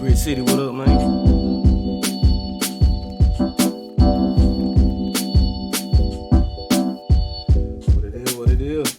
Rich City, what up, man? What it is, what it is.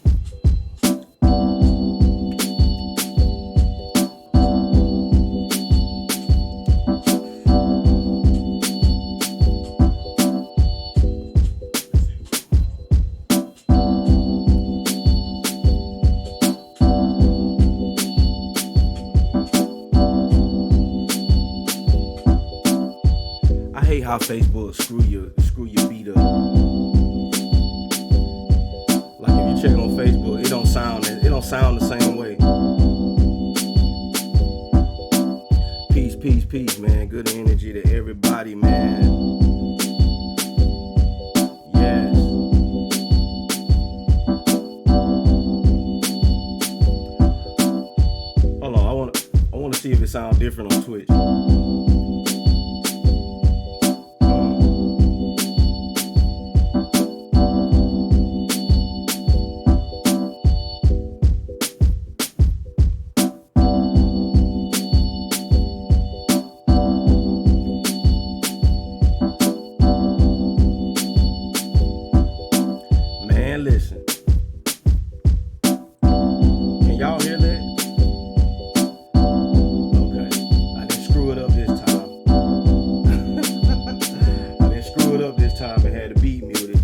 I hate how Facebook screw your beat up. Like if you check on Facebook, it don't sound the same way. Peace, man. Good energy to everybody, man. Yes. Hold on, I wanna see if it sounds different on Twitch. Man, listen. Can y'all hear that? Okay. I didn't screw it up this time. I didn't screw it up this time and had the beat muted.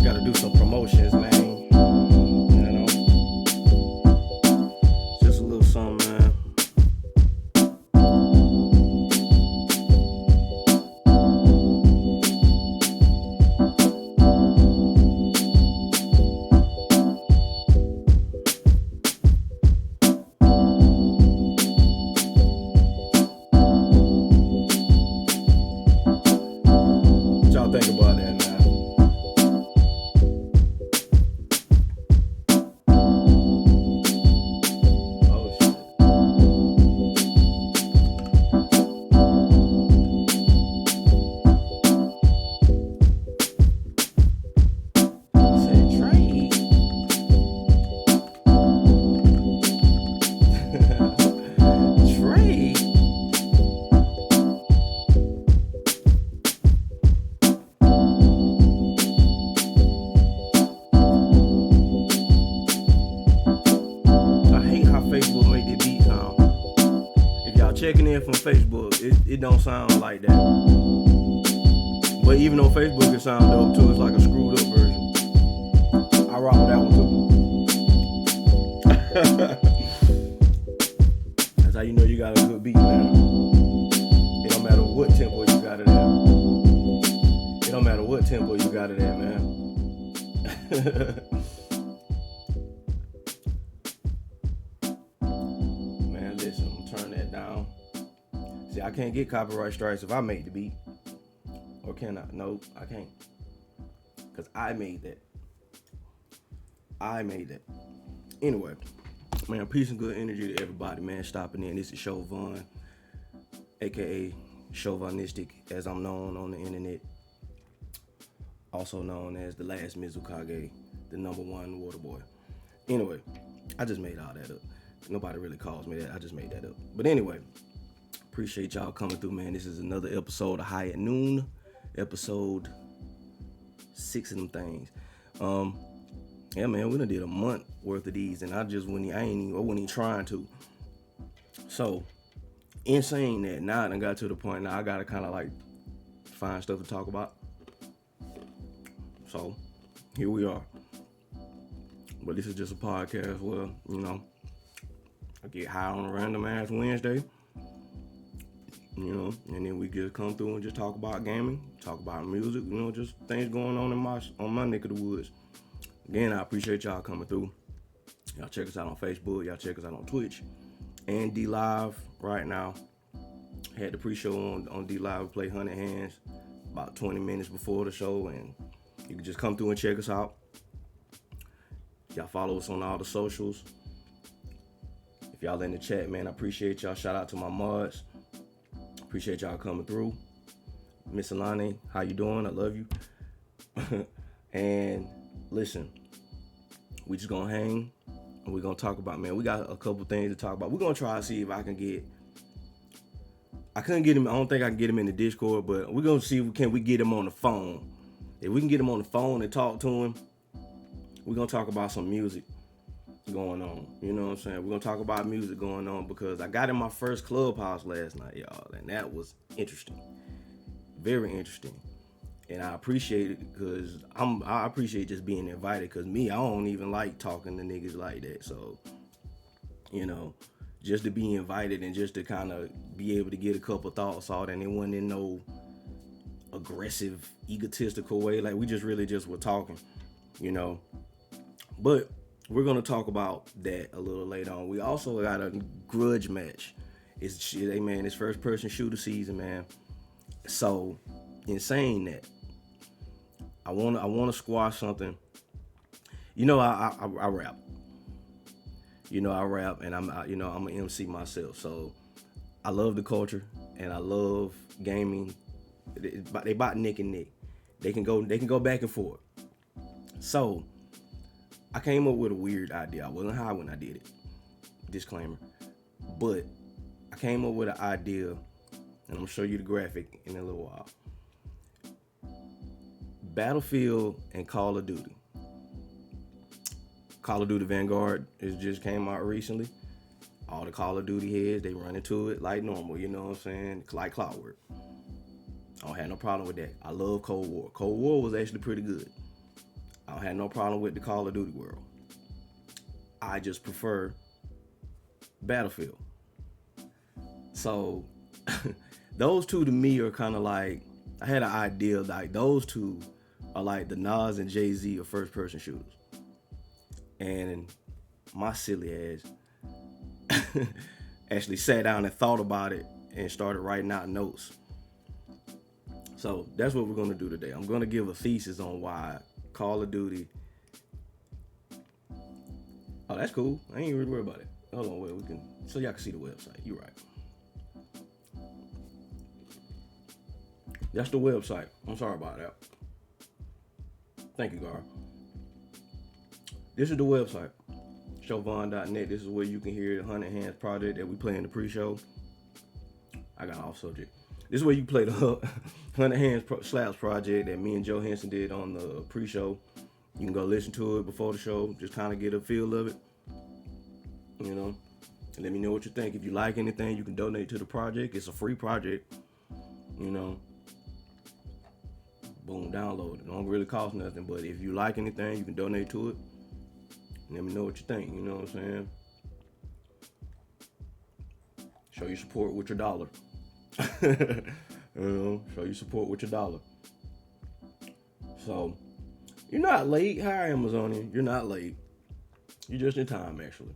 Gotta do some promotions, man. You know. Just a little something, man. What y'all think about that, man? Oh shit. Said trade. Trade. I hate how Facebook make the beat sound. If y'all checking in from Facebook, it don't sound like that. But even though Facebook can sound dope too, it's like a screwed up version. I rock with that one too. That's how you know you got a good beat, man. It don't matter what tempo you got it at. It don't matter what tempo you got it at, man. Man, listen, I'm turn that down. See, I can't get copyright strikes if I make the beat. Or can I? No, I can't. Because I made that. Anyway, man, peace and good energy to everybody, man. Stopping in. This is Chauvin, aka Chauvinistic, as I'm known on the internet. Also known as the last Mizukage, the #1 water boy. Anyway, I just made all that up. Nobody really calls me that. I just made that up. But anyway, appreciate y'all coming through, man. This is another episode of High at Noon, episode 6 of them things. Yeah, man, we done did a month worth of these, and I wasn't even trying to. So, in saying that, now I done got to the point now I gotta kind of like find stuff to talk about. So, here we are. But this is just a podcast where, you know, I get high on a random ass Wednesday, you know, and then we just come through and just talk about gaming, talk about music, you know, just things going on on my neck of the woods. Again, I appreciate y'all coming through. Y'all check us out on Facebook, y'all check us out on Twitch and D Live right now. Had the pre-show on D Live. We play 100 Hands about 20 minutes before the show, and you can just come through and check us out. Y'all follow us on all the socials. If y'all in the chat, man, I appreciate y'all. Shout out to my mods. Appreciate y'all coming through. Miss Alani, how you doing? I love you. And listen, we just gonna hang. we're gonna talk about, man. We got a couple things to talk about. We're gonna try to see if I couldn't get him. I don't think I can get him in the Discord, but we're gonna see if we get him on the phone. If we can get him on the phone and talk to him, we're gonna talk about some music going on. You know what I'm saying? We're gonna talk about music going on because I got in my first Clubhouse last night, y'all, and that was interesting. Very interesting. And I appreciate it because I appreciate just being invited because I don't even like talking to niggas like that. So, just to be invited and just to kind of be able to get a couple thoughts out, and it wasn't in no aggressive, egotistical way. Like, we just really just were talking, But we're going to talk about that a little later on. We also got a grudge match. It's first person shooter season, man. So, in saying that, I want to squash something. I rap. I rap, and I'm an MC myself. So I love the culture, and I love gaming. They about neck and neck. They can go back and forth. So I came up with a weird idea. I wasn't high when I did it. Disclaimer. But I came up with an idea, and I'm gonna show you the graphic in a little while. Battlefield and Call of Duty. Call of Duty Vanguard just came out recently. All the Call of Duty heads, they run into it like normal, you know what I'm saying? Like clockwork. I don't have no problem with that. I love Cold War. Cold War was actually pretty good. I don't have no problem with the Call of Duty world. I just prefer Battlefield. So, those two to me are kind of like, I had an idea like those two are like the Nas and Jay-Z of first-person shooters. And my silly ass actually sat down and thought about it and started writing out notes. So that's what we're going to do today. I'm going to give a thesis on why Call of Duty... Oh, that's cool. I ain't really worried about it. Hold on, wait, so y'all can see the website. You're right. That's the website. I'm sorry about that. Thank you, Gar. This is the website, Chauvin.net. This is where you can hear the Hunted Hands project that we play in the pre-show. I got off subject. This is where you play the Hunted Hands Slaps project that me and Joe Henson did on the pre-show. You can go listen to it before the show, just kind of get a feel of it, and let me know what you think. If you like anything, you can donate to the project. It's a free project, Boom, download it. It don't really cost nothing, but if you like anything, you can donate to it. Let me know what you think, you know what I'm saying? Show your support with your dollar. Show your support with your dollar. So, you're not late. Hi, Amazonian. You're not late. You're just in time, actually.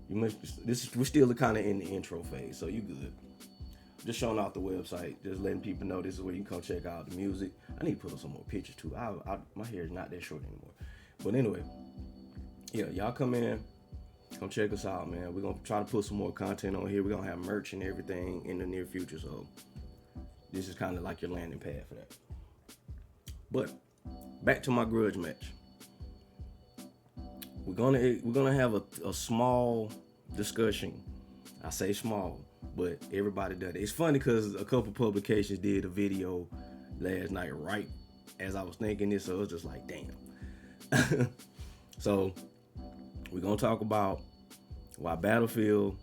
We're still kind of in the intro phase, so you good. Just showing off the website, just letting people know this is where you can come check out the music. I need to put up some more pictures too. My hair is not that short anymore. But anyway, yeah, y'all come in, come check us out, man. We're gonna try to put some more content on here. We're gonna have merch and everything in the near future. So this is kind of like your landing pad for that. But back to my grudge match. We're gonna have a small discussion. I say small, but everybody does it. It's funny because a couple publications did a video last night right as I was thinking this, so it was just like, damn. So we're gonna talk about why Battlefield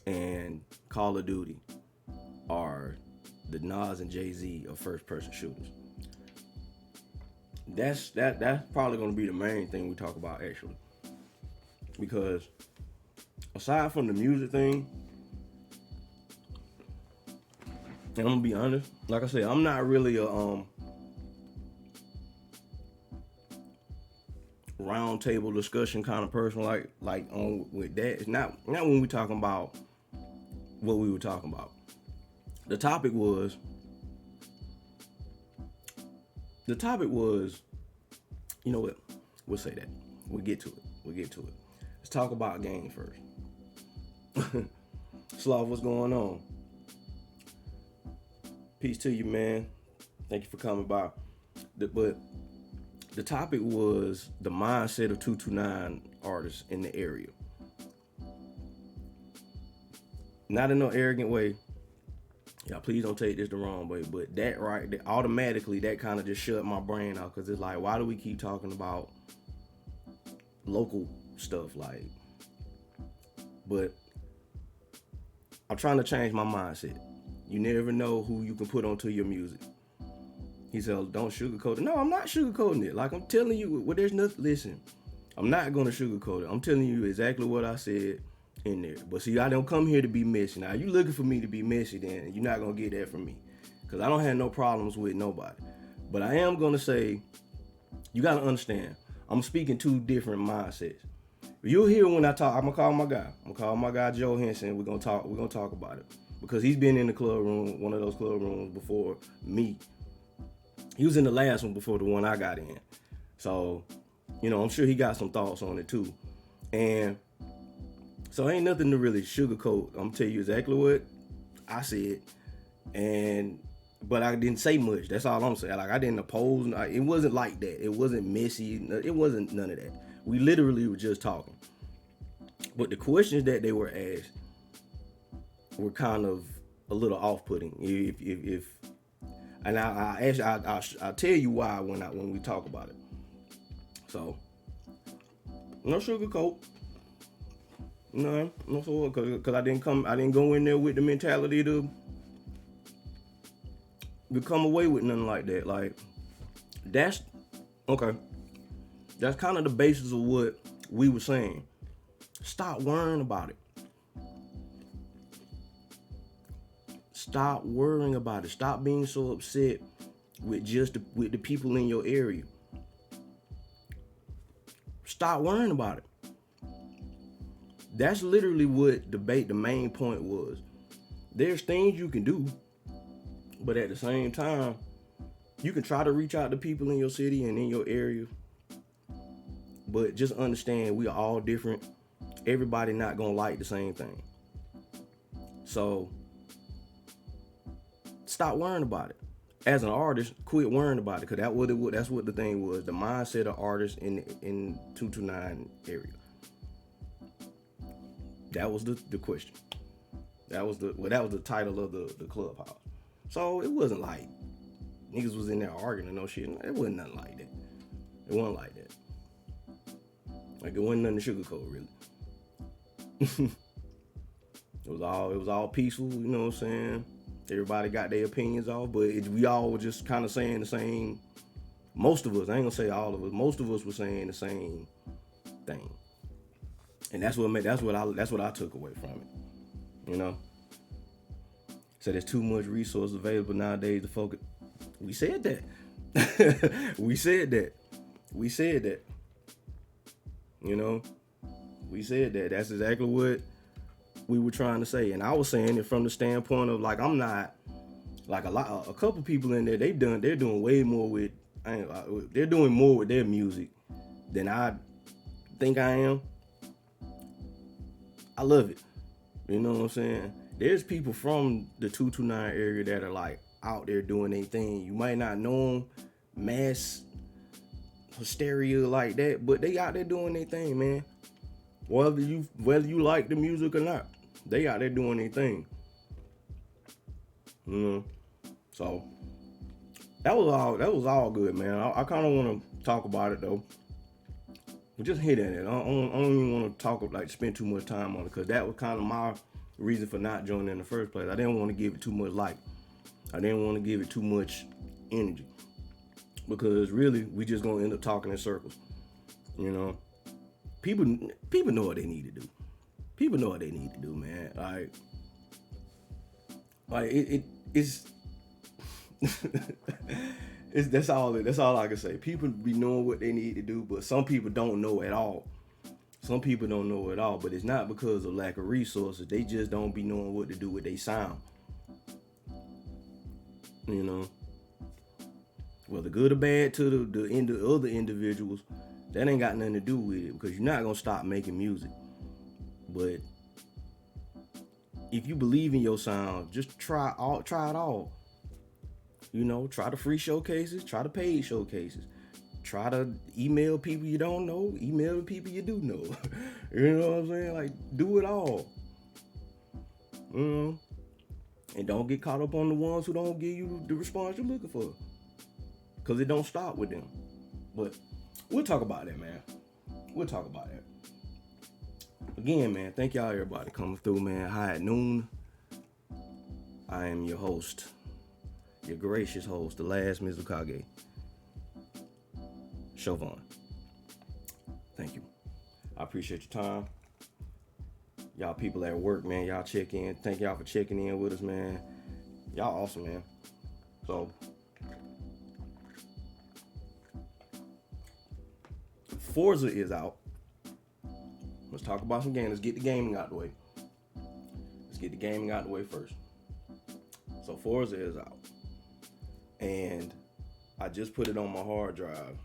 and Call of Duty are the Nas and Jay-Z of first-person shooters. That's probably gonna be the main thing we talk about, actually, because aside from the music thing, and I'm gonna be honest, like I said, I'm not really a round table discussion kind of person like on with that. It's not when we talking about what we were talking about. The topic was, you know what? We'll say that. We'll get to it. Let's talk about games first. Slav, what's going on? Peace to you, man. Thank you for coming by. But the topic was the mindset of 229 artists in the area. Not in no arrogant way. Yeah, please don't take this the wrong way, but that right, that automatically that kind of just shut my brain out because it's like, why do we keep talking about local stuff? Like, but I'm trying to change my mindset. You never know who you can put onto your music. He said, don't sugarcoat it. No, I'm not sugarcoating it. Like, I'm telling you, well, there's nothing. Listen, I'm not going to sugarcoat it. I'm telling you exactly what I said in there. But see, I don't come here to be messy. Now, you looking for me to be messy, then you're not going to get that from me. Because I don't have no problems with nobody. But I am going to say, you got to understand, I'm speaking two different mindsets. You'll hear when I talk, I'm going to call my guy. I'm going to call my guy, Joe Henson. We're going to talk about it. Because he's been in the club room, one of those club rooms before me. He was in the last one before the one I got in. So, I'm sure he got some thoughts on it too. And so ain't nothing to really sugarcoat. I'm tell you exactly what I said. But I didn't say much. That's all I'm saying. Like, I didn't oppose. It wasn't like that. It wasn't messy. It wasn't none of that. We literally were just talking. But the questions that they were asked were kind of a little off-putting. And I'll tell you why when we talk about it. So, no sugarcoat. No, because I didn't go in there with the mentality to come away with nothing like that. Like, that's okay. That's kind of the basis of what we were saying. Stop worrying about it. Stop worrying about it. Stop being so upset with with the people in your area. Stop worrying about it. That's literally what the main point was. There's things you can do, but at the same time, you can try to reach out to people in your city and in your area. But just understand, we are all different. Everybody not gonna like the same thing. So stop worrying about it. As an artist, quit worrying about it, because that's what the thing was. The mindset of artists in 229 area. That was the question. That was the title of the clubhouse. So it wasn't like niggas was in there arguing and no shit. It wasn't nothing like that. It wasn't like that. Like, it wasn't nothing to sugarcoat, really. It was all peaceful, you know what I'm saying? Everybody got their opinions off, but we all were just kind of saying the same. Most of us, I ain't gonna say all of us. Most of us were saying the same thing, and that's what I took away from it. So there's too much resource available nowadays to focus. We said that. We said that. We said that. We said that. That's exactly what we were trying to say, and I was saying it from the standpoint of, like, I'm not like a couple people in there. They're doing way more with. They're doing more with their music than I think I am. I love it. You know what I'm saying? There's people from the 229 area that are like out there doing their thing. You might not know them, mass hysteria like that, but they out there doing their thing, man. Whether you like the music or not, they out there doing their thing. So that was all good, man. I kind of want to talk about it though. But just hit at it. I don't even want to spend too much time on it, because that was kind of my reason for not joining in the first place. I didn't want to give it too much light. I didn't want to give it too much energy, because really we just gonna end up talking in circles. People know what they need to do. People know what they need to do, man. It's that's all I can say. People be knowing what they need to do, but some people don't know at all. Some people don't know at all, but it's not because of lack of resources. They just don't be knowing what to do with their sound. Whether good or bad to the other individuals, that ain't got nothing to do with it, because you're not gonna stop making music. But if you believe in your sound, just try it all. Try the free showcases, try the paid showcases. try to email people you don't know, email the people you do know. You know what I'm saying? Like, do it all. And don't get caught up on the ones who don't give you the response you're looking for. Because it don't stop with them. But we'll talk about that, man. We'll talk about that. Again, man, thank y'all everybody coming through, man. High at Noon. I am your host, your gracious host, the last Mizukage, Chauvin. Thank you. I appreciate your time. Y'all people at work, man, y'all check in. Thank y'all for checking in with us, man. Y'all awesome, man. So, Forza is out. Let's talk about some games. Let's get the gaming out the way. Let's get the gaming out the way first. So Forza is out. And I just put it on my hard drive.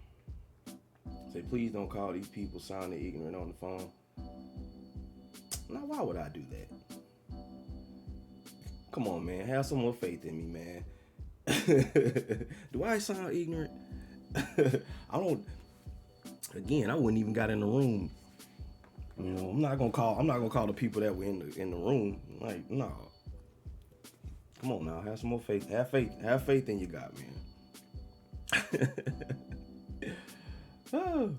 Say, please don't call these people sounding ignorant on the phone. Now, why would I do that? Come on, man. Have some more faith in me, man. Do I sound ignorant? I don't. Again, I wouldn't even got in the room. You know, I'm not gonna call the people that were in the room. Like, no. Come on now, have some more faith. Have faith in your God, man. Oh.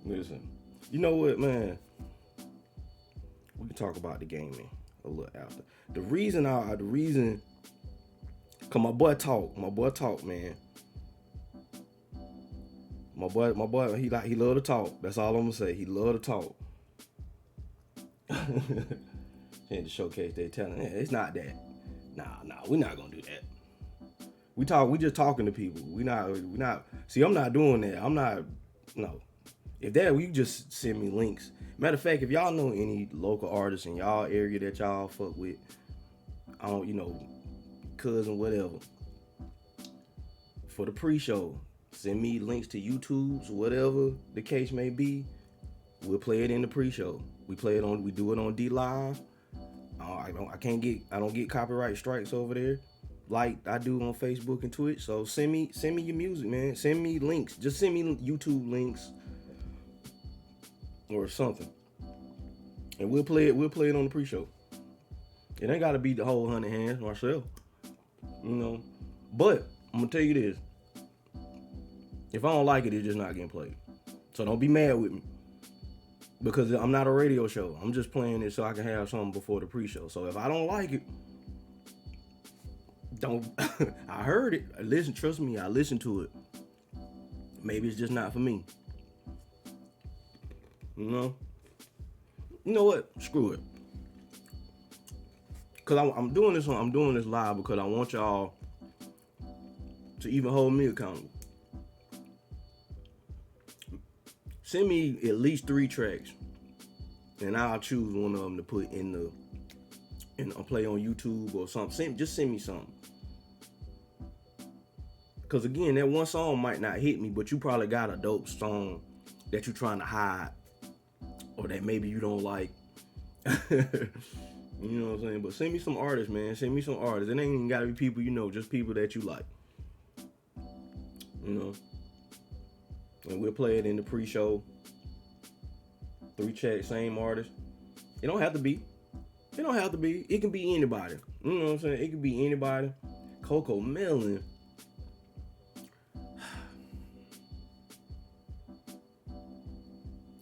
Listen, you know what, man? We can talk about the gaming a little after. The reason, cause my boy talk, man. My boy, he love to talk. That's all I'm gonna say. He love to talk. And to showcase their talent. It's not that. Nah, we're not gonna do that. We just talking to people. We not. See, I'm not doing that. No. If that, you just send me links. Matter of fact, if y'all know any local artists in y'all area that y'all fuck with, I don't, cousin, whatever. For the pre-show, send me links to YouTube's, whatever the case may be. We'll play it in the pre-show. We do it on D Live. I don't get copyright strikes over there, like I do on Facebook and Twitch. So send me your music, man. Send me links. Just send me YouTube links or something, and we'll play it on the pre-show. It ain't got to be the whole 100 hands myself, But I'm gonna tell you this: if I don't like it, it's just not getting played. So don't be mad with me. Because I'm not a radio show. I'm just playing it so I can have something before the pre-show. So if I don't like it, don't. I heard it. Trust me, I listened to it. Maybe it's just not for me. You know what? Screw it. Cause I'm doing this live because I want y'all to even hold me accountable. Send me at least 3 tracks, and I'll choose one of them to put in play on YouTube or something. Just send me something. Cause again, that one song might not hit me, but you probably got a dope song that you're trying to hide, or that maybe you don't like. You know what I'm saying? But send me some artists, man. Send me some artists. It ain't even gotta be people just people that you like. And we'll play it in the pre-show. 3 tracks, same artist. It don't have to be. It can be anybody. You know what I'm saying? It can be anybody. Coco Melon.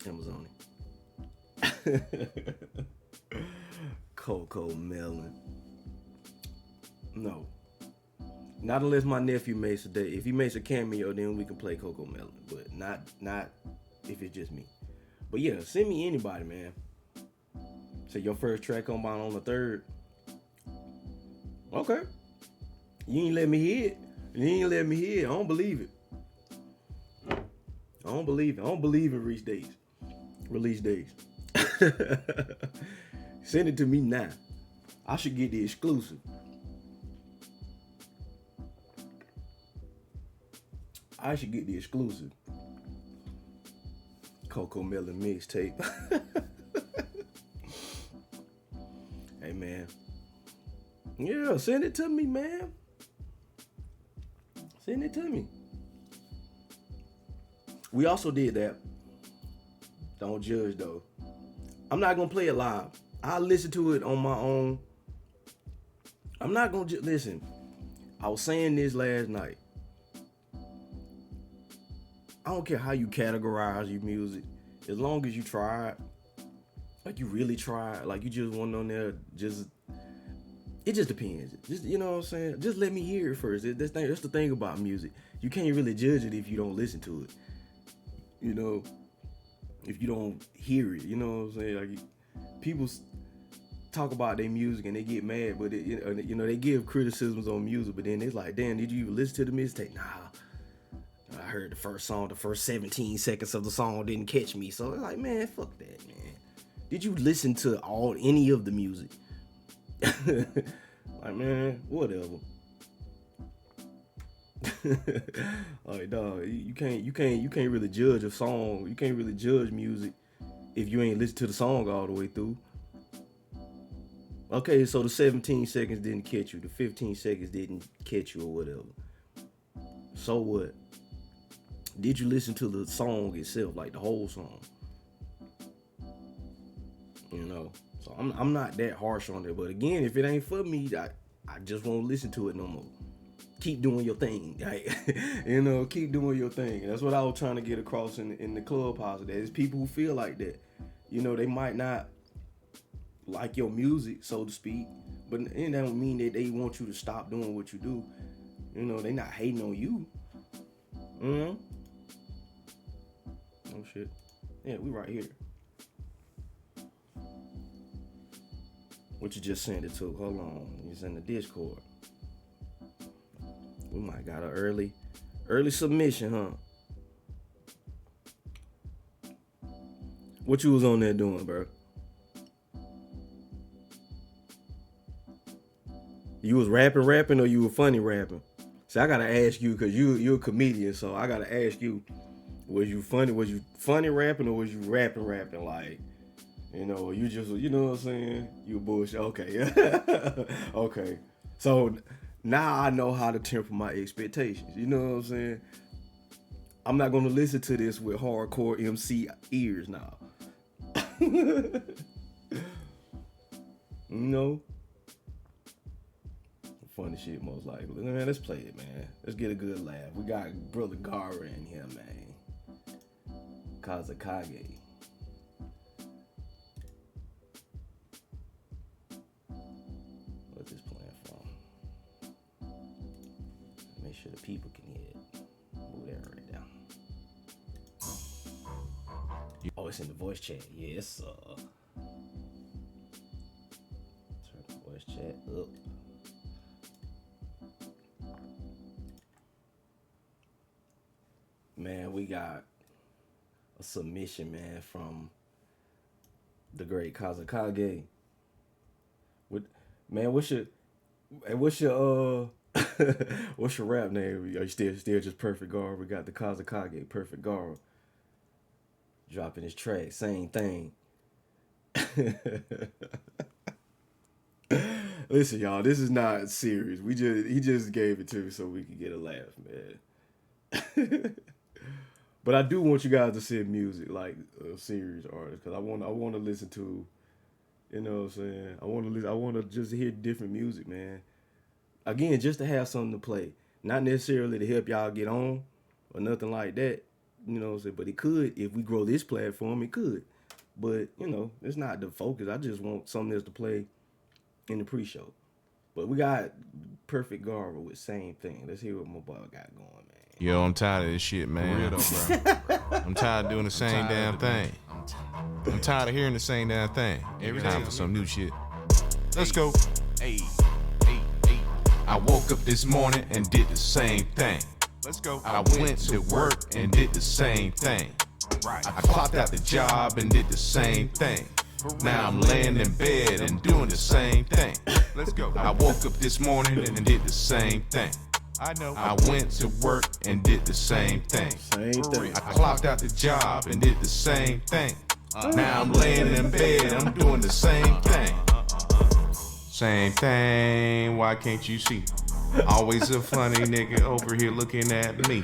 Amazon. Coco Melon. No. Not unless my nephew makes a day. If he makes a cameo, then we can play Coco Melon. But not if it's just me. But yeah, send me anybody, man. Say your first track come out on the 3rd. Okay. You ain't let me hear it. I don't believe it. I don't believe in release days. Send it to me now. I should get the exclusive. Coco Melon mixtape. Hey, man. Yeah, send it to me, man. Send it to me. We also did that. Don't judge though. I'm not gonna play it live. I listen to it on my own. I'm not gonna listen. I was saying this last night. I don't care how you categorize your music, as long as you try it, like you really try it, like you just went on there, it just depends. Just, you know what I'm saying? Just let me hear it first. That's the thing about music. You can't really judge it if you don't listen to it. You know, if you don't hear it, you know what I'm saying? Like people talk about their music and they get mad, but you know they give criticisms on music, but then it's like, damn, did you even listen to the mixtape? Nah, I heard the first 17 seconds of the song didn't catch me, so it's like, man, fuck that, man. Did you listen to any of the music? Like, man, whatever. Like, dog, you can't really judge a song. You can't really judge music if you ain't listen to the song all the way through. Okay, so the 17 seconds didn't catch you, the 15 seconds didn't catch you or whatever. So what? Did you listen to the song itself, like the whole song? You know, so I'm not that harsh on it. But again, if it ain't for me, I just won't listen to it no more. Keep doing your thing, like, you know, keep doing your thing. And that's what I was trying to get across in the Clubhouse. There's people who feel like that. You know, they might not like your music, so to speak, but it don't mean that they want you to stop doing what you do. You know, they not hating on you. Oh shit. Yeah, we right here. What you just sent it to? Hold on. It's in the Discord. We might got an early submission, huh? What you was on there doing, bro? You was rapping, or you were funny rapping? See, I gotta ask you, cause you're a comedian, so I gotta ask you, was you funny rapping, or was you rapping like, you know, you just, you know what I'm saying? You bullshit. Okay. Okay. So now I know how to temper my expectations. You know what I'm saying? I'm not gonna listen to this with hardcore MC ears now. You know? Funny shit, most likely. Man, let's play it, man. Let's get a good laugh. We got Brother Gara in here, man. Kazakage. What's this playing from? Make sure the people can hear it. Move that right down. Oh, it's in the voice chat. Yes, turn the voice chat up. Man, we got a submission, man, from the great Kazakage. What's your what's your rap name? Are you still just Perfect Gara? We got the Kazakage, Perfect Gara, dropping his track, same thing. Listen, y'all, this is not serious. He just gave it to me so we could get a laugh, man. But I do want you guys to send music, like serious artists, because I want to listen to, you know what I'm saying? I want to just hear different music, man. Again, just to have something to play, not necessarily to help y'all get on or nothing like that, you know what I'm saying? But it could, if we grow this platform, it could. But you know, it's not the focus. I just want something else to play in the pre-show. But we got Perfect Gara with Same Thing. Let's hear what my boy got going, man. Yo, I'm tired of this shit, man. For real though, bro. I'm tired of doing the same damn thing. I'm tired of hearing the same damn thing. Every time for some new shit. Let's go. Hey. I woke up this morning and did the same thing. Let's go. I went to work and did the same thing. Right. I clocked out the job and did the same thing. Now I'm laying in bed and doing the same thing. Let's go. I woke up this morning and did the same thing. I know. I went to work and did the same thing. Same thing. I clocked out the job and did the same thing. Now I'm laying in bed, I'm doing the same thing. Same thing, why can't you see? Always a funny nigga over here looking at me.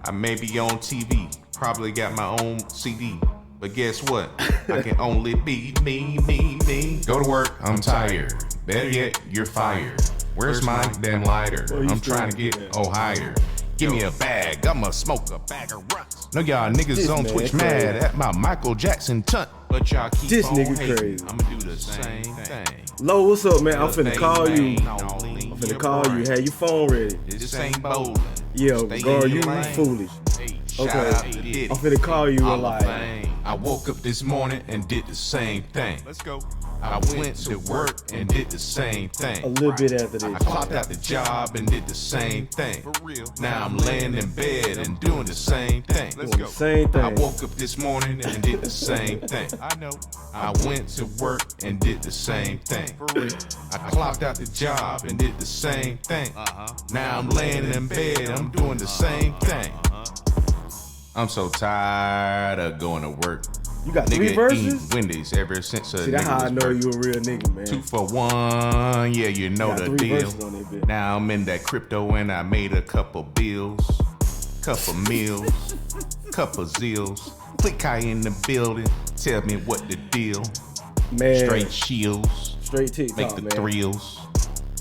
I may be on TV, Probably got my own CD. But guess what? I can only be me. Go to work, I'm tired. Better yet, you're fired. Where's my damn lighter? I'm trying to get higher. Give me a bag, I'ma smoke a bag of rocks. No, y'all niggas This on man Twitch crazy. mad at my Michael Jackson tunt. But y'all keep This on nigga hating. crazy. I'ma do the same thing. Lo, what's up, man? I'm finna call you. I'm I'm finna call you. Have your phone ready. This ain't bowling. Yeah, Stay girl, in you your lane. foolish. Hey, Okay. shout out to Diddy. I'm finna call you and Hall of like, Fame. I woke up this morning and did the same thing. Let's go. I went to work and did the same thing. a little bit after I this. clocked out the job and did the same thing. For real. Now I'm laying in bed and doing the same thing. Let's Doing go. the same I thing. woke up this morning and did the same thing. I know. I went to work and did the same thing. For real. I clocked out the job and did the same thing. Now I'm laying in bed, I'm doing the same thing. I'm so tired of going to work. You got 3 Nigga verses? eating Wendy's ever since a See, that's nigga how I was know birthed. you a real nigga, man. 2 for 1, yeah, you know Got the 3 deal. verses on that bitch. Now I'm in that crypto and I made a couple bills, couple meals, couple zills. Click high in the building, tell me what the deal. Man, Straight shields, straight make TikTok, the man. thrills.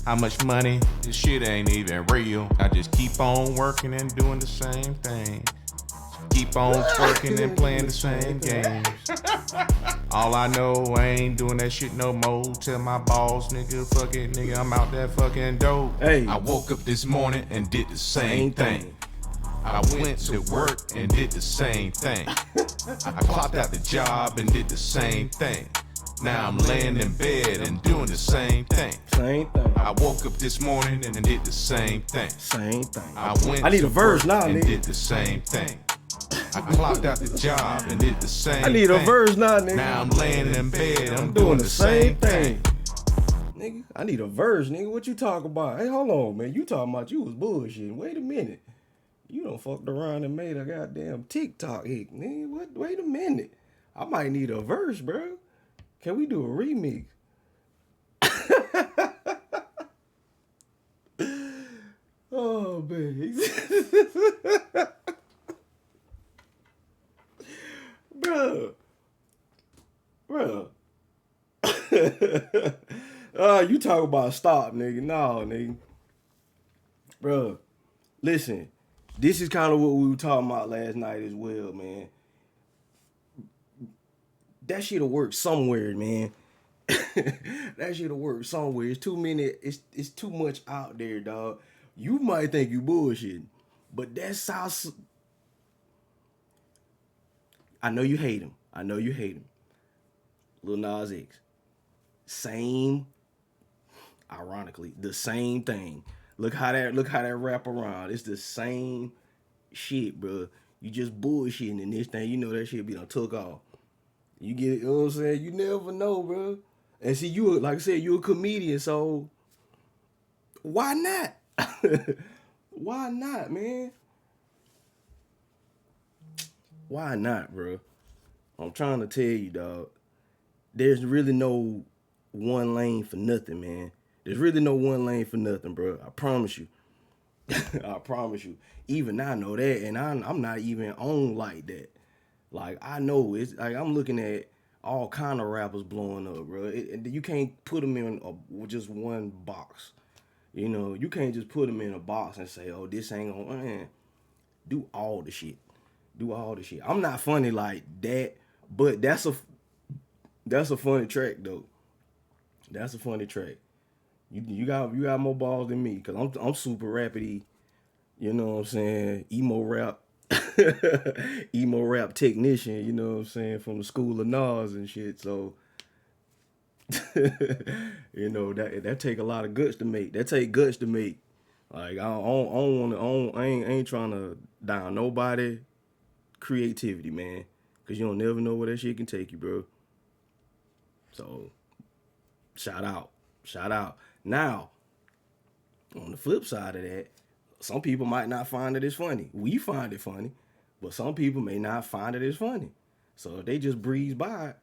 How much money? This shit ain't even real. I just keep on working and doing the same thing. Keep on twerking and playing the same games. All I know, I ain't doing that shit no more. Tell my boss, nigga, fuck it, nigga, I'm out that fucking dope. Hey. I woke up this morning and did the same thing. I went to work and did the same thing. I clocked out the job and did the same thing. Now I'm laying in bed and doing the same thing. Same thing. I woke up this morning and did the same thing. Same thing. I went I need to a verse work now, and nigga. did the same thing. I clocked out the job and did the same I need a thing. verse now, nigga. Now I'm laying in bed, I'm doing the same thing. Nigga, I need a verse, nigga. What you talking about? Hey, hold on, man. You talking about you was bullshitting. Wait a minute. You done fucked around and made a goddamn TikTok hit, nigga. What? Wait a minute. I might need a verse, bro. Can we do a remix? Oh, man. Bro. You talk about stop, nigga. No, nigga. Bro, listen. This is kind of what we were talking about last night as well, man. That shit'll work somewhere, man. That shit'll work somewhere. It's too many. It's too much out there, dog. You might think you bullshitting, but that's how. I know you hate him. I know you hate him. Lil Nas X. Same. Ironically, the same thing. Look how that wrap around. It's the same shit, bro. You just bullshitting in this thing. You know that shit be done took off. You get it, you know what I'm saying? You never know, bro. And see, you like I said, you a comedian, so why not? Why not, man? Why not, bro? I'm trying to tell you, dog. There's really no one lane for nothing, man. There's really no one lane for nothing, bro. I promise you. I promise you. Even I know that, and I'm not even on like that. Like, I know it's like I'm looking at all kind of rappers blowing up, bro. You can't put them in just one box. You know, you can't just put them in a box and say, "Oh, this ain't gonna." Man, do all the shit. Do all the shit. I'm not funny like that, but that's a funny track though. That's a funny track. You got more balls than me, cause I'm super rapidy. You know what I'm saying? Emo rap technician. You know what I'm saying, from the school of Nas and shit. So you know that take a lot of guts to make. That take guts to make. Like I ain't trying to down nobody creativity, man, cause you don't never know where that shit can take you, bro. So shout out. Now, on the flip side of that, some people might not find it as funny. We find it funny, but some people may not find it as funny. So if they just breeze by it,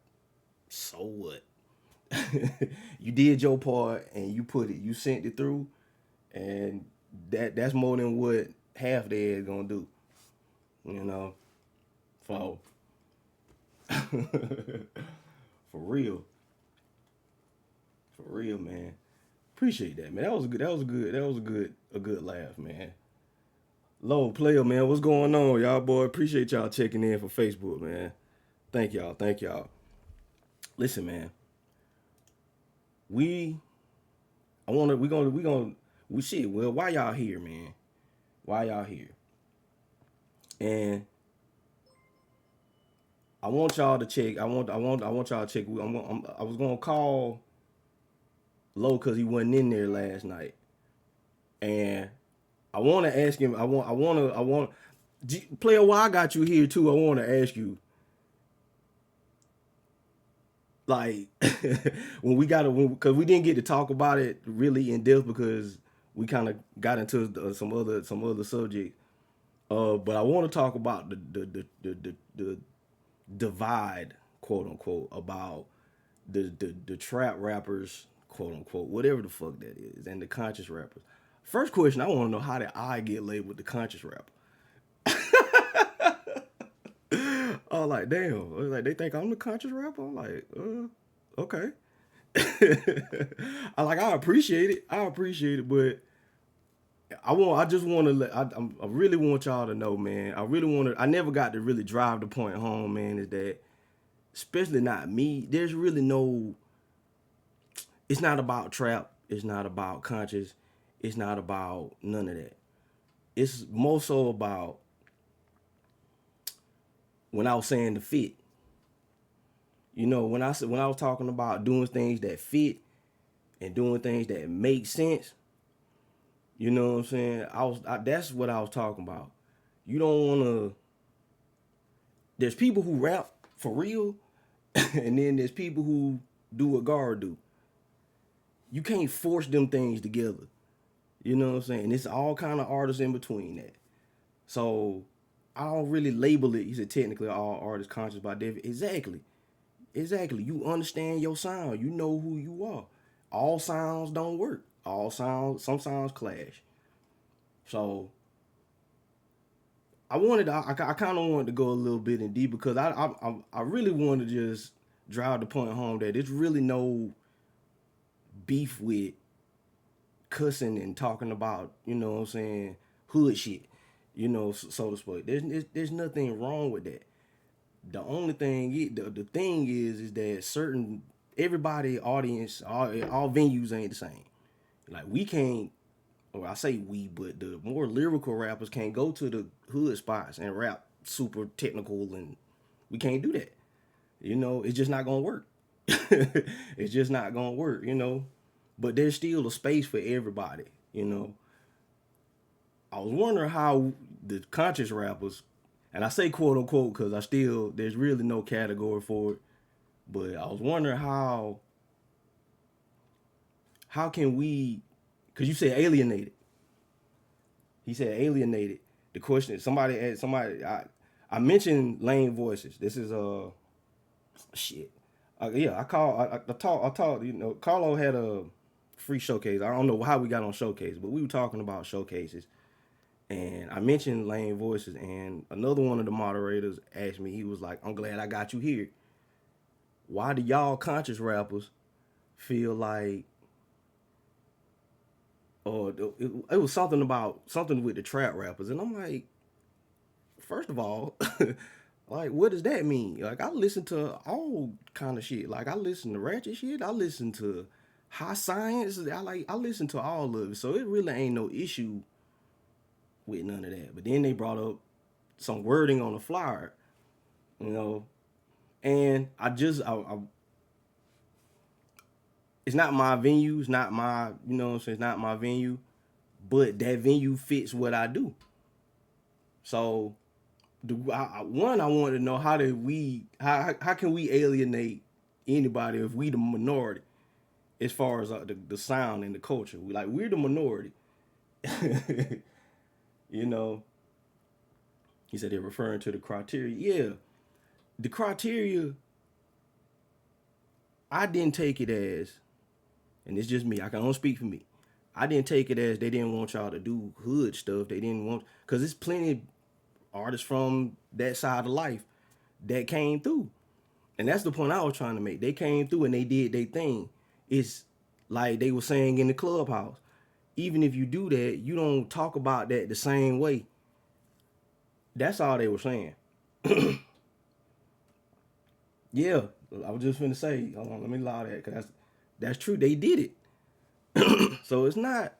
so what? You did your part and you sent it through, and that's more than what half their is gonna do. You know? For for real. For real, man. Appreciate that, man. That was a good laugh, man. Low player, man. What's going on, y'all, boy? Appreciate y'all checking in for Facebook, man. Thank y'all. Listen, man. We shit. Well, why y'all here, man? Why y'all here? And I want y'all to check. I want y'all to check. I was gonna call Low because he wasn't in there last night, and I want to ask him. I want. Player, why I got you here too? I want to ask you. Like because we didn't get to talk about it really in depth because we kind of got into some other subject. But I want to talk about the divide, quote unquote, about the trap rappers, quote unquote, whatever the fuck that is, and the conscious rappers. First question, I want to know, how did I get labeled the conscious rapper? Oh, like, damn. Like, they think I'm the conscious rapper? I'm like, okay. I appreciate it, but I really want y'all to know, man. I never got to really drive the point home, man, is that, especially not me, there's really it's not about trap. It's not about conscious. It's not about none of that. It's more so about when I was saying the fit. You know, when I was talking about doing things that fit and doing things that make sense, you know what I'm saying? That's what I was talking about. You don't want to. There's people who rap for real, and then there's people who do what Guard do. You can't force them things together. You know what I'm saying? It's all kind of artists in between that. So I don't really label it. He said technically all artists conscious by definition. Exactly. You understand your sound. You know who you are. All sounds don't work. Some sounds clash. So I kind of wanted to go a little bit in deep because I really want to just drive the point home that there's really no beef with cussing and talking about, you know what I'm saying, hood shit, you know, so to speak. There's nothing wrong with that. The only thing, the thing is that everybody, audience, all venues ain't the same. Like, we can't, or I say we, but the more lyrical rappers can't go to the hood spots and rap super technical, and we can't do that. You know, it's just not gonna work. It's just not gonna work, you know. But there's still a space for everybody, you know. I was wondering how the conscious rappers, and I say quote unquote because there's really no category for it, but I was wondering how can we, because you said alienated. He said alienated. The question, I mentioned Lane Voices. This is shit. I talked, you know, Carlo had a free showcase. I don't know how we got on showcase, but we were talking about showcases. And I mentioned Lane Voices, and another one of the moderators asked me, he was like, I'm glad I got you here. Why do y'all conscious rappers feel like, or it was something with the trap rappers? And I'm like, first of all, like, what does that mean? Like, I listen to all kind of shit. Like, I listen to ratchet shit. I listen to high science. I listen to all of it. So it really ain't no issue with none of that. But then they brought up some wording on the flyer, you know, and it's not my venue. It's not my, you know what I'm saying? It's not my venue, but that venue fits what I do. So I wanted to know, how can we alienate anybody if we the minority as far as the sound and the culture? We're the minority. You know, he said they're referring to the criteria. Yeah, the criteria, I didn't take it as, and it's just me, I can only speak for me, I didn't take it as they didn't want y'all to do hood stuff. They didn't want, because there's plenty of artists from that side of life that came through. And that's the point I was trying to make. They came through and they did their thing. It's like they were saying in the clubhouse. Even if you do that, you don't talk about that the same way. That's all they were saying. Yeah, I was just finna say, hold on, let me allow that, because that's true. They did it. So it's not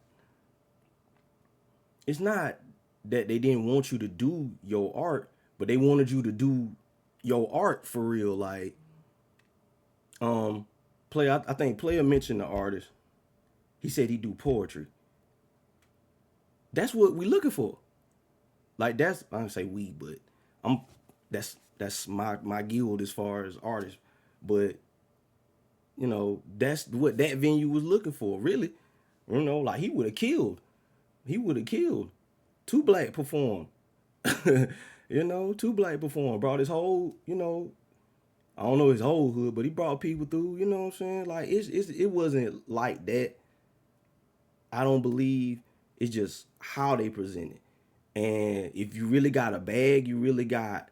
that they didn't want you to do your art, but they wanted you to do your art for real. Like, I think Player mentioned the artist. He said he do poetry. That's what we looking for. Like, that's, I don't say we, but that's my guild as far as artists. But, you know, that's what that venue was looking for, really. You know, like, he would have killed. 2 Black performed. You know, 2 Black performed. Brought his whole, you know, I don't know his whole hood, but he brought people through, you know what I'm saying? Like, it wasn't like that. I don't believe. It's just how they present it. And if you really got a bag, you really got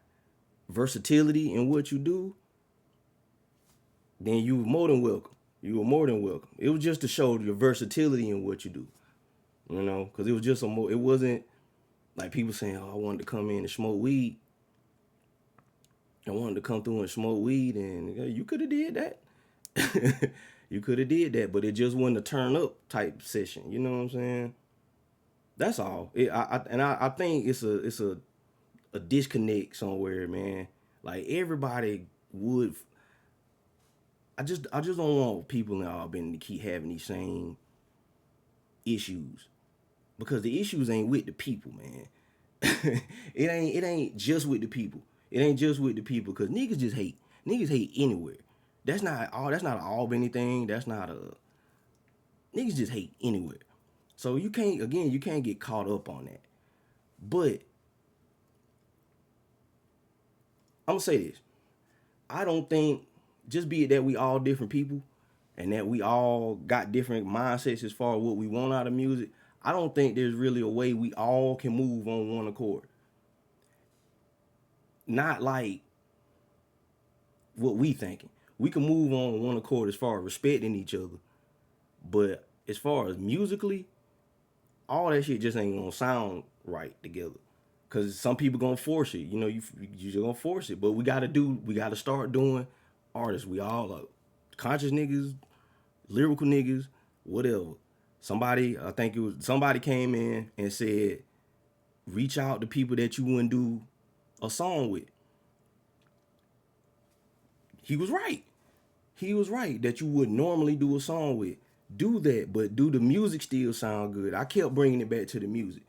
versatility in what you do, then you were more than welcome. It was just to show your versatility in what you do. You know, because it was just it wasn't like people saying, oh, I wanted to come in and smoke weed. I wanted to come through and smoke weed, and you could have did that. You could have did that, but it just wasn't a turn up type session. You know what I'm saying? That's all. I think it's a disconnect somewhere, man. Like, everybody would. I just don't want people in Albany to keep having these same issues, because the issues ain't with the people, man. It ain't just with the people. It ain't just with the people, because niggas just hate. Niggas hate anywhere. That's not an Albany thing. That's not a. Niggas just hate anywhere. So you can't get caught up on that. But I'm gonna say this. I don't think, just be it that we all different people and that we all got different mindsets as far as what we want out of music, I don't think there's really a way we all can move on one accord. Not like what we thinking. We can move on one accord as far as respecting each other. But as far as musically, all that shit just ain't gonna sound right together. Cause some people gonna force it. You know, you just gonna force it. But we gotta start doing artists. We all are conscious niggas, lyrical niggas, whatever. Somebody came in and said, reach out to people that you wouldn't do a song with. He was right. That you would normally do a song with. Do that, but do the music still sound good? I kept bringing it back to the music.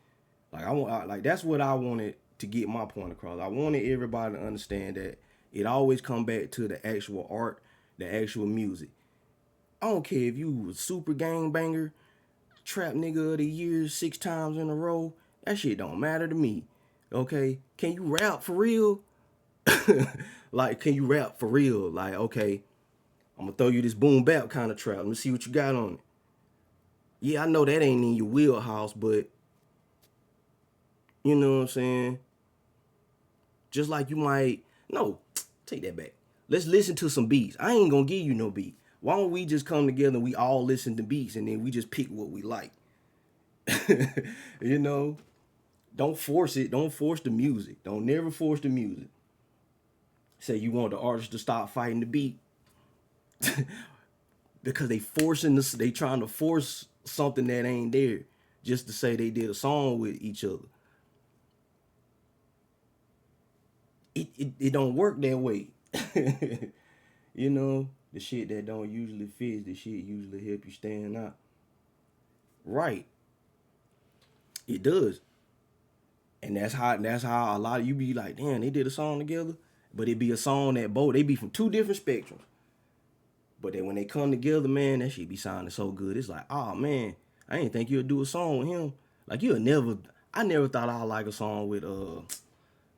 Like, that's what I wanted to get my point across. I wanted everybody to understand that it always come back to the actual art, the actual music. I don't care if you a super gangbanger, trap nigga of the year 6 times in a row. That shit don't matter to me. Okay? Can you rap for real? Like, can you rap for real? Like, okay, I'm gonna throw you this boom bap kind of trap. Let me see what you got on it. Yeah, I know that ain't in your wheelhouse, but you know what I'm saying? Just like you might, no, take that back. Let's listen to some beats. I ain't gonna give you no beat. Why don't we just come together and we all listen to beats and then we just pick what we like? You know? Don't force it. Don't force the music. Don't never force the music. Say you want the artist to stop fighting the beat. Because they trying to force something that ain't there just to say they did a song with each other. It don't work that way. You know, the shit that don't usually fit, the shit usually help you stand out. Right. It does. And that's how a lot of you be like, damn, they did a song together. But it be a song that they be from 2 different spectrums. But then when they come together, man, that shit be sounding so good. It's like, oh man, I didn't think you'd do a song with him. Like, I never thought I'd like a song with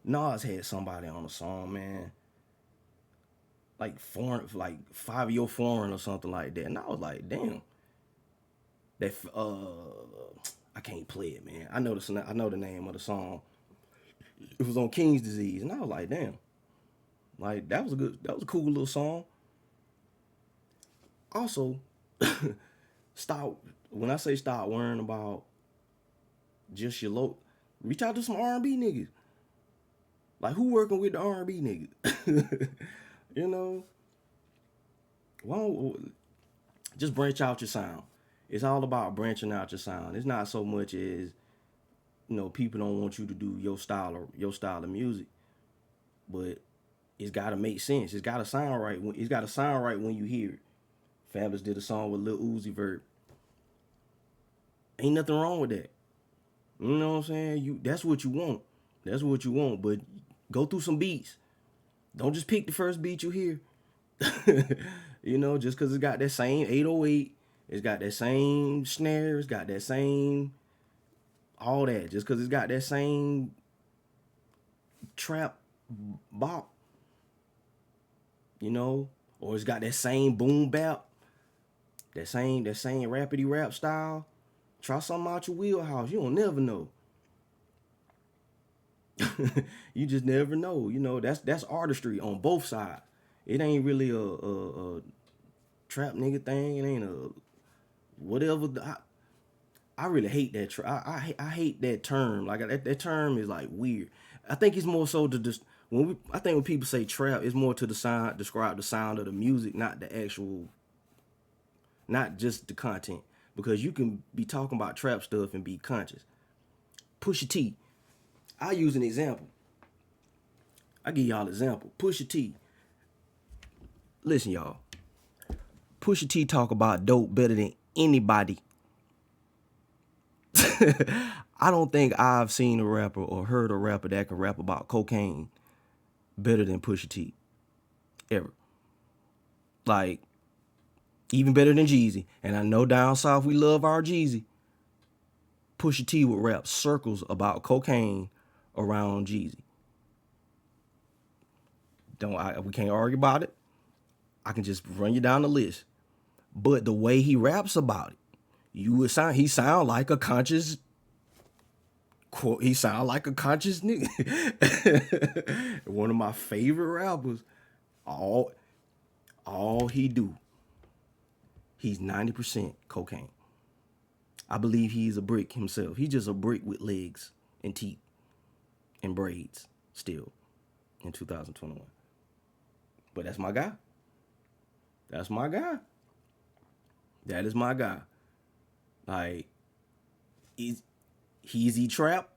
Nas had somebody on a song, man. Like 5 Year Foreign or something like that. And I was like, damn. That I can't play it, man. I know the name of the song. It was on King's Disease, and I was like, damn. Like that was a cool little song. Also, stop when I say stop worrying about just your low, reach out to some R&B niggas. Like who working with the R&B niggas? You know, why don't, just branch out your sound. It's all about branching out your sound. It's not so much as people don't want you to do your style of music, but it's got to make sense. It's got to sound right. It's got to sound right when you hear it. Fabulous did a song with Lil Uzi Vert. Ain't nothing wrong with that. You know what I'm saying? That's what you want. That's what you want. But go through some beats. Don't just pick the first beat you hear. Just because it's got that same 808, it's got that same snare, it's got that same all that. Just because it's got that same trap bop, or it's got that same boom bap, that same rapidy rap style. Try something out your wheelhouse. You don't never know. You just never know. That's artistry on both sides. It ain't really a trap nigga thing. It ain't a whatever. I really hate that. I hate that term. Like that term is like weird. I think it's more so to just when people say trap, it's more to describe the sound of the music, not the actual, not just the content. Because you can be talking about trap stuff and be conscious. Pusha T. I use an example. I give y'all an example. Pusha T. Listen, y'all. Pusha T talk about dope better than anybody. I don't think I've seen a rapper or heard a rapper that can rap about cocaine better than Pusha T. Ever. Like, even better than Jeezy. And I know down south we love our Jeezy. Pusha T would rap circles about cocaine around Jeezy. We can't argue about it. I can just run you down the list. But the way he raps about it, he sound like a conscious quote. He sound like a conscious nigga. One of my favorite rappers. All he do, he's 90% cocaine. I believe he's a brick himself. He's just a brick with legs and teeth and braids still in 2021. But that's my guy. That's my guy. That is my guy. Like, is he trap?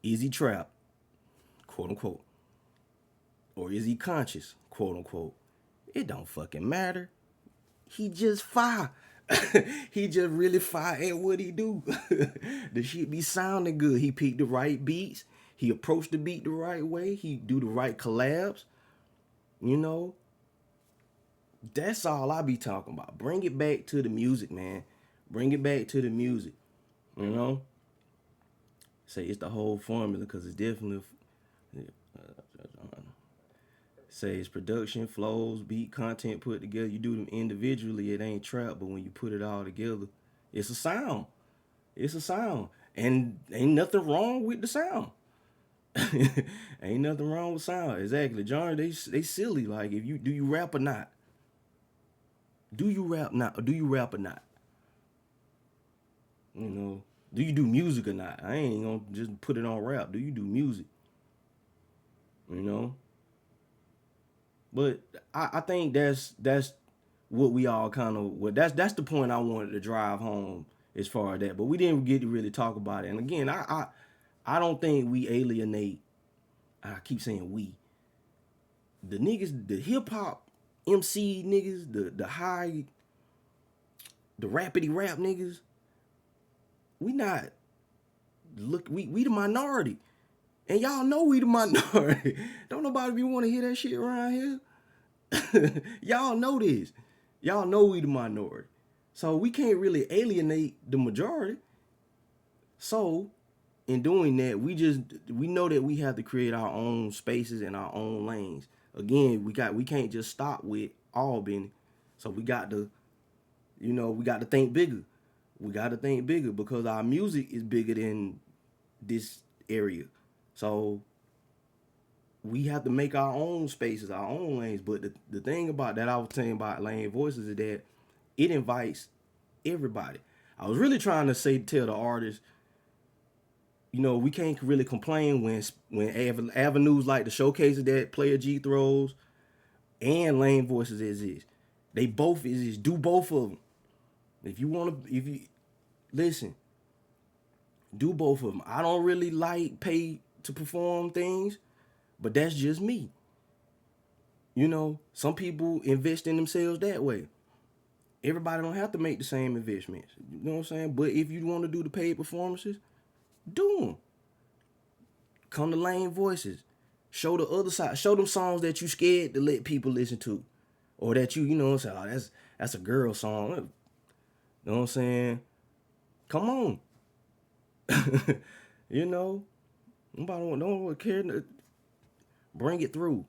Is he trap? Quote unquote. Or is he conscious? Quote unquote. It don't fucking matter. He just fire. He just really fire at what he do. The shit be sounding good. He picked the right beats. He approached the beat the right way. He do the right collabs. That's all I be talking about. Bring it back to the music, man. Bring it back to the music. Say it's the whole formula because it's definitely. Say it's production, flows, beat, content put together. You do them individually, it ain't trap. But when you put it all together, it's a sound. It's a sound. And ain't nothing wrong with the sound. Ain't nothing wrong with sound. Exactly. John, they silly. Like, do you rap or not? Do you rap not? Or do you rap or not? Do you do music or not? I ain't gonna just put it on rap. Do you do music? But I think that's what we all kind of, that's the point I wanted to drive home as far as that. But we didn't get to really talk about it. And again, I don't think we alienate. I keep saying we. The niggas, the hip hop MC niggas, the rapidy rap niggas. We the minority. And y'all know we the minority. Don't nobody be want to hear that shit around here. Y'all know this. Y'all know we the minority. So we can't really alienate the majority. So in doing that, we know that we have to create our own spaces and our own lanes. Again, we can't just stop with Albany. So we got to think bigger. We got to think bigger because our music is bigger than this area. So we have to make our own spaces, our own lanes. But the thing about that I was saying about Lane Voices is that it invites everybody. I was really trying to tell the artists, you know, we can't really complain when avenues like the showcases that Player G throws and Lane Voices exist. They both exist. Do both of them. If you listen, do both of them. I don't really like pay to perform things, but that's just me. You know, some people invest in themselves that way. Everybody don't have to make the same investments. You know what I'm saying? But if you want to do the paid performances, do them. Come to Lane Voices. Show the other side. Show them songs that you scared to let people listen to. Or that you know what I'm saying, oh, that's a girl song. You know what I'm saying? Come on. You know? Nobody don't care. Bring it through.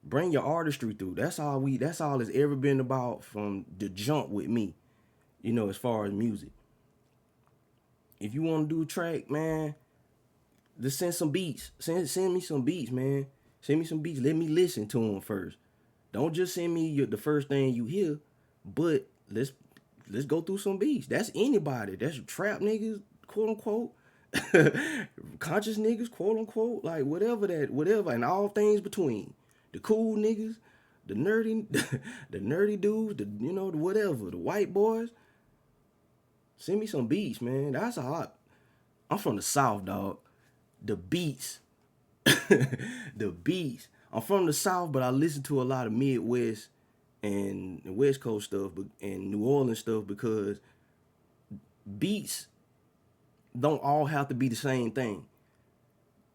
Bring your artistry through. That's all it's ever been about from the jump with me. You know, as far as music. If you want to do a track, man, just send some beats. Send me some beats, man. Send me some beats. Let me listen to them first. Don't just send me the first thing you hear, but let's go through some beats. That's anybody. That's trap niggas, quote unquote. Conscious niggas, quote unquote. Like whatever, and all things between. The cool niggas, the nerdy dudes, the whatever, the white boys. Send me some beats, man. That's all. I'm from the South, dog. The beats. The beats. I'm from the South, but I listen to a lot of Midwest and West Coast stuff and New Orleans stuff because beats don't all have to be the same thing.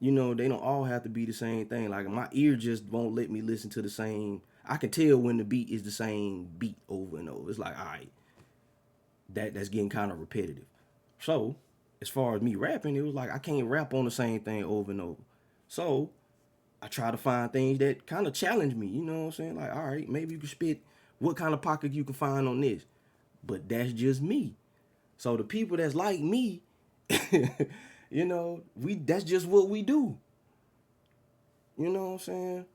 You know, they don't all have to be the same thing. Like, my ear just won't let me listen to the same. I can tell when the beat is the same beat over and over. It's like, all right, that's getting kind of repetitive. So, as far as me rapping, it was like, I can't rap on the same thing over and over. So, I try to find things that kind of challenge me. You know what I'm saying? Like, all right, maybe you can spit what kind of pocket you can find on this. But that's just me. So, the people that's like me, you know, that's just what we do. You know what I'm saying?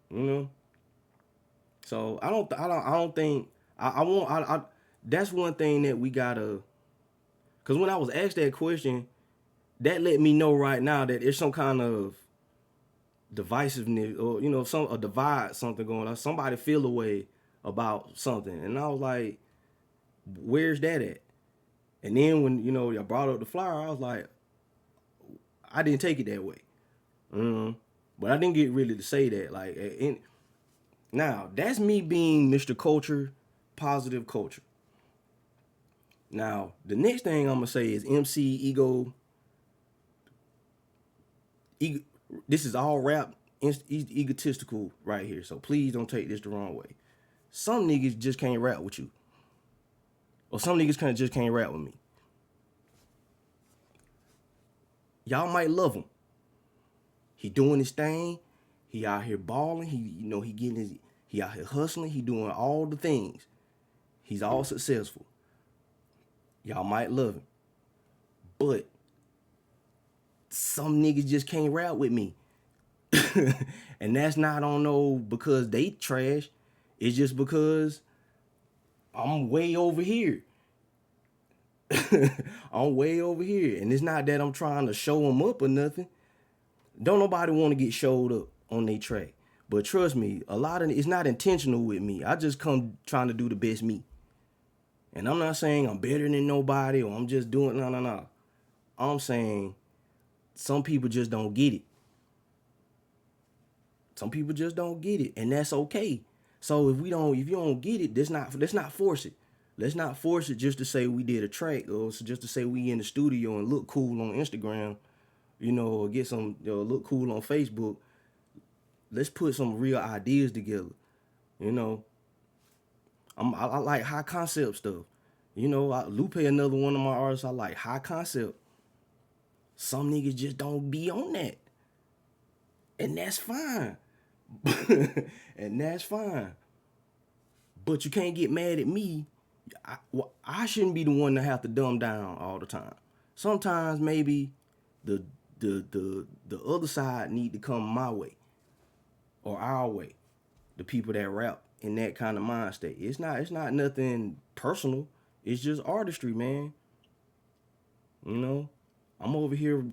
You know? So I don't think that's one thing that we gotta, cause when I was asked that question, that let me know right now that there's some kind of divisiveness or, you know, a divide, something going on. Somebody feel a way about something. And I was like, where's that at? And then when, you know, y'all brought up the flyer, I was like, I didn't take it that way. But I didn't get really to say that. Like, now, that's me being Mr. Culture, positive culture. Now, the next thing I'm going to say is MC Ego. This is all rap, egotistical right here. So please don't take this the wrong way. Some niggas just can't rap with you. Or some niggas just can't rap with me. Y'all might love him. He doing his thing. He out here balling. He out here hustling. He doing all the things. He's all successful. Y'all might love him. But some niggas just can't rap with me. And that's not because they trash. It's just because I'm way over here. I'm way over here. And it's not that I'm trying to show them up or nothing. Don't nobody want to get showed up on their track. But trust me, it's not intentional with me. I just come trying to do the best me. And I'm not saying I'm better than nobody or I'm just doing, no. I'm saying some people just don't get it. Some people just don't get it. And that's okay. So if you don't get it, let's not force it. Let's not force it just to say we did a track or just to say we in the studio and look cool on Instagram, you know, or get some, look cool on Facebook. Let's put some real ideas together, you know. I like high concept stuff. You know, Lupe, another one of my artists, I like high concept. Some niggas just don't be on that. And that's fine. And that's fine. But you can't get mad at me. I shouldn't be the one to have to dumb down all the time. Sometimes maybe the the other side need to come my way or our way. The people that rap in that kind of mind state. It's not nothing personal. It's just artistry, man. You know, I'm over here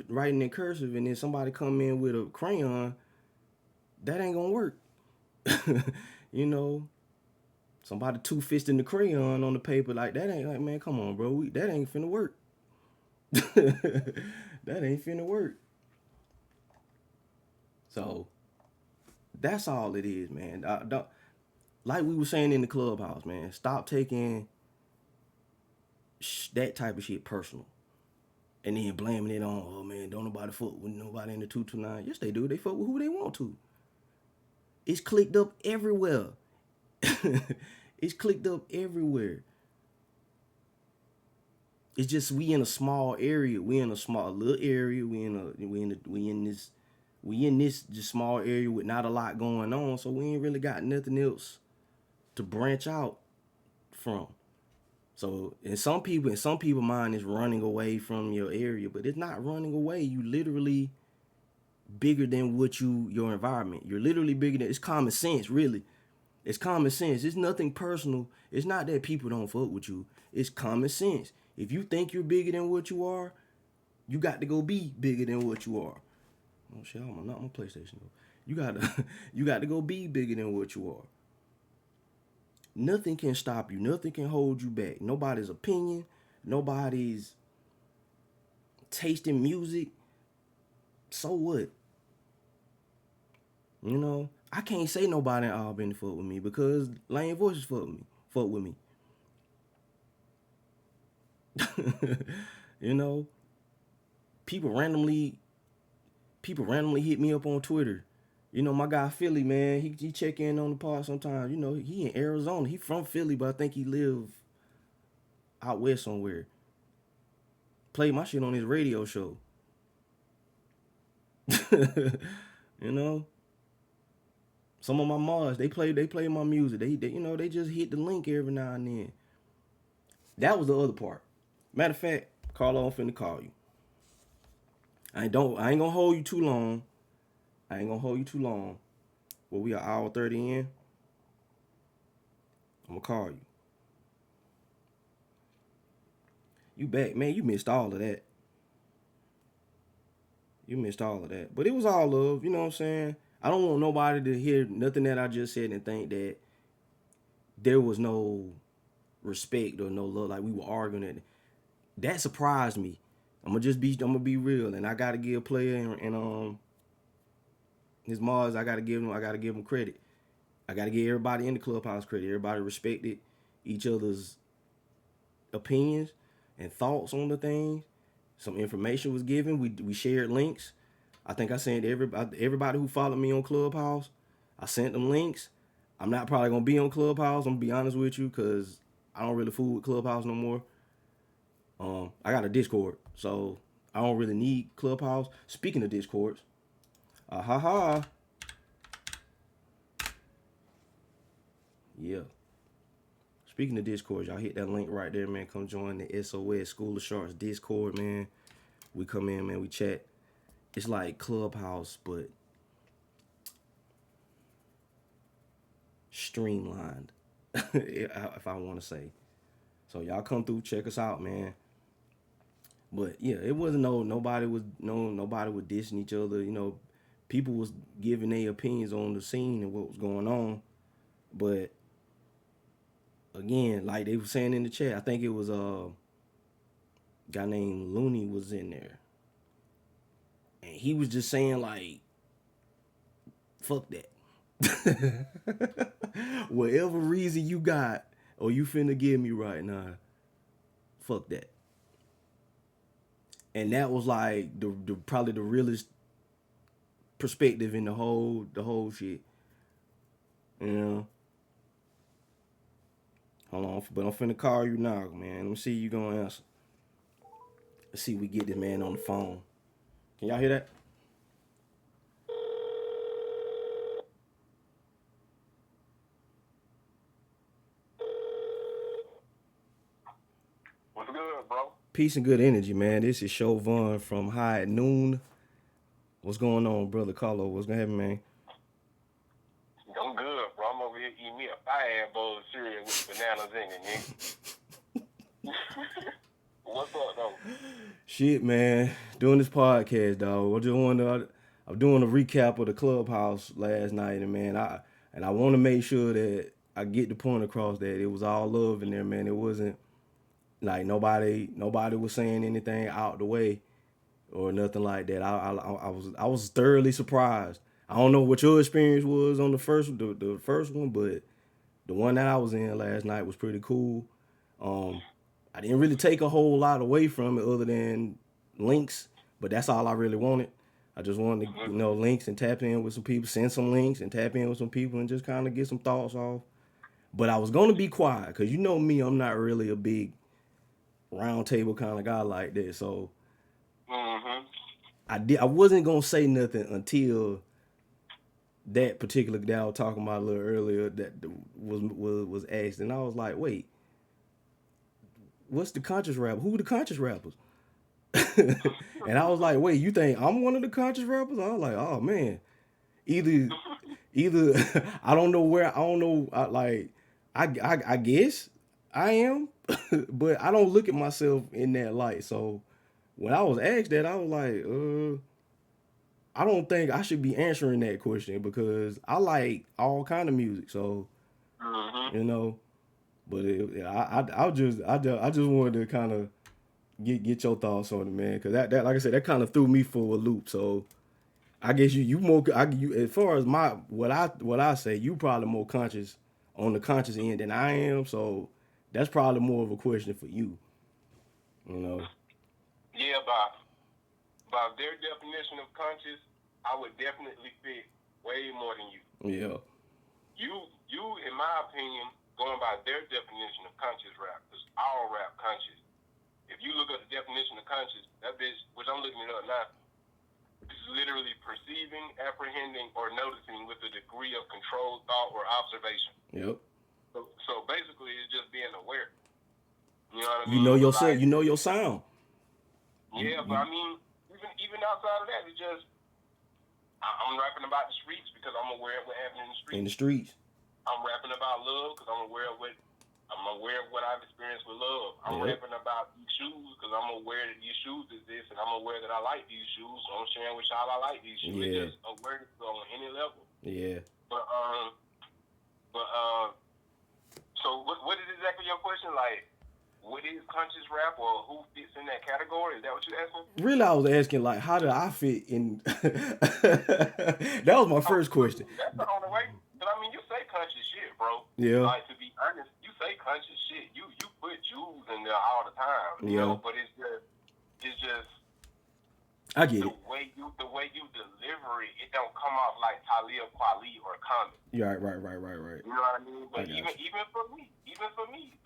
writing in cursive, and then somebody come in with a crayon. That ain't gonna work. You know, somebody two-fisting the crayon on the paper like that ain't like, man, come on, bro. That ain't finna work. That ain't finna work. So that's all it is, man. Like we were saying in the clubhouse, man. Stop taking that type of shit personal. And then blaming it on, oh man, don't nobody fuck with nobody in the 229. Yes, they do. They fuck with who they want to. It's clicked up everywhere. It's clicked up everywhere. It's just we in a small area. We in a small little area. We in this just small area with not a lot going on. So we ain't really got nothing else to branch out from. So in some people mind is running away from your area, but it's not running away. You literally bigger than your environment. You're literally bigger than, it's common sense, really. It's common sense. It's nothing personal. It's not that people don't fuck with you. It's common sense. If you think you're bigger than what you are, you got to go be bigger than what you are. Oh shit, I'm not on my PlayStation though. You got to go be bigger than what you are. Nothing can stop you. Nothing can hold you back. Nobody's opinion. Nobody's tasting music. So what? You know, I can't say nobody in Albany fuck with me because Lane Voices fuck with me. You know, people randomly hit me up on Twitter. You know, my guy Philly, man, he check in on the pod sometimes. You know, he in Arizona. He from Philly, but I think he live out west somewhere. Played my shit on his radio show. You know, some of my mods, they play my music. They you know, they just hit the link every now and then. That was the other part. Matter of fact, Carlo, I'm finna call you. I ain't gonna hold you too long. Well, we are hour 30 in. I'm gonna call you. You back, man. You missed all of that. But it was all love, you know what I'm saying? I don't want nobody to hear nothing that I just said and think that there was no respect or no love, like we were arguing. That surprised me. I'm gonna be real, and I gotta give Player and his mods, I gotta give them credit. I gotta give everybody in the clubhouse credit. Everybody respected each other's opinions and thoughts on the things. Some information was given. We shared links. I think I sent everybody who followed me on Clubhouse, I sent them links. I'm not probably gonna be on Clubhouse, I'm gonna be honest with you, because I don't really fool with Clubhouse no more. I got a Discord, so I don't really need Clubhouse. Speaking of Discords, yeah. Speaking of Discord, y'all hit that link right there, man. Come join the SOS School of Sharks Discord, man. We come in, man. We chat. It's like Clubhouse, but streamlined, if I want to say. So y'all come through, check us out, man. But yeah, it wasn't nobody was dissing each other. You know, people was giving their opinions on the scene and what was going on. But again, like they were saying in the chat, I think it was a guy named Looney was in there. And he was just saying like, fuck that. Whatever reason you got or you finna give me right now, fuck that. And that was like the probably the realest perspective in the whole shit. You know? Hold on, but I'm finna call you now, man. Let me see you gonna answer. Let's see if we get this man on the phone. Can y'all hear that? What's good, bro? Peace and good energy, man. This is Chauvin from High at Noon. What's going on, brother Carlo? What's gonna happen, man? I'm good, bro. I'm over here eating me a fire bowl of cereal with bananas in it, nigga. What's up, though? Shit, man. Doing this podcast, dog. I'm doing a recap of the clubhouse last night, and man, I want to make sure that I get the point across that it was all love in there, man. It wasn't like nobody was saying anything out the way or nothing like that. I was thoroughly surprised. I don't know what your experience was on the first one, but the one that I was in last night was pretty cool. I didn't really take a whole lot away from it other than links, but that's all I really wanted. I just wanted to, links and tap in with some people, send some links and tap in with some people and just kind of get some thoughts off. But I was going to be quiet because you know me, I'm not really a big round table kind of guy like that. So I wasn't going to say nothing until that particular guy I was talking about a little earlier that was asked. And I was like, wait, what's the conscious rapper? Who are the conscious rappers? And I was like, wait, you think I'm one of the conscious rappers? I was like, oh man, either I don't know. I guess I am, but I don't look at myself in that light. So when I was asked that, I was like, I don't think I should be answering that question because I like all kind of music. So, but I just wanted to kind of get your thoughts on it, man, because that like I said, that kind of threw me for a loop. So I guess you more as far as what I say, you probably more conscious on the conscious end than I am. So that's probably more of a question for you. Yeah, by their definition of conscious, I would definitely fit way more than you. Yeah. You, in my opinion, going by their definition of conscious rap, because all rap conscious. If you look at the definition of conscious, that bitch, which I'm looking it up now, is literally perceiving, apprehending, or noticing with a degree of controlled thought or observation. Yep. So basically, it's just being aware. You know what I mean? You know yourself. You know your sound. Yeah, but I mean, even outside of that, it's just I'm rapping about the streets because I'm aware of what happened in the streets. I'm rapping about love because I'm aware of what I've experienced with love. I'm rapping about these shoes because I'm aware that these shoes exist and I'm aware that I like these shoes. So I'm sharing with y'all I like these shoes. Yeah. It's just awareness on any level. Yeah. But so what is exactly your question? Like, what is conscious rap or who fits in that category? Is that what you're asking? Really, I was asking, like, how did I fit in? That was my first question. That's the only way. But I mean, you say conscious shit, bro. Yeah. Like, to be honest, you say conscious shit. You put Jews in there all the time. You know? But it's just. I get it. The way you deliver it, it don't come off like Talib Kweli or Common. Yeah, right. You know what I mean? But even for me,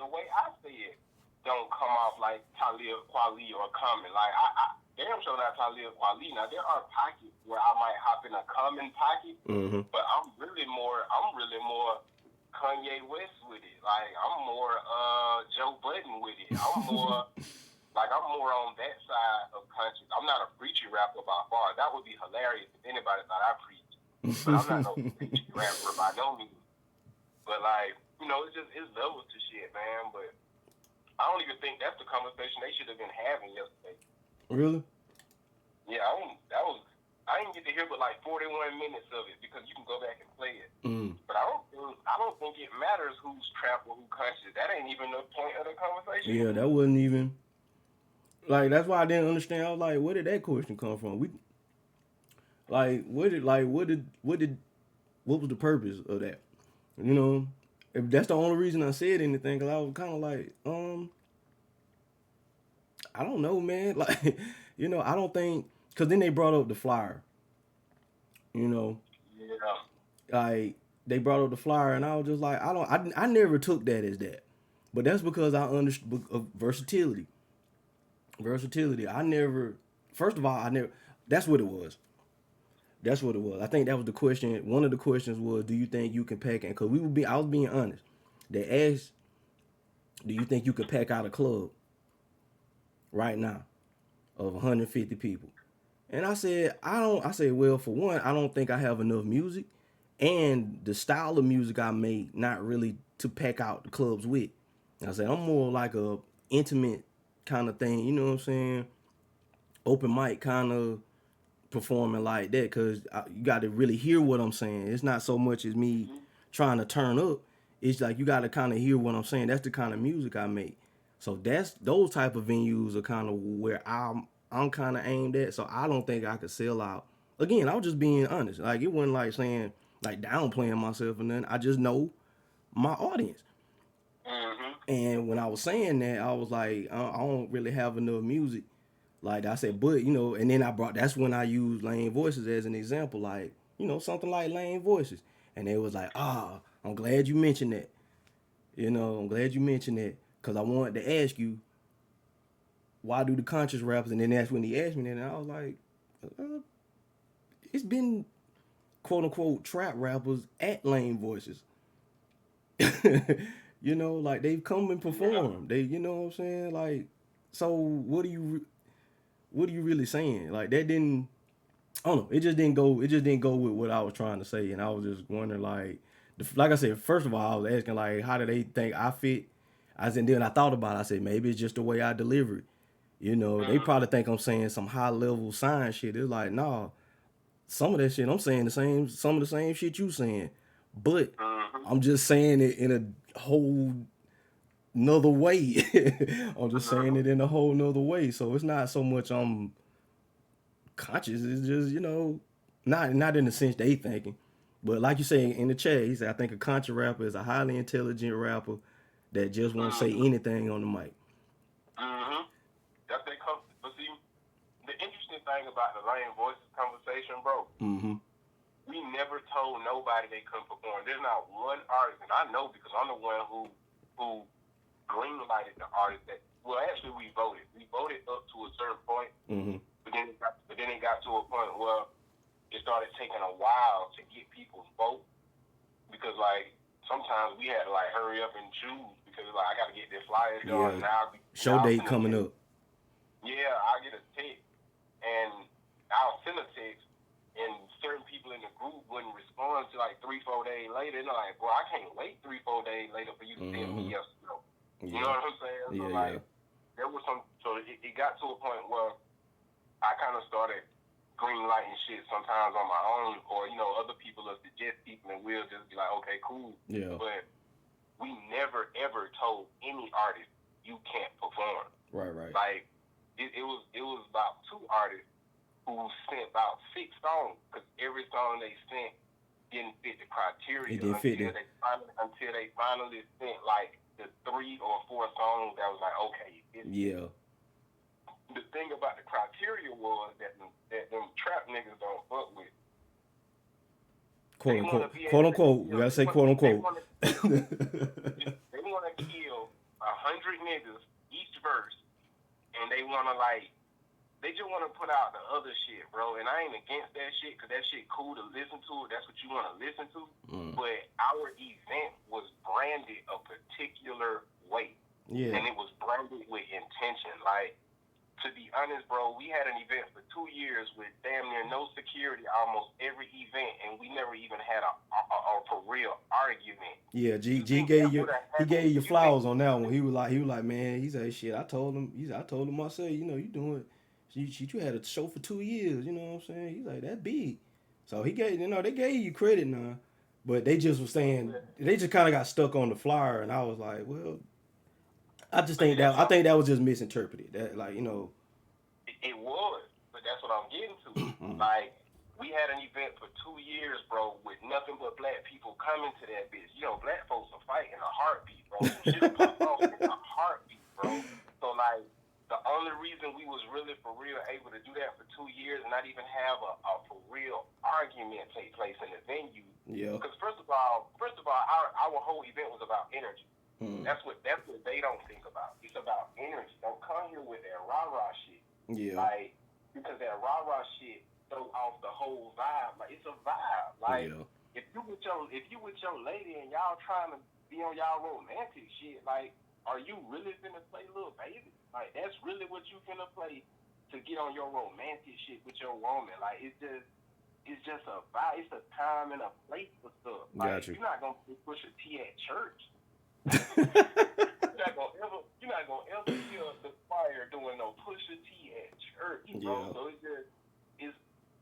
the way I say it don't come off like Talib Kweli or Common. Like I damn sure not Talib Kweli. Now there are pockets where I might hop in a Common pocket, but I'm really more Kanye West with it. Like I'm more Joe Budden with it. I'm more I'm more on that side of conscious. I'm not a preachy rapper by far. That would be hilarious if anybody thought I preach. But I'm not no preachy rapper by no means. But it's levels to shit, man. But I don't even think that's the conversation they should have been having yesterday. Really? Yeah, I didn't get to hear but like 41 minutes of it because you can go back and play it. But I don't think it matters who's trap or who conscious. That ain't even the point of the conversation. Yeah, that wasn't even. Like, that's why I didn't understand. I was like, where did that question come from? What was the purpose of that? You know, if that's the only reason I said anything, because I was kind of like, I don't know, man. Like, I don't think, because then they brought up the flyer. Yeah. Like, they brought up the flyer, and I was just like, I never took that as that. But that's because I understood versatility. First of all, that's what it was. I think that was the question. One of the questions was, do you think you can pack in? Because I was being honest. They asked, do you think you could pack out a club? right now of 150 people. And I said, I said, well, for one, I don't think I have enough music, and the style of music I make not really to pack out the clubs with. I said, I'm more like a intimate kind of thing, you know what I'm saying? Open mic kind of performing like that, because you got to really hear what I'm saying. It's not so much as me trying to turn up. It's like you got to kind of hear what I'm saying. That's the kind of music I make. So that's those type of venues are kind of where I'm kind of aimed at. So I don't think I could sell out. Again, I was just being honest. Like, it wasn't like saying, like, downplaying myself or nothing. I just know my audience. And when I was saying that, I was like, I don't really have enough music. Like I said, but you know, and then that's when I used Lane Voices as an example, like, you know, something like Lane Voices. And they was like, I'm glad you mentioned that. You know, I'm glad you mentioned that, because I wanted to ask you, why do the conscious rappers? And then that's when he asked me that, and I was like, it's been quote unquote trap rappers at Lane Voices. You know, like, they've come and performed. They, you know what I'm saying? Like, so what are you really saying? Like, that didn't, I don't know. It just didn't go. It just didn't go with what I was trying to say, and I was just wondering, like I said, first of all, I was asking, like, how do they think I fit? Then I thought about it. I said, maybe it's just the way I deliver it. You know, they probably think I'm saying some high level science shit. It's like, nah, some of that shit I'm saying some of the same shit you saying, but I'm just saying it in a whole nother way. I'm just saying it in a whole nother way. So it's not so much I'm conscious. It's just, you know, not in the sense they thinking. But like you say in the chat, he said, I think a conscious rapper is a highly intelligent rapper that just won't say anything on the mic. That's their comfort. But see, the interesting thing about the Lane Voices conversation, bro, we never told nobody they couldn't perform. There's not one artist, and I know because I'm the one who greenlighted the artist that. Well, actually, we voted. We voted up to a certain point, but then it got to a point where it started taking a while to get people's vote, because like sometimes we had to like hurry up and choose, because like I got to get this flyer done. Now show date coming up. Yeah, I get a text, and I'll send a text, and certain people in the group wouldn't respond to like 3-4 days later. And they're like, bro, I can't wait 3-4 days later for you to send me yes or no. You know what I'm saying? So like, there was some. So it got to a point where I kind of started greenlighting shit sometimes on my own, or you know, other people will suggest people, and we'll just be like, okay, cool. Yeah. But we never ever told any artist you can't perform. Right. Like it was about 2 artists who sent about 6 songs, because every song they sent didn't fit the criteria until they finally sent like the 3 or 4 songs that was like, okay. Yeah. The thing about the criteria was that them trap niggas don't fuck with. Quote unquote. We gotta say quote unquote. They want to kill 100 niggas each verse, and they want to they just want to put out the other shit, bro. And I ain't against that shit, because that shit cool to listen to. That's what you want to listen to. But our event was branded a particular way. Yeah. And it was branded with intention. Like, to be honest, bro, we had an event for 2 years with damn near no security almost every event, and we never even had a for real argument. Yeah, G gave you flowers on that one. He was like, man, he said, shit, I told him I said, you know, you doing you had a show for 2 years, you know what I'm saying? He's like, that big. So he gave, you know, they gave you credit now. But they just was saying, they just kind of got stuck on the flyer, and I was like, well, I think that was just misinterpreted. That, like, you know. It was, but that's what I'm getting to. Like, we had an event for 2 years, bro, with nothing but black people coming to that bitch. You know, black folks will fight in a heartbeat, bro. Shit pop off in a heartbeat, bro. So, like, the only reason we was really for real able to do that for 2 years and not even have a for real argument take place in the venue. Yeah. Because first of all, our whole event was about energy. That's what they don't think about. It's about energy. Don't come here with that rah-rah shit. Yeah. Like, because that rah-rah shit throw off the whole vibe. Like, it's a vibe. Like, if you with your lady and y'all trying to be on y'all romantic shit, like, are you really finna play Lil Baby? Like, that's really what you finna play to get on your romantic shit with your woman. Like, it's just a vibe. It's a time and a place for stuff. Like, Gotcha. you're not gonna push a T at church. You're not gonna ever hear the choir doing no Pusha T at church, bro. Yeah. So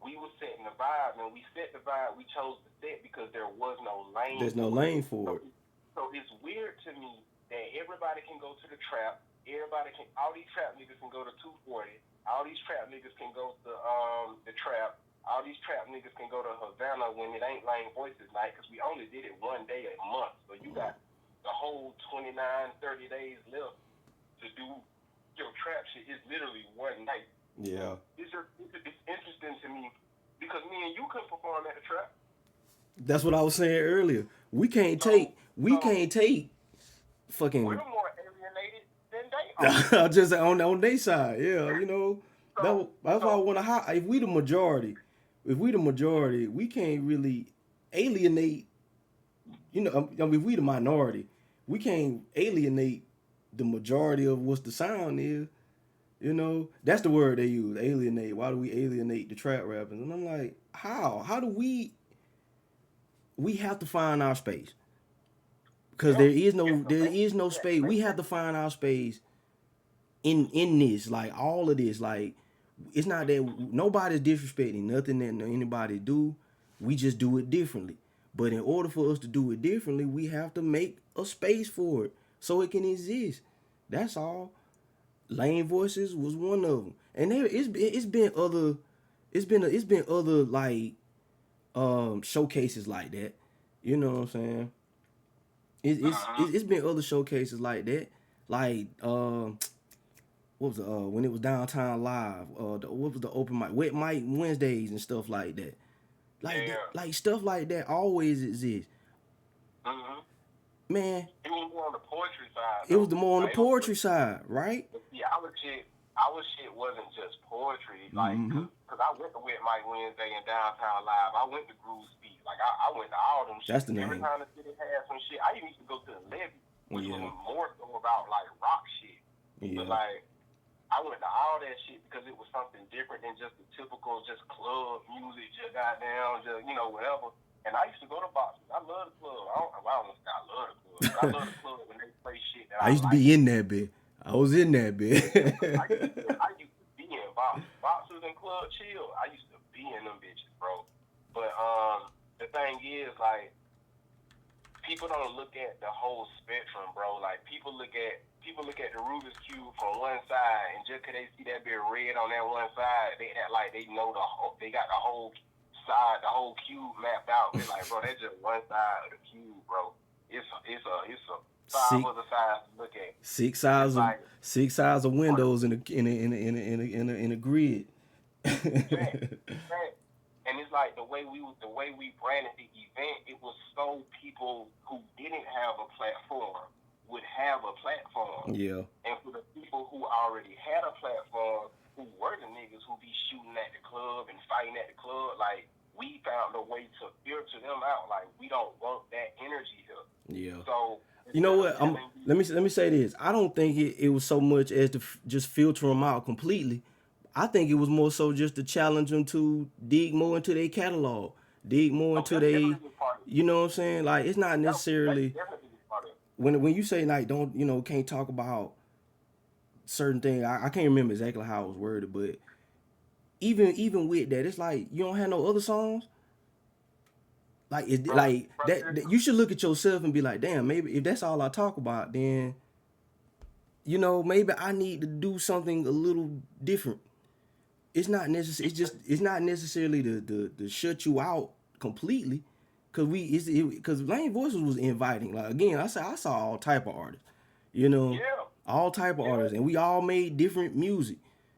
we were setting the vibe, and we set the vibe. We chose to set because there was no lane. There's no lane for it. So it's weird to me that everybody can go to the trap. All these trap niggas can go to 240. All these trap niggas can go to the trap. All these trap niggas can go to Havana when it ain't Lane Voices night, because we only did it one day a month. So you got the whole 29, 30 days left to do your trap shit. It's literally one night. Yeah. It's interesting to me because me and you couldn't perform at the trap. That's what I was saying earlier. We can't take fucking. We're more alienated than they are. Just on their side, yeah. You know, that's why I want to highlight. If we the majority, we can't really alienate. You know, I mean, if we the minority, we can't alienate the majority of what the sound is. You know, that's the word they use, alienate. Why do we alienate the trap rappers? And I'm like, how? How do we have to find our space. Because there is no space. We have to find our space in this, like all of this. Like, it's not that nobody's disrespecting nothing that anybody do. We just do it differently. But in order for us to do it differently, we have to make a space for it so it can exist. That's all. Lane Voices was one of them, and it's been other like showcases like that. You know what I'm saying? It's been other showcases like that, like what was when it was Downtown Live, what was the open mic, Wet Mic Wednesdays and stuff like that. Like stuff like that always exists. Man, it was more on the poetry side. It was the more on the poetry side, right? Yeah, our shit wasn't just poetry. Like, cause I went to Wet Mic Wednesday and Downtown Live. I went to Groove Speak. Like, I went to all them shit. That's the name. Every time the city had some shit, I even used to go to the Levy, which was more so about like rock shit. Yeah. But like, I went to all that shit because it was something different than just the typical just club music, just goddamn, just whatever. And I used to go to boxes. I love the club. I love the club. But I love the club when they play shit that I used to be in that bit. I was in that bit. I used to be in boxes and Club Chill. I used to be in them bitches, bro. But the thing is, like, people don't look at the whole spectrum, bro. Like, people look at the Rubik's Cube from one side, and just 'cause they see that bit red on that one side, they act like they know they got the whole side, the whole cube mapped out. They're like, bro, that's just one side of the cube, bro. It's a 5 other sides to look at. Six sides of windows in a grid. And it's like the way we branded the event, it was so people who didn't have a platform would have a platform. Yeah. And for the people who already had a platform, who were the niggas who be shooting at the club and fighting at the club, like, we found a way to filter them out. Like, we don't want that energy here. Yeah. So, you know what? Let me say this. I don't think it was so much as to just filter them out completely. I think it was more so just to challenge them to dig more into their catalog, dig more into their, you know what I'm saying? Like, it's not necessarily when you say like can't talk about certain things. I can't remember exactly how it was worded, but even with that, it's like you don't have no other songs. Like that you should look at yourself and be like, damn, maybe if that's all I talk about, then maybe I need to do something a little different. It's not necessary. It's not necessarily to shut you out completely, because Lane Voices was inviting. Like, again, I saw all type of artists, all type of artists, and we all made different music,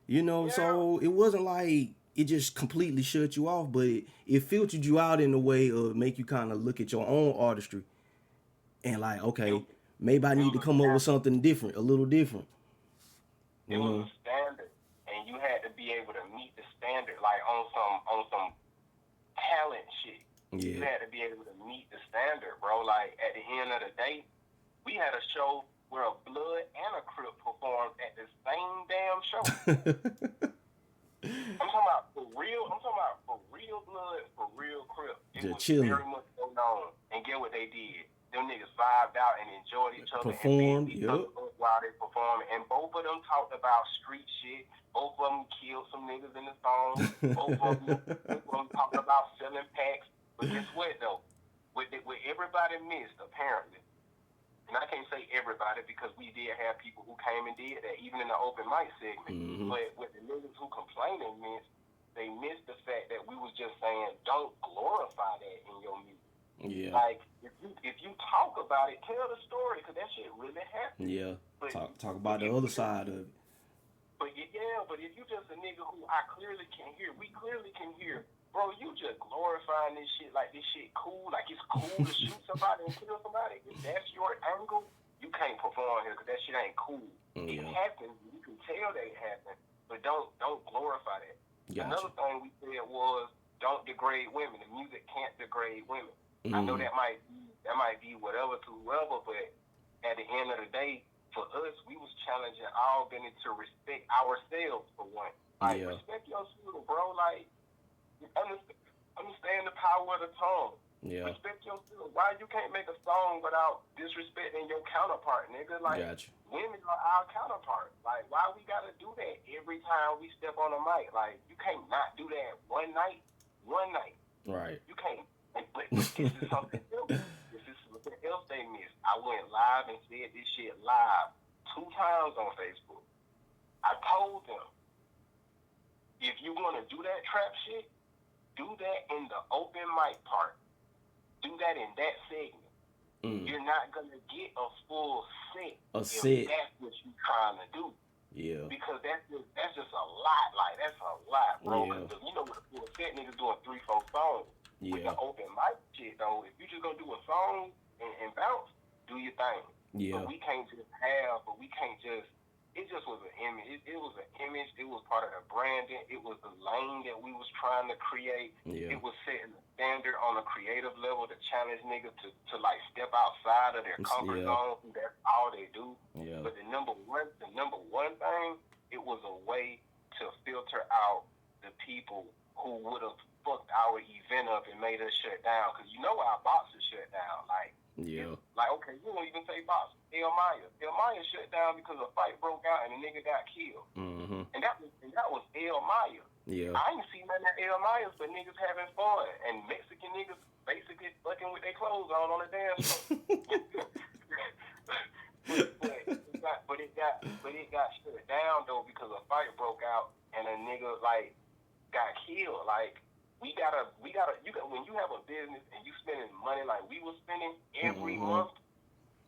So it wasn't like it just completely shut you off, but it filtered you out in a way of make you kind of look at your own artistry, and like, okay, maybe I need to come up with something different, a little different. It was a standard, and you had to be able to meet the standard, like on some talent shit. Yeah. You had to be able to meet the standard, bro. Like, at the end of the day, we had a show where a Blood and a Crip performed at the same damn show. I'm talking about for real Blood, for real Crip. It Just was chilling. very much going on. And get what they did. Them niggas vibed out and enjoyed each other. Performed, and each other up while they performed. And both of them talked about street shit. Both of them killed some niggas in the song. both of them talked about selling packs. But guess what though? What everybody missed apparently. And I can't say everybody because we did have people who came and did that, even in the open mic segment. Mm-hmm. But with the niggas who complaining they missed the fact that we was just saying, don't glorify that in your music. Yeah. Like, if you talk about it, tell the story, because that shit really happened. Yeah. But Talk about the other side of it. But if you just a nigga who I clearly can hear, we clearly can hear, bro, you just glorifying this shit like this shit cool, like it's cool to shoot somebody and kill somebody. If that's your angle, you can't perform here because that shit ain't cool. Yeah. It happens. You can tell that it happened, but don't glorify that. Gotcha. Another thing we said was don't degrade women. The music can't degrade women. Mm-hmm. I know that might be whatever to whoever, but at the end of the day, for us, we was challenging Albany to respect ourselves for one. Like, respect yourself, bro. Like, understand the power of the tongue. Yeah. Respect yourself. Why you can't make a song without disrespecting your counterpart, nigga? Like, Gotcha. women are our counterparts. Like, why we gotta do that every time we step on a mic? Like, you can't not do that one night. Right. You can't. But this is something else. This is something else they missed. I went live and said this shit live 2 times on Facebook. I told them, if you want to do that trap shit, do that in the open mic part. Do that in that segment. You're not going to get a full set if that's what you're trying to do. Yeah. Because that's just a lot. Like, that's a lot, bro. Yeah. Because you know what a full set niggas doing 3-4 songs. With the open mic shit, though, if you just gonna do a song and bounce, do your thing. Yeah. But we can't just, it just was an image. It was an image. It was part of the branding. It was the lane that we was trying to create. Yeah. It was setting the standard on a creative level to challenge niggas to like step outside of their comfort zone. That's all they do. Yeah. But the number one thing, it was a way to filter out the people who would have fucked our event up and made us shut down. Because you know our boxes shut down. Like, like, okay, you won't even say box. El Maya shut down because a fight broke out and a nigga got killed. Mm-hmm. And that was El Maya. Yeah. I ain't seen nothing at El Maya's but niggas having fun and Mexican niggas basically fucking with their clothes on the dance floor. but it got shut down though because a fight broke out and a nigga like got killed. Like, we gotta when you have a business and you spending money like we were spending every month,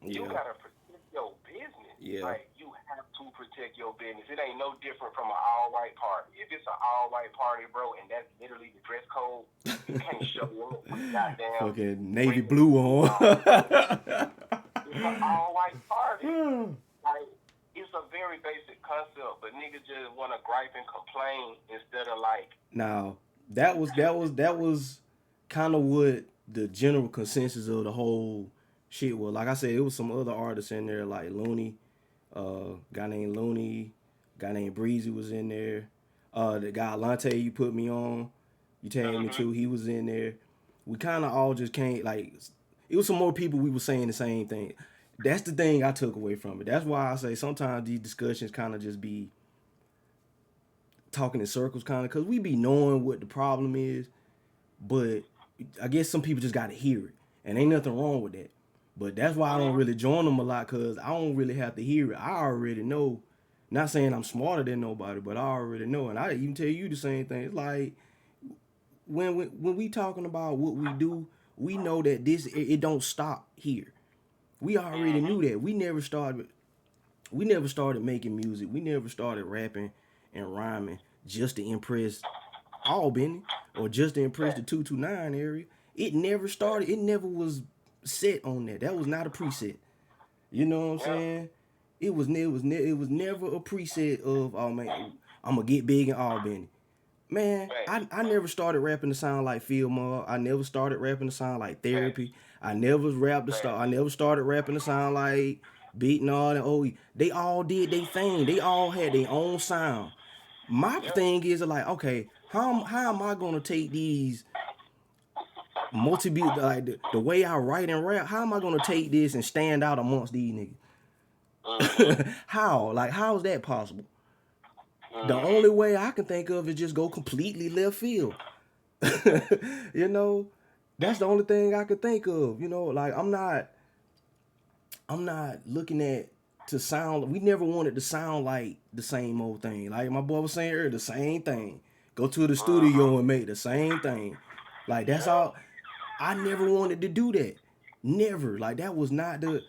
you gotta protect your business. Yeah. Like, you have to protect your business. It ain't no different from an all-white party. If it's an all-white party, bro, and that's literally the dress code, you can't show up with goddamn fucking navy blue on. It's an all-white party. Like, it's a very basic concept, but niggas just want to gripe and complain instead of like. Now, that was kind of what the general consensus of the whole shit was. Like I said, it was some other artists in there, like Looney, guy named Looney, guy named Breezy was in there. The guy Lante you put me on, you tagged me to, he was in there. We kind of all just came, like, it was some more people we were saying the same thing. That's the thing I took away from it. That's why I say sometimes these discussions kind of just be talking in circles, kind of, because we be knowing what the problem is, but I guess some people just got to hear it, and ain't nothing wrong with that. But that's why I don't really join them a lot, because I don't really have to hear it. I already know. Not saying I'm smarter than nobody, but I already know, and I even tell you the same thing. It's like when we talking about what we do, we know that it don't stop here. We already knew that. We never started making music. We never started rapping and rhyming just to impress Albany or just to impress the 229 area. It never started. It never was set on that. That was not a preset. You know what I'm saying? It was never a preset of, oh man, I'm gonna get big in Albany. Man, I never started rapping to sound like Phil Moore. I never started rapping to sound like Therapy. I never started rapping to sound like Beat Nard and OE. They all did their thing. They all had their own sound. My thing is like, okay, how am I gonna take these multi-beat, like the way I write and rap? How am I gonna take this and stand out amongst these niggas? How? Like, how is that possible? The only way I can think of is just go completely left field. You know, that's the only thing I could think of. You know, like I'm not looking at to sound. We never wanted to sound like the same old thing. Like my boy was saying earlier, the same thing. Go to the studio and make the same thing. Like that's all. I never wanted to do that. Never. Like that was not the.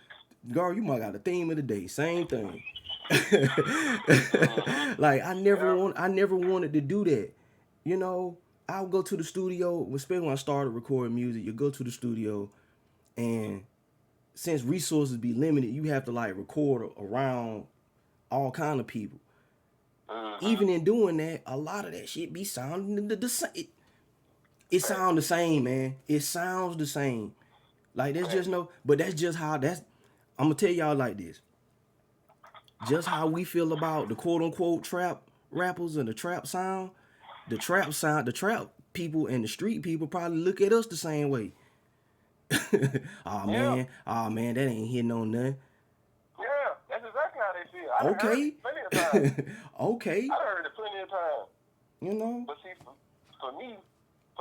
Girl, you might got the theme of the day. Same thing. Like I never wanted to do that. You know, I'll go to the studio, especially when I started recording music. You go to the studio, and since resources be limited, you have to like record around all kind of people. Even in doing that, a lot of that shit be sounding the same. It sounds the same, man. It sounds the same. Like there's just no, but that's just how that's. I'm gonna tell y'all like this. Just how we feel about the quote unquote trap rappers and the trap people and the street people probably look at us the same way. Oh man, that ain't hitting on nothing. Yeah, that's exactly how they feel. I Okay. heard it plenty of times. Okay. I heard it plenty of times. You know? But see, for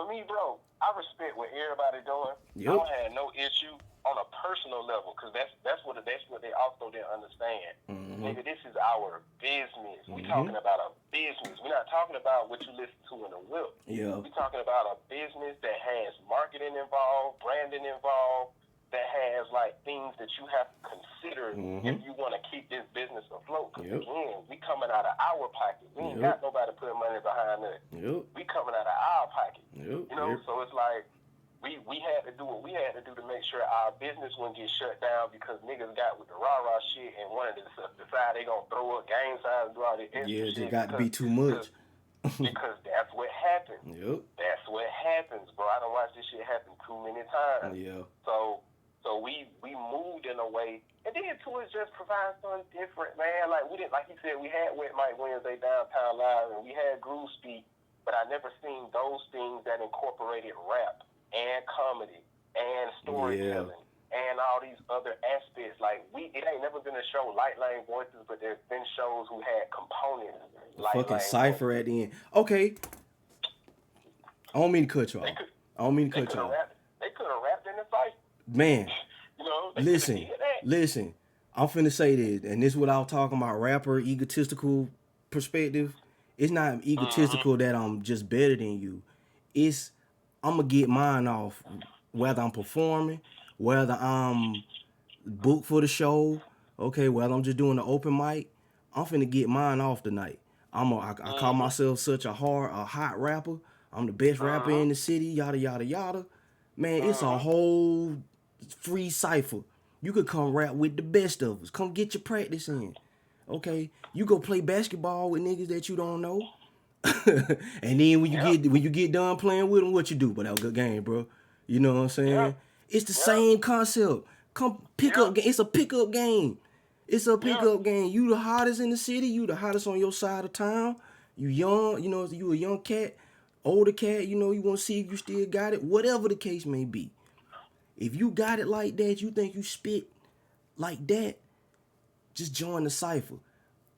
me, bro, I respect what everybody doing. Yep. I don't have no issue on a personal level, because that's what they also didn't understand. Nigga, this is our business. We talking about a business. We're not talking about what you listen to in a whip. Yeah. We talking about a business that has marketing involved, branding involved, that has like things that you have to consider if you want to keep this business afloat. Yep. Again, we coming out of our pocket. We ain't got nobody putting money behind it. Yep. We coming out of our pocket. Yep. You know, so it's like we had to do what we had to do to make sure our business wouldn't get shut down because niggas got with the rah-rah shit and wanted to decide they gonna throw up gang signs and do all this extra shit. Yeah, it got to be too much. Because that's what happens. Yep. That's what happens, bro. I done watched this shit happen too many times. Yeah. So we moved in a way, and then too, it's just provide something different, man. Like we didn't, like he said, we had Wet Mike Wednesday Downtown Live, and we had Groove Speak, but I never seen those things that incorporated rap and comedy and storytelling and all these other aspects. Like it ain't never been a show like Lane Voices, but there's been shows who had components. Like fucking Cypher at the end. Okay. I don't mean to cut you off. They could have rapped in the fight. Man, You know, they listen. coulda did that. Listen. I'm finna say this, and this is what I was talking about, rapper, egotistical perspective. It's not egotistical that I'm just better than you. It's I'm gonna get mine off, whether I'm performing, whether I'm booked for the show, okay, whether I'm just doing the open mic. I'm finna get mine off tonight. I call myself such a hot rapper. I'm the best rapper in the city, yada, yada, yada. Man, it's a whole free cipher. You could come rap with the best of us. Come get your practice in, okay? You go play basketball with niggas that you don't know. And then when you get done playing with them, what you do? But that was a good game, bro. You know what I'm saying? Yeah. It's the same concept. Come pick up. It's a pickup game. It's a pickup game. You the hottest in the city. You the hottest on your side of town. You young. You know, you a young cat, older cat. You know, you want to see if you still got it. Whatever the case may be. If you got it like that, you think you spit like that, just join the cipher.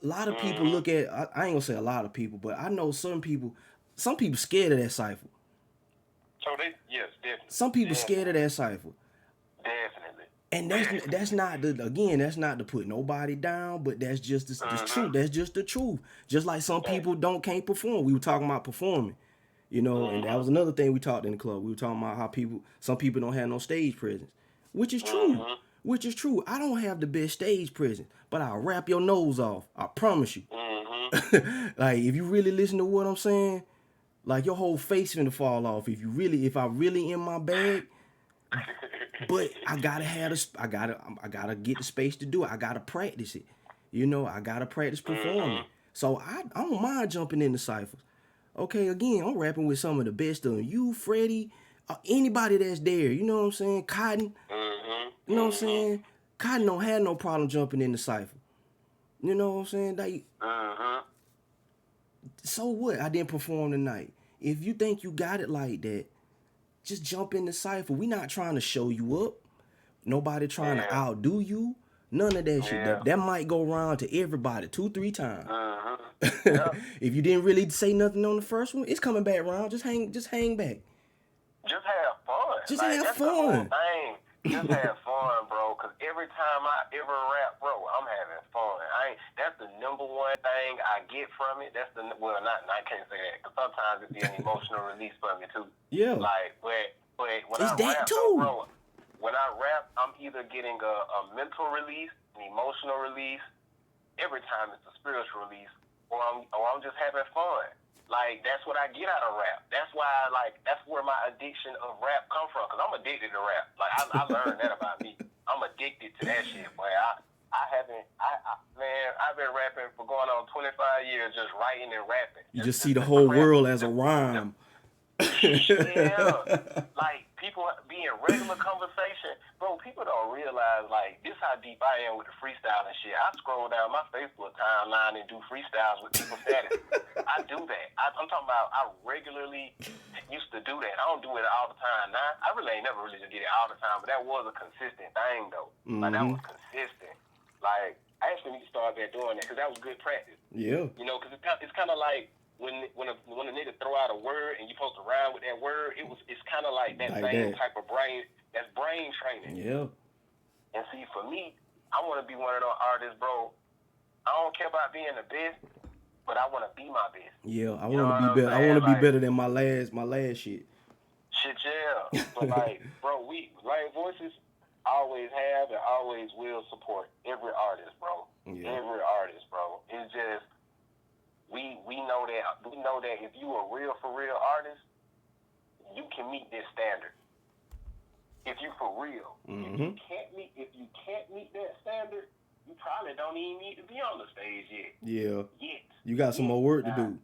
A lot of people look at, I ain't gonna say a lot of people, but I know some people scared of that cipher. So yes, definitely. Some people scared of that cipher. Definitely. And that's not to put nobody down, but that's just the truth. That's just the truth. Just like some people can't perform. We were talking about performing, you know, and that was another thing we talked in the club. We were talking about how some people don't have no stage presence, which is true. Which is true. I don't have the best stage presence, but I'll rap your nose off. I promise you. Like, if you really listen to what I'm saying, like, your whole face finna fall off. If I really in my bag, but I gotta get the space to do it. I gotta practice it. You know, I gotta practice performing. So I don't mind jumping in the ciphers. Okay, again, I'm rapping with some of the best of them. You, Freddie, anybody that's there. You know what I'm saying? Cotton. You know what I'm saying? Cotton don't have no problem jumping in the cypher. You know what I'm saying? Like, so what? I didn't perform tonight. If you think you got it like that, just jump in the cypher. We not trying to show you up. Nobody trying to outdo you. None of that shit. That might go around to everybody 2-3 times. If you didn't really say nothing on the first one, it's coming back around. Just hang back. Just have fun. Just like, have that's fun. The whole thing. Just have fun, bro. Cause every time I ever rap, bro, I'm having fun. That's the number one thing I get from it. That's I can't say that. Cause sometimes it's an emotional release for me too. Yeah. Like, but when It's I that rap, too. bro, when I rap, I'm either getting a mental release, an emotional release. Every time it's a spiritual release, or I'm just having fun. Like, that's what I get out of rap. That's why, that's where my addiction of rap come from. Cause I'm addicted to rap. Like, I learned that about me. I'm addicted to that shit, boy. I've been rapping for going on 25 years, just writing and rapping. You just see the whole world as a rhyme. Yeah, like people be in regular conversation, bro. People don't realize like this how deep I am with the freestyle and shit. I scroll down my Facebook timeline and do freestyles with people's status. I do that. I'm talking about. I regularly used to do that. I don't do it all the time now. I really ain't never really did it all the time, but that was a consistent thing though. Like that was consistent. Like I actually need to start back doing that because that was good practice. Yeah. You know, because it's kind of like. When a nigga throw out a word and you supposed to rhyme with that word, it's kind of like that same type of brain. That's brain training. Yeah. And see, for me, I want to be one of those artists, bro. I don't care about being the best, but I want to be my best. Yeah, I want to be better. I want to be better than my last shit. Shit, yeah. But like, bro, we Lane Voices always have and always will support every artist, bro. Yeah. Every artist, bro. It's just. We know that if you a real for real artist, you can meet this standard. If you for real, if you can't meet that standard, you probably don't even need to be on the stage yet. Yeah. Yet. You got some more work to do.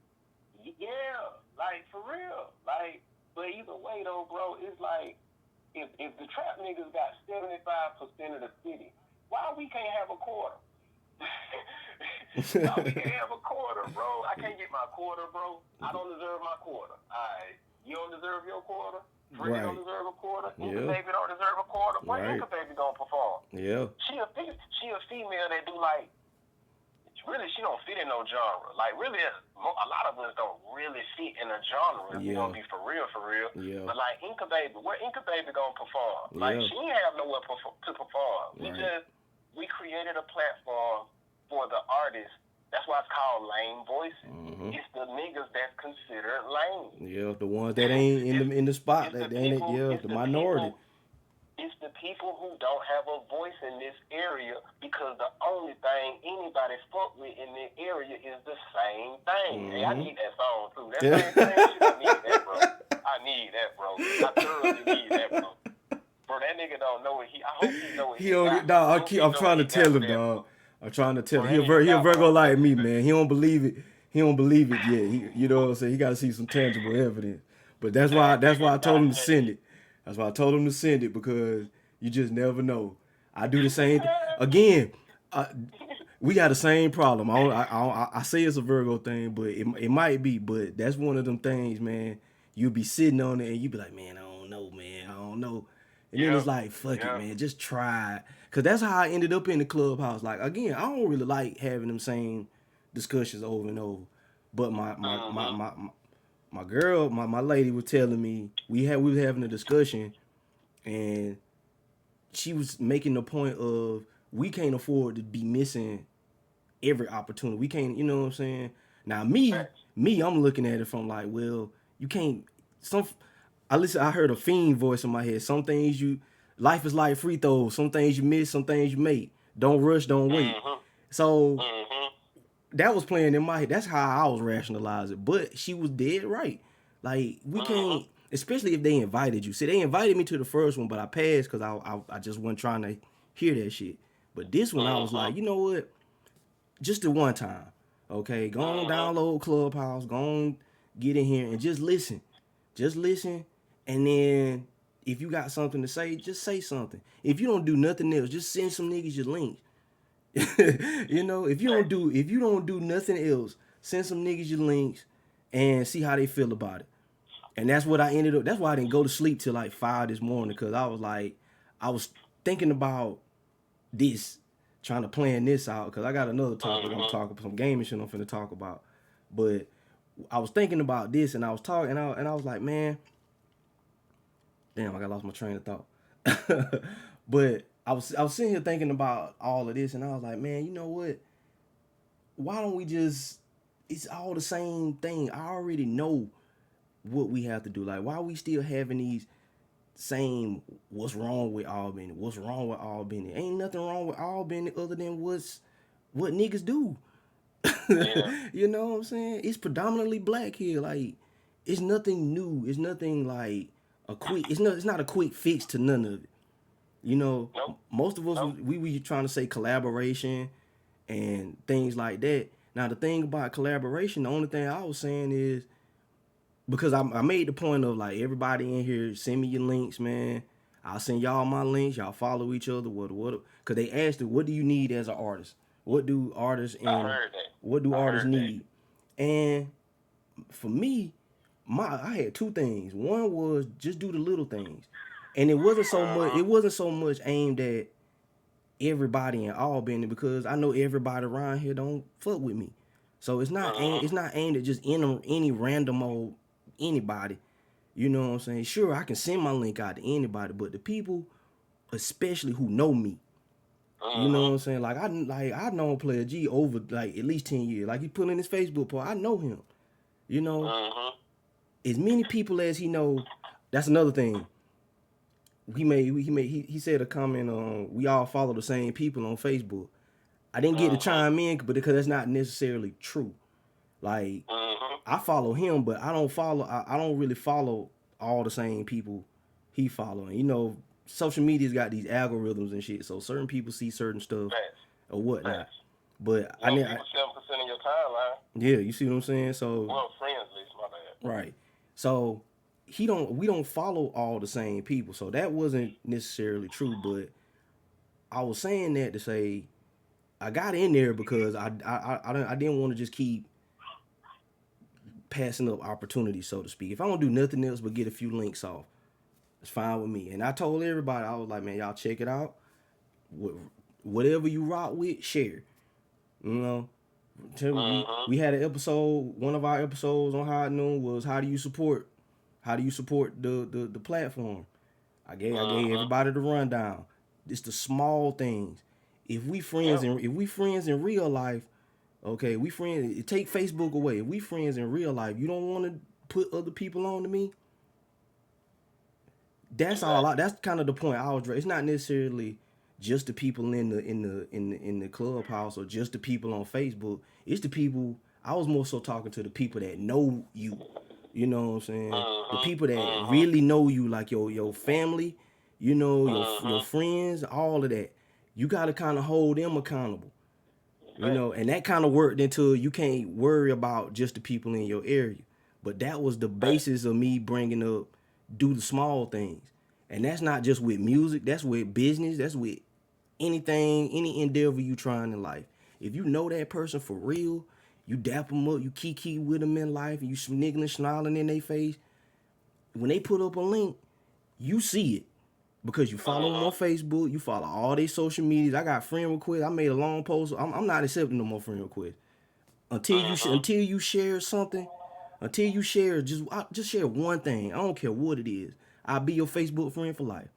Yeah, like for real. Like, but either way though, bro, it's like if the trap niggas got 75% of the city, why we can't have a quarter? Why we can't have a quarter, bro? I can't get my quarter, bro. I don't deserve my quarter. Alright, you don't deserve your quarter. Freddie don't deserve a quarter. Inca Baby don't deserve a quarter. When Inca Baby gonna perform? Yeah. She a female that do like. Really, she don't fit in no genre. Like really, a lot of us don't really fit in a genre. If you gonna be for real. Yeah. But like Inca Baby, where Inca Baby gonna perform? Yeah. Like she ain't have nowhere to perform. We created a platform for the artists. That's why it's called Lane Voices. It's the niggas that's considered lame. Yeah, the ones that ain't in the spot. That ain't the minority. It's the people who don't have a voice in this area because the only thing anybody fuck with in this area is the same thing. Hey, I need that song too. That same shit, I need that, bro. I thoroughly need that, bro. Bro, that nigga don't know it. I hope he know it. I'm trying to tell him, dog. I'm trying to tell him. He a Virgo like me, man. He don't believe it. He don't believe it yet. You know what I'm saying? He got to see some tangible evidence. But that's why I told him to send it. That's why I told him to send it because you just never know. I do the same thing. Again, we got the same problem. I say it's a Virgo thing, but it might be. But that's one of them things, man. You be sitting on it and you be like, man, I don't know. And then it's like, fuck it, man. Just try it. Because that's how I ended up in the clubhouse. Like, again, I don't really like having them same discussions over and over. But my girl, my lady was telling me, we was having a discussion, and she was making the point of, we can't afford to be missing every opportunity. We can't, you know what I'm saying? Now, me, I'm looking at it from like, well, you can't, I heard a fiend voice in my head. Some things life is like free throws. Some things you miss, some things you make. Don't rush, don't wait. So that was playing in my head. That's how I was rationalizing. But she was dead right. Like, we can't, especially if they invited you. See, they invited me to the first one, but I passed because I just wasn't trying to hear that shit. But this one, I was like, you know what? Just the one time, okay? Go on, download Clubhouse. Go on, get in here and just listen. Just listen. And then if you got something to say, just say something. If you don't do nothing else, just send some niggas your links. You know, if you don't do nothing else, send some niggas your links and see how they feel about it. And that's what I ended up. That's why I didn't go to sleep till like 5 this morning, because I was thinking about this, trying to plan this out, because I got another topic I'm talking, some gaming shit I'm finna talk about. But I was thinking about this, and I was talking, and I was like, man, damn, I got lost my train of thought. But I was sitting here thinking about all of this, and I was like, man, you know what? Why don't we just? It's all the same thing. I already know what we have to do. Like, why are we still having these same what's wrong with Albany? What's wrong with Albany? Ain't nothing wrong with Albany other than what niggas do. Yeah. You know what I'm saying? It's predominantly black here. Like, it's nothing new. It's nothing like a quick. It's not a quick fix to none of it. You know, most of us we were trying to say collaboration and things like that. Now the thing about collaboration, the only thing I was saying is, because I made the point of like, everybody in here, send me your links, man. I'll send y'all my links. Y'all follow each other. What? Because they asked you, what do you need as an artist? What do artists need? And for me, I had two things. One was just do the little things, and it wasn't so much aimed at everybody in Albany, because I know everybody around here don't fuck with me. So it's not aimed at just any random old anybody. You know what I'm saying? Sure, I can send my link out to anybody, but the people, especially who know me, you know what I'm saying? Like I know Player G over like at least 10 years. Like, he put in his Facebook post, I know him. You know, as many people as he know. That's another thing. He said a comment on, we all follow the same people on Facebook. I didn't get to chime in, but because that's not necessarily true. Like, I follow him, but I don't really follow all the same people he following. You know, social media's got these algorithms and shit, so certain people see certain stuff or whatnot. But I never 7% of your timeline. Yeah, you see what I'm saying? So, well, friends list, my bad. Right. So we don't follow all the same people. So that wasn't necessarily true, but I was saying that to say I got in there because I didn't want to just keep passing up opportunities, so to speak. If I don't do nothing else but get a few links off, it's fine with me. And I told everybody, I was like, man, y'all check it out. Whatever you rock with, share. You know, we had an episode. One of our episodes on High Noon was how do you support the platform. I gave everybody the rundown. It's the small things. If we friends in real life, okay, we friends. Take Facebook away. If we friends in real life, you don't want to put other people on to me. That's all. That's kind of the point I was. It's not necessarily just the people in the clubhouse or just the people on Facebook. It's the people. I was more so talking to the people that know you. You know what I'm saying? The people that really know you, like your family, you know, your friends, all of that. You got to kind of hold them accountable. You know, and that kind of worked into you can't worry about just the people in your area. But that was the basis of me bringing up do the small things. And that's not just with music. That's with business. That's with anything, any endeavor you trying in life. If you know that person for real, you dap them up, you kiki with them in life, and you sniggling, snarling in their face. When they put up a link, you see it. Because you follow them on Facebook, you follow all their social medias. I got friend requests. I made a long post. I'm not accepting no more friend requests. Until you share something, just share one thing. I don't care what it is. I'll be your Facebook friend for life.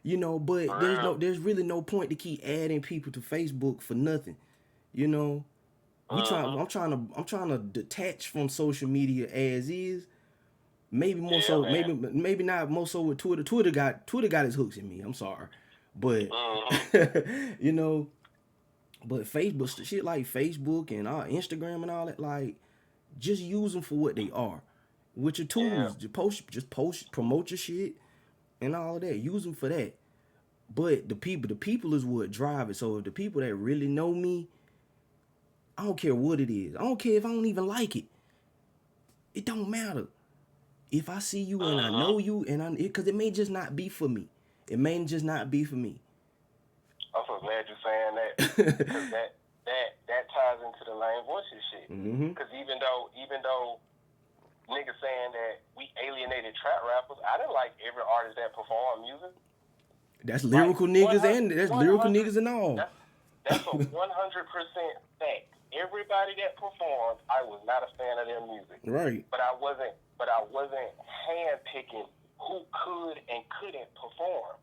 You know, but there's really no point to keep adding people to Facebook for nothing. You know, I'm trying to detach from social media as is. Maybe more so, maybe not more so with Twitter. Twitter got his hooks in me. I'm sorry, but you know, but Facebook shit like Facebook and Instagram and all that, like, just use them for what they are. With your tools, just post, promote your shit and all of that. Use them for that. But the people is what drive it. So if the people that really know me, I don't care what it is. I don't care if I don't even like it. It don't matter. if I see you and I know you and because it may just not be for me. It may just not be for me. I'm so glad you're saying that because that ties into the Lane Voices shit. Because even though niggas saying that we alienated trap rappers, I didn't like every artist that performed music. That's lyrical niggas and that's lyrical niggas and all. That's a 100% fact. Everybody that performed, I was not a fan of their music. Right. But I wasn't handpicking who could and couldn't perform.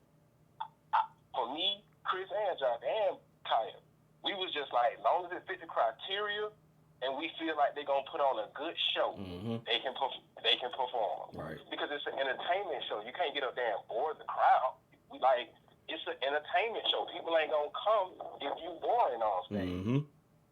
For me, Chris and Josh and Kaya, we was just like, as long as it fit the criteria, and we feel like they're gonna put on a good show, they can perform. Right. Because it's an entertainment show. You can't get up there and bore the crowd. It's an entertainment show. People ain't gonna come if you boring on stage.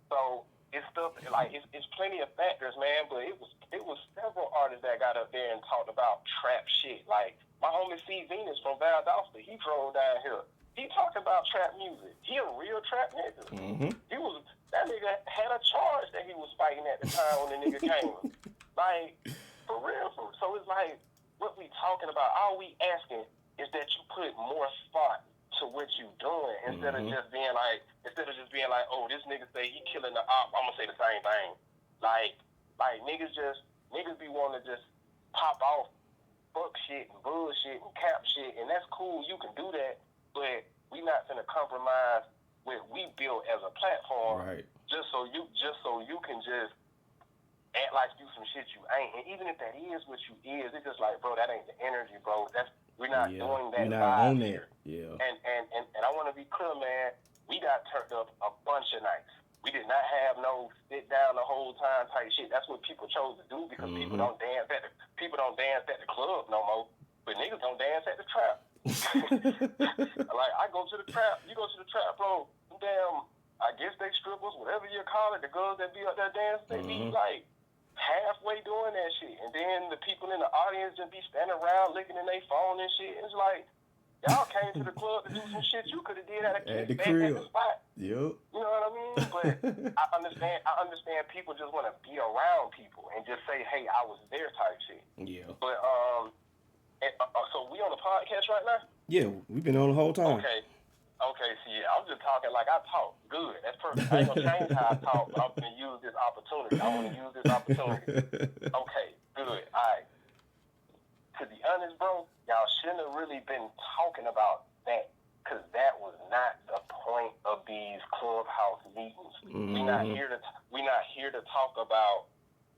So it's stuff like it's plenty of factors, man. But it was several artists that got up there and talked about trap shit. Like my homie C Venus from Valdosta, he drove down here. He talked about trap music. He a real trap nigga. That nigga had a charge that he was fighting at the time when the nigga came. Like, for real. So it's like, what we talking about, all we asking is that you put more thought to what you doing instead of just being like, oh, this nigga say he killing the op, I'm gonna say the same thing. Like niggas be wanting to just pop off fuck shit and bullshit and cap shit, and that's cool, you can do that, but we not gonna compromise what we built as a platform, right? Just so you can just act like you some shit you ain't. And even if that is what you is, it's just like, bro, that ain't the energy, bro. We're not doing that. We're not on here. that. Yeah. And I want to be clear, man. We got turned up a bunch of nights. We did not have no sit down the whole time type shit. That's what people chose to do because people don't dance at the club no more. But niggas don't dance at the trap. Like I go to the trap, you go to the trap, bro. Damn, I guess they strippers, whatever you call it, the girls that be up there dancing, they be like halfway doing that shit, and then the people in the audience just be standing around looking in their phone and shit. It's like y'all came to the club to do some shit you could have did at the crib, at the spot. Yep. You know what I mean? But I understand people just want to be around people and just say, hey, I was there type shit. Yeah. But so we on the podcast right now? Yeah, we've been on the whole time. Okay, see, I'm just talking like I talk. Good, that's perfect. I ain't gonna change how I talk, but I'm gonna use this opportunity. I want to use this opportunity. Okay, good, all right. To be honest, bro, y'all shouldn't have really been talking about that, because that was not the point of these clubhouse meetings. We're not here to talk about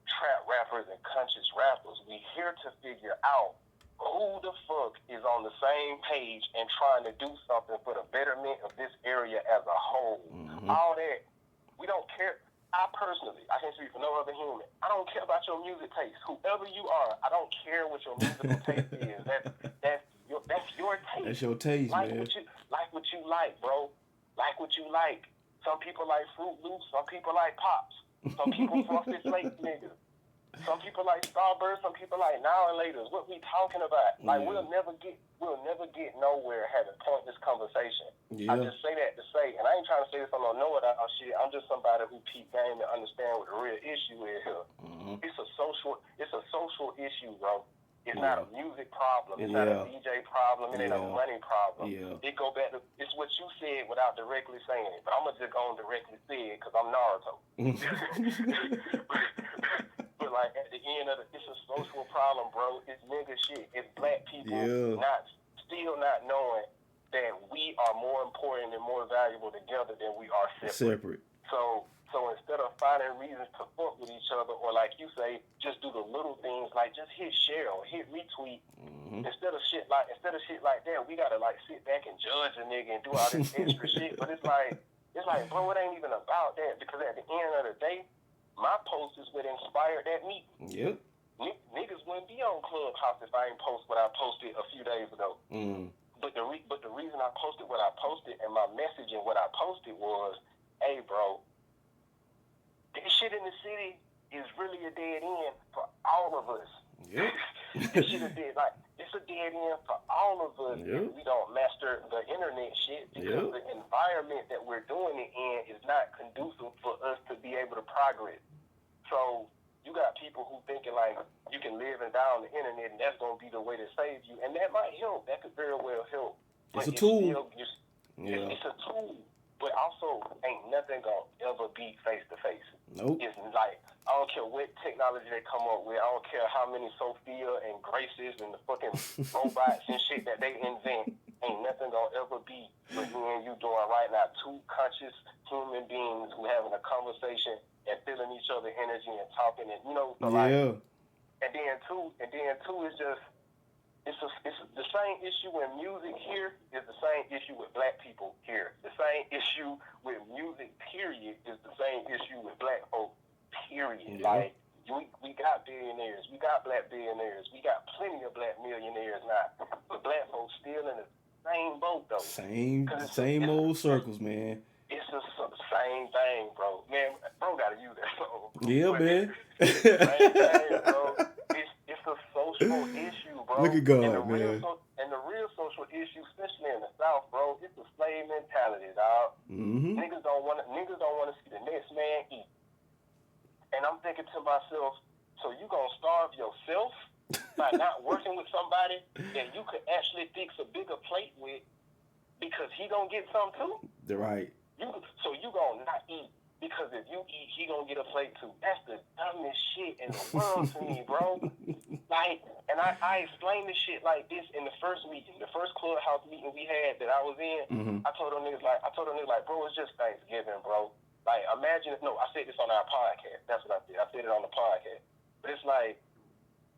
trap rappers and conscious rappers. We're here to figure out who the fuck is on the same page and trying to do something for the betterment of this area as a whole. All that, we don't care. I personally, I can't speak for no other human. I don't care about your music taste. Whoever you are, I don't care what your musical taste is. That's your taste. That's your taste, man. Like what you like, bro. Like what you like. Some people like Fruit Loops. Some people like Pops. Some people Frosted Flakes niggas. Some people like Starburst, some people like Now and Laters. What we talking about? Like we'll never get nowhere having pointless conversation. Yeah. I just say that to say, and I ain't trying to say this on no know-it-all shit. I'm just somebody who peep game and understand what the real issue is here. It's a social issue, bro. It's not a music problem. It's not a DJ problem. It ain't a money problem. It go back to, it's what you said without directly saying it. But I'm going to just go and directly say it because I'm Naruto. But like at the end of it's a social problem, bro. It's nigga shit. It's black people still not knowing that we are more important and more valuable together than we are separate. So instead of finding reasons to fuck with each other, or like you say, just do the little things like just hit share or hit retweet. Instead of shit like that, we gotta like sit back and judge a nigga and do all this extra shit. But it's like, bro, it ain't even about that, because at the end of the day, my post is what inspired that meeting. Yep. Niggas wouldn't be on Clubhouse if I ain't post what I posted a few days ago. But the reason I posted what I posted and my message and what I posted was, hey, bro, this shit in the city is really a dead end for all of us. Yep. This shit is dead. Like, it's a dead end for all of us if we don't master the internet shit, because the environment that we're doing it in is not conducive for us to be able to progress. So you got people who thinking like you can live and die on the internet and that's gonna be the way to save you, and that might help. That could very well help. It's But a tool. It's a tool, but also ain't nothing gonna ever beat face to face. Nope. It's like I don't care what technology they come up with. I don't care how many Sophia and Graces and the fucking robots and shit that they invent. Ain't nothing gonna ever beat what me and you doing right now. Two conscious human beings who having a conversation and feeling each other's energy and talking and so like. And then two is just it's the same issue in music here is the same issue with black people here. The same issue with music period is the same issue with black folk period. Yeah. Like we got billionaires, we got black billionaires, we got plenty of black millionaires now, but black folks still in the same boat though. Same old circles, man. It's the same thing, bro. Man, bro gotta use that song. Yeah, man. Same thing, bro. It's a social issue, bro. Look at God, and man. The real social issue, especially in the South, bro, it's a slave mentality, dog. Mm-hmm. Niggas don't want to see the next man eat. And I'm thinking to myself, so you gonna starve yourself by not working with somebody that you could actually fix a bigger plate with because he gonna get some too? They're right. So you gonna not eat because if you eat, he gonna get a plate too. That's the dumbest shit in the world to me, bro. Like, and I explained this shit like this in the first meeting, the first clubhouse meeting we had that I was in. Mm-hmm. I told them niggas like, bro, it's just Thanksgiving, bro. Like, imagine, I said this on our podcast. That's what I did. I said it on the podcast. But it's like,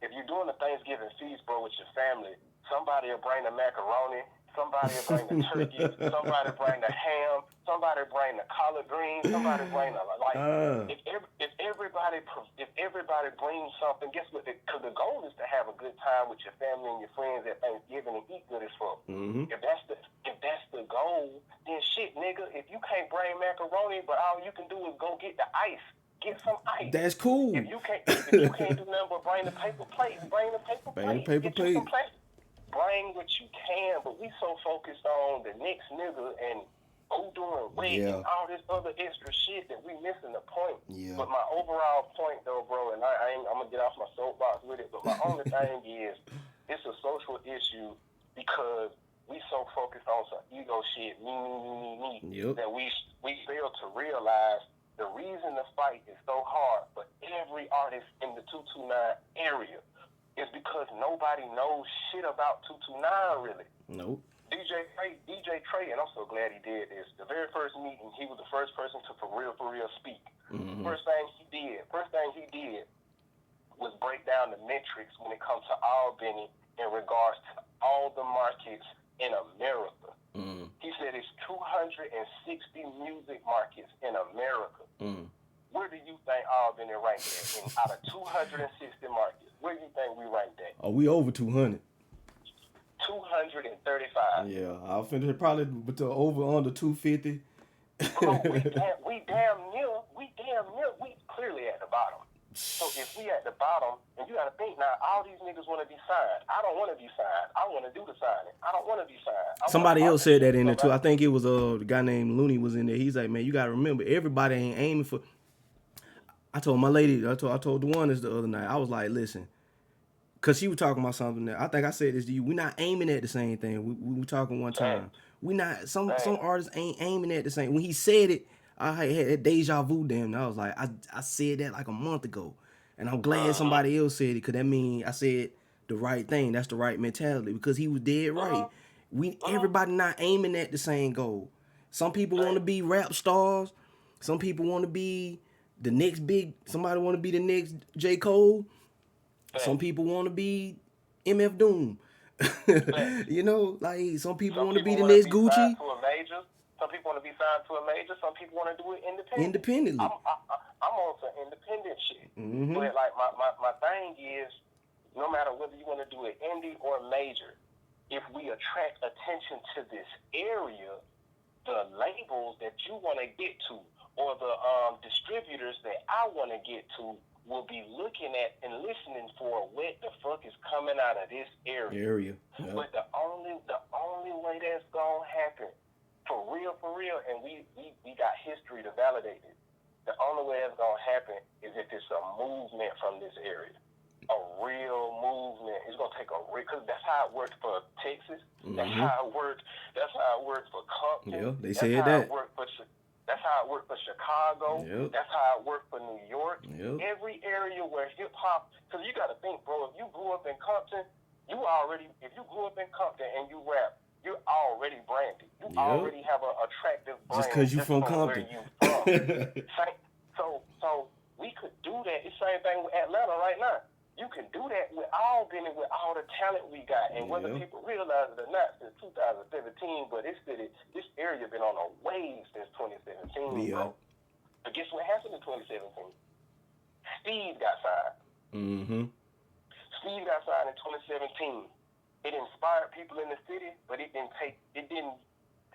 if you're doing a Thanksgiving feast, bro, with your family, somebody will bring the macaroni, somebody will bring the turkey, somebody bring the ham, somebody bring the collard greens, somebody bring the, like, if everybody brings something, guess what? Because the goal is to have a good time with your family and your friends at Thanksgiving and eat good as fuck. Mm-hmm. If that's the goal, then shit, nigga, if you can't bring macaroni, but all you can do is go get the ice, get some ice. That's cool. If you can't do nothing but bring the paper plate, bring the paper plate. Get you some plate. Bring what you can, but we so focused on the next nigga and who doing what and all this other extra shit that we missing the point. Yeah. But my overall point though, bro, and I'm gonna get off my soapbox with it, but my only thing is it's a social issue because we so focused on some ego shit, me, yep. that we fail to realize the reason the fight is so hard for every artist in the 229 area is because nobody knows shit about 229 really. Nope. DJ Trey, and I'm so glad he did this. The very first meeting, he was the first person to for real speak. Mm-hmm. First thing he did was break down the metrics when it comes to Albany in regards to all the markets in America. Mm-hmm. He said it's 260 music markets in America. Mm-hmm. Where do you think Albany ranked at? Out of 260 markets, where do you think we ranked at? Oh, we over 200. 235. Yeah, I'll finish it probably with the over under 250. Bro, we damn near, we clearly at the bottom. So if we at the bottom, and you gotta think now, all these niggas want to be signed. I don't want to be signed. I want to do the signing. I don't want to be signed. Somebody else said that in there too. I think it was the guy named Looney was in there. He's like, man, you gotta remember, everybody ain't aiming for. I told my lady, I told the one this the other night. I was like, listen. Cause she was talking about something that I think I said this to you. We're not aiming at the same thing. We were talking one time. We not some artists ain't aiming at the same. When he said it, I had deja vu. Damn, I was like, I said that like a month ago, and I'm glad somebody else said it. Cause that mean I said the right thing. That's the right mentality. Because he was dead right. Everybody not aiming at the same goal. Some people want to be rap stars. Some people want to be the next big. Somebody want to be the next J. Cole. Some people want to be MF Doom. You know, like some people want to be the next Gucci. Some people want to be signed to a major. Some people want to do it independently. I'm on some independent shit. Mm-hmm. But like my thing is, no matter whether you want to do it indie or major, if we attract attention to this area, the labels that you want to get to or the distributors that I want to get to will be looking at and listening for what the fuck is coming out of this area. Yep. But the only way that's gonna happen, for real, and we got history to validate it, the only way it's gonna happen is if it's a movement from this area. A real movement. It's gonna take a real, because that's how it worked for Texas. That's how it worked. That's how it worked for Compton. Yeah, they that's said how that. It worked for, that's how it worked for Chicago. Yep. That's how it worked for New York. Yep. Every area where hip hop, because you got to think, bro. If you grew up in Compton, if you grew up in Compton and you rap, you're already branded. You Yep. already have an attractive brand. Just because you from where Compton. you from. So we could do that. It's the same thing with Atlanta right now. You can do that with Albany, with all the talent we got. And whether people realize it or not, since 2017, but this area been on a wave since 2017, bro. But guess what happened in 2017? Steve got signed. Mm-hmm. Steve got signed in 2017. It inspired people in the city, but it didn't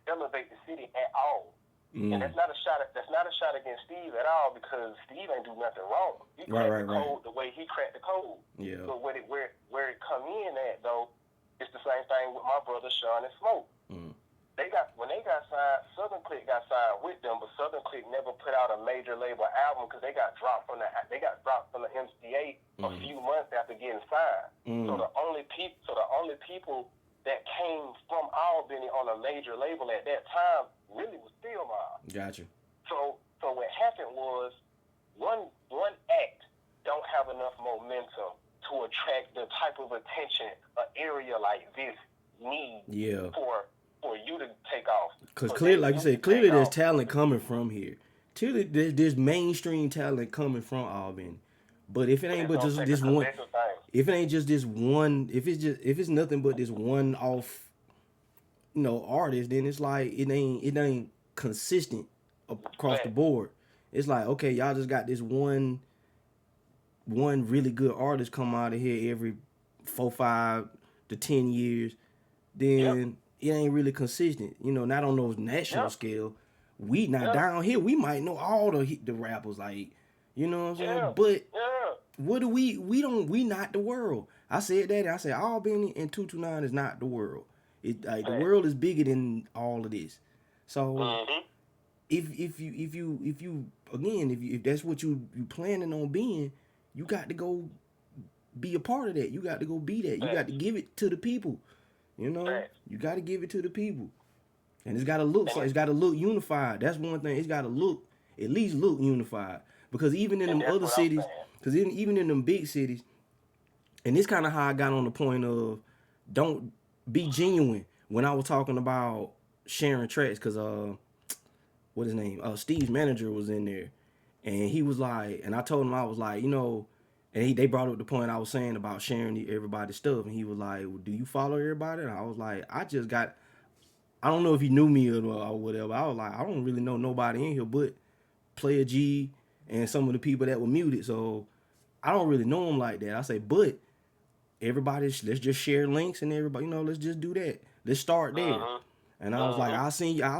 elevate the city at all. And that's not a shot against Steve at all, because Steve ain't do nothing wrong. He cracked the code the way he cracked the code. Yeah. So where it come in at though, it's the same thing with my brother Sean and Smoke. When they got signed, Southern Click got signed with them, but Southern Click never put out a major label album because they got dropped from the MCA a few months after getting signed. So the only people that came from Albany on a major label at that time really was Steel Mob. Gotcha. So what happened was one act don't have enough momentum to attract the type of attention an area like this needs for you to take off. Because clearly, like you said, clearly there's talent coming from here. Clearly there's mainstream talent coming from Albany. But if it ain't but just this one, if it ain't just this one, if it's nothing but this one off, artist, then it's like it ain't consistent across the board. It's like, okay, y'all just got this one really good artist come out of here every 4, 5 to 10 years, then it ain't really consistent. Not on those national scale. We not down here. We might know all the rappers, like, you know what I'm saying? But what do we not the world. I said that. I said Albany and 229 is not the world. The world is bigger than all of this. So if that's what you planning on being, you got to go be a part of that. You got to go be that. You got to give it to the people. You got to give it to the people. And it's got to look unified. That's one thing. It's got to at least look unified. Because even in them other cities, even in them big cities, and it's kind of how I got on the point of don't be genuine when I was talking about sharing tracks, because what his name? Steve's manager was in there, and he was like, and I told him, I was like, and they brought up the point I was saying about sharing everybody's stuff, and he was like, well, do you follow everybody? And I was like, I don't know if he knew me or whatever. I was like, I don't really know nobody in here but Player G and some of the people that were muted, so I don't really know them like that. I say, but everybody, let's just share links and everybody, let's just do that. Let's start there. And I was like, I'll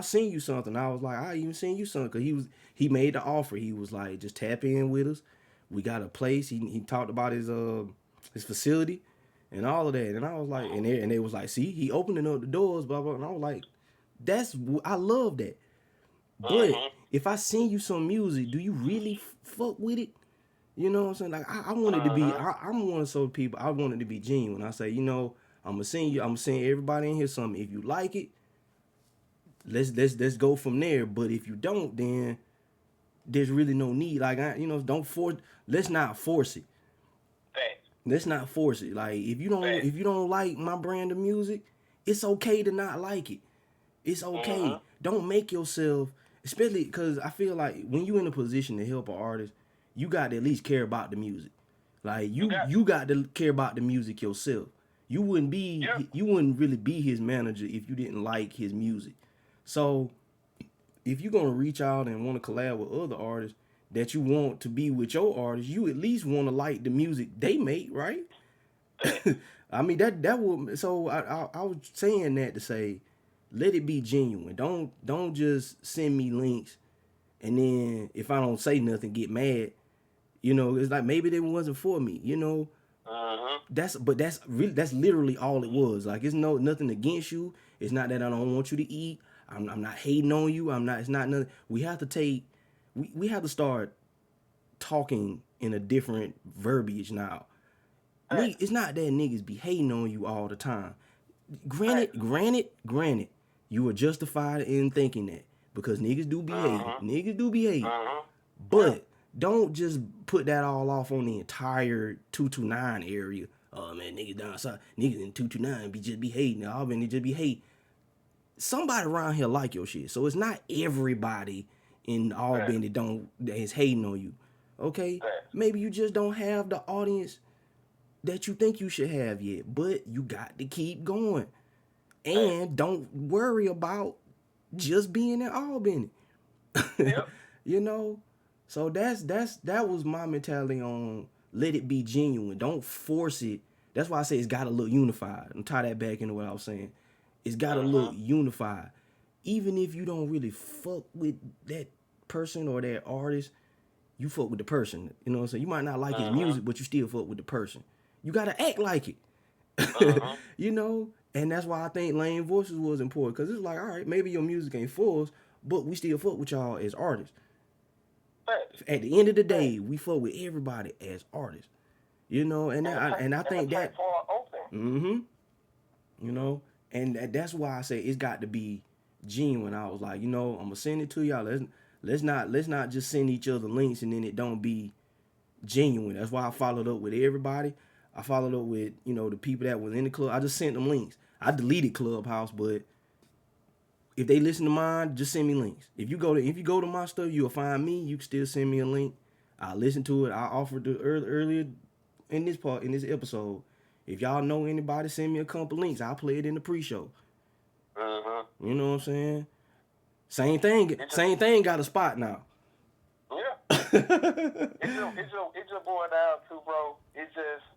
send you something. I was like, I'll even send you something, because he made the offer. He was like, just tap in with us. We got a place. He talked about his facility and all of that. And I was like, and they was like, see, he opening up the doors, blah blah. And I was like, I love that. But if I send you some music, do you really fuck with it? You know what I'm saying? Like, I want it to be, I'm one of those people, I want it to be genuine. I say, I'm gonna send everybody in here something. If you like it, let's go from there. But if you don't, then there's really no need. Like, let's not force it. Let's not force it. Like, if you don't like my brand of music, it's okay to not like it. It's okay. Don't make yourself, especially because I feel like when you're in a position to help an artist, you got to at least care about the music. Like, you got to care about the music yourself. You wouldn't really be his manager if you didn't like his music. So if you're gonna reach out and want to collab with other artists that you want to be with your artist, you at least want to like the music they make, right? I mean, that would. So I was saying that to say, let it be genuine. Don't just send me links, and then if I don't say nothing, get mad. It's like maybe they wasn't for me. That's literally all it was. Like, it's nothing against you. It's not that I don't want you to eat. I'm not hating on you. It's not nothing. We have to we have to start talking in a different verbiage now. It's not that niggas be hating on you all the time. Granted, you are justified in thinking that because niggas do be hating. But don't just put that all off on the entire 229 area. Oh man, niggas down south, niggas in 229 be hating. Albany just be hating. Somebody around here like your shit, so it's not everybody in Albany that is hating on you. Okay, maybe you just don't have the audience that you think you should have yet, but you got to keep going, and don't worry about just being in Albany. Yep. You know, so that was my mentality on let it be genuine. Don't force it. That's why I say it's got to look unified. And tie that back into what I was saying. It's got to look unified. Even if you don't really fuck with that person or that artist, you fuck with the person. You know what I'm saying? You might not like his music, but you still fuck with the person. You got to act like it. You know? And that's why I think Lane Voices was important. Because it's like, all right, maybe your music ain't for us, but we still fuck with y'all as artists. At the end of the day, we fuck with everybody as artists. You know? And I think that... You know? And that's why I say it's got to be genuine. I was like, you know, I'm gonna send it to y'all. Let's not just send each other links and then it don't be genuine. That's why I followed up with everybody. I followed up with, you know, the people that was in the club. I just sent them links. I deleted Clubhouse, but if they listen to mine, just send me links. If you go to my stuff, you'll find me. You can still send me a link. I'll listen to it. I offered to earlier in this episode. If y'all know anybody, send me a couple links. I'll play it in the pre-show. You know what I'm saying? Same thing got a spot now. Yeah. It just boiled down to, bro, it's just,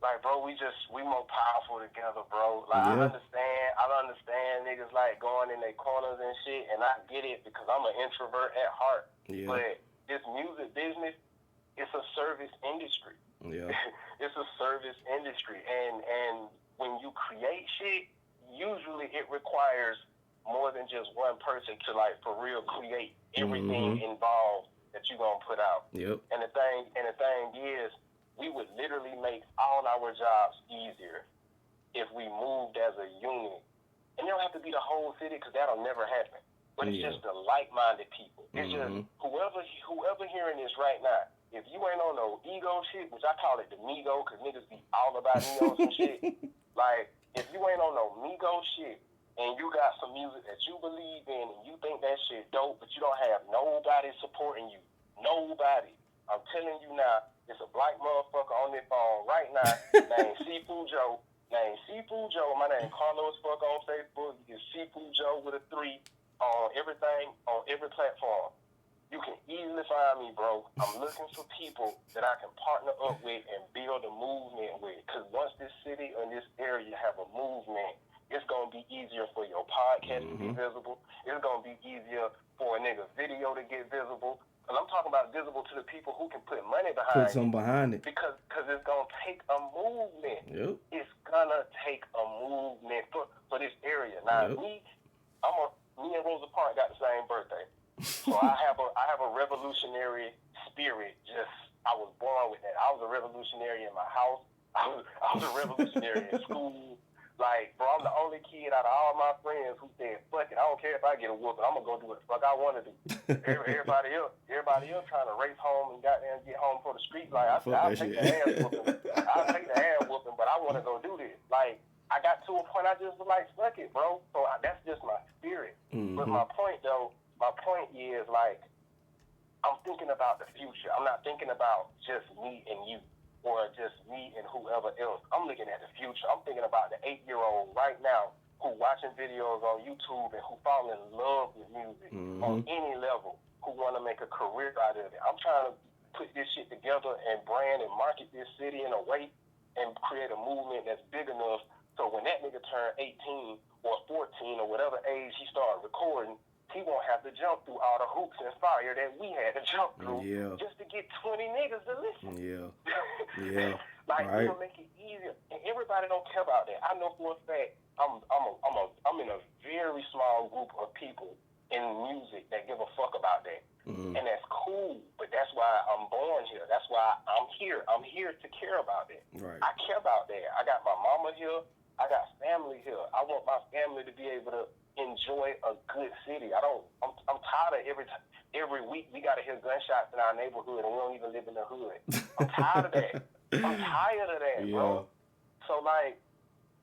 like, bro, we more powerful together, bro. Like, I understand niggas, like, going in their corners and shit, and I get it because I'm an introvert at heart. Yeah. But this music business, it's a service industry. Yeah. It's a service industry, and when you create shit, usually it requires more than just one person to, like, for real create everything involved that you're gonna put out. Yep. And the thing is, we would literally make all our jobs easier if we moved as a unit. And it don't have to be the whole city because that'll never happen. But it's just the like-minded people. It's just whoever hearing this right now. If you ain't on no ego shit, which I call it the Migo, because niggas be all about Migos and shit. Like, if you ain't on no Migo shit, and you got some music that you believe in, and you think that shit dope, but you don't have nobody supporting you. Nobody. I'm telling you now, it's a black motherfucker on this phone right now named Seafood Joe. My name Carlos Fuck on Facebook. You can Seafood Joe with a 3 on everything, on every platform. You can easily find me, bro. I'm looking for people that I can partner up with and build a movement with. Because once this city and this area have a movement, it's going to be easier for your podcast to be visible. It's going to be easier for a nigga video to get visible. And I'm talking about visible to the people who can put money behind it. Put some behind it. Because it's going to take a movement. Yep. It's going to take a movement for this area. Now, me and Rosa Parks got the same birthday. So I have a revolutionary spirit. I was born with that. I was a revolutionary in my house. I was a revolutionary in school. Like, bro, I'm the only kid out of all my friends who said, fuck it, I don't care if I get a whooping, I'm going to go do what the fuck I want to do. Everybody else trying to race home and goddamn get home for the street. Like, I'll take the ass whooping, but I want to go do this. Like, I got to a point I just was like, fuck it, bro. So that's just my spirit. But my point is, like, I'm thinking about the future. I'm not thinking about just me and you. Or just me and whoever else. I'm looking at the future. I'm thinking about the 8-year-old right now who watching videos on YouTube and who fall in love with music on any level, who want to make a career out of it. I'm trying to put this shit together and brand and market this city in a way and create a movement that's big enough so when that nigga turn 18 or 14 or whatever age he started recording, he won't have to jump through all the hoops and fire that we had to jump through just to get 20 niggas to listen. Yeah. Like, right. It'll make it easier. And everybody don't care about that. I know for a fact I'm in a very small group of people in music that give a fuck about that. and that's cool. But that's why I'm born here. That's why I'm here. I'm here to care about that. Right. I care about that. I got my mama here. I got family here. I want my family to be able to enjoy a good city. I'm tired of every week we gotta hear gunshots in our neighborhood and we don't even live in the hood. I'm tired of that. I'm tired of that, bro. So like,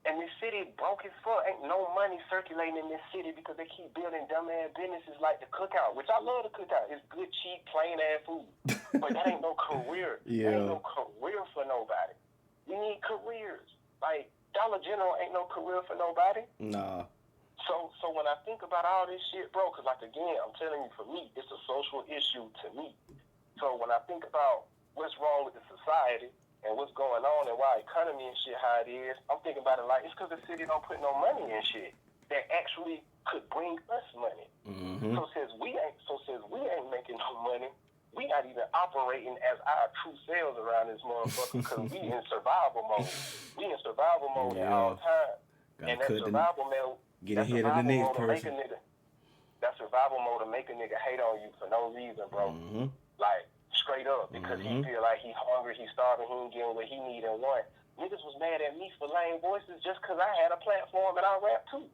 and this city broke as fuck. Ain't no money circulating in this city because they keep building dumbass businesses like the Cookout, which I love the Cookout. It's good, cheap, plain ass food. But that ain't no career. That ain't no career for nobody. We need careers. Like Dollar General ain't no career for nobody. Nah. So when I think about all this shit, bro, because like again, I'm telling you, for me, it's a social issue to me. So when I think about what's wrong with the society and what's going on and why economy and shit how it is, I'm thinking about it like it's because the city don't put no money in shit that actually could bring us money. Mm-hmm. So since we ain't making no money, we not even operating as our true selves around this motherfucker because we in survival mode. We in survival mode at all times. And that survival mode, get ahead of the next person. That survival mode to make a nigga hate on you for no reason, bro. Mm-hmm. Like, straight up, because he feel like he hungry, he starving, he ain't getting what he need and want. Niggas was mad at me for lame voices just because I had a platform and I rap too.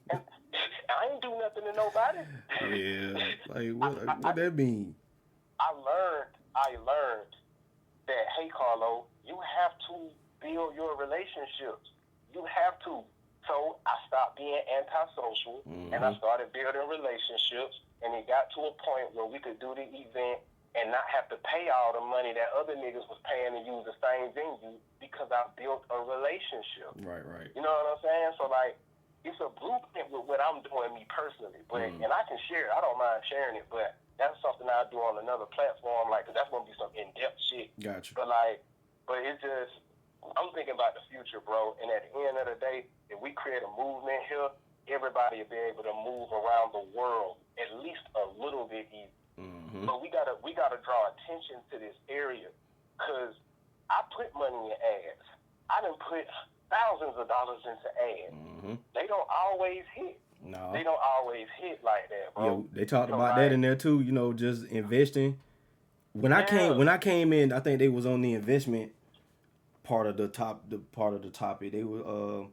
And I ain't do nothing to nobody. Yeah, like what that mean? I learned that, hey, Carlo, you have to build your relationships. You have to. So I stopped being antisocial, and I started building relationships, and it got to a point where we could do the event and not have to pay all the money that other niggas was paying to use the same venue because I built a relationship. Right. You know what I'm saying? So, like, it's a blueprint with what I'm doing, me personally. But and I can share it. I don't mind sharing it, but that's something I do on another platform, like, 'cause that's going to be some in-depth shit. Gotcha. But it's just, I'm thinking about the future, bro. And at the end of the day, if we create a movement here, everybody will be able to move around the world at least a little bit easier. Mm-hmm. But we gotta draw attention to this area, 'cause I put money in ads. I done put thousands of dollars into ads. Mm-hmm. They don't always hit. No. They don't always hit like that, bro. Yeah, they talked about that in there too. You know, just investing. When I came in, I think they was on the investment part of the topic. They were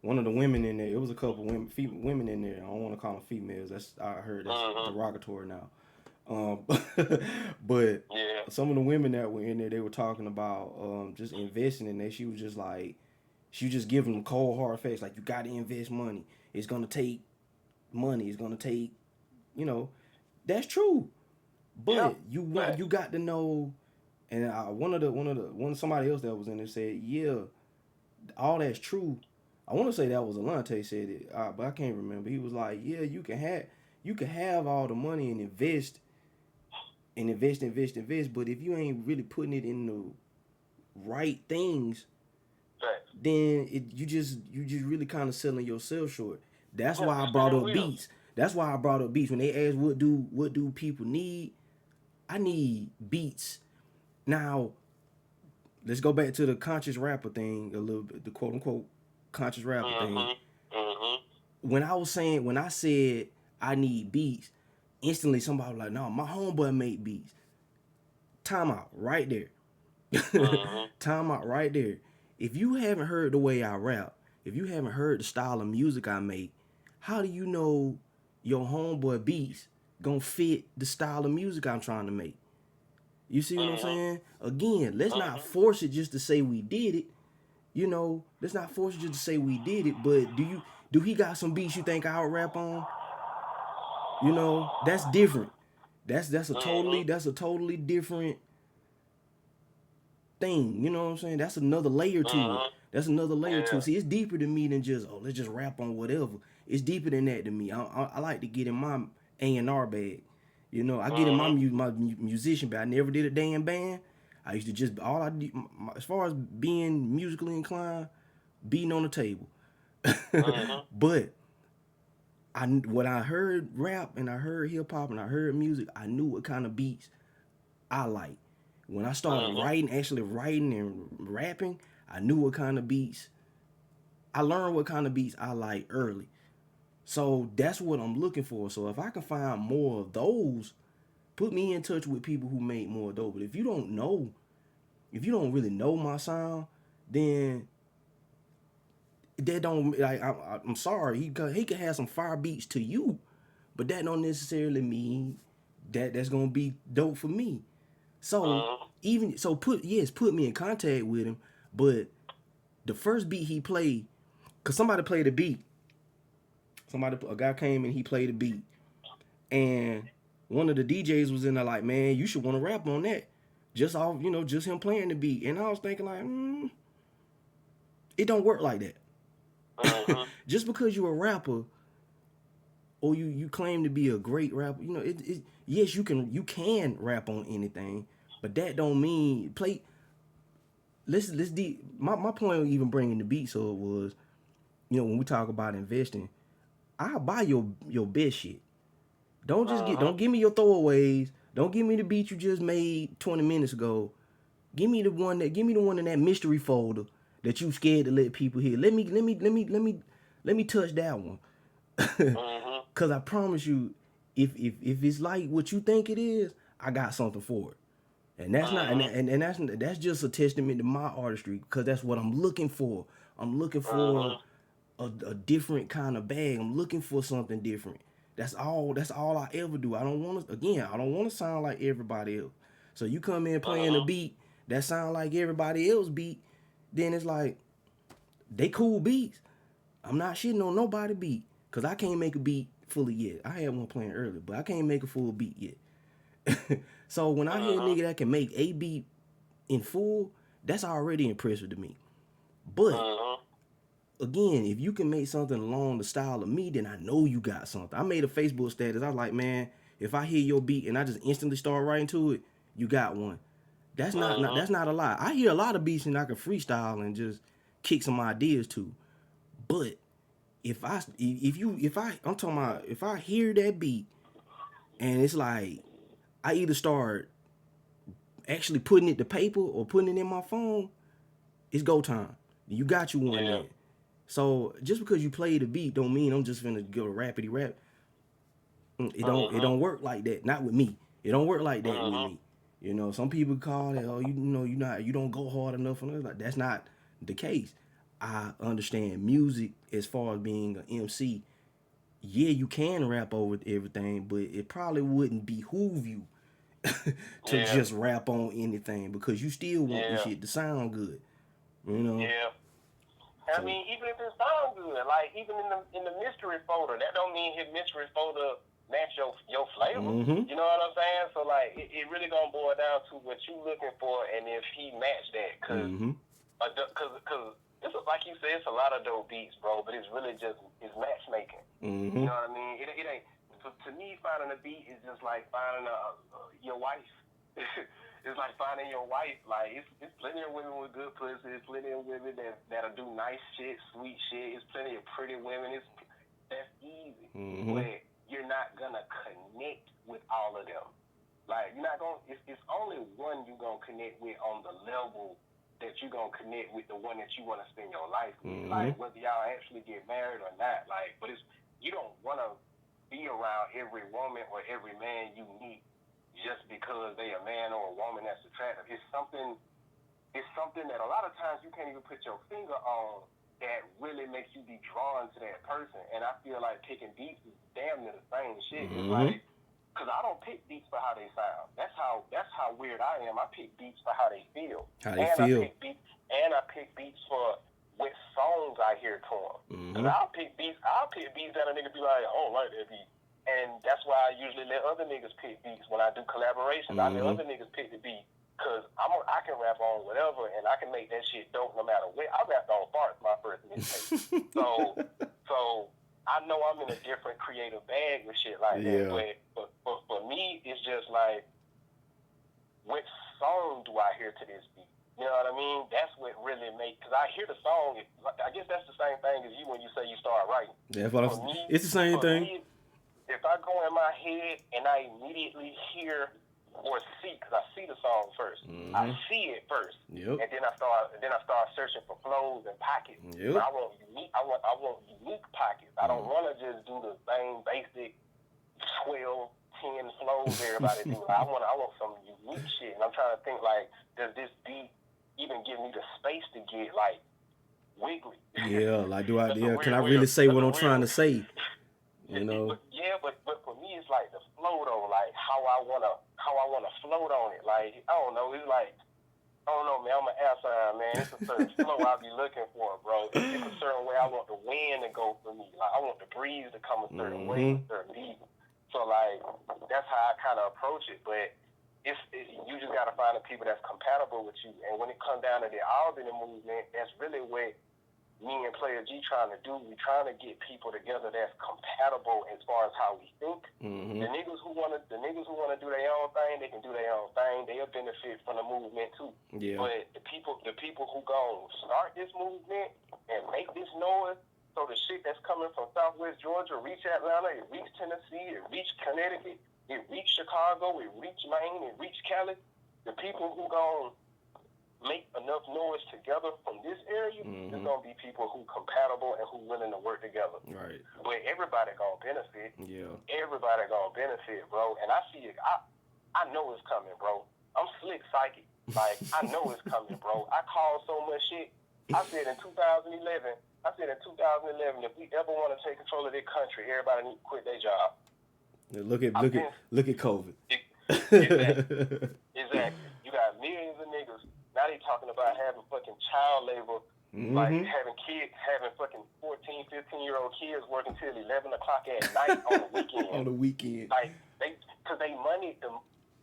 one of the women in there. It was a couple women in there. I don't want to call them females. I heard that's derogatory now. But some of the women that were in there, they were talking about just investing in there. She was just giving them cold hard facts, like, you got to invest money. It's gonna take money. It's gonna take, that's true. But you got to know. And somebody else that was in there said, yeah, all that's true. I want to say that was Alante said it, but I can't remember. He was like, yeah, you can have all the money and invest, but if you ain't really putting it in the right things, then you just really kind of selling yourself short. That's why I brought up beats. When they asked what do people need, I need beats. Now, let's go back to the conscious rapper thing a little bit, the quote unquote conscious rapper thing. When I said I need beats, instantly somebody was like, no, my homeboy make beats. Time out right there. Time out right there. If you haven't heard the way I rap, if you haven't heard the style of music I make, how do you know your homeboy beats gonna fit the style of music I'm trying to make? You see what I'm saying? Again, let's not force it just to say we did it. Let's not force it just to say we did it. But do he got some beats you think I'll rap on? That's different. That's a totally different thing. You know what I'm saying? That's another layer to it. See, it's deeper than me than just, let's just rap on whatever. It's deeper than that to me. I like to get in my A&R bag. I get in my musician bag. I never did a damn band. I used to just, all I did, as far as being musically inclined, beating on the table. But when I heard rap and I heard hip hop and I heard music, I knew what kind of beats I like. When I started actually writing and rapping, I knew what kind of beats. I learned what kind of beats I like early. So that's what I'm looking for. So if I can find more of those, put me in touch with people who make more dope. But if you don't really know my sound, then that don't, like, I'm sorry. He could have some fire beats to you, but that don't necessarily mean that that's gonna be dope for me. So put me in contact with him. But the first beat he played, cause somebody played a beat. A guy came and he played a beat, and one of the DJs was in there like, man, you should want to rap on that, just off, just him playing the beat. And I was thinking like, it don't work like that. Just because you're a rapper, or you claim to be a great rapper, yes, you can rap on anything, but that don't mean play. My point of even bringing the beat so it was, when we talk about investing, I'll buy your best shit. Don't give me your throwaways. Don't give me the beat you just made 20 minutes ago. Give me the one in that mystery folder that you scared to let people hear. Let me touch that one. Cause I promise you, if it's like what you think it is, I got something for it. And that's not and that's just a testament to my artistry, because that's what I'm looking for. I'm looking for a different kind of bag. I'm looking for something different. That's all I ever do. I don't want to sound like everybody else. So you come in playing a beat that sound like everybody else beat, then it's like, they cool beats. I'm not shitting on nobody beat, cause I can't make a beat fully yet. I had one playing earlier, but I can't make a full beat yet. So when I hear a nigga that can make a beat in full, that's already impressive to me. But again, if you can make something along the style of me, then I know you got something. I made a Facebook status. I was like, man, if I hear your beat and I just instantly start writing to it, you got one. That's not a lie. I hear a lot of beats and I can freestyle and just kick some ideas to. But if I hear that beat and it's like, I either start actually putting it to paper or putting it in my phone, it's go time. You got you one then. So just because you play the beat don't mean I'm just finna go rapidy rap. It don't work like that. Not with me. It don't work like that with me. Some people call it, you don't go hard enough. Like, that's not the case. I understand music as far as being an MC. Yeah, you can rap over everything, but it probably wouldn't behoove you to just rap on anything, because you still want the shit to sound good. Yeah. I mean, even if it sounds good, like even in the mystery folder, that don't mean his mystery folder match your flavor. You know what I'm saying? So like, it really gonna boil down to what you looking for, and if he matched that, cause it's like you said, it's a lot of dope beats, bro. But it's really just matchmaking. You know what I mean? It ain't. To me, finding a beat is just like finding your wife. It's like finding your wife. Like, it's plenty of women with good pussy. There's plenty of women that'll do nice shit, sweet shit. It's plenty of pretty women. That's easy. But you're not gonna connect with all of them. Like, you're not gonna. It's only one you gonna connect with on the level that you gonna connect with, the one that you want to spend your life with. Like, whether y'all actually get married or not. Like, but you don't want to be around every woman or every man you meet just because they a man or a woman that's attractive. It's something that a lot of times you can't even put your finger on that really makes you be drawn to that person. And I feel like picking beats is damn near the same shit. It's like, because I don't pick beats for how they sound. That's how weird I am. I pick beats for how they feel. I pick beats for what songs I hear to them. Because I'll pick beats that a nigga be like, I don't like that beat. And that's why I usually let other niggas pick beats when I do collaborations. I let other niggas pick the beat, because I can rap on whatever, and I can make that shit dope no matter what. I rapped on farts my first mixtape. So I know I'm in a different creative bag with shit like that. But for me, it's just like, what song do I hear to this beat? You know what I mean? That's what really makes, because I hear the song. I guess that's the same thing as you when you say you start writing. Yeah, it's the same thing. If I go in my head and I immediately hear or see, because I see the song first. Mm-hmm. I see it first, Yep. and then I start searching for flows and pockets. Yep. But I want unique pockets. I don't want to just do the same basic 12, 10 flows everybody do. I want some unique shit, and I'm trying to think like, does this beat even give me the space to get like wiggly? Yeah, like can I weird really say what I'm weird- trying to say? You know? But for me, it's like the flow though, like how I wanna float on it. Like I don't know, it's like I don't know, man. I'm an outside man. It's a certain flow I'll be looking for, bro. It's a certain way I want the wind to go for me. Like I want the breeze to come a certain way, a certain beat. So like that's how I kind of approach it. But you just gotta find the people that's compatible with you. And when it comes down to the Albany movement, that's really what me and Player G trying to do. We trying to get people together that's compatible as far as how we think. Mm-hmm. The niggas who wanna do their own thing, they can do their own thing. They'll benefit from the movement too. Yeah. But the people who gon' start this movement and make this noise, so the shit that's coming from Southwest Georgia reach Atlanta, it reach Tennessee, it reach Connecticut, it reach Chicago, it reach Maine, it reach Cali. The people who gon' make enough noise together from this area, there's gonna be people who compatible and who willing to work together. Right. But everybody gonna benefit. Yeah. Everybody gonna benefit, bro. And I see it. I know it's coming, bro. I'm slick psychic. Like I know it's coming, bro. I called so much shit. I said in 2011, if we ever want to take control of this country, everybody need to quit their job. Look at COVID. Exactly. You got millions of niggas. Now they talking about having fucking child labor, like having fucking 14, 15-year-old kids working till 11 o'clock at night on the weekend. On the weekend. Like cause the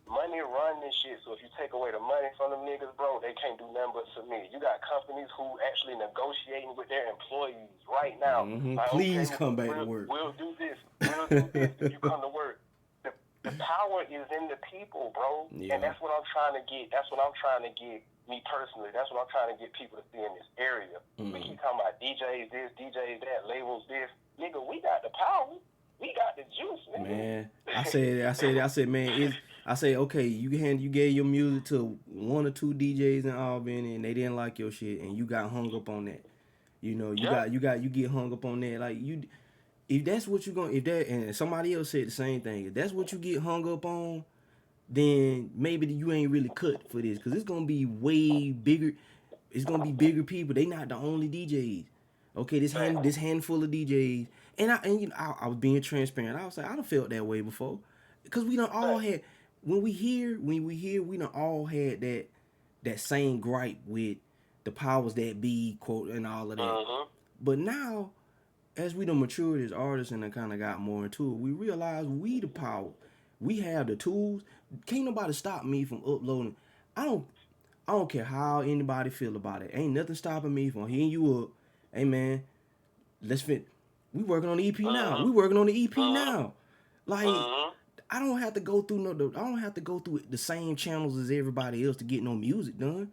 money run this shit. So if you take away the money from them niggas, bro, they can't do nothing but submit. You got companies who actually negotiating with their employees right now. Like, Please come back to work. We'll do this. If you come to work. The power is in the people, bro. Yeah. And that's what I'm trying to get. That's what I'm trying to get, me personally. That's what I'm trying to get people to see in this area. We keep talking about DJs this, DJs that, labels this. Nigga, we got the power. We got the juice, nigga. Man, I said, man, okay, you gave your music to one or two DJs in Albany and they didn't like your shit and you got hung up on that. You know, you get hung up on that. Like if that's what and somebody else said the same thing, if that's what you get hung up on, then maybe you ain't really cut for this, because it's gonna be way bigger. It's gonna be bigger people. They not the only DJs. Okay, this handful of DJs, and I was being transparent. I was like, I done felt that way before, because we done all had when we hear we done all had that same gripe with the powers that be, quote, and all of that. But now, as we done matured as artists and kind of got more into it, we realize we the power. We have the tools. Can't nobody stop me from uploading. I don't care how anybody feel about it. Ain't nothing stopping me from hitting you up. Hey man, let's fit. We working on the EP now. We working on the EP now. Like I don't have to go through the same channels as everybody else to get no music done.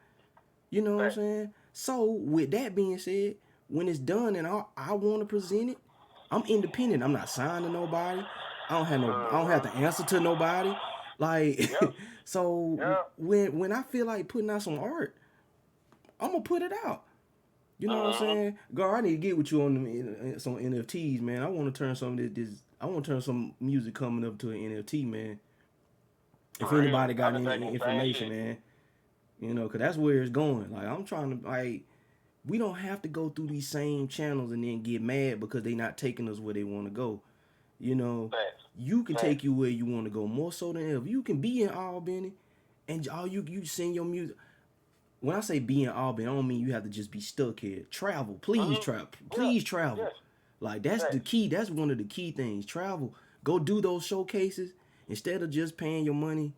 You know what I'm saying? So with that being said, when it's done and I want to present it, I'm independent. I'm not signed to nobody. I don't have to answer to nobody. Like when I feel like putting out some art, I'm gonna put it out. You know what I'm saying? Gar, I need to get with you on some NFTs, man. I want to turn some of this. I want to turn some music coming up to an NFT, man. If anybody got any information, man, you know, cause that's where it's going. Like I'm trying to we don't have to go through these same channels and then get mad because they not taking us where they want to go. You know, you can take you where you want to go more so than ever. You can be in Albany and all you sing your music. When I say be in Albany, I don't mean you have to just be stuck here. Travel, please travel. Please travel. Like that's the key. That's one of the key things. Travel. Go do those showcases instead of just paying your money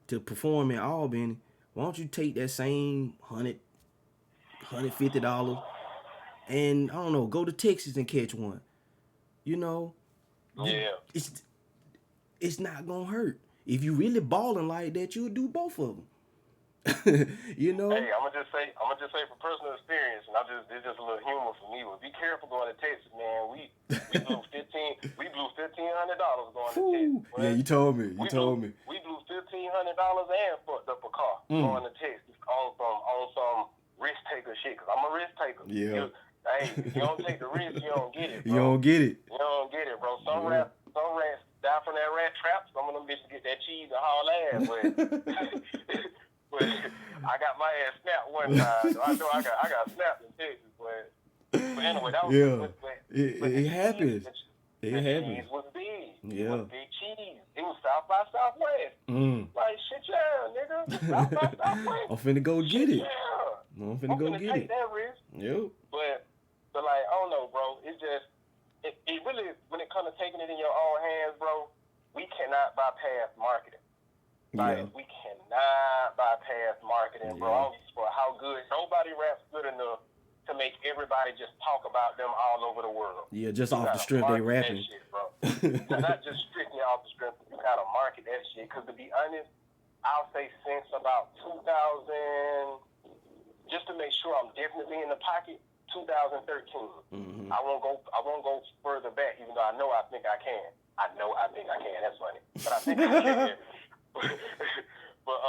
to perform in Albany. Why don't you take that same $150 and I don't know, go to Texas and catch one. You know, it's not gonna hurt. If you really balling like that, you'll do both of them. You know. Hey, I'm gonna just say from personal experience, and it's just a little humor for me. But be careful going to Texas, man. We blew $1,500 going to Texas. Yeah, you told me. We blew $1,500 and fucked up a car going to Texas on some risk taker shit. Cause I'm a risk taker. Yeah. If you don't take the risk, you don't get it, bro. You don't get it. You don't get it, bro. Some rats die from that rat trap. Some of them bitches get that cheese and haul ass. But I got my ass snapped one time. I know I got snapped in Texas, but anyway, that was it happens. It happens. Cheese was big. Yeah. It was big cheese. It was South by Southwest. Like shit, yeah, nigga. South by Southwest. I'm finna go get it. Yeah. I'm finna go get take it. That risk. Yep. But like, I don't know, bro. It's just it really, when it comes to taking it in your own hands, bro, we cannot bypass marketing. Like, we cannot bypass marketing, bro. I don't give a fuck how good. Nobody raps good enough to make everybody just talk about them all over the world. Yeah, just off the strength they rapping. Shit, bro. Not just strictly off the strength. You gotta market that shit. Cause to be honest, I'll say since about 2000, just to make sure I'm definitely in the pocket, 2013. I won't go further back, even though I think I can. That's funny, but I think I can. But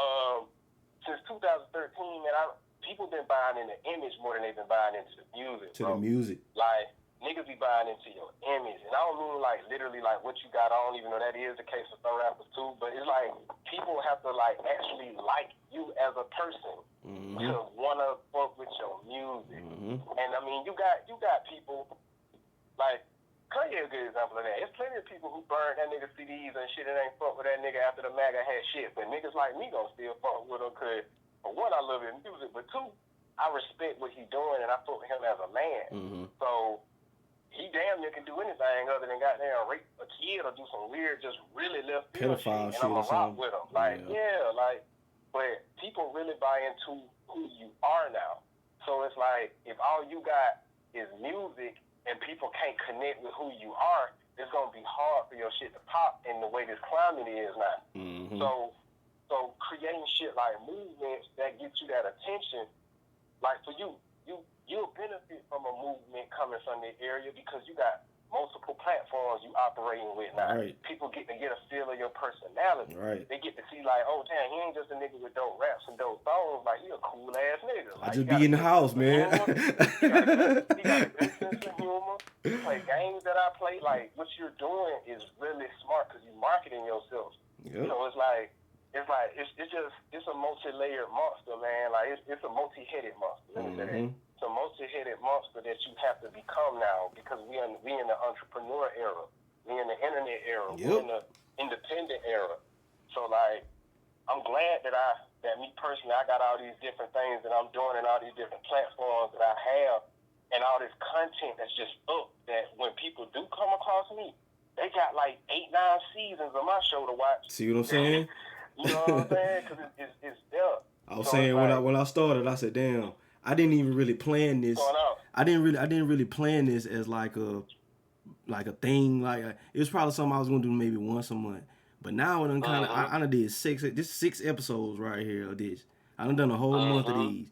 since 2013, man, people been buying into image more than they've been buying into the music. To the music. Like, niggas be buying into your image, and I don't mean like literally like what you got on, even though that is the case for some rappers too. But it's like people have to like actually like you as a person to wanna fuck with your music. And I mean, you got people like. Kanye a good example of that. There's plenty of people who burn that nigga CDs and shit and ain't fuck with that nigga after the MAGA had shit. But niggas like me gon' still fuck with him because, for one, I love his music, but two, I respect what he doing and I fuck with him as a man. So he damn near can do anything other than goddamn rape a kid or do some weird, just really left field shit. And I'ma rock with him. Like, but people really buy into who you are now. So it's like, if all you got is music, and people can't connect with who you are, it's gonna be hard for your shit to pop in the way this climate is now. So creating shit like movements that get you that attention, like for you'll benefit from a movement coming from the area because you got multiple platforms you operating with now. Right. People get to get a feel of your personality. Right. They get to see like, oh damn, he ain't just a nigga with dope raps and dope songs. Like, he a cool ass nigga. Like, I just be in the house, man. He got a good sense of humor. You play games that I play. Like, what you're doing is really smart because you're marketing yourself. Yep. So it's a multi-layered monster, man. Like, it's a multi-headed monster. Let me say that. It's a multi-headed monster that you have to become now because we in the entrepreneur era. We in the internet era. We in the independent era. So like, I'm glad that me personally, I got all these different things that I'm doing and all these different platforms that I have and all this content that's just up that when people do come across me, they got like 8-9 seasons of my show to watch. See what I'm saying? You know what I'm saying? Because it's there. I was saying when I started, I said, damn, I didn't even really plan this. I didn't really plan this as like a thing. Like it was probably something I was gonna do maybe once a month. But now I done kind of I done did 6 episodes right here of this. I done a whole month of these.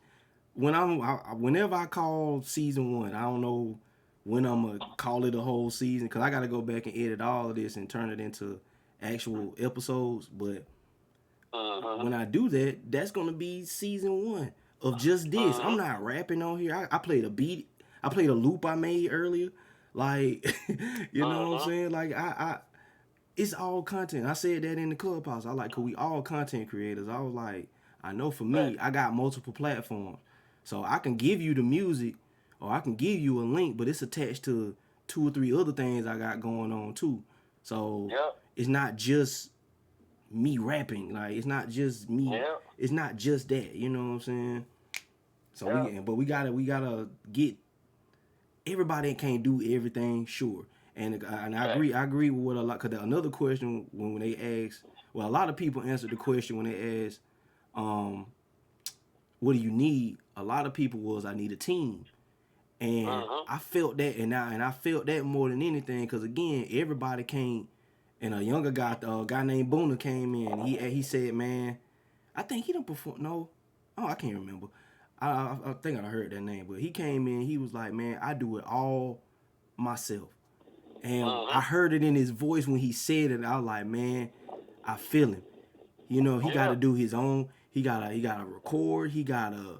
Whenever I call season 1, I don't know when I'm gonna call it a whole season because I gotta go back and edit all of this and turn it into actual episodes. But when I do that, that's gonna be season 1 of just this. I'm not rapping on here. I played a beat. I played a loop I made earlier. Like, you know what I'm saying? Like it's all content. I said that in the clubhouse. I like, cause we all content creators. I was like, I know for me, I got multiple platforms. So I can give you the music or I can give you a link, but it's attached to 2 or 3 other things I got going on too. So it's not just me rapping. Like, it's not just me. It's not just that, you know what I'm saying? So we gotta get, everybody can't do everything, sure. And I agree with what a lot, because another question when they ask, well, a lot of people answer the question when they ask, what do you need? A lot of people was, I need a team. And I felt that, and I felt that more than anything, because again, everybody can't. And a younger guy, a guy named Boona came in. He said, man, I think he done perform. No, I can't remember. I think I heard that name, but he came in. He was like, man, I do it all myself. And I heard it in his voice when he said it. I was like, man, I feel him. You know, he got to Yeah. do his own. He gotta record. He gotta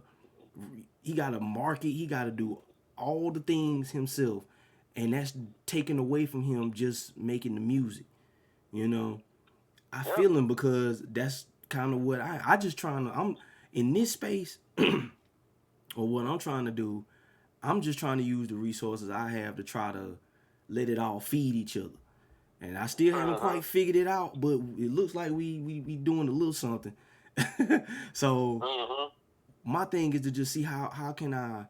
market. He gotta do all the things himself, and that's taken away from him just making the music. You know, I feel him because that's kind of what I just trying to. I'm in this space, or what I'm trying to do. I'm just trying to use the resources I have to try to let it all feed each other. And I still haven't quite figured it out, but it looks like we doing a little something. So my thing is to just see how can I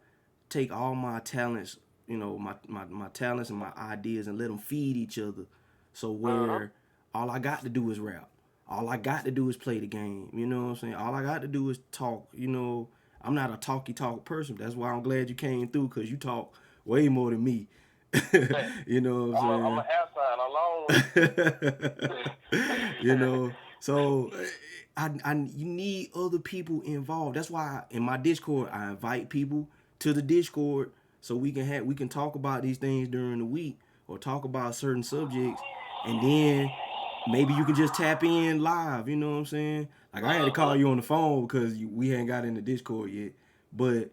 take all my talents, you know, my talents and my ideas and let them feed each other. So where all I got to do is rap. All I got to do is play the game. You know what I'm saying? All I got to do is talk. You know, I'm not a talk person. That's why I'm glad you came through, because you talk way more than me. You know what I'm I'm an saying? You know, so you need other people involved. That's why in my Discord I invite people to the Discord so we can talk about these things during the week or talk about certain subjects, and then maybe you can just tap in live. You know what I'm saying? Like I had to call you on the phone because we hadn't got in the Discord yet, but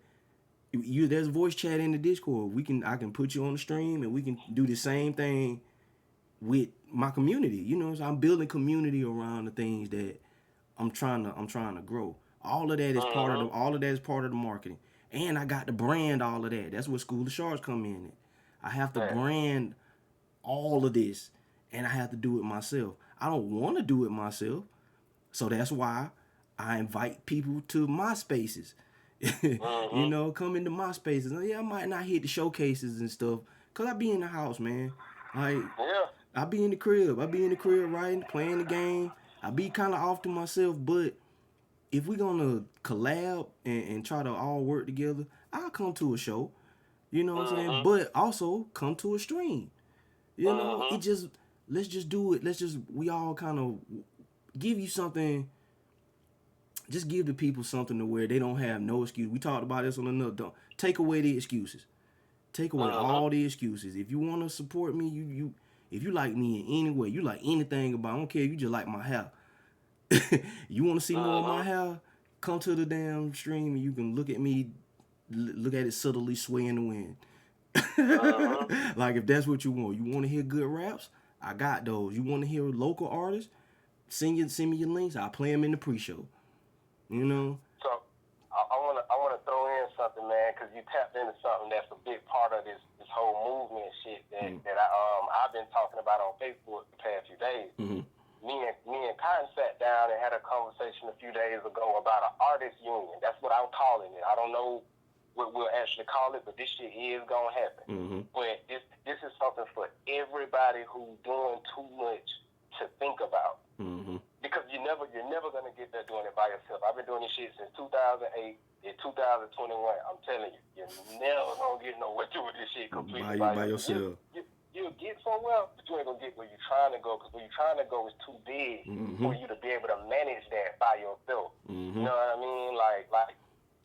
there's voice chat in the Discord. I can put you on the stream and we can do the same thing with my community. You know, so I'm building community around the things that I'm trying to grow. All of that is part of the marketing. And I got to brand all of that. That's where School of Sharks come in. I have to brand all of this, and I have to do it myself. I don't want to do it myself. So that's why I invite people to my spaces. You know, come into my spaces. Yeah, I might not hit the showcases and stuff, cause I be in the house, man. Like, I be in the crib. Writing, playing the game. I be kind of off to myself, but if we gonna collab and try to all work together, I'll come to a show. You know what I'm saying? But also come to a stream. You know, let's just do it. We all kind of give you something. Just give the people something to where they don't have no excuse. We talked about this on another. Don't take away the excuses. Take away all the excuses. If you want to support me, if you like me in any way, you like anything about, I don't care if you just like my hair. You want to see more of my hair? Come to the damn stream and you can look at me, look at it subtly sway in the wind. Like if that's what you want. You want to hear good raps? I got those. You want to hear local artists? Send me your links. I'll play them in the pre-show. You know. So I wanna throw in something, man, because you tapped into something that's a big part of this whole movement shit that I've been talking about on Facebook the past few days. Me and Cotton sat down and had a conversation a few days ago about an artist union. That's what I'm calling it. I don't know what we'll actually call it, but this shit is gonna happen. But this is something for everybody who's doing too much to think about. Because you're never gonna get there doing it by yourself. I've been doing this shit since 2008. In 2021, I'm telling you, you're never gonna get nowhere doing this shit completely by yourself. You'll get somewhere, but you ain't gonna get where you're trying to go, because where you're trying to go is too big for you to be able to manage that by yourself. You know what I mean? Like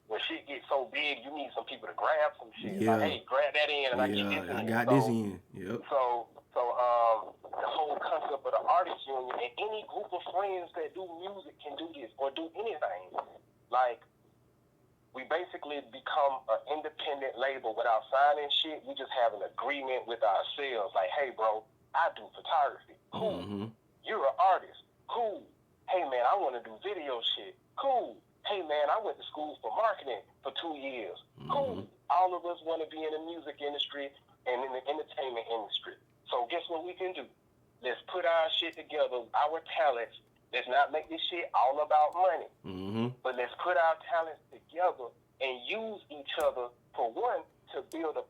when shit gets so big, you need some people to grab some shit. Yeah. Like, hey, grab that in, and I get this in. I got this in. Yep. So the whole concept of the artist union, and any group of friends that do music can do this or do anything. Like, we basically become an independent label without signing shit. We just have an agreement with ourselves. Like, hey, bro, I do photography. Cool. You're an artist. Cool. Hey, man, I want to do video shit. Cool. Hey, man, I went to school for marketing for 2 years. Cool. All of us want to be in the music industry and in the entertainment industry. So guess what we can do? Let's put our shit together, our talents. Let's not make this shit all about money. But let's put our talents together and use each other, for one, to build a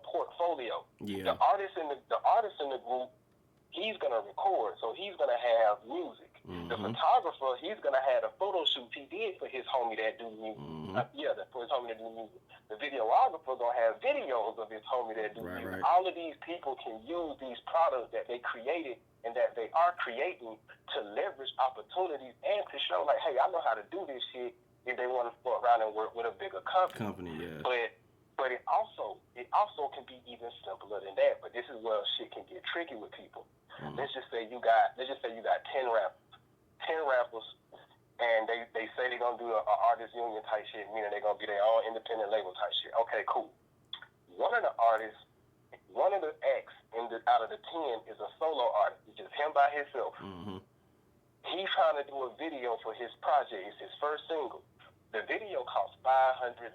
portfolio. Yeah. The artist in the group, he's gonna record, so he's gonna have music. The photographer, he's gonna have the photo shoots he did for his homie that do music. For his homie that do music. The videographer gonna have videos of his homie that do music. Right. All of these people can use these products that they created and that they are creating to leverage opportunities and to show, like, hey, I know how to do this shit if they want to fuck around and work with a bigger company. Yeah. But it also can be even simpler than that. But this is where shit can get tricky with people. Let's just say you got 10 rappers. 10 rappers and they say they're gonna do a artist union type shit, meaning they're gonna be their own independent label type shit. Okay, cool. One of the artists, one of the acts out of the 10 is a solo artist. It's just him by himself. Mm-hmm. He's trying to do a video for his project. It's his first single. The video costs $500.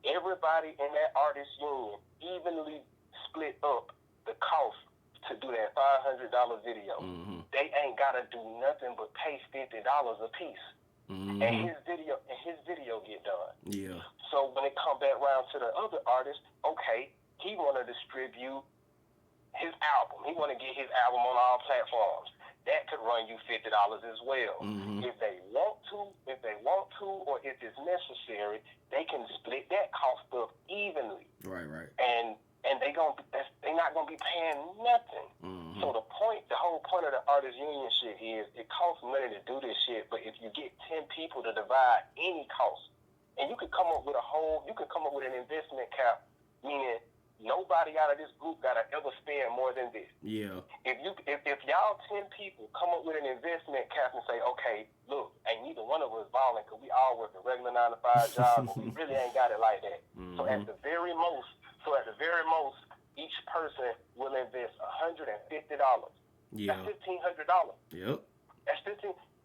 Everybody in that artist union evenly split up the cost to do that $500 video. Mm-hmm. They ain't gotta do nothing but pay $50 a piece, Mm-hmm. and his video get done. Yeah. So when it come back around to the other artist, okay, he wanna distribute his album. He wanna get his album on all platforms. That could run you $50 as well. Mm-hmm. If they want to, or if it's necessary, they can split that cost up evenly. Right. And they not gonna be paying nothing. Mm-hmm. So the whole point of the artist union shit is it costs money to do this shit, but if you get 10 people to divide any cost, and you could come up with an investment cap, meaning nobody out of this group gotta ever spend more than this. Yeah. If y'all 10 people come up with an investment cap and say, okay, look, ain't neither one of us balling because we all work a regular 9-to-5 job, but we really ain't got it like that. Mm-hmm. So at the very most, each person will invest $150. Yeah. That's $1,500. Yep. That's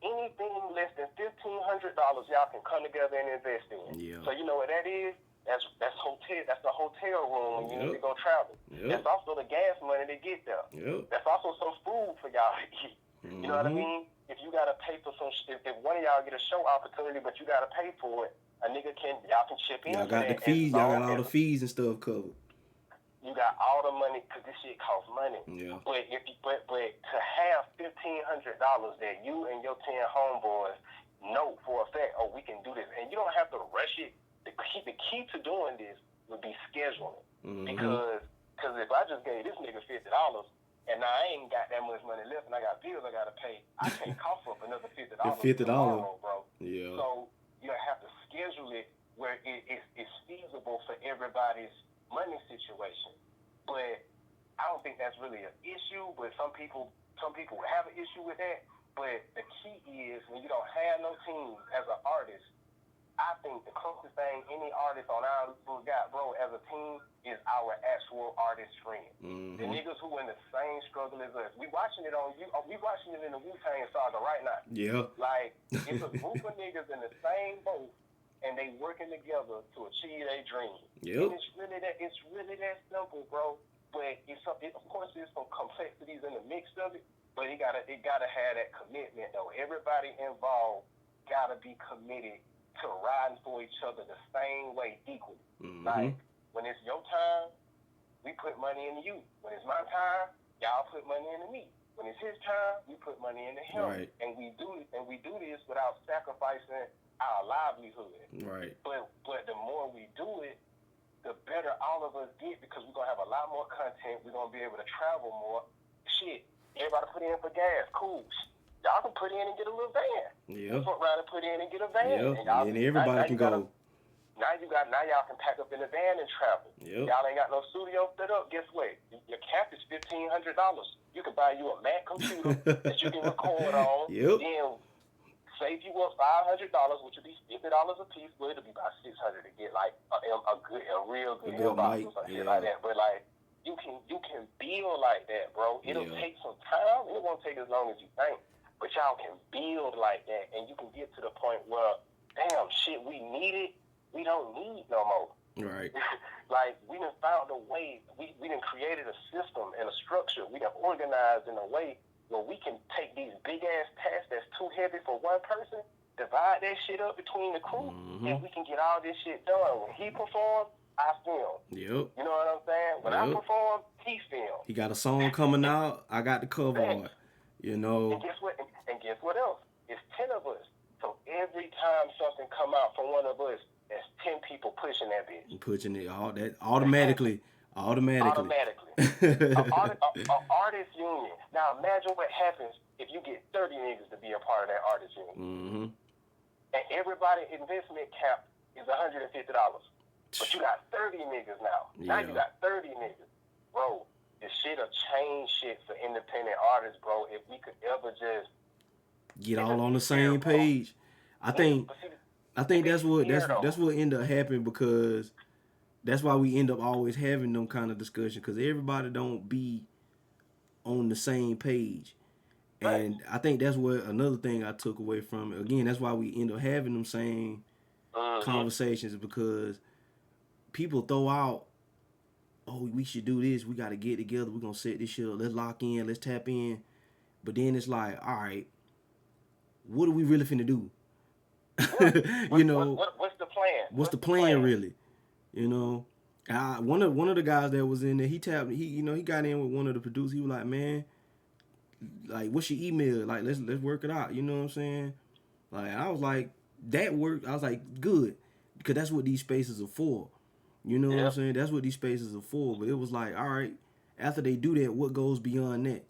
anything less than $1,500 y'all can come together and invest in. Yeah. So you know what that is? That's hotel. That's the hotel room when you need to go travel. Yep. That's also the gas money to get there. Yep. That's also some food for y'all to eat. Mm-hmm. You know what I mean? If you gotta pay for some, if one of y'all get a show opportunity, but you gotta pay for it, y'all can chip in. Y'all got the fees. Y'all got all the fees and stuff covered. You got all the money because this shit costs money. Yeah. But to have $1,500 that you and your 10 homeboys know for a fact, oh, we can do this, and you don't have to rush it. The key to doing this would be scheduling. Mm-hmm. Because if I just gave this nigga $50 and now I ain't got that much money left and I got bills I gotta pay, I can't cough up another $50 tomorrow, bro. Yeah. So you have to schedule it where it's feasible for everybody's money situation. But I don't think that's really an issue. But some people have an issue with that. But the key is when you don't have no team as an artist, I think the closest thing any artist on our level got, bro, as a team, is our actual artist friend. Mm-hmm. The niggas who in the same struggle as us. We watching it on you. We watching it in the Wu-Tang Saga right now. Yeah. Like, it's a group of niggas in the same boat, and they working together to achieve their dream. Yep. And it's really that simple, bro. But of course, there's some complexities in the mix of it. But it gotta have that commitment, though. Everybody involved gotta be committed to riding for each other the same way equally. Mm-hmm. Like, when it's your time, we put money into you. When it's my time, y'all put money into me. When it's his time, we put money into him. Right. And we do this without sacrificing our livelihood. Right. But the more we do it, the better all of us get because we're gonna have a lot more content. We're gonna be able to travel more. Shit, everybody put in for gas. Cool. Y'all can put in and get a little van. Yeah. Fuck around and put in and get a van. Yeah. And everybody can go. Now y'all can pack up in the van and travel. Yep. Y'all ain't got no studio set up. Guess what? Your cap is $1,500. You can buy you a Mac computer that you can record on. Yep. Then save you up $500, which would be $50 a piece. Well, it'll be about $600 to get like a real good box or some shit like that. But like you can build like that, bro. It'll take some time. It won't take as long as you think. But y'all can build like that, and you can get to the point where, damn, shit, we need it. We don't need no more. Right. Like, we done found a way. We done created a system and a structure. We done organized in a way where we can take these big-ass tasks that's too heavy for one person, divide that shit up between the crew, and we can get all this shit done. When he performs, I film. Yep. You know what I'm saying? When I perform, he film. He got a song coming out. I got the cover art. You know. And guess what else? It's 10 of us. So every time something come out from one of us, there's 10 people pushing that bitch. Pushing it all that automatically. Automatically. An artist union. Now imagine what happens if you get 30 niggas to be a part of that artist union. Mm-hmm. And everybody investment cap is $150. But you got 30 niggas now. Now you got 30 niggas. Bro, this shit'll change shit for independent artists, bro, if we could ever just get all on the same page. I think that's what ended up happening, because that's why we end up always having them kind of discussion, because everybody don't be on the same page. And I think that's what another thing I took away from it. Again, that's why we end up having them same conversations, because people throw out, oh, we should do this, we got to get together, we're going to set this shit up, let's lock in, let's tap in. But then it's like, all right, what are we really finna do? You know, what's the plan? What's the plan really? You know, one of the guys that was in there, he got in with one of the producers. He was like, man, like, what's your email? Like, let's work it out. You know what I'm saying? Like, I was like, that worked. I was like, good, because that's what these spaces are for. You know what I'm saying? That's what these spaces are for. But it was like, all right, after they do that, what goes beyond that?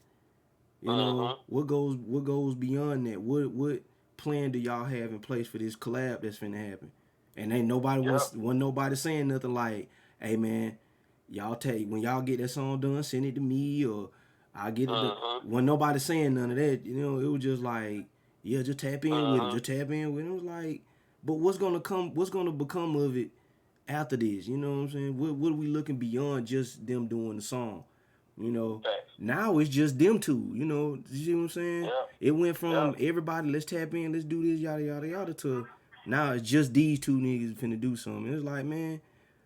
You know, what goes beyond that? What plan do y'all have in place for this collab that's finna happen? And ain't nobody wasn't nobody saying nothing like, hey man, y'all when y'all get that song done, send it to me, or I'll get it. Wasn't nobody saying none of that. You know, it was just like, yeah, just tap in with it. Just tap in with it. It was like, but what's gonna become of it after this? You know what I'm saying? What are we looking beyond just them doing the song? You know, now it's just them two. You know, you see what I'm saying? Yeah. It went from everybody, let's tap in, let's do this, yada yada yada, to now it's just these two niggas finna do something. It's like, man,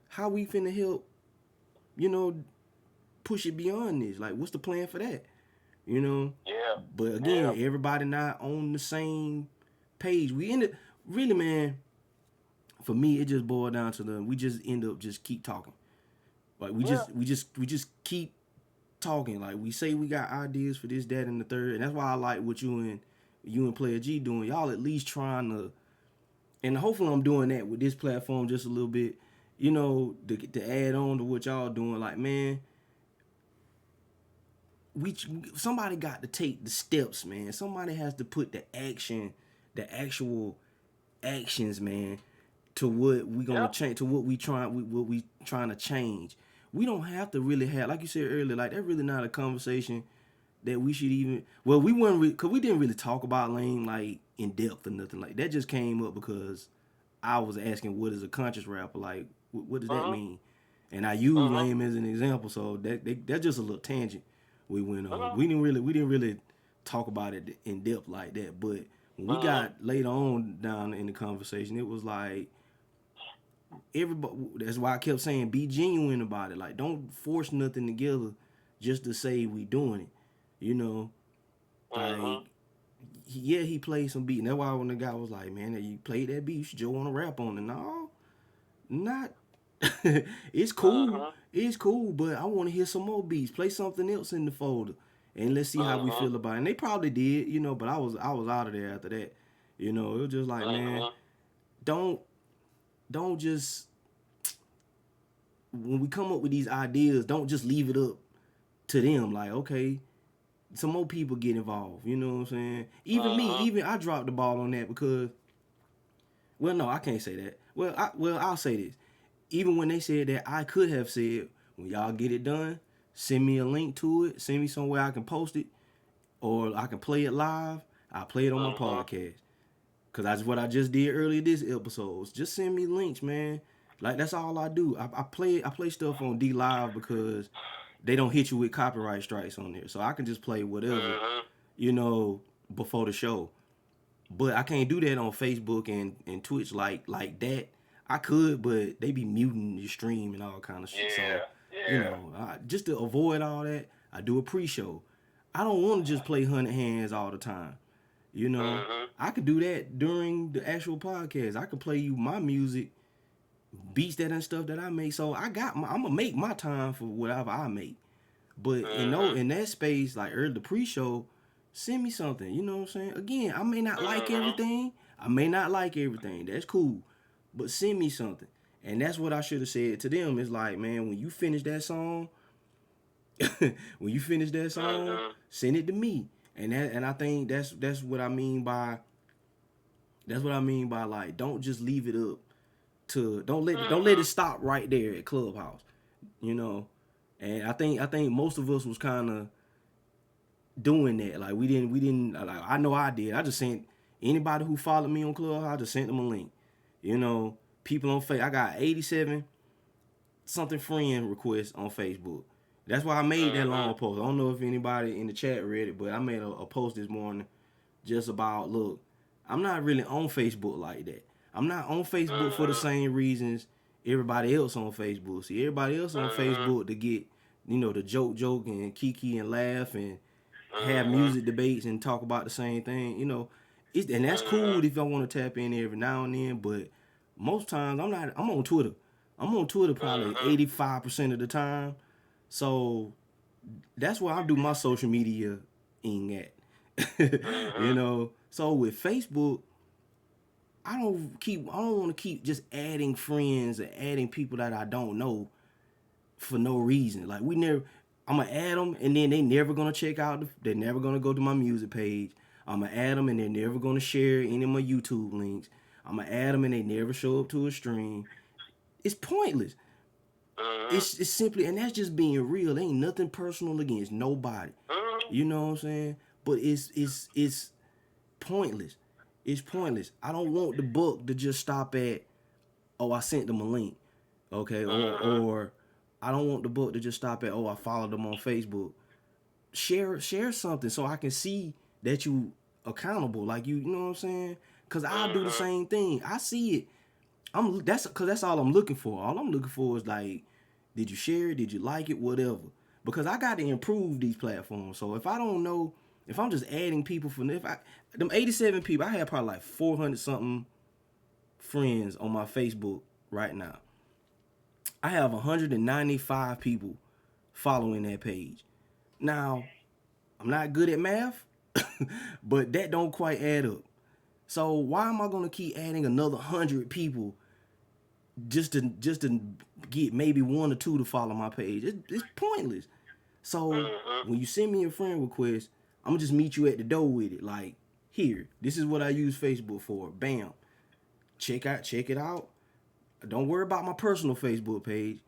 how we finna help, you know, push it beyond this? Like, what's the plan for that? You know? Yeah. But again, everybody not on the same page. We ended, really, man, for me, it just boiled down to we just end up just keep talking. Like, we just keep talking. Like, we say we got ideas for this, that, and the third. And that's why I like what you and Player G doing. Y'all at least trying to, and hopefully I'm doing that with this platform just a little bit, you know, to add on to what y'all doing. Like, man, somebody got to take the steps, man. Somebody has to put the actual actions, man, to what we gonna change, to what we trying to change. We don't have to really have, like you said earlier, like, that's really not a conversation that we should even, well, we weren't, because we didn't really talk about Lame, like, in depth or nothing. Like, that just came up because I was asking, what is a conscious rapper? Like, what does that mean? And I use Lame as an example, so that's just a little tangent we went on. We didn't really talk about it in depth like that, but when we got later on down in the conversation, it was like, everybody, that's why I kept saying, be genuine about it. Like, don't force nothing together just to say we doing it. You know, like, he played some beat, and that's why when the guy was like, man, you played that beat, you should just want to rap on it. No, not. It's cool. It's cool, but I want to hear some more beats. Play something else in the folder, and let's see how we feel about it. And they probably did, you know, but I was out of there after that. You know, it was just like, man, don't just, when we come up with these ideas, don't just leave it up to them. Like, okay, some more people get involved. You know what I'm saying? Even I dropped the ball on that because, well, no, I can't say that. I'll say this. Even when they said that, I could have said, when y'all get it done, send me a link to it, send me somewhere I can post it, or I can play it live. I'll play it on my podcast. Because that's what I just did earlier this episode. Just send me links, man. Like, that's all I do. I play stuff on D Live because they don't hit you with copyright strikes on there. So I can just play whatever, you know, before the show. But I can't do that on Facebook and Twitch like that. I could, but they be muting the stream and all kind of shit. So, you know, just to avoid all that, I do a pre-show. I don't want to just play 100 hands all the time. You know, I could do that during the actual podcast. I could play you my music, beats that and stuff that I make. So I'm gonna make my time for whatever I make. But in that space, like early the pre-show, send me something. You know what I'm saying? Again, I may not like everything. That's cool. But send me something. And that's what I should have said to them. It's like, man, when you finish that song, send it to me. And I think that's what I mean by like, don't just leave it up to, don't let it stop right there at Clubhouse, you know. And I think most of us was kind of doing that. Like we didn't like, I know I did. I just sent anybody who followed me on Clubhouse, I just sent them a link. You know, people on Facebook, I got 87 something friend requests on Facebook. That's why I made that long post. I don't know if anybody in the chat read it, but I made a post this morning just about, look, I'm not really on Facebook like that. I'm not on Facebook for the same reasons everybody else on Facebook. See, everybody else on Facebook to get, you know, the joke and kiki and laugh and have music debates and talk about the same thing, you know. And that's cool if I want to tap in every now and then, but most times I'm on Twitter. I'm on Twitter probably 85% of the time. So that's where I do my social media at. You know. So with Facebook, I don't want to keep just adding friends and adding people that I don't know for no reason. Like I'm gonna add them and then they never gonna check out. They're never gonna go to my music page. I'm gonna add them and they're never gonna share any of my YouTube links. I'm gonna add them and they never show up to a stream. It's pointless. It's simply, and that's just being real. There ain't nothing personal against nobody. You know what I'm saying? But it's pointless. It's pointless. I don't want the book to just stop at, oh, I sent them a link, okay, or I don't want the book to just stop at, oh, I followed them on Facebook. Share something so I can see that you accountable, like you know what I'm saying? Cause I do the same thing. I see it. That's all I'm looking for. All I'm looking for is like, did you share it? Did you like it? Whatever. Because I got to improve these platforms. So if I don't know, if I'm just adding people them 87 people, I have probably like 400 something friends on my Facebook right now. I have 195 people following that page. Now, I'm not good at math, but that don't quite add up. So why am I gonna keep adding another 100 people just to get maybe one or two to follow my page? It's pointless. So when you send me a friend request, I'm gonna just meet you at the door with it. Like, here, this is what I use Facebook for. Bam, check it out. Don't worry about my personal Facebook page.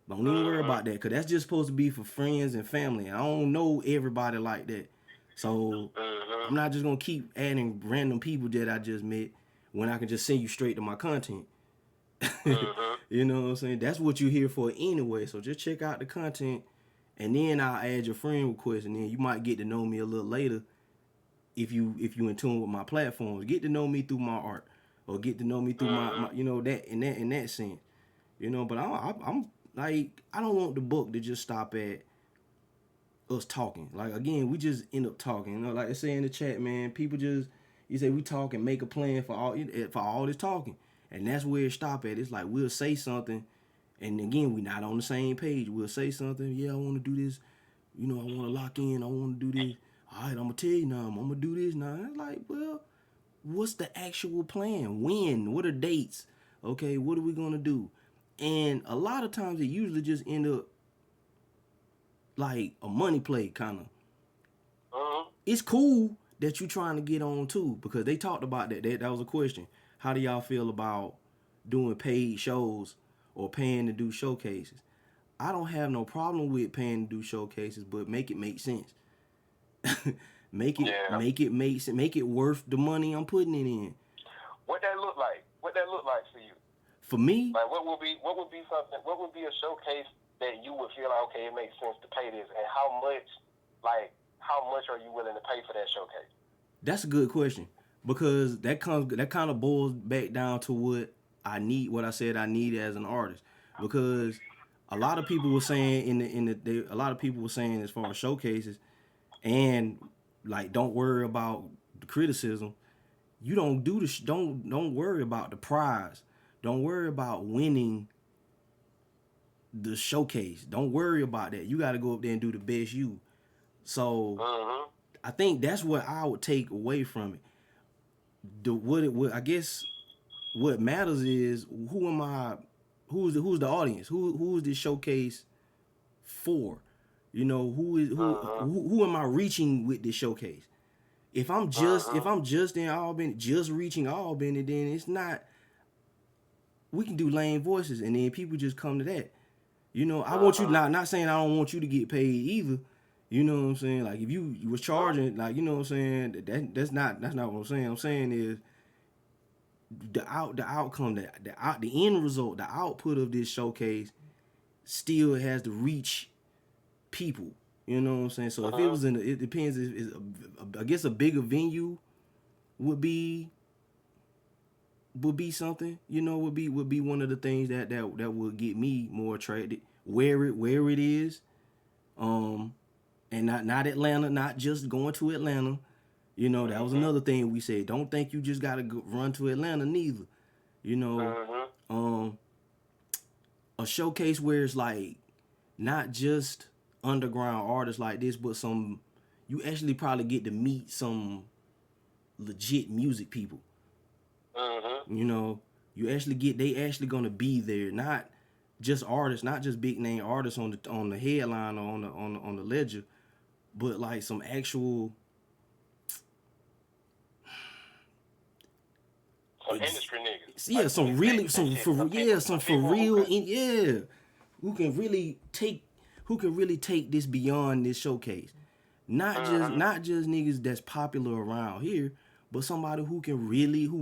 Don't even worry about that, because that's just supposed to be for friends and family. I don't know everybody like that. So I'm not just going to keep adding random people that I just met when I can just send you straight to my content. You know what I'm saying? That's what you're here for anyway. So just check out the content, and then I'll add your friend request, and then you might get to know me a little later if you in tune with my platforms. Get to know me through my art, or get to know me through my you know, that in that sense. You know, but I'm like, I don't want the book to just stop at us talking. Like, again, we just end up talking. You know, like I say in the chat, man, people just, you say we talk and make a plan for all this talking. And that's where it stop at. It's like, we'll say something, and again, we not on the same page. We'll say something, yeah, I want to do this. You know, I want to lock in. I want to do this. All right, I'm going to tell you now. I'm going to do this now. It's like, well, what's the actual plan? When? What are dates? Okay, what are we going to do? And a lot of times it usually just end up like a money play, kind of. It's cool that you trying to get on too, because they talked about that. That was a question. How do y'all feel about doing paid shows or paying to do showcases? I don't have no problem with paying to do showcases, but make it make sense. Make it worth the money I'm putting it in. What that look like? What that look like for you? For me, like what would be something? What would be a showcase that you would feel like, okay, it makes sense to pay this, and how much are you willing to pay for that showcase? That's a good question, because that kind of boils back down to what I need, what I said I need as an artist. Because a lot of people were saying a lot of people were saying, as far as showcases, and like, don't worry about the criticism. You don't do this. Don't worry about the prize. Don't worry about winning the showcase. Don't worry about that. You got to go up there and do the best you. So I think that's what I would take away from it. I guess what matters is, who am I? Who's the audience? Who is this showcase for? You know, who am I reaching with this showcase? If I'm just in Albany, just reaching Albany, then it's not. We can do lame voices, and then people just come to that. You know, I want you, not saying I don't want you to get paid either. You know what I'm saying? Like if you was charging, like you know what I'm saying, that's not what I'm saying. I'm saying is the outcome, the end result, the output of this showcase still has to reach people. You know what I'm saying? So if it was it depends. I guess a bigger venue would be something. You know, would be one of the things that would get me more attracted. Where it is, and not Atlanta, not just going to Atlanta. You know, that was another thing we said. Don't think you just gotta run to Atlanta neither. You know, a showcase where it's like not just underground artists like this, but you actually probably get to meet some legit music people. You know, they actually gonna be there, not just artists, not just big name artists on the headline or on the ledger, but like some actual industry niggas. Yeah, like, some really some for real who can really take this beyond this showcase. Not just niggas that's popular around here, but somebody who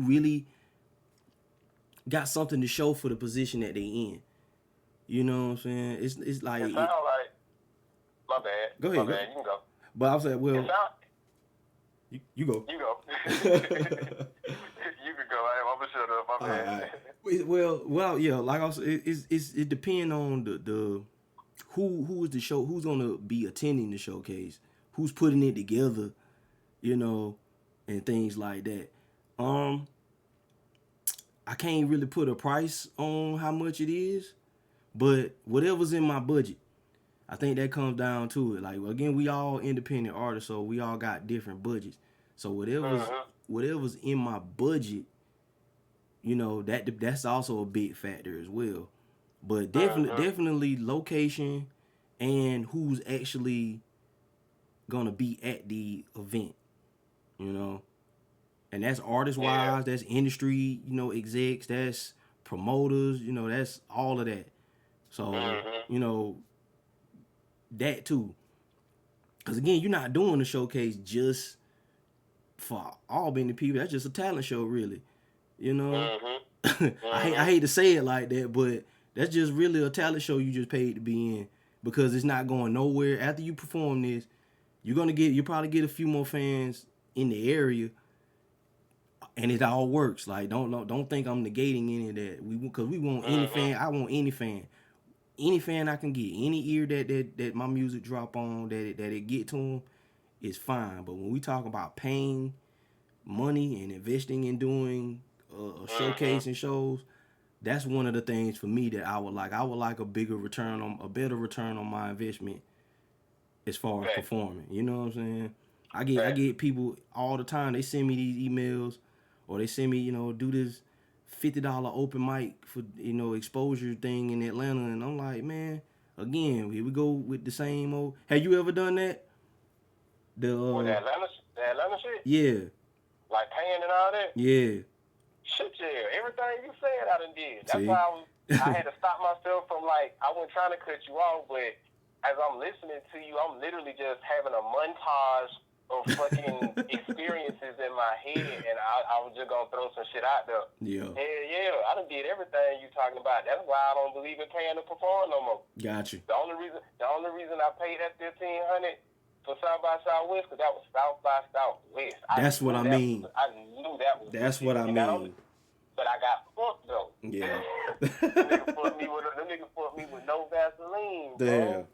really got something to show for the position that they in. You know what I'm saying? It's like it sound like my bad. Go ahead. My bad. You can go. But I was like, well, you go. You go. You can go. I'm gonna shut up. My bad. Right. Well, yeah. Like I said, it depends on the who is the show, who's gonna be attending the showcase, who's putting it together, you know, and things like that. I can't really put a price on how much it is, but whatever's in my budget, I think that comes down to it. Like, again, we all independent artists, so we all got different budgets. So whatever's in my budget, you know, that's also a big factor as well. But definitely location and who's actually gonna be at the event, you know. And that's artist-wise, that's industry, you know, execs, that's promoters, you know, that's all of that. So, you know, that too. Because, again, you're not doing the showcase just for all being the people. That's just a talent show, really. You know? I hate to say it like that, but that's just really a talent show you just paid to be in. Because it's not going nowhere. After you perform this, you'll probably get a few more fans in the area. And it all works. Like, don't think I'm negating any of that. Because we want any fan. I want any fan. Any fan I can get. Any ear that my music drop on, that it get to them, is fine. But when we talk about paying money and investing in doing a showcase and shows, that's one of the things for me that I would like. I would like a better return on my investment as far as performing. You know what I'm saying? I get people all the time. They send me these emails. Or they send me, you know, do this $50 open mic for, you know, exposure thing in Atlanta. And I'm like, man, again, here we go with the same old. Have you ever done that? The Atlanta shit? Yeah. Like paying and all that? Yeah. Shit, yeah. Everything you said, I done did. That's why I had to stop myself from, like, I wasn't trying to cut you off, but as I'm listening to you, I'm literally just having a montage of fucking experiences in my head, and I was just gonna throw some shit out there. Yeah. Hell yeah, I done did everything you talking about. That's why I don't believe in paying to perform no more. Got you. The only reason I paid that $1,500 for South by Southwest, because that was South by Southwest. That's what I mean. I knew that was. That's what I mean. But I got fucked though. Yeah. Them niggas fucked me with no Vaseline, bro. Damn.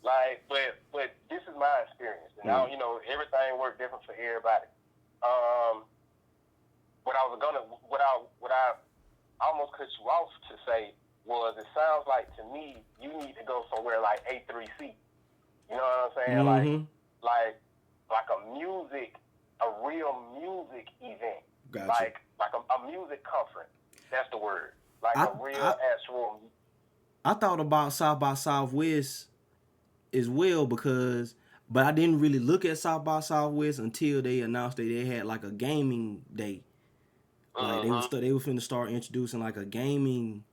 Like, but this is my experience, and now you know everything works different for everybody. What I almost cut you off to say was, it sounds like to me you need to go somewhere like A3C. You know what I'm saying? Like a real music event. Gotcha. Like a music conference. That's the word. Like a real actual. I thought about South by Southwest as well, but I didn't really look at South by Southwest until they announced that they had like a gaming day. Like they were finna start introducing like a gaming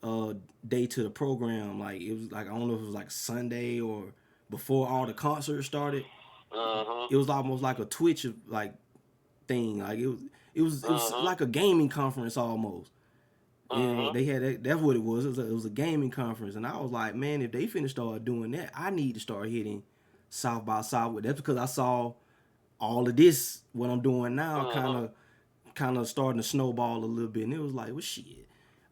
day to the program. Like it was like, I don't know if it was like Sunday or before all the concerts started. It was almost like a Twitch like thing. Like it was like a gaming conference almost. And they had that's what it was. It was a gaming conference, and I was like, man, if they finna start doing that, I need to start hitting South by Southwest. That's because I saw all of this, what I'm doing now, kind of starting to snowball a little bit, and it was like, well, shit,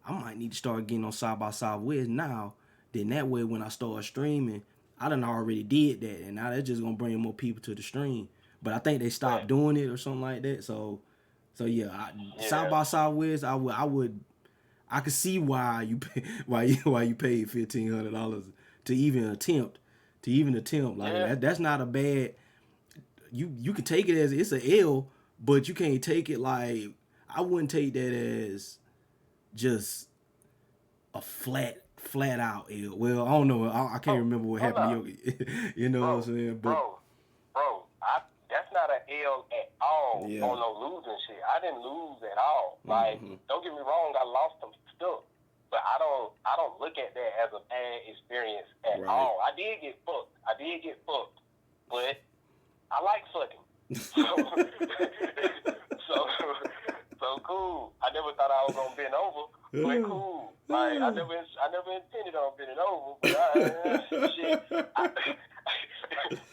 I might need to start getting on South by Southwest now. Then that way, when I start streaming, I done already did that, and now that's just gonna bring more people to the stream. But I think they stopped doing it or something like that. So yeah, South by Southwest, I could see why you pay, why you paid $1,500 to even attempt. Like that's not a bad. You could take it as it's an L, but you can't take it like I wouldn't take that as just a flat out L. Well, I don't know. I can't remember what happened. You know what I'm saying? But, bro, that's not an L at all on no losing shit. I didn't lose at all. Like, don't get me wrong, I lost some stuff, but I don't look at that as a bad experience at all. I did get fucked, but I like fucking. So cool. I never thought I was gonna bend over, but cool. Like I never intended on bending over, but shit.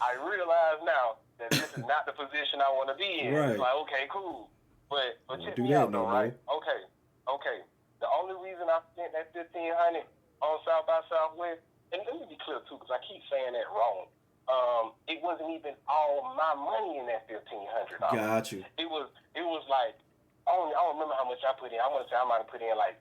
I realize now that this is not the position I want to be in. Right. It's like, okay, cool. But check do me that out though, no right? Okay. The only reason I spent that $1,500 on South by Southwest, and let me be clear too, because I keep saying that wrong. It wasn't even all my money in that $1,500. Got you. It was like I don't remember how much I put in. I want to say I might have put in like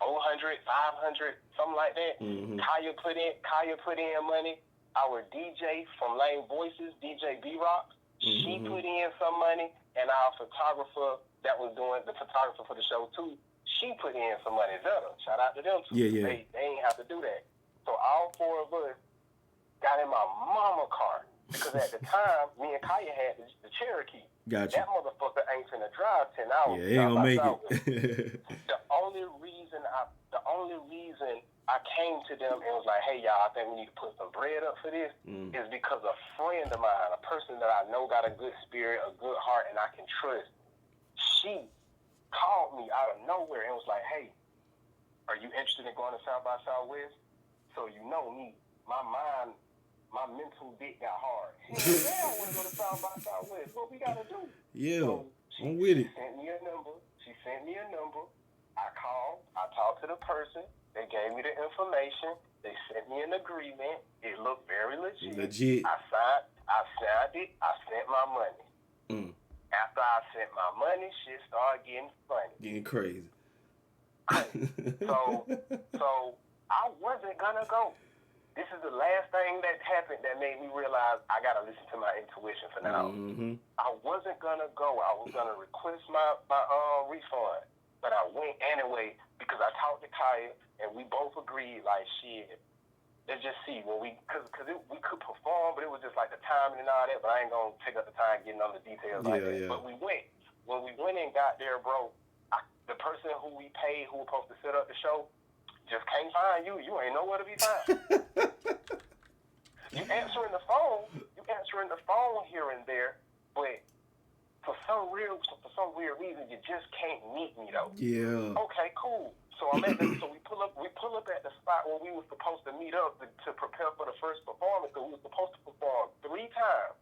400, 500, something like that. Kaya put in money. Our DJ from Lane Voices, DJ B-Rock, she put in some money, and our photographer that was doing the photographer for the show too, she put in some money. Zeta, shout out to them too. Yeah. They ain't have to do that. So all four of us got in my mama car because at the time me and Kaya had the Cherokee. Gotcha. That motherfucker ain't finna drive 10 hours. Yeah, he ain't gonna make it. The only reason I came to them and was like, hey y'all, I think we need to put some bread up for this is because a friend of mine, a person that I know got a good spirit, a good heart, and I can trust, she called me out of nowhere and was like, hey, are you interested in going to South by Southwest? So you know me, my mental dick got hard. She said, yeah, I want to go to South by Southwest. What we got to do? Yeah, so I'm with it. She sent me a number. I called. I talked to the person. They gave me the information. They sent me an agreement. It looked very legit. I signed it. I sent my money. After I sent my money, shit started getting funny. Getting crazy. So I wasn't gonna go. This is the last thing that happened that made me realize I gotta listen to my intuition for now. I wasn't gonna go. I was gonna request my refund, but I went anyway because I talked to Kaya and we both agreed like shit. Let's just see when we we could perform, but it was just like the timing and all that. But I ain't gonna take up the time getting on the details like that. But we went. When we went and got there, bro, the person who we paid, who was supposed to set up the show, just can't find you. You ain't nowhere to be found. You answering the phone here and there, but for some weird reason, you just can't meet me though. Yeah. Okay, cool. So so we pull up at the spot where we were supposed to meet up to prepare for the first performance. So we were supposed to perform 3 times.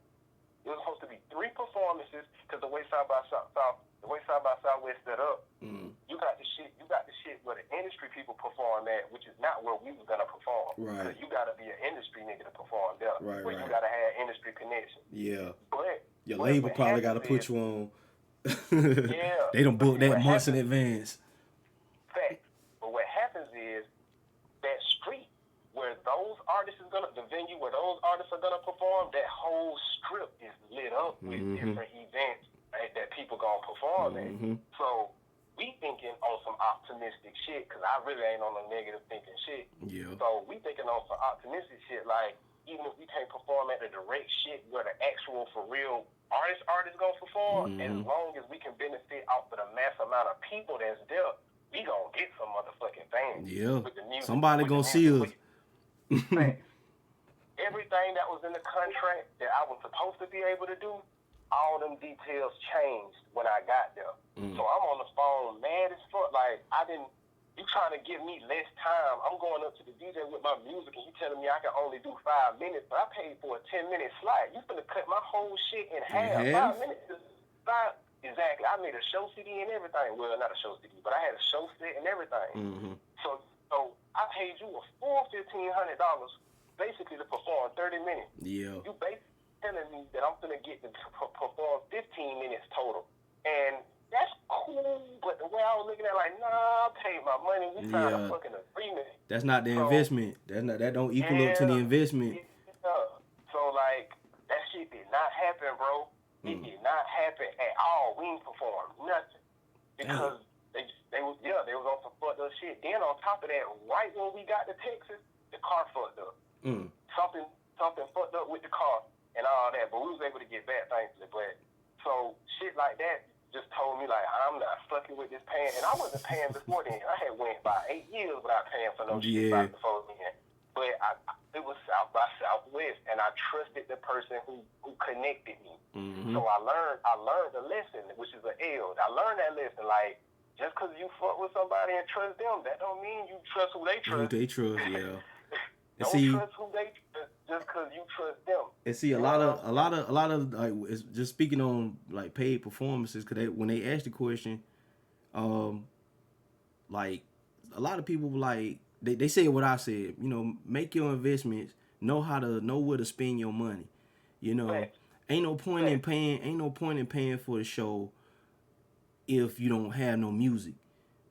It was supposed to be 3 performances because the way South by Southwest set up, you got the shit where the industry people perform at, which is not where we was gonna perform. Right. So you gotta be an industry nigga to perform there. Right. You gotta have industry connection. Yeah. But your label probably gotta put you on. Yeah. They done booked that months in advance. Fact. But what happens is that street where those artists the venue where those artists are gonna perform, that whole strip is lit up with different events that people gonna perform at. So we thinking on some optimistic shit, because I really ain't on no negative thinking shit. Yeah. So we thinking on some optimistic shit, like even if we can't perform at the direct shit where the actual for real artists gonna perform, as long as we can benefit off of the mass amount of people that's there, we gonna get some motherfucking fans. Yeah. With the music, somebody gonna see us. everything that was in the contract that I was supposed to be able to do, all them details changed when I got there. So I'm on the phone mad as fuck. Like, you trying to give me less time. I'm going up to the DJ with my music and you telling me I can only do 5 minutes, but I paid for a 10-minute slot. You finna cut my whole shit in half. 5 minutes is 5. Exactly. I made a show CD and everything. Well, not a show CD, but I had a show set and everything. So I paid you a full $1,500 basically to perform 30 minutes. Yeah. You basically telling me that I'm gonna get to perform 15 minutes total. And that's cool, but the way I was looking at it, like, nah, I paid my money. We signed a fucking agreement. That's not the investment. That don't equal up to the investment. Yeah. So, like, that shit did not happen, bro. It did not happen at all. We ain't performed nothing. Because they was on some fucked up shit. Then on top of that, right when we got to Texas, the car fucked up. Something fucked up with the car and all that. But we was able to get back, thankfully. But so shit like that just told me, like, I'm not fucking with this paying. And I wasn't paying before then. I had went by 8 years without paying for no shit before then. But it was South by Southwest, and I trusted the person who connected me. So I learned the lesson, which is an L. I learned that lesson. Like, just because you fuck with somebody and trust them, that don't mean you trust who they trust. Don't trust who they trust just because you trust them. And see, a lot of like, it's just speaking on like paid performances, because when they ask the question, like a lot of people like they say what I said. You know, make your investments, know where to spend your money. You know, ain't no point in paying for the show if you don't have no music.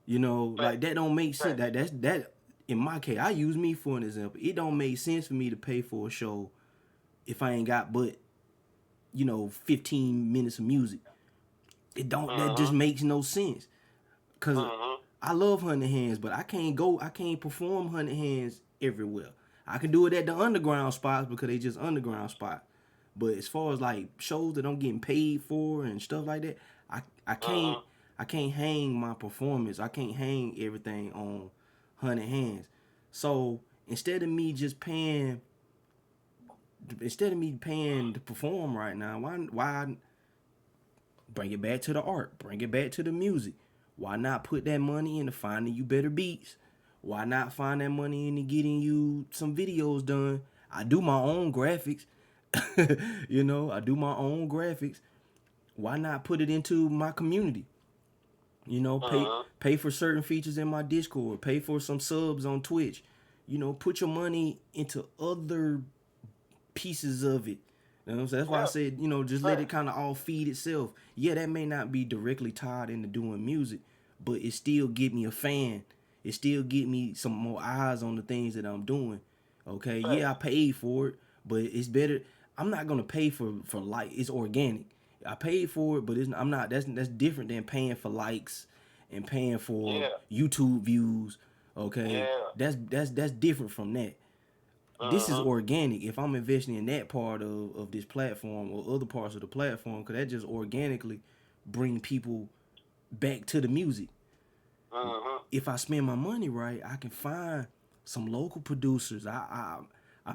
You know, like that don't make sense. That in my case, I use me for an example. It don't make sense for me to pay for a show if I ain't got but 15 minutes of music. It don't. That just makes no sense. Cause I love 100 Hands, but I can't perform 100 Hands everywhere. I can do it at the underground spots because they just underground spots. But as far as like shows that I'm getting paid for and stuff like that, I can't hang my performance. I can't hang everything on 100 Hands. So instead of me paying to perform right now, why bring it back to the art? Bring it back to the music. Why not put that money into finding you better beats? Why not find that money into getting you some videos done? I do my own graphics. I do my own graphics. Why not put it into my community? Pay for certain features in my Discord. Pay for some subs on Twitch. Put your money into other pieces of it. You know what I'm saying? That's why I said, just let it kind of all feed itself. Yeah, that may not be directly tied into doing music, but it still get me a fan. It still get me some more eyes on the things that I'm doing. Okay, yeah, I paid for it, but it's better. I'm not gonna pay for like it's organic. I paid for it, but I'm not. That's different than paying for likes and paying for YouTube views. Okay, that's different from that. This is organic. If I'm investing in that part of this platform or other parts of the platform, because that just organically bring people back to the music. If I spend my money right, I can find some local producers. I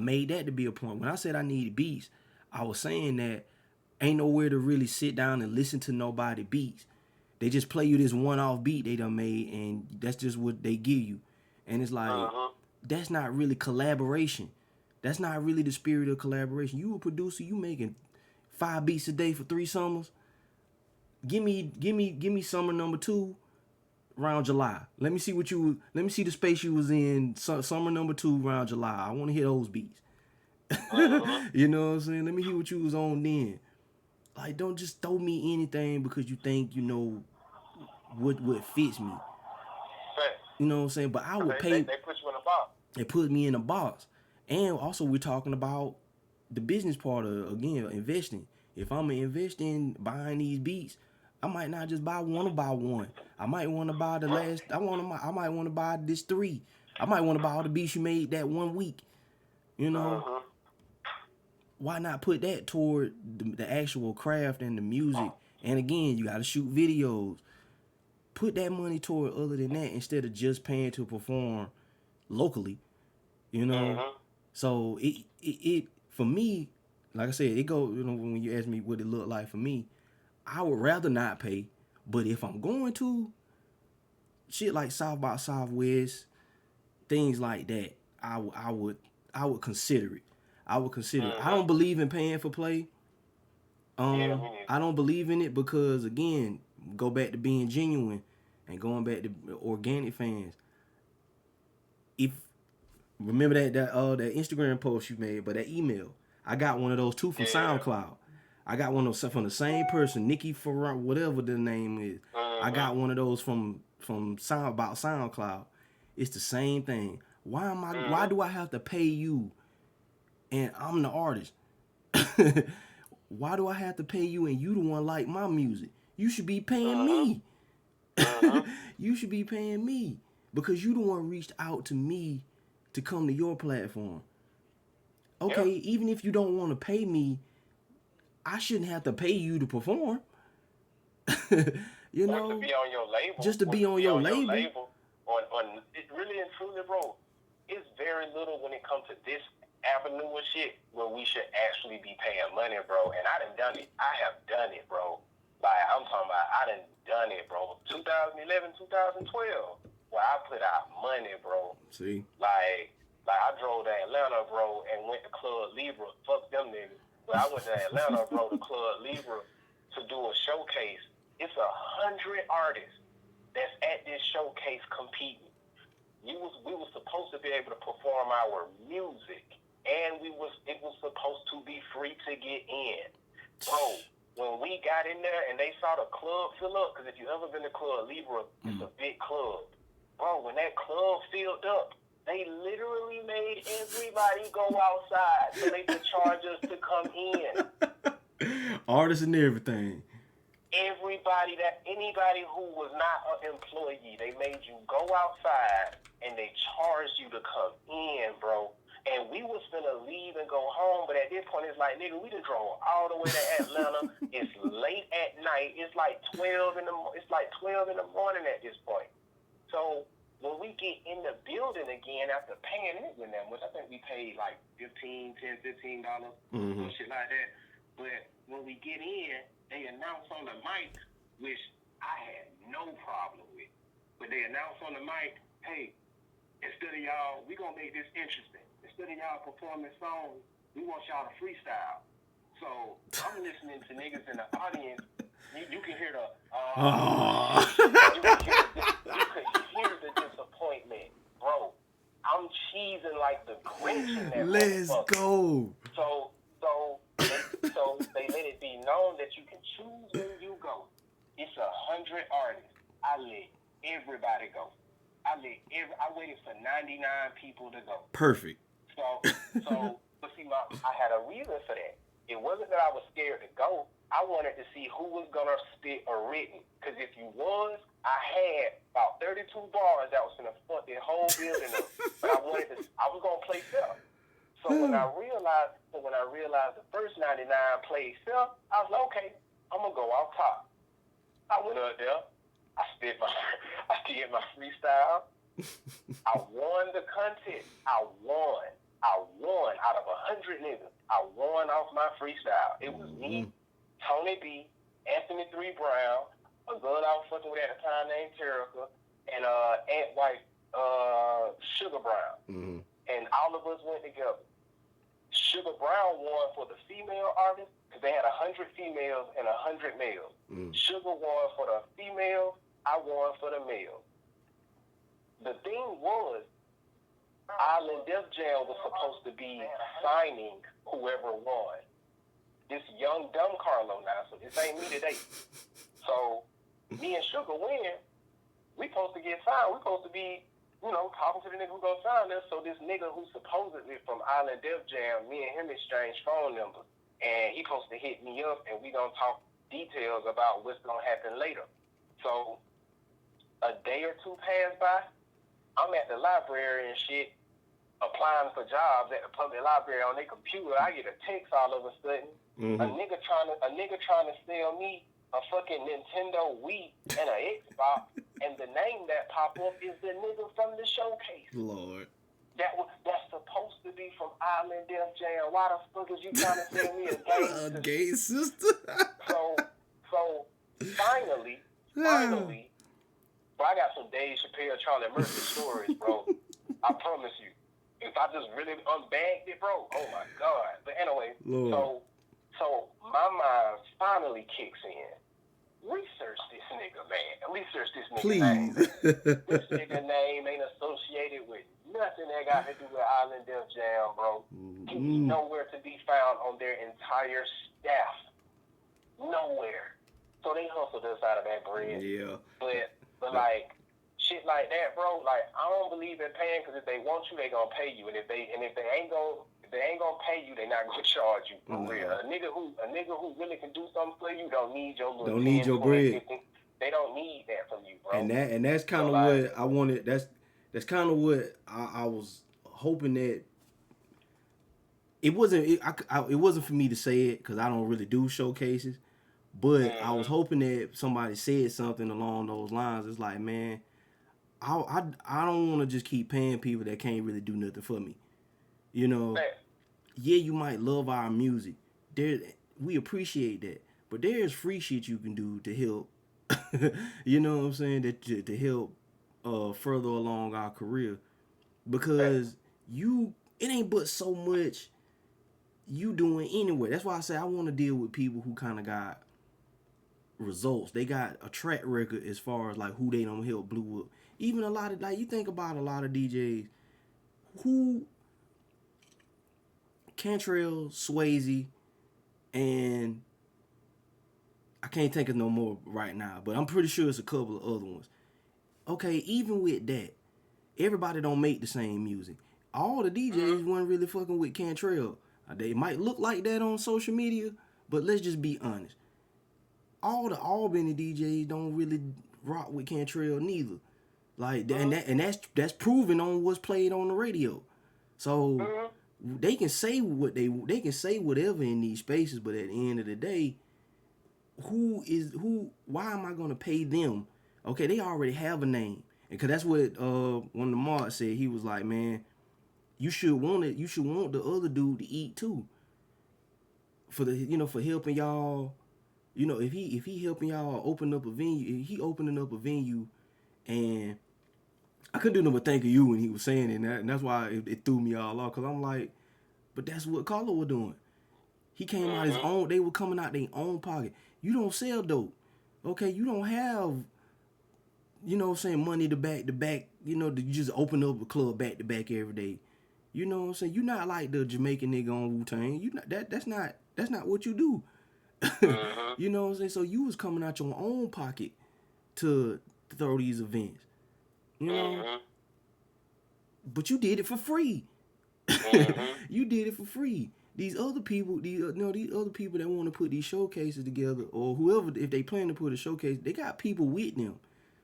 made that to be a point. When I said I needed beats, I was saying that ain't nowhere to really sit down and listen to nobody beats. They just play you this one-off beat they done made, and that's just what they give you. And it's like, that's not really collaboration. That's not really the spirit of collaboration. You a producer, you making 5 beats a day for 3 summers. Give me summer number 2 around July. Let me see the space you was in summer number 2 around July. I want to hear those beats. You know what I'm saying? Let me hear what you was on then. Like, don't just throw me anything because you think you know what fits me. You know what I'm saying? But I would pay. They put you in a box. They put me in a box. And also, we're talking about the business part of, again, investing. If I'm investing, buying these beats, I might not just buy one. I might want to buy the last. I might want to buy this 3. I might want to buy all the beats you made that 1 week. You know. Why not put that toward the actual craft and the music? And again, you got to shoot videos. Put that money toward other than that instead of just paying to perform locally. You know. So it for me, like I said, it go. You know, when you ask me what it look like for me, I would rather not pay. But if I'm going to shit like South by Southwest, things like that, I would consider it. I would consider it. I don't believe in paying for play. I don't believe in it because again, go back to being genuine and going back to organic fans. If remember that Instagram post you made, but that email, I got one of those too from SoundCloud. I got one of those from the same person, Nikki Ferraro, whatever the name is. I got one of those from SoundCloud. It's the same thing. Why do I have to pay you? And I'm the artist. Why do I have to pay you and you the one like my music? You should be paying me. You should be paying me because you the one reached out to me to come to your platform. Okay, even if you don't want to pay me, I shouldn't have to pay you to perform. You know, to be on your label, just to be on your label. On it really and truly, bro. It's very little when it comes to this avenue of shit where we should actually be paying money, bro. And I done it. I have done it, bro. Like I'm talking about, I done it, bro. 2011, 2012, where I put out money, bro. See, like I drove to Atlanta, bro, and went to Club Libra. Fuck them niggas. But I went to Atlanta, bro, to Club Libra to do a showcase. It's 100 artists that's at this showcase competing. We was supposed to be able to perform our music, and it was supposed to be free to get in. Bro, when we got in there and they saw the club fill up, because if you ever been to Club Libra, it's a big club. Bro, when that club filled up, they literally made everybody go outside so they could charge us to come in. Artists and everything. Anybody who was not an employee, they made you go outside and they charged you to come in, bro. And we was finna leave and go home, but at this point it's like, nigga, we done drove all the way to Atlanta. It's late at night. It's like 12 in the morning at this point. So when we get in the building again after paying it with them, which I think we paid like $15, some shit like that. But when we get in, they announce on the mic, which I had no problem with. But they announce on the mic, hey, instead of y'all, we gonna make this interesting. Instead of y'all performing songs, we want y'all to freestyle. So I'm listening to niggas in the audience. You can hear the you could hear the disappointment, bro. I'm cheesing like the Grinch in that. Let's go. So they let it be known that you can choose when you go. It's 100 artists. I let everybody go. I waited for 99 people to go. Perfect. But see, I had a reason for that. It wasn't that I was scared to go. I wanted to see who was gonna spit a written. Because if you was, I had about 32 bars that was gonna fuck the whole building up. But I was gonna play fair. So when I realized the first 99 played fair, I was like, okay, I'm gonna go off top. I went up there. I did my freestyle. I won the contest. I won out of 100 niggas. I won off my freestyle. It was me, Tony B, Anthony 3 Brown, a girl I was fucking with at the time named Terica, and Aunt White, Sugar Brown. And all of us went together. Sugar Brown won for the female artists because they had 100 females and 100 males. Sugar won for the females. I won for the males. The thing was, Island Def Jam was supposed to be signing whoever won. This young dumb Carlo now, so this ain't me today. So me and Sugar win. We supposed to get signed. We supposed to be, talking to the nigga who gonna sign us. So this nigga who's supposedly from Island Def Jam, me and him exchanged phone numbers. And he supposed to hit me up and we gonna talk details about what's gonna happen later. So a day or two passed by. I'm at the library and shit, applying for jobs at the public library on their computer. I get a text all of a sudden. A nigga trying to sell me a fucking Nintendo Wii and an Xbox, and the name that pop up is the nigga from the showcase. Lord. That's supposed to be from Island Def Jam. Why the fuck is you trying to send me a gay A sister? gay sister. So finally, bro, I got some Dave Chappelle, Charlie Murphy stories, bro. I promise you. If I just really unbagged it, bro, oh my God. But anyway, Lord. so my mind finally kicks in. Research this nigga, man. Research this nigga name. Please. This nigga name ain't associated with nothing that got to do with Island Def Jam, bro. He's nowhere to be found on their entire staff. Nowhere. So they hustled us out of that bread. Yeah. But like, shit like that, bro, like, I don't believe in paying, because if they want you, they gonna pay you. And if they ain't gonna pay you, they not gonna charge you, for real. A nigga who really can do something for you don't need your little Don't need 10, your 20, bread. 50. They don't need that from you, bro. And that's kind of what I wanted. That's kind of what I was hoping that it wasn't. It wasn't for me to say it, because I don't really do showcases. But I was hoping that somebody said something along those lines. It's like, man, I don't want to just keep paying people that can't really do nothing for me. You know, yeah, you might love our music. We appreciate that. But there's free shit you can do to help. You know what I'm saying? That to help further along our career. Because it ain't but so much you doing anyway. That's why I say I want to deal with people who kind of got results. They got a track record as far as like who they don't help blew up. Even a lot of, like, you think about a lot of DJs who Cantrell, Swayze, and I can't think of no more right now, but I'm pretty sure it's a couple of other ones. Okay, even with that, everybody don't make the same music. All the DJs weren't really fucking with Cantrell. They might look like that on social media, but let's just be honest. All the Albany DJs don't really rock with Cantrell neither. Like, and that's proven on what's played on the radio. So they can say they can say whatever in these spaces, but at the end of the day, why am I gonna pay them? Okay, they already have a name. And cause that's what one of the mods said. He was like, man, you should want the other dude to eat too. For helping y'all. You know, if he helping y'all open up a venue, if he opening up a venue, and I couldn't do nothing but think of you when he was saying it, and that's why it threw me all off, because I'm like, but that's what Carlo was doing. He came out his own, they were coming out their own pocket. You don't sell dope. Okay, you don't have, you know what I'm saying, money to back, you know, to just open up a club back to back every day. You know what I'm saying? You're not like the Jamaican nigga on Wu-Tang. You not that's not what you do. You know what I'm saying? So you was coming out your own pocket to throw these events. You know? But you did it for free. You did it for free. These other people that want to put these showcases together, or whoever, if they plan to put a showcase, they got people with them.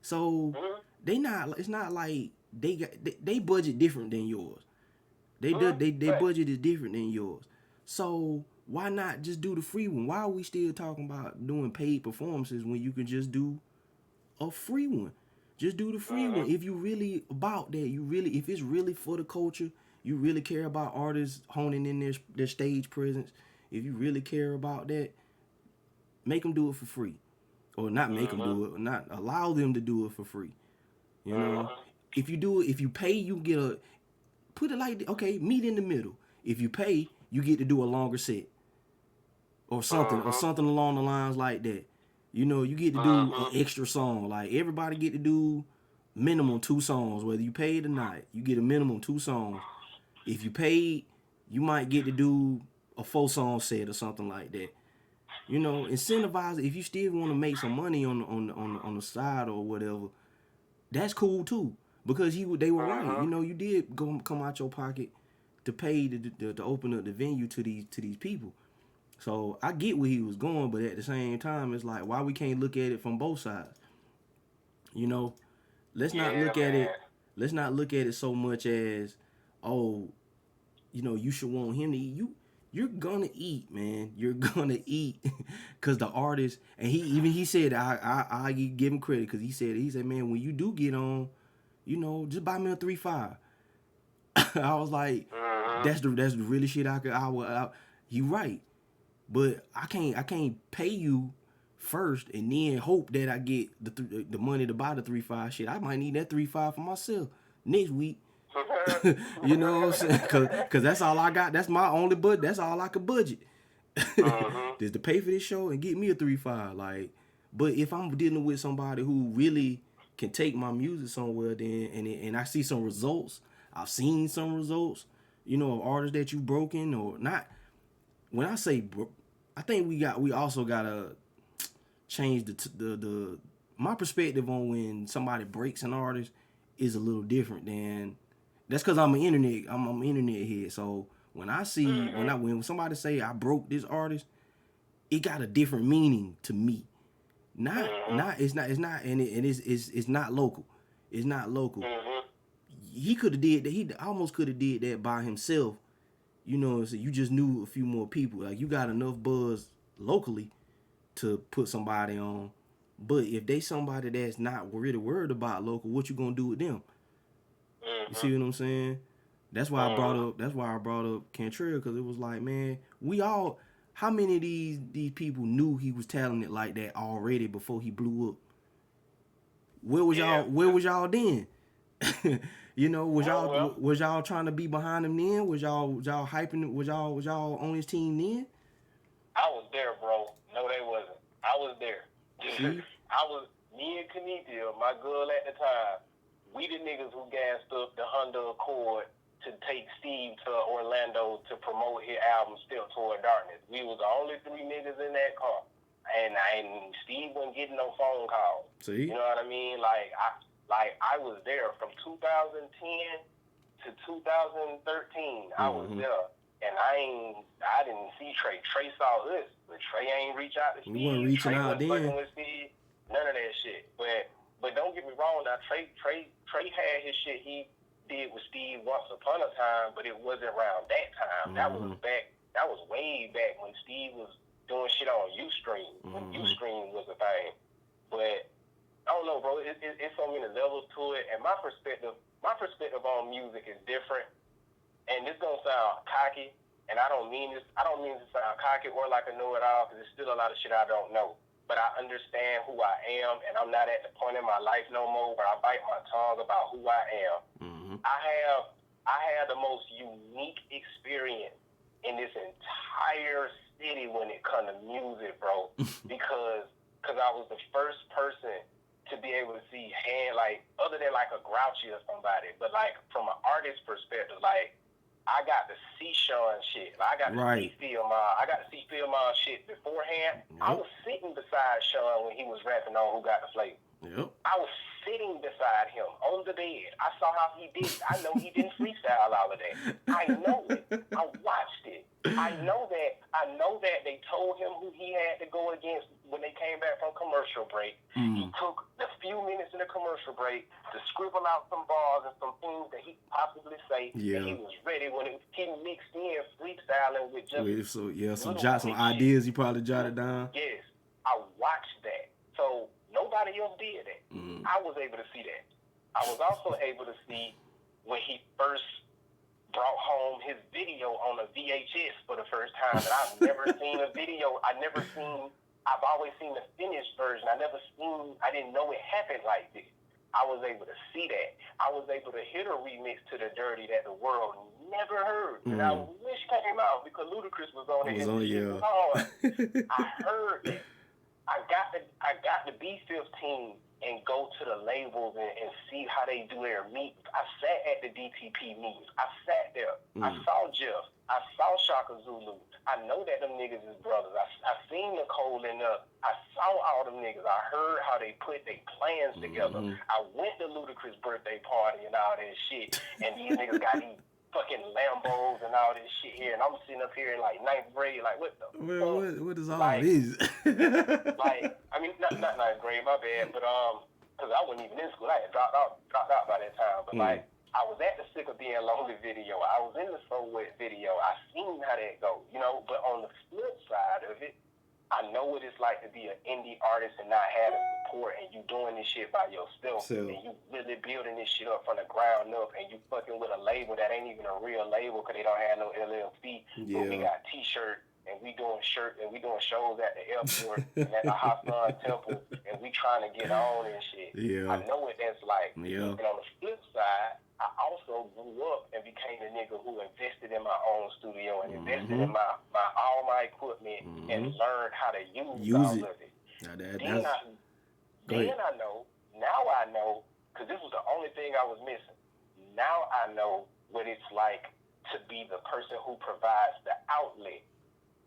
So it's not like they budget different than yours. They budget is different than yours. So why not just do the free one? Why are we still talking about doing paid performances when you can just do a free one? Just do the free one. If you really about that, if it's really for the culture, you really care about artists honing in their stage presence, if you really care about that, make them do it for free. Or not make them do it, or not allow them to do it for free. You know? If you do it, if you pay, you get put it like, okay, meet in the middle. If you pay, you get to do a longer set. Or something along the lines like that. You know, you get to do an extra song. Like, everybody get to do minimum 2 songs, whether you paid or not. You get a minimum 2 songs. If you paid, you might get to do a 4-song set or something like that. You know, incentivize it. If you still want to make some money on the side or whatever, that's cool too. Because they were right. You know, you did come out your pocket to pay to open up the venue to these people. So I get where he was going, but at the same time, it's like, why we can't look at it from both sides? You know, let's not look at it so much as, oh, you know, you should want him to eat. You're gonna eat, man. You're gonna eat, cause the artist, and he said, I give him credit, cause he said, man, when you do get on, you know, just buy me a 3.5. I was like, That's the really shit you right. But I can't pay you first and then hope that I get the money to buy the 3.5 shit. I might need that 3.5 for myself next week. You know what I'm saying? Cause that's all I got. That's my only budget. That's all I could budget. Is to pay for this show and get me a 3.5. Like, but if I'm dealing with somebody who really can take my music somewhere, then and I see some results. I've seen some results. You know, of artists that you broken or not. When I say, I think we also gotta change the my perspective on when somebody breaks an artist is a little different than. That's because I'm an internet head. So when I see when somebody say I broke this artist, it got a different meaning to me. It's not local. It's not local. He could have did that. He almost could have did that by himself. You know, so you just knew a few more people. Like you got enough buzz locally to put somebody on. But if they somebody that's not really worried about local, what you gonna do with them? You see what I'm saying? That's why I brought up Cantrell, because it was like, man, how many of these people knew he was talented like that already before he blew up? Where was y'all then? You know, was y'all trying to be behind him then? Was y'all hyping it? Was y'all on his team then? I was there, bro. No, they wasn't. I was there. Me and Kenethia, my girl at the time, we the niggas who gassed up the Honda Accord to take Steve to Orlando to promote his album Step Toward Darkness. We was the only three niggas in that car. And Steve wasn't getting no phone calls. See? You know what I mean? Like I was there from 2010 to 2013. I was there. And I didn't see Trey. Trey saw us, but Trey ain't reach out to Steve. We weren't reaching out then. With Steve. None of that shit. But don't get me wrong. Now Trey had his shit he did with Steve once upon a time, but it wasn't around that time. That was back. That was way back when Steve was doing shit on Ustream. When Ustream was a thing. But I don't know, bro. It's so many levels to it, and my perspective on music is different. And this gonna sound cocky, and I don't mean this. I don't mean to sound cocky or like a know-it-all, because there's still a lot of shit I don't know. But I understand who I am, and I'm not at the point in my life no more where I bite my tongue about who I am. I had the most unique experience in this entire city when it comes to music, bro, because I was the first person to be able to see other than like a Grouchy or somebody, but like from an artist perspective, like I got to see Sean shit. I got to see Phil Mon shit beforehand. Yep. I was sitting beside Sean when he was rapping on Who Got the Flavor. Yep. I was sitting beside him on the bed. I saw how he did it. I know he didn't freestyle all of that. I know it. I watched it. I know that they told him who he had to go against when they came back from commercial break. He took the few minutes in the commercial break to scribble out some bars and some things that he possibly say. Yeah. And he was ready when he mixed in freestyling with just some ideas he probably jotted down. Yes, I watched that. So nobody else did that. I was able to see that. I was also able to see when he first brought home his video on a VHS for the first time. And I've never seen a video. I've always seen the finished version. I didn't know it happened like this. I was able to see that. I was able to hear a remix to The Dirty that the world never heard. And I wish came out because Ludacris was on it. I heard that. I got to be 15 and go to the labels and see how they do their meetings. I sat at the DTP meetings. I sat there. I saw Jeff. I saw Shaka Zulu. I know that them niggas is brothers. I seen Nicole in there. I saw all them niggas. I heard how they put their plans together. I went to Ludacris' birthday party and all that shit. And these niggas got these fucking Lambos and all this shit here. And I'm sitting up here in like 9th grade, like, what the fuck? What is all this? I mean, not 9th grade, my bad, but because I wasn't even in school. I had dropped out by that time. But like, I was at the Sick of Being Lonely video. I was in the So Wet video. I seen how that go, you know. But on the flip side of it, I know what it's like to be an indie artist and not have the support, and you doing this shit by yourself, So- and you really building this shit up from the ground up, and you fucking with a label that ain't even a real label because they don't have no LLC. But we Yeah. got T-shirts, and we doing shirts, and we doing shows at the airport and at the Hassan Temple, and we trying to get on and shit. Yeah. I know what that's like. Yeah. And on the flip side, I also grew up and became a nigga who invested in my own studio and invested in my all my equipment and learned how to use all it. of it. Now Then Go ahead. I know, now I know, because this was the only thing I was missing. Now I know what it's like to be the person who provides the outlet.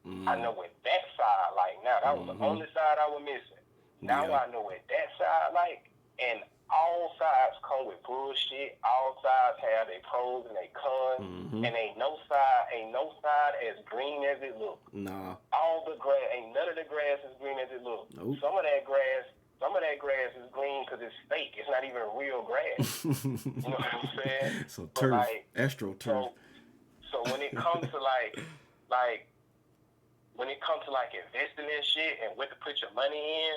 I know what that side like now. That was the only side I was missing. Now Yeah. I know what that side like, and all sides come with bullshit. All sides have their pros and their cons, and ain't no side as green as it looks. Nah. All the grass, ain't none of the grass as green as it looks. Nope. Some of that grass is green because it's fake. It's not even real grass. You know what I'm saying? So But turf, like, astro turf. so when it comes to when it comes to investing in shit and what to put your money in,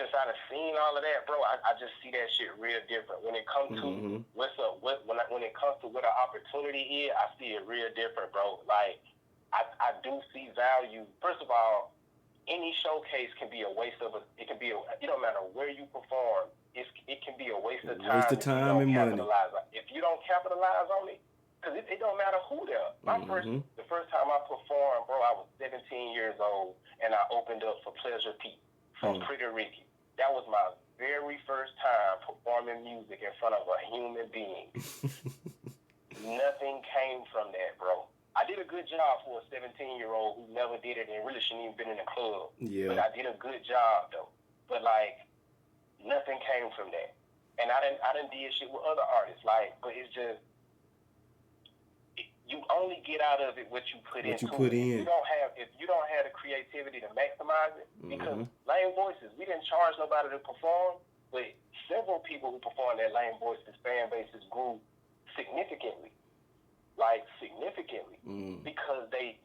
since I done seen all of that, bro, I just see that shit real different. When it comes to when it comes to what an opportunity is, I see it real different, bro. Like I do see value. First of all, any showcase can be a waste of it don't matter where you perform. It can be a waste of time. Waste of time and money. If you don't capitalize on it, because it don't matter who there. The first time I performed, bro, I was 17 years old, and I opened up for Pleasure Pete from Pretty Ricky. That was my very first time performing music in front of a human being. Nothing came from that, bro. I did a good job for a 17-year-old who never did it and really shouldn't even been in the club. Yeah. But I did a good job, though. But, nothing came from that. And I didn't did shit with other artists. But it's just, you only get out of it what you put into it. If you don't have the creativity to maximize it, because Lame Voices, we didn't charge nobody to perform, but several people who performed at Lame Voices fan bases grew significantly. Because they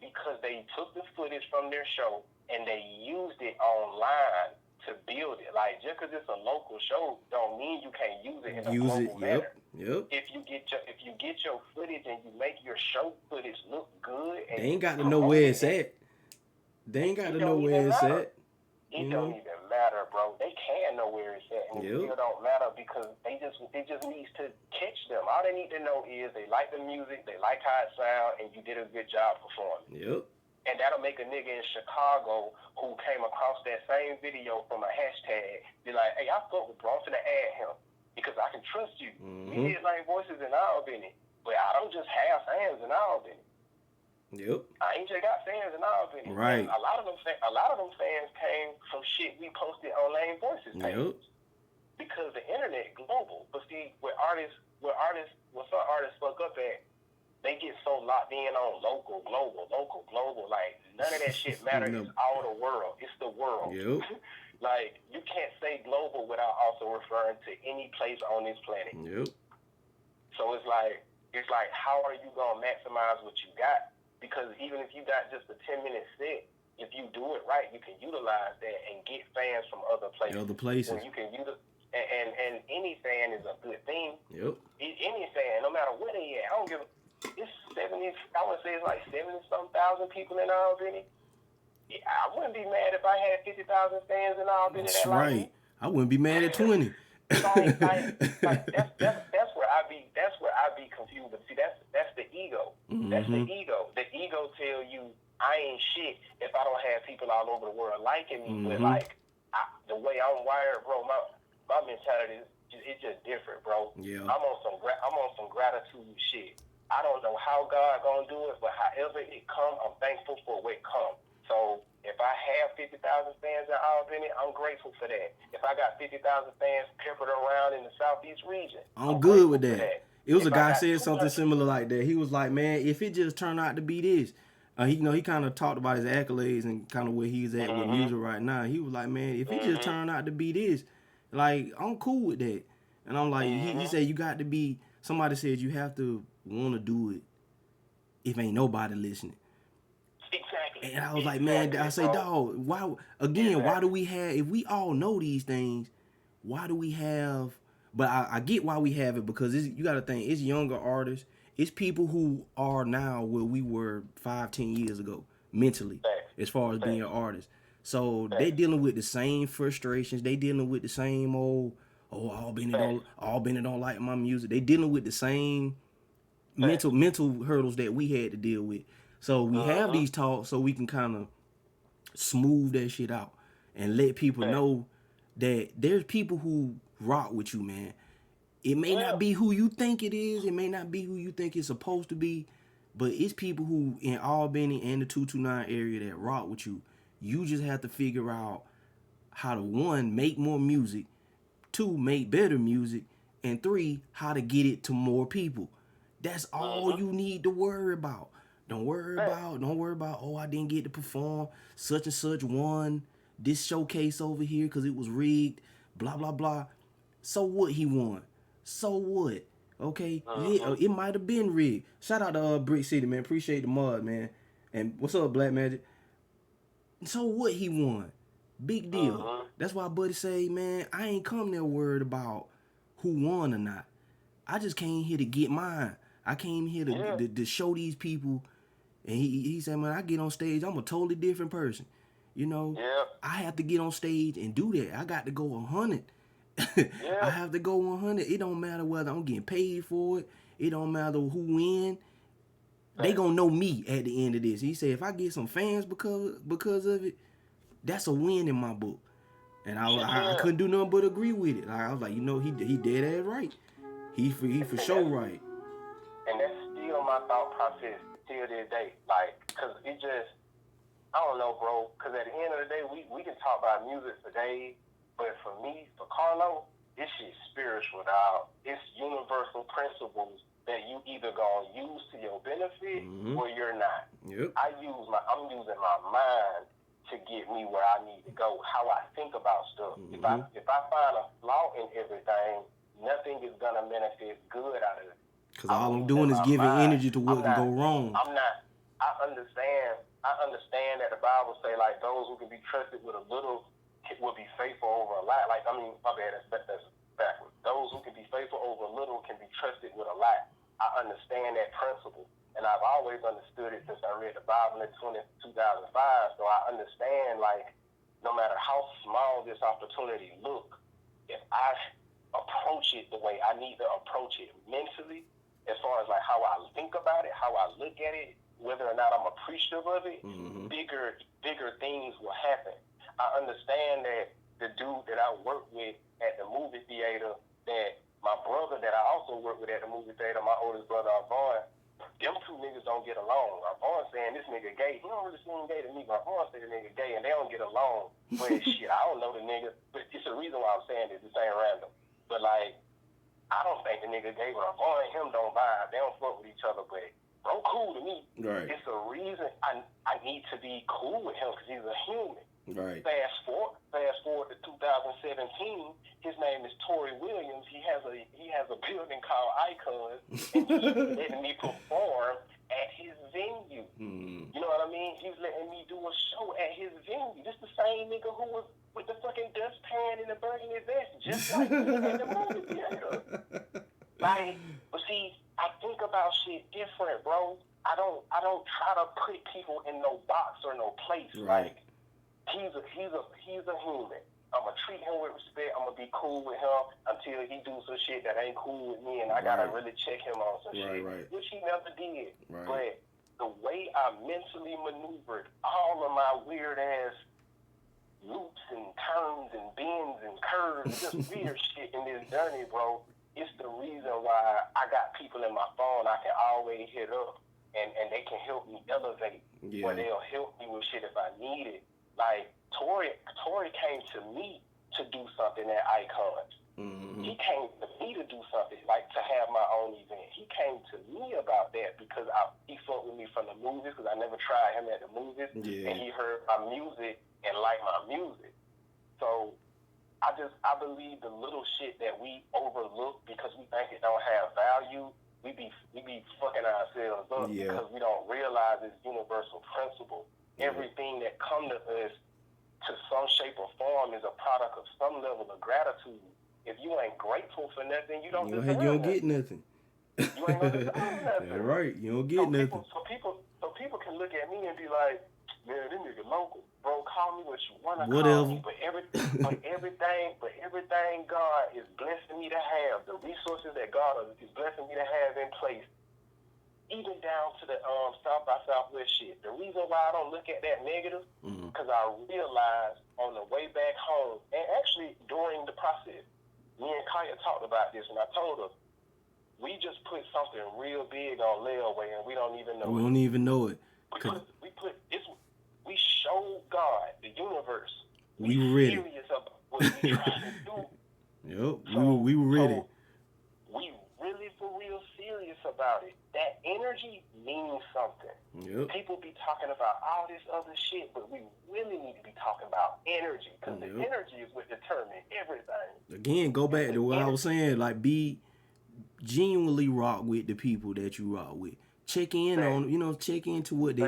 took the footage from their show and they used it online to build it. Just because it's a local show don't mean you can't use it in a global manner. Yep. If you get your footage and you make your show footage look good, and They ain't got to know where it's at. They ain't got to know where it's at. It don't even matter, bro. They can know where it's at, and it still don't matter because it just needs to catch them. All they need to know is they like the music, they like how it sounds, and you did a good job performing. Yep. And that'll make a nigga in Chicago who came across that same video from a hashtag be like, hey, I fuck with bro, I'm finna add him because I can trust you. We did Lame Voices in Albany, but I don't just have fans in Albany. Yep. I ain't just got fans in Albany. Right. A lot of them fans came from shit we posted on Lame Voices page. Yep. Because the internet global. But see, where some artists fuck up at, they get so locked in on local, global. Like, none of that shit matters. It's all the world. It's the world. Yep. You can't say global without also referring to any place on this planet. Yep. So it's like, how are you going to maximize what you got? Because even if you got just a 10-minute set, if you do it right, you can utilize that and get fans from other places. And you can and any fan is a good thing. Yep. Any fan, no matter where they at, I don't give a. It's 70. I would say it's like 70-some thousand people in Albany. I wouldn't be mad if I had 50,000 fans in Albany. That's right. I wouldn't be mad at 20. That's where I be confused. But see, that's the ego. That's the ego. The ego tell you I ain't shit if I don't have people all over the world liking me. But the way I'm wired, bro, my mentality it's just different, bro. Yeah. I'm on some gratitude shit. I don't know how God gonna do it, but however it come, I'm thankful for where it come. So if I have 50,000 fans in Albany, I'm grateful for that. If I got 50,000 fans peppered around in the Southeast region, I'm good with that. It was a guy said something similar like that. He was like, man, if it just turned out to be this, he kind of talked about his accolades and kind of where he's at with music right now. He was like, man, if it just turned out to be this, like, I'm cool with that. And I'm like, he said you got to be, somebody said you have to want to do it if ain't nobody listening. Exactly. And I was like, man, I say, dog, why do we have, if we all know these things, why do we have, but I get why we have it, because you got to think, it's younger artists, it's people who are now where we were 5-10 years ago, mentally, as far as being artists. So they dealing with the same frustrations, they dealing with the same Albany don't like my music. They dealing with the same mental hurdles that we had to deal with. So we have these talks so we can kind of smooth that shit out and let people know that there's people who rock with you, man. It may not be who you think it is. It may not be who you think it's supposed to be, but it's people who in Albany and the 229 area that rock with you. You just have to figure out how to, 1, make more music, 2, make better music, and 3, how to get it to more people. That's all you need to worry about. Don't worry about, oh, I didn't get to perform. Such and such won this showcase over here because it was rigged. Blah, blah, blah. So what he won? So what? Okay? Yeah, it might have been rigged. Shout out to Brick City, man. Appreciate the mud, man. And what's up, Black Magic? So what he won? Big deal. That's why Buddy say, man, I ain't come there worried about who won or not. I just came here to get mine. I came here to show these people. And he said, man, I get on stage, I'm a totally different person. You know, I have to get on stage and do that. I got to go 100. I have to go 100. It don't matter whether I'm getting paid for it. It don't matter who win. They gonna know me at the end of this. He said, if I get some fans because of it, that's a win in my book. And I couldn't do nothing but agree with it. I was like, you know, he dead ass right. He for sure right. And that's still my thought process till this day. Like, cause it just, I don't know, bro. Cause at the end of the day, we can talk about music for days, but for me, for Carlo, this shit's spiritual, dog. It's universal principles that you either gonna use to your benefit or you're not. Yep. I'm using my mind to get me where I need to go. How I think about stuff. If I find a flaw in everything, nothing is gonna manifest good out of it. Because all I'm doing is giving energy to what can go wrong. I understand that the Bible say, like, those who can be trusted with a little will be faithful over a lot. Like, I mean, my bad, that's backwards. Those who can be faithful over a little can be trusted with a lot. I understand that principle. And I've always understood it since I read the Bible in 2005. So I understand, like, no matter how small this opportunity look, if I approach it the way I need to approach it mentally, as far as like how I think about it, how I look at it, whether or not I'm appreciative of it, bigger things will happen. I understand that the dude that I work with at the movie theater, that my brother that I also work with at the movie theater, my oldest brother, Arvon, them two niggas don't get along. Arvon saying this nigga gay. He don't really seem gay to me, but Arvon say the nigga gay, and they don't get along. But shit, I don't know the nigga. But it's the reason why I'm saying this. This ain't random. But like, I don't think the nigga gay, but Arvon and him don't vibe. They don't fuck with each other, but bro cool to me. Right. It's a reason I need to be cool with him because he's a human. Right. Fast forward to 2017. His name is Tory Williams. He has a building called Icons, and he's letting me perform at his venue. You know what I mean? He's letting me do a show at his venue. This the same nigga who was with the fucking dustpan and the burgundy vest, just like me at the movie theater. Like, but see, I think about shit different, bro. I don't try to put people in no box or no place. Right. Like, he's a human. I'm gonna treat him with respect. I'm gonna be cool with him until he do some shit that ain't cool with me, and I gotta really check him on some shit, which he never did. Right. But the way I mentally maneuvered all of my weird ass loops and turns and bends and curves, just weird shit in this journey, bro. It's the reason why I got people in my phone I can always hit up, and they can help me elevate, or they'll help me with shit if I need it. Like, Tory came to me to do something at Icons. He came to me to do something, like to have my own event. He came to me about that because he fucked with me from the movies, because I never tried him at the movies, and he heard my music and liked my music. So I believe the little shit that we overlook because we think it don't have value, we be fucking ourselves up because we don't realize it's universal principle. everything that come to us to some shape or form is a product of some level of gratitude. If you ain't grateful for nothing, you don't deserve you don't nothing. get nothing. You ain't gonna deserve nothing. That's right. You don't get nothing. So people can look at me and be like, man, this nigga local. Bro, call me what you wanna Whatever. call me. But everything God is blessing me to have, the resources that God is blessing me to have in place, even down to the South by Southwest shit. The reason why I don't look at that negative, because I realized on the way back home, and actually during the process, me and Kaya talked about this, and I told her, we just put something real big on layaway, and we don't even know We it. don't even know it. We showed God, the universe. We were ready. Serious about what we trying to do. Yep, So, we were ready. So we really for real serious about it. That energy means something. Yep. People be talking about all this other shit, but we really need to be talking about energy, because the energy is what determines everything. Again, go back to what I was saying. Like, be genuinely rock with the people that you rock with. Check in on, check into what they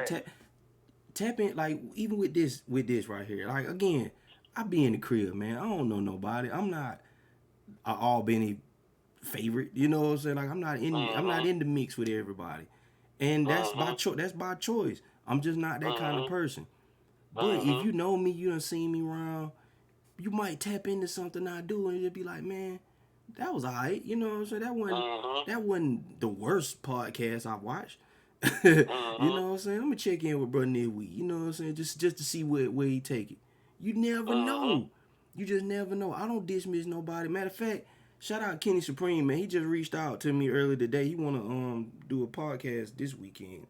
tap in. Like, even with this right here. Like, again, I be in the crib, man. I don't know nobody. I'm not a Albany favorite. You know what I'm saying? Like, I'm not in the mix with everybody, and that's by choice. I'm just not that kind of person. But if you know me, you done seen me around, you might tap into something I do, and you'll be like, man, that was alright. You know what I'm saying? That wasn't the worst podcast I watched. You know what I'm saying? I'm gonna check in with Brother Nitweed. You know what I'm saying? Just to see where he take it. You never know. You just never know. I don't dismiss nobody. Matter of fact, shout out Kenny Supreme, man. He just reached out to me earlier today. He wanna do a podcast this weekend.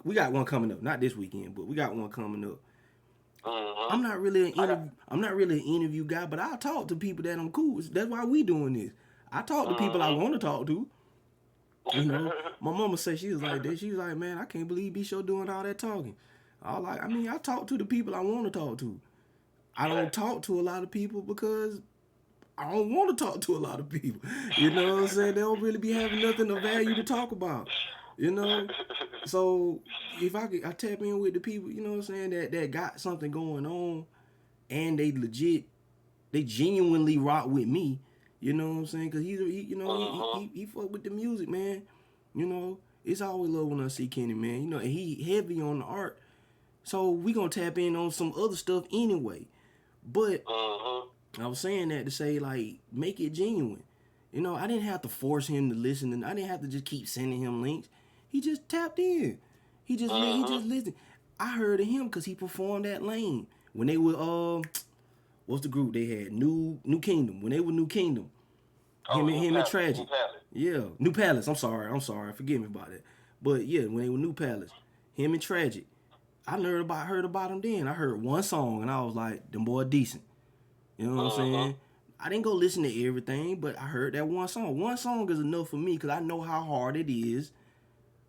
We got one coming up. Not this weekend, but we got one coming up. I'm not really an interview guy, but I talk to people that I'm cool with. That's why we doing this. I talk to people I want to talk to. You know, my mama said she was like that. She was like, man, I can't believe B-Show doing all that talking. I talk to the people I want to talk to. I don't talk to a lot of people because I don't want to talk to a lot of people. You know what I'm saying? They don't really be having nothing of value to talk about. You know? So if I tap in with the people, you know what I'm saying, that got something going on, and they genuinely rock with me. You know what I'm saying? Because he fuck with the music, man. You know, it's always love when I see Kenny, man. You know, and he heavy on the art. So we gonna tap in on some other stuff anyway. But I was saying that to say, like, make it genuine. You know, I didn't have to force him to listen, and I didn't have to just keep sending him links. He just tapped in. He just listened. I heard of him because he performed at Lane when they were what's the group they had? New Kingdom. When they were New Kingdom. Him and Tragic. Yeah, New Palace. I'm sorry. Forgive me about that. But yeah, when they were New Palace, him and Tragic. I heard about him then. I heard one song and I was like, them boy decent. You know what I'm saying? I didn't go listen to everything, but I heard that one song. One song is enough for me because I know how hard it is,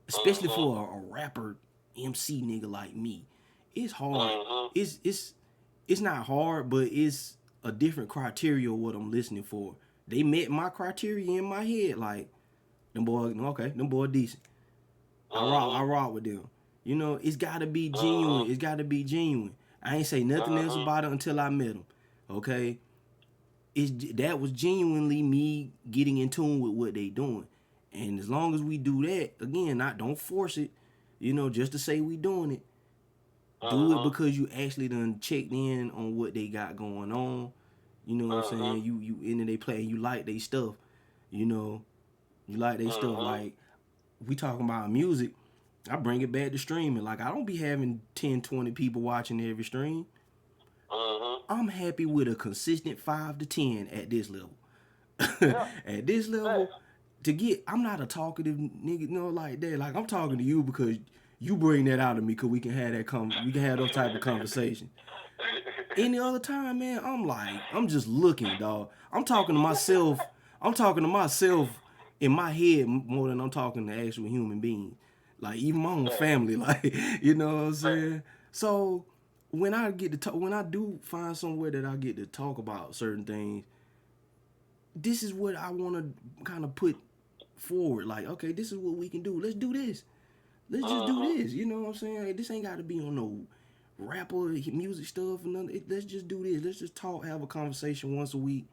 especially for a rapper MC nigga like me. It's hard. It's not hard, but it's a different criteria of what I'm listening for. They met my criteria in my head, like, them boy decent. I rock with them. You know, it's gotta be genuine. It's gotta be genuine. I ain't say nothing else about it until I met him. Okay? That was genuinely me getting in tune with what they doing. And as long as we do that, again, don't force it, you know, just to say we doing it. Do it because you actually done checked in on what they got going on. You know what I'm saying? You into they play and you like they stuff. You know, you like they stuff. Like, we talking about music, I bring it back to streaming. Like, I don't be having 10, 20 people watching every stream. I'm happy with a consistent 5 to 10 at this level. At this level, I'm not a talkative nigga, you know, like that. Like, I'm talking to you because you bring that out of me, because we can have we can have those type of conversation. Any other time, man, I'm just looking, dog. I'm talking to myself in my head more than I'm talking to actual human beings. Like, even my own family, like, you know what I'm saying? So when I do find somewhere that I get to talk about certain things, this is what I want to kind of put forward. Like, okay, this is what we can do. Let's do this. Let's just do this. You know what I'm saying? Like, this ain't got to be on no rapper music stuff or nothing. Let's just do this. Let's just talk, have a conversation once a week.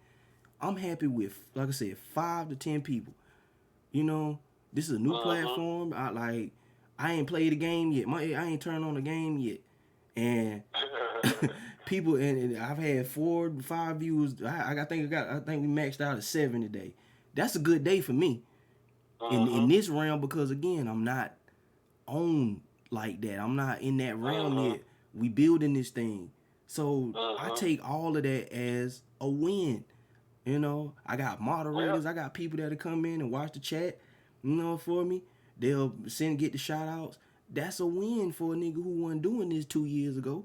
I'm happy with, like I said, 5 to 10 people. You know, this is a new platform. I ain't played the game yet. I ain't turned on the game yet, and people and I've had 4 to 5 views. I think we maxed out at 7 today. That's a good day for me in this realm, because again, I'm not on like that. I'm not in that realm yet. We building this thing, so I take all of that as a win. You know, I got moderators. I got people that'll come in and watch the chat, you know, for me. They'll get the shout outs. That's a win for a nigga who wasn't doing this 2 years ago.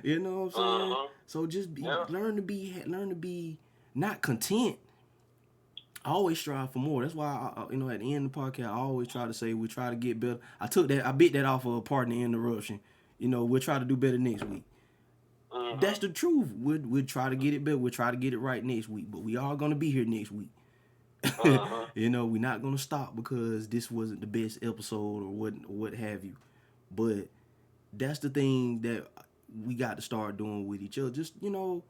You know what I'm saying? So just learn to be not content. I always strive for more. That's why I, you know, at the end of the podcast, I always try to say we try to get better. I bit that off of a partner interruption. You know, we'll try to do better next week. That's the truth. We'll try to get it better. We'll try to get it right next week. But we are gonna be here next week. You know, we're not gonna stop because this wasn't the best episode or what have you. But that's the thing that we got to start doing with each other. Just, you know,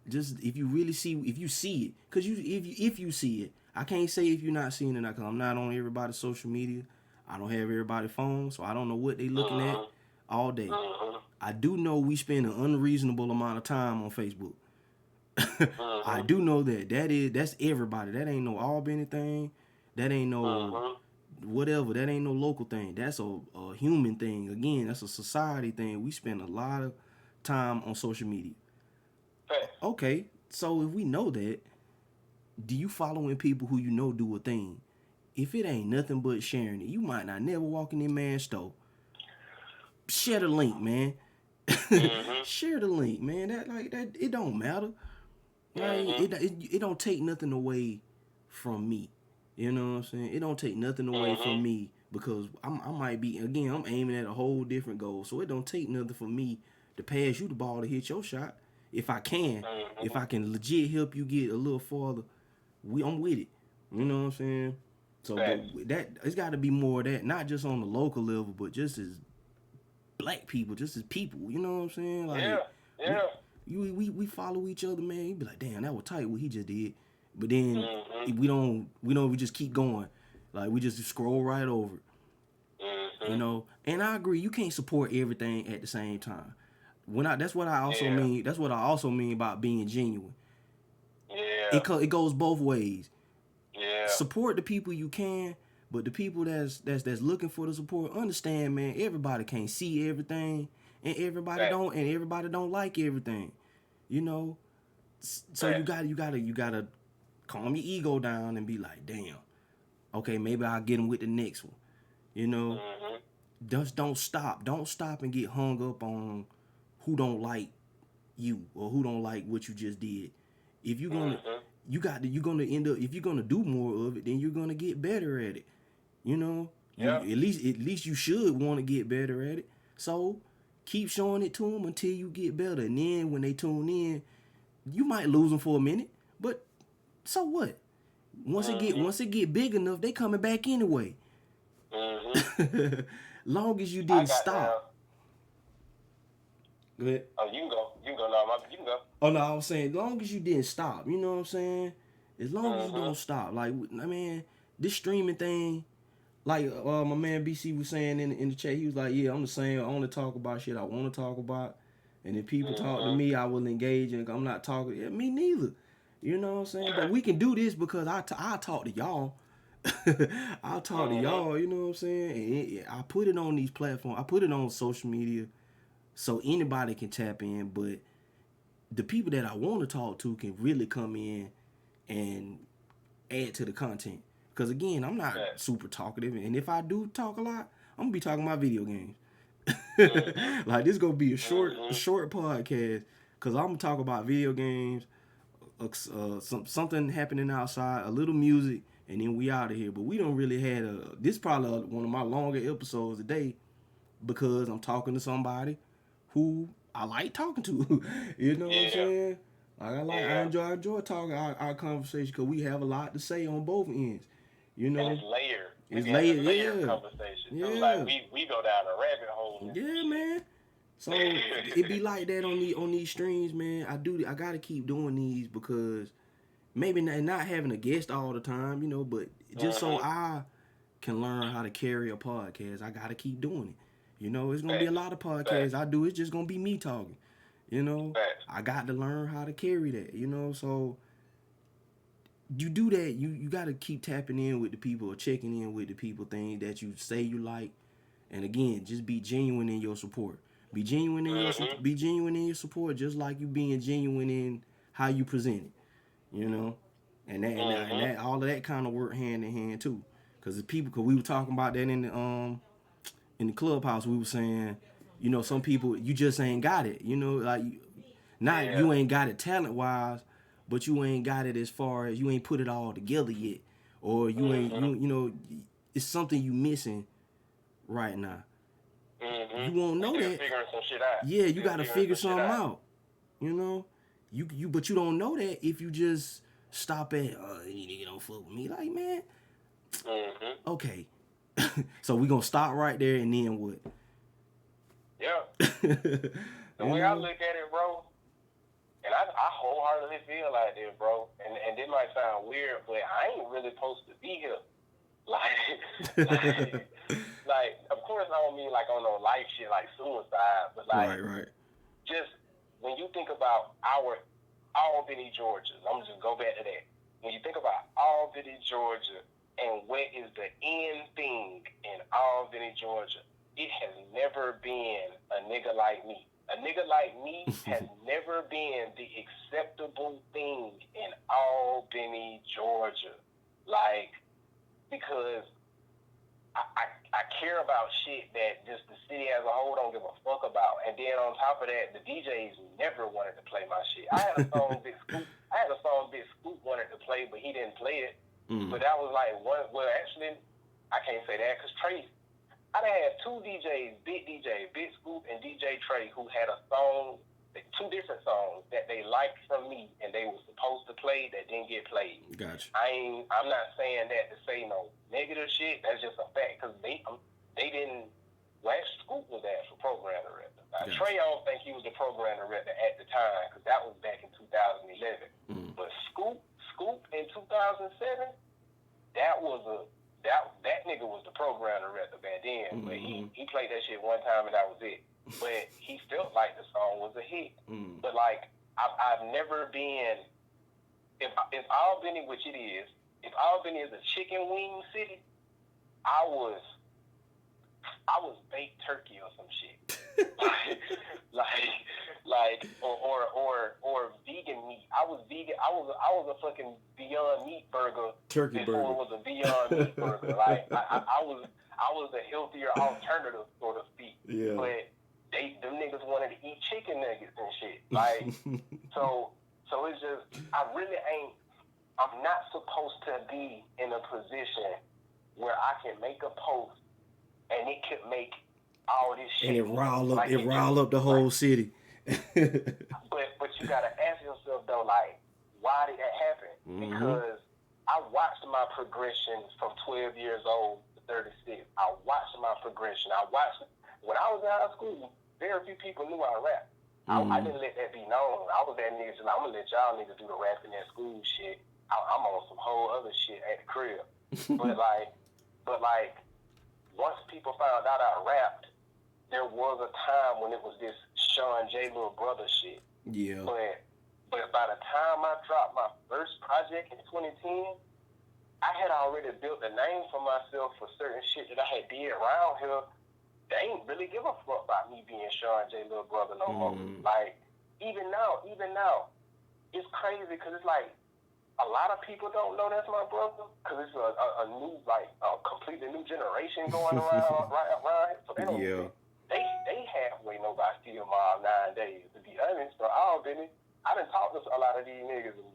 just if you see it, because if you see it, I can't say if you're not seeing it, because I'm not on everybody's social media. I don't have everybody's phone, so I don't know what they looking at all day. I do know we spend an unreasonable amount of time on Facebook. I do know that's everybody. That ain't no Albany thing. That ain't no whatever. That ain't no local thing. That's a human thing. Again, that's a society thing. We spend a lot of time on social media. Okay, so if we know that, do you following people who you know do a thing? If it ain't nothing but sharing it, you might not never walk in that man's store. Share the link, man. Share the link, man. That it don't matter. Like, it don't take nothing away from me. You know what I'm saying? It don't take nothing away from me, because I might be, again, I'm aiming at a whole different goal. So it don't take nothing from me to pass you the ball to hit your shot. If I can, if I can legit help you get a little farther, I'm with it. You know what I'm saying? So that it's got to be more of that, not just on the local level, but just as black people, just as people. You know what I'm saying? Like, we follow each other, man. You be like, damn, that was tight what he just did. But then we just keep going. Like, we just scroll right over it. You know? And I agree, you can't support everything at the same time. That's what I also mean about being genuine. Yeah. It goes both ways. Yeah. Support the people you can, but the people that's looking for the support, understand, man, everybody can't see everything, and everybody don't like everything. You know? So you gotta calm your ego down and be like, damn, okay, maybe I'll get them with the next one. You know? Just don't stop. Don't stop and get hung up on who don't like you or who don't like what you just did. If you're gonna you're gonna end up, if you're gonna do more of it, then you're gonna get better at it. You know? Yeah. At least you should want to get better at it. So keep showing it to them until you get better. And then when they tune in, you might lose them for a minute, but so what? Once it get big enough, they coming back anyway. Long as you didn't stop. Go ahead. Oh, you can go. You can go. Oh no, I was saying, as long as you didn't stop, you know what I'm saying? As long as you don't stop. Like, I mean, this streaming thing, like my man BC was saying in the chat, he was like, yeah, I'm the same. I only talk about shit I want to talk about. And if people talk to me, I will engage, and I'm not talking. Yeah, me neither. You know what I'm saying? But we can do this because I talk to y'all. I'll talk to y'all, you know what I'm saying? And I put it on these platforms. I put it on social media so anybody can tap in. But the people that I want to talk to can really come in and add to the content. Because, again, I'm not super talkative. And if I do talk a lot, I'm going to be talking about video games. Like, this going to be a short podcast. Because I'm going to talk about video games, something happening outside, a little music, and then we out of here. But we don't really have this is probably one of my longer episodes today, because I'm talking to somebody who I like talking to. You know what I'm saying? Like, I enjoy talking our conversation, because we have a lot to say on both ends. You know, and it's layered. It's layered layered, conversation. yeah. Too. Like we go down a rabbit hole. Yeah, man. So it be like that on these streams, man. I gotta keep doing these because maybe not having a guest all the time, you know, but just so I can learn how to carry a podcast, I gotta keep doing it. You know, it's gonna be a lot of podcasts I do. It's just gonna be me talking. You know, I got to learn how to carry that. You know, so you do that. You gotta keep tapping in with the people or checking in with the people, things that you say you like, and again, just be genuine in your support. Be genuine in your support, just like you being genuine in how you present it. You know, and that all of that kind of work hand in hand too. Cause we were talking about that in the clubhouse. We were saying, you know, some people you just ain't got it. You know, like you ain't got it talent wise, but you ain't got it as far as you ain't put it all together yet, or you ain't you know, it's something you missing right now. You won't know that. Figuring some shit out. Yeah, you gotta figure something out. You know, but you don't know that if you just stop at you nigga don't fuck with me. Like, man, okay. So we gonna stop right there and then what? Yeah. The way I look at it, bro, and I wholeheartedly feel like this, bro, and it might sound weird, but I ain't really supposed to be here. Like, of course I don't mean like on no life shit like suicide, but like right. Just when you think about our Albany, Georgia, I'm just go back to that. When you think about Albany, Georgia, and what is the end thing in Albany, Georgia, it has never been a nigga like me. A nigga like me has never been the acceptable thing in Albany, Georgia. Like, because I care about shit that just the city as a whole don't give a fuck about. And then on top of that, the DJs never wanted to play my shit. I had a song Big Scoop wanted to play, but he didn't play it. But that was like one. Well, actually, I can't say that because Trey. I done had two DJs, Big Scoop and DJ Trey, who had a song, two different songs that they liked from me and they were supposed to play that didn't get played. Gotcha. I'm not saying that to say no negative shit. That's just a fact because they didn't. Well, Scoop was the actual program director. Now, gotcha. Trey, I don't think he was the program director at the time because that was back in 2011. But Scoop in 2007, that nigga was the program director back then. But he played that shit one time and that was it. But he felt like the song was a hit. But like I've never been. If Albany, which it is, if Albany is a chicken wing city, I was baked turkey or some shit. or vegan meat. I was vegan. I was a fucking Beyond Meat burger turkey before burger. It was a Beyond Meat burger. Like I was a healthier alternative, so to speak. Yeah. But them niggas wanted to eat chicken nuggets and shit. Like so it's just I'm not supposed to be in a position where I can make a post and it could make all this shit. And it rile up the whole city. But you gotta ask yourself though, like, why did that happen? Because I watched my progression from 12 years old to 36. I watched my progression. When I was in high school, very few people knew I rapped. I didn't let that be known. I was that nigga, just like, I'm gonna let y'all niggas do the rapping at school shit. I'm on some whole other shit at the crib. but like, once people found out I rapped, there was a time when it was this Sean J. Little Brother shit. Yeah. But by the time I dropped my first project in 2010, I had already built a name for myself for certain shit that I had did around here. They ain't really give a fuck about me being Sean J. Little Brother no more. Like, even now, it's crazy because it's like a lot of people don't know that's my brother because it's a new, like, a completely new generation going around right. So they don't. Yeah. They halfway know about Steel Mob 9 days. To be honest, but I done talked to a lot of these niggas and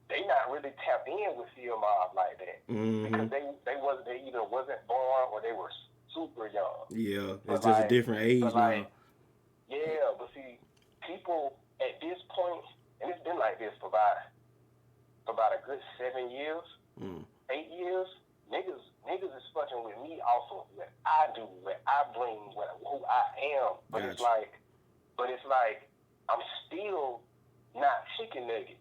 they not really tapped in with Steel Mob like that because they either wasn't born or they were super young. Yeah, it's just a different age now. Yeah, but see, people at this point, and it's been like this for about a good 7 years, 8 years. Niggas niggas is fucking with me off of what I do, what I bring, who I am. But Gotcha. it's like I'm still not chicken nugget.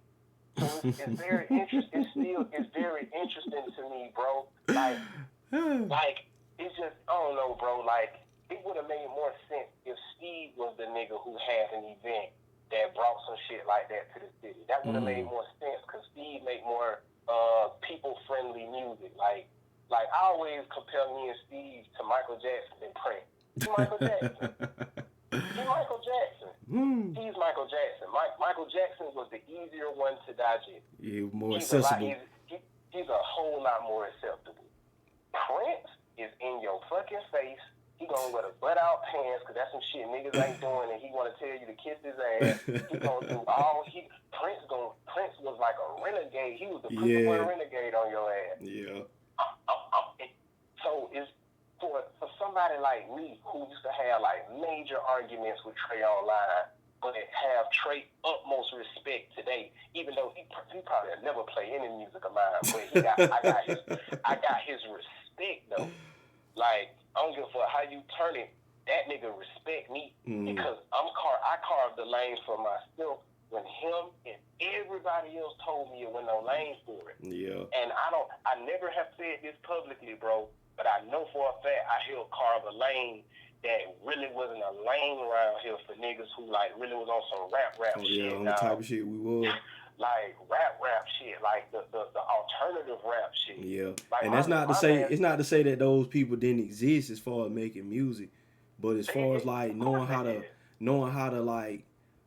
So it's very interesting. It's very interesting to me, bro. Like it's just, I don't know, bro. Like, it would have made more sense if Steve was the nigga who had an event that brought some shit like that to the city. That would have made more sense because Steve make more people-friendly music. Like I always compare me and Steve to Michael Jackson and Prince. He's Michael Jackson. He's Michael Jackson. He's Michael Jackson. Michael Jackson was the easier one to digest. Yeah, more He's accessible. He's a whole lot more acceptable. Prince is in your fucking face. He gonna wear the butt-out pants because that's some shit niggas ain't doing, and he wanna tell you to kiss his ass. He gonna do all Prince was like a renegade. He was the principal renegade on your ass. Yeah. So it's for somebody like me who used to have like major arguments with Trey online, but have Trey utmost respect today, even though he probably never play any music of mine, but I got his respect though. Like, I don't give a fuck how you turn it. That nigga respect me because I carved the lane for myself when him and everybody else told me it wasn't no lane for it. Yeah. And I never have said this publicly, bro, but I know for a fact I helped carve a lane that really wasn't a lane around here for niggas who like really was on some rap shit. Yeah, on the type of shit we was. Like rap shit, like the alternative rap shit. Yeah, like and that's not to say it's not to say that those people didn't exist as far as making music, but as far as like knowing how to like,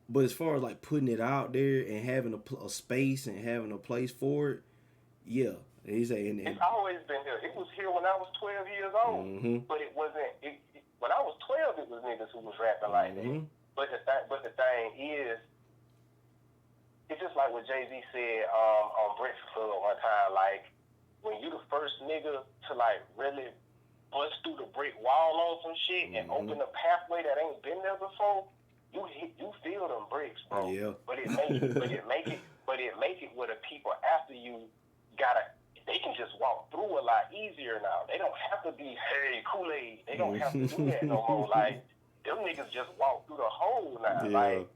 but as far as like putting it out there and having a space and having a place for it, yeah. He say, it's always been here. It was here when I was 12 years old, but it wasn't. When I was 12, it was niggas who was rapping like that. But the thing is. It's just like what Jay-Z said on Breakfast Club one time, like, when you the first nigga to, like, really bust through the brick wall on some shit and open a pathway that ain't been there before, you feel them bricks, bro. Yeah. But it make it where the people after you they can just walk through a lot easier now. They don't have to be, hey, Kool-Aid. They don't have to do that no more. Like, them niggas just walk through the hole now. Yeah. Like,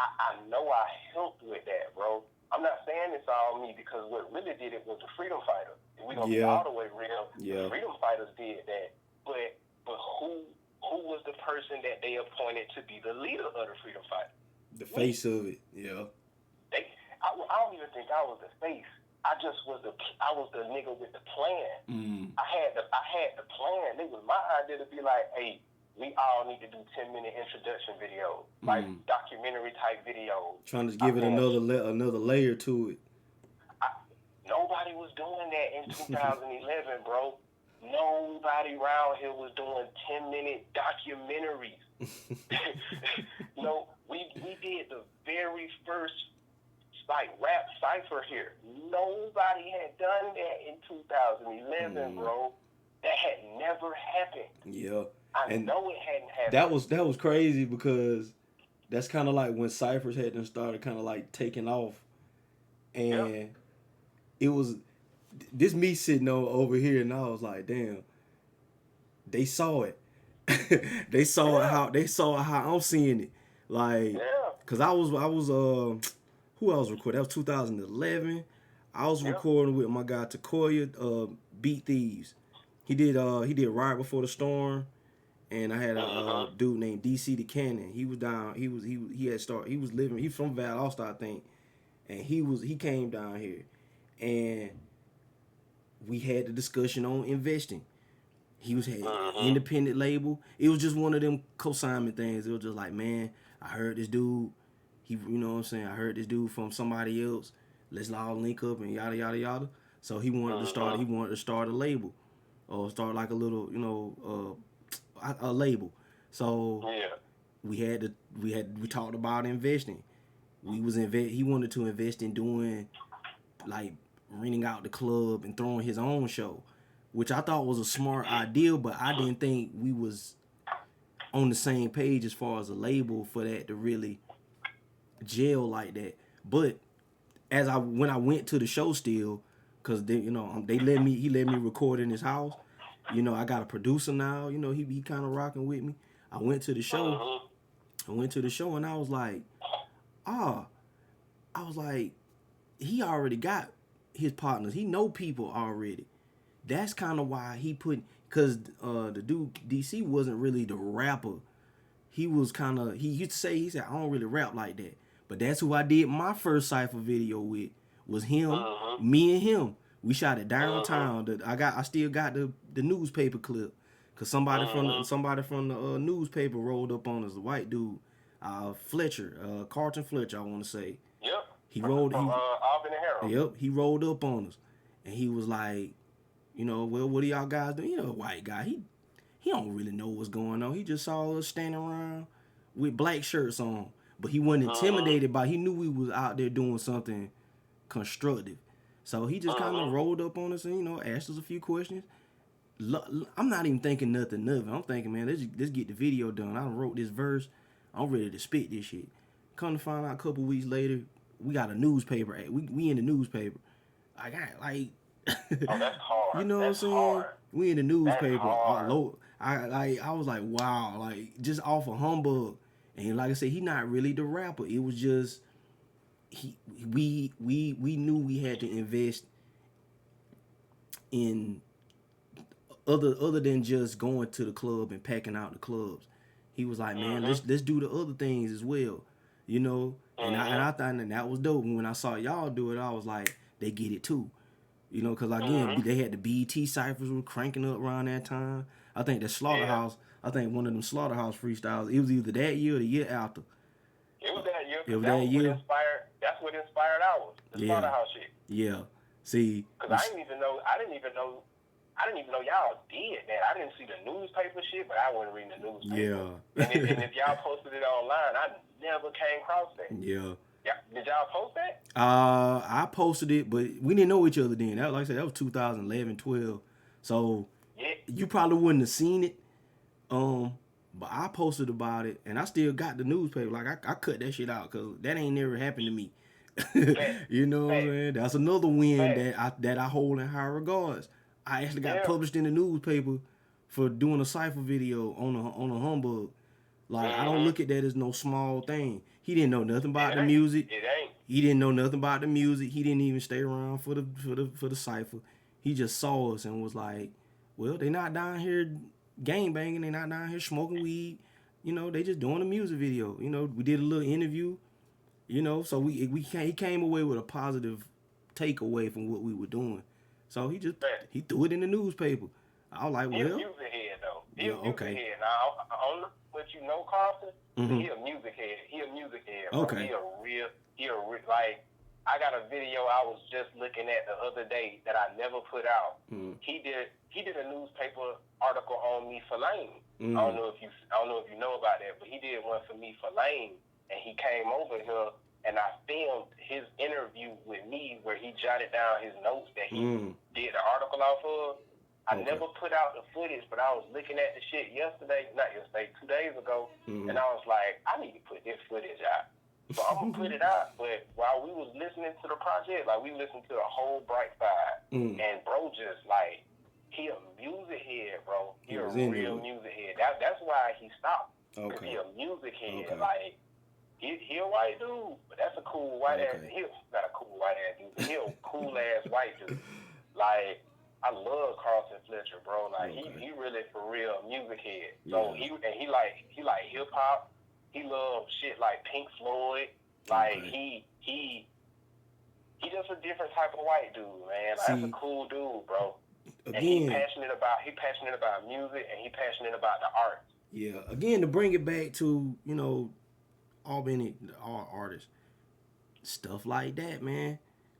I know I helped with that, bro. I'm not saying it's all me because what really did it was the freedom fighters. If we gonna be all the way real, the freedom fighters did that. But who was the person that they appointed to be the leader of the freedom fighter? The face of it, yeah. I don't even think I was the face. I was the nigga with the plan. I had the plan. It was my idea to be like, hey, we all need to do 10-minute introduction videos, like documentary type videos. Trying to give it another layer to it. Nobody was doing that in 2011, bro. Nobody around here was doing 10-minute documentaries. We did the very first like rap cipher here. Nobody had done that in 2011, bro. That had never happened. Yeah. I know it hadn't happened. That was crazy because that's kind of like when ciphers had started kind of like taking off, and it was this me sitting over here, and I was like, damn, they saw it. They saw how I'm seeing it, like, cause I was who I was recording. That was 2011. I was recording with my guy Takoya, Beat Thieves. He did Right Before the Storm. And I had a dude named DC the Cannon. He was down. He was living. He's from Valdosta, I think. And he came down here, and we had the discussion on investing. He had an independent label. It was just one of them consignment things. It was just like, man, I heard this dude. You know what I'm saying? I heard this dude from somebody else. Let's all link up and yada yada yada. So he wanted to start. He wanted to start a label, or start like a little, a label. So we talked about investing. He wanted to invest in doing like renting out the club and throwing his own show, which I thought was a smart idea, but I didn't think we was on the same page as far as a label for that to really gel like that. But when I went to the show still, cause they, they let me. He let me record in his house. I got a producer now. He kind of rocking with me. I went to the show. And I was like, he already got his partners. He know people already. That's kind of why he put, cause the dude DC wasn't really the rapper. He was kind of, he said, I don't really rap like that. But that's who I did my first cypher video with, was him, me and him. We shot it downtown. I still got the newspaper clip, cause somebody from the newspaper rolled up on us, the white dude, Fletcher, Carlton Fletcher, I want to say. Yep. He rolled. From Auburn and Harold. Yep. He rolled up on us, and he was like, well, what do y'all guys do? A white guy. He don't really know what's going on. He just saw us standing around with black shirts on, but he wasn't intimidated by. He knew we was out there doing something constructive, so he just kind of rolled up on us and asked us a few questions. I'm not even thinking nothing of it. I'm thinking, man, let's get the video done. I wrote this verse. I'm ready to spit this shit. Come to find out, a couple weeks later, we got a newspaper. We in the newspaper. I got like. Oh, that's hard. You know what I'm saying? Hard. We in the newspaper. Hard. I was like, wow, like just off of humbug. And like I said, he not really the rapper. It was just we knew we had to invest in other than just going to the club and packing out the clubs. He was like, man, let's do the other things as well, And I thought that was dope. And when I saw y'all do it, I was like, they get it too. Because again, they had the BET ciphers were cranking up around that time. I think that Slaughterhouse, I think one of them Slaughterhouse freestyles, it was either that year or the year after. It was that year. It was that year. That's what inspired ours. The Slaughterhouse shit. Yeah. See. Because I didn't even know y'all did that. I didn't see the newspaper shit, but I wasn't reading the newspaper. Yeah. and if y'all posted it online, I never came across that. Yeah. Yeah. Did y'all post that? I posted it, but we didn't know each other then. That, like I said, that was 2011, 12. So you probably wouldn't have seen it. But I posted about it, and I still got the newspaper. Like I cut that shit out because that ain't never happened to me. You know what I'm saying? That's another win that I hold in high regards. I actually got published in the newspaper for doing a cypher video on a humbug. Like I don't look at that as no small thing. He didn't know nothing about the music. It ain't. He didn't know nothing about the music. He didn't even stay around for the cypher. He just saw us and was like, well, they not down here gang banging. They not down here smoking weed. They just doing a music video. We did a little interview. So he came away with a positive takeaway from what we were doing. So he threw it in the newspaper. I was like, well. He's a music head, though. He's a music okay. head. Now, I don't know what you know, Carlton. He a music head. Bro. Okay. Like, I got a video I was just looking at the other day that I never put out. He did a newspaper article on me for Lane. I don't know if you know about that, but he did one for me for Lane, and he came over here and I filmed his interview with me where he jotted down his notes that he did the article off of. I never put out the footage, but I was looking at the shit 2 days ago, and I was like, I need to put this footage out. So I'm going to put it out, but while we was listening to the project, like we listened to the whole Bright Side, and bro just like, he a music head, bro. He a real music head. That's why he stopped, because he a music head. Like, he a white dude, but that's a cool white ass. He not a cool white ass dude, but he a cool ass white dude. Like, I love Carlton Fletcher, bro. Like he really for real music head. So he like hip hop. He loves shit like Pink Floyd. Like he just a different type of white dude, man. Like, that's a cool dude, bro. Again, and he passionate about music, and he passionate about the art. Yeah. Again, to bring it back to all artists, stuff like that, man.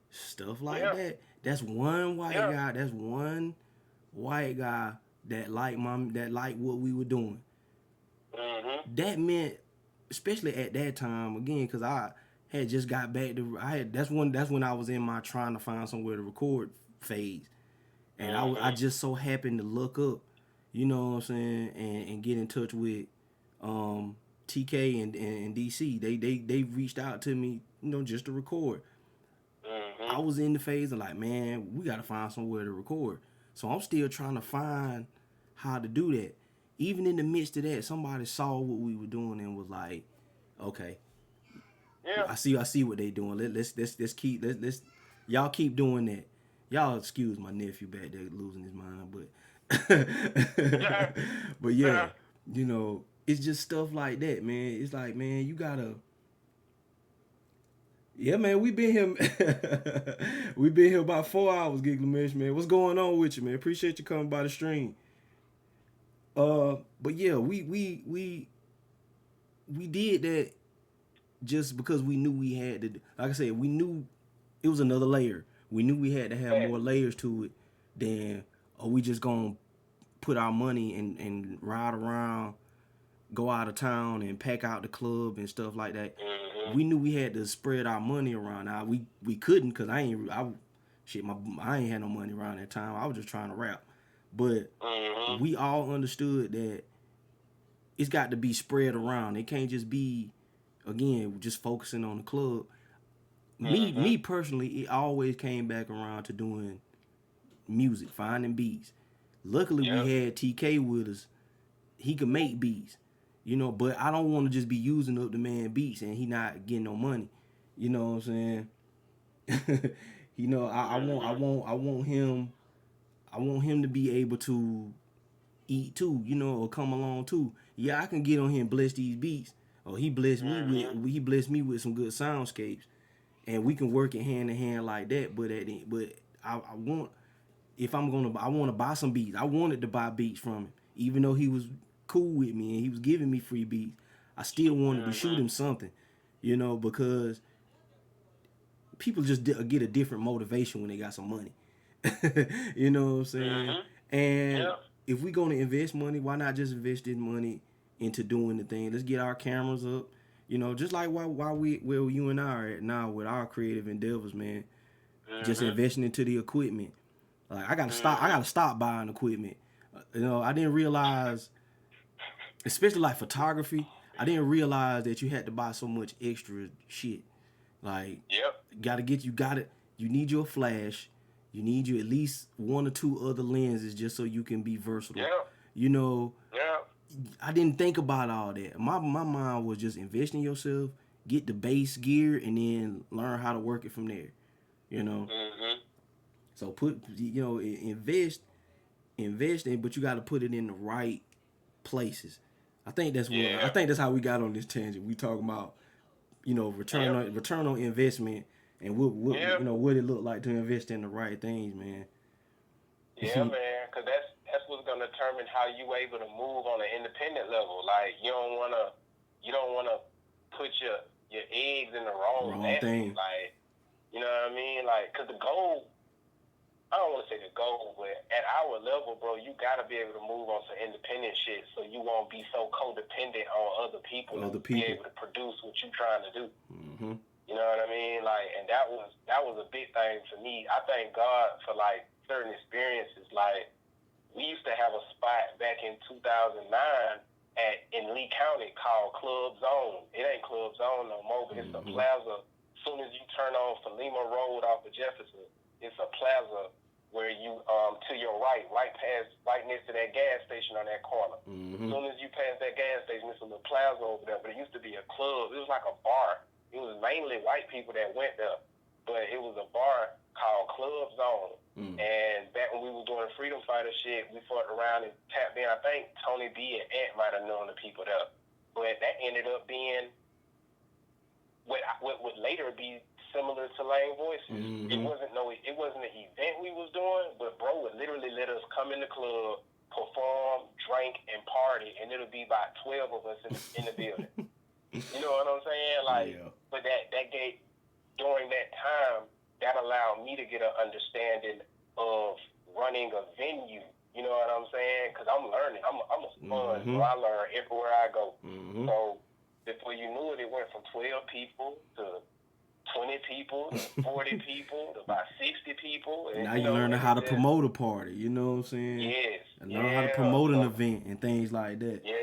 Stuff like that. That's one white guy. That's one white guy that liked what we were doing. That meant, especially at that time, again, because I had just got back to. That's when I was in my trying to find somewhere to record phase, and I just so happened to look up, you know what I'm saying, and get in touch with TK and DC. They reached out to me, just to record. I was in the phase of like, man, we got to find somewhere to record. So I'm still trying to find how to do that. Even in the midst of that, somebody saw what we were doing and was like, okay, Yeah. I see what they doing. Let's keep y'all keep doing that. Y'all excuse my nephew back there losing his mind, but but yeah, you know, it's just stuff like that, man. It's like, man, you gotta. Yeah, man, we been here about 4 hours, Giglamesh, man. What's going on with you, man? Appreciate you coming by the stream. But yeah, we did that just because we knew we had to. Like I said, we knew it was another layer. We knew we had to have more layers to it than, are we just gonna put our money and ride around, go out of town and pack out the club and stuff like that. We knew we had to spread our money around. Now we couldn't, because I ain't had no money around that time. I was just trying to rap. But we all understood that it's got to be spread around. It can't just be, again, just focusing on the club. Me personally, it always came back around to doing music, finding beats. Luckily, we had TK with us. He could make beats, you know. But I don't want to just be using up the man beats and he not getting no money. You know what I'm saying? You know, I want him to be able to eat too, you know, or come along too. Yeah, I can get on here and bless these beats. Or he blessed me with some good soundscapes, and we can work it hand in hand like that. But I want to buy some beats. I wanted to buy beats from him, even though he was cool with me and he was giving me free beats. I still wanted to shoot him something, you know, because people just get a different motivation when they got some money. You know what I'm saying? And if we're gonna invest money, why not just invest this money into doing the thing? Let's get our cameras up, you know, just like where you and I are at now with our creative endeavors, man. Just investing into the equipment. Like I gotta stop buying equipment. You know, I didn't realize, especially like photography, I didn't realize that you had to buy so much extra shit. Like, you need your flash. You need you at least 1 or 2 other lenses just so you can be versatile. You know, I didn't think about all that. My mind was just invest in yourself, get the base gear, and then learn how to work it from there. You know? So invest in, but you got to put it in the right places. I think that's how we got on this tangent. We talking about, you know, return on investment. And what you know, what it look like to invest in the right things, man. Yeah, man, because that's what's gonna determine how you able to move on an independent level. Like you don't wanna put your eggs in the wrong thing. Like, you know what I mean? Like, cause the goal, I don't want to say the goal, but at our level, bro, you gotta be able to move on some independent shit, so you won't be so codependent on other people. Be able to produce what you trying to do. You know what I mean? Like, and that was a big thing for me. I thank God for like certain experiences. Like, we used to have a spot back in 2009 in Lee County called Club Zone. It ain't Club Zone no more, but it's a plaza. As soon as you turn on Falima Road off of Jefferson, it's a plaza where you to your right next to that gas station on that corner. As soon as you pass that gas station, it's a little plaza over there. But it used to be a club. It was like a bar. It was mainly white people that went there, but it was a bar called Club Zone. And back when we were doing Freedom Fighter shit, we fought around and tapped in. I think Tony B and Ant might have known the people there, but that ended up being what would later be similar to Lane Voices. It wasn't an event we was doing, but bro would literally let us come in the club, perform, drink, and party, and it'll be about 12 of us in the building. You know what I'm saying? Like, but that gave, during that time, that allowed me to get an understanding of running a venue. You know what I'm saying? Because I'm learning. I'm a sponge, so I learn everywhere I go. So before you knew it, it went from 12 people to 20 people, to 40 people, to about 60 people. And, now you're learning how to promote a party. You know what I'm saying? Yes. And learn how to promote an event and things like that. Yeah.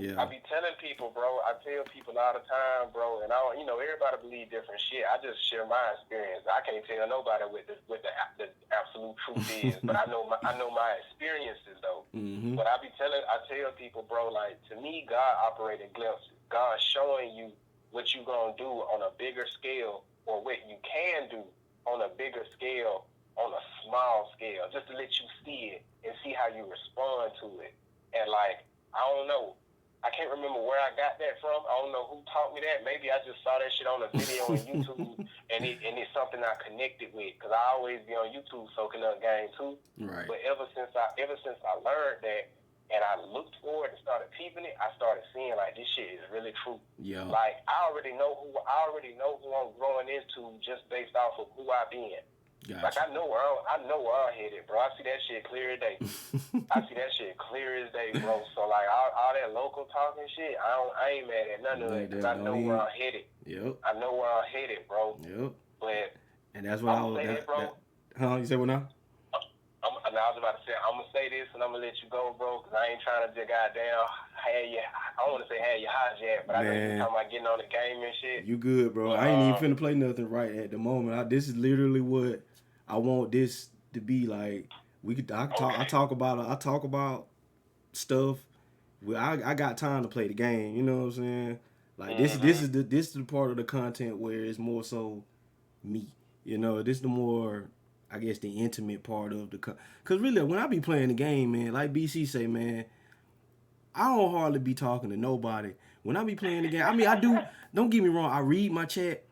I be telling people, bro. I tell people all the time, bro, and everybody believe different shit. I just share my experience. I can't tell nobody what the absolute truth is, but I know my experiences though. Mm-hmm. But I tell people, bro, like to me, God operating glimpses. God showing you what you gonna do on a bigger scale, or what you can do on a bigger scale, on a small scale, just to let you see it and see how you respond to it. And like, I don't know. I can't remember where I got that from. I don't know who taught me that. Maybe I just saw that shit on a video on YouTube, and it's something I connected with. Cause I always be on YouTube soaking up game too. Right. But ever since I learned that, and I looked forward and started peeping it, I started seeing like this shit is really true. Yeah. Like I already know who I'm growing into just based off of who I been. Gotcha. Like I know where I'm headed, bro. I see that shit clear as day. I see that shit clear as day, bro. So like all that local talking shit, I ain't mad at none of it, because I know where I'm headed. Yep. I know where I'm headed, bro. Yep. But and that's what I was. You say what now? I was about to say, I'm gonna say this and I'm gonna let you go, bro, because I ain't trying to just goddamn I don't want to say have you hijack, but I know you're talking about getting on the game and shit. You good, bro? I ain't even finna play nothing right at the moment. This is literally what I want this to be like. I talk about stuff. I got time to play the game. You know what I'm saying? Like this is the part of the content where it's more so me. You know, this is the more, I guess, the intimate part of the cause really when I be playing the game, man, like BC say, man, I don't hardly be talking to nobody when I be playing the game. I mean, I do. Don't get me wrong. I read my chat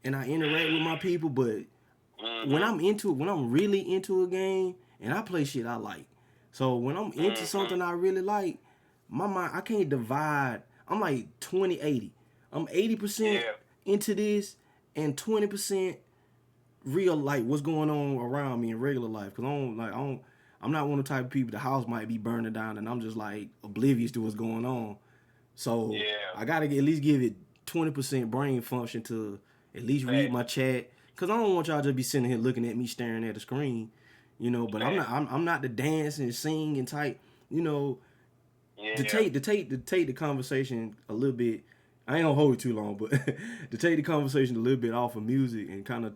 and I interact with my people, but when I'm into it, when I'm really into a game and I play shit I like, so when I'm into something I really like, my mind, I can't divide. I'm like 20-80. I'm 80% into this and 20% real, like what's going on around me in regular life. Cause I'm not one of the type of people the house might be burning down and I'm just like oblivious to what's going on. So I gotta at least give it 20% brain function to at least read my chat. Cause I don't want y'all just be sitting here looking at me staring at the screen, you know. But I'm not the dance and sing and type, you know. To take the conversation a little bit. I ain't gonna hold it too long, but to take the conversation a little bit off of music and kind of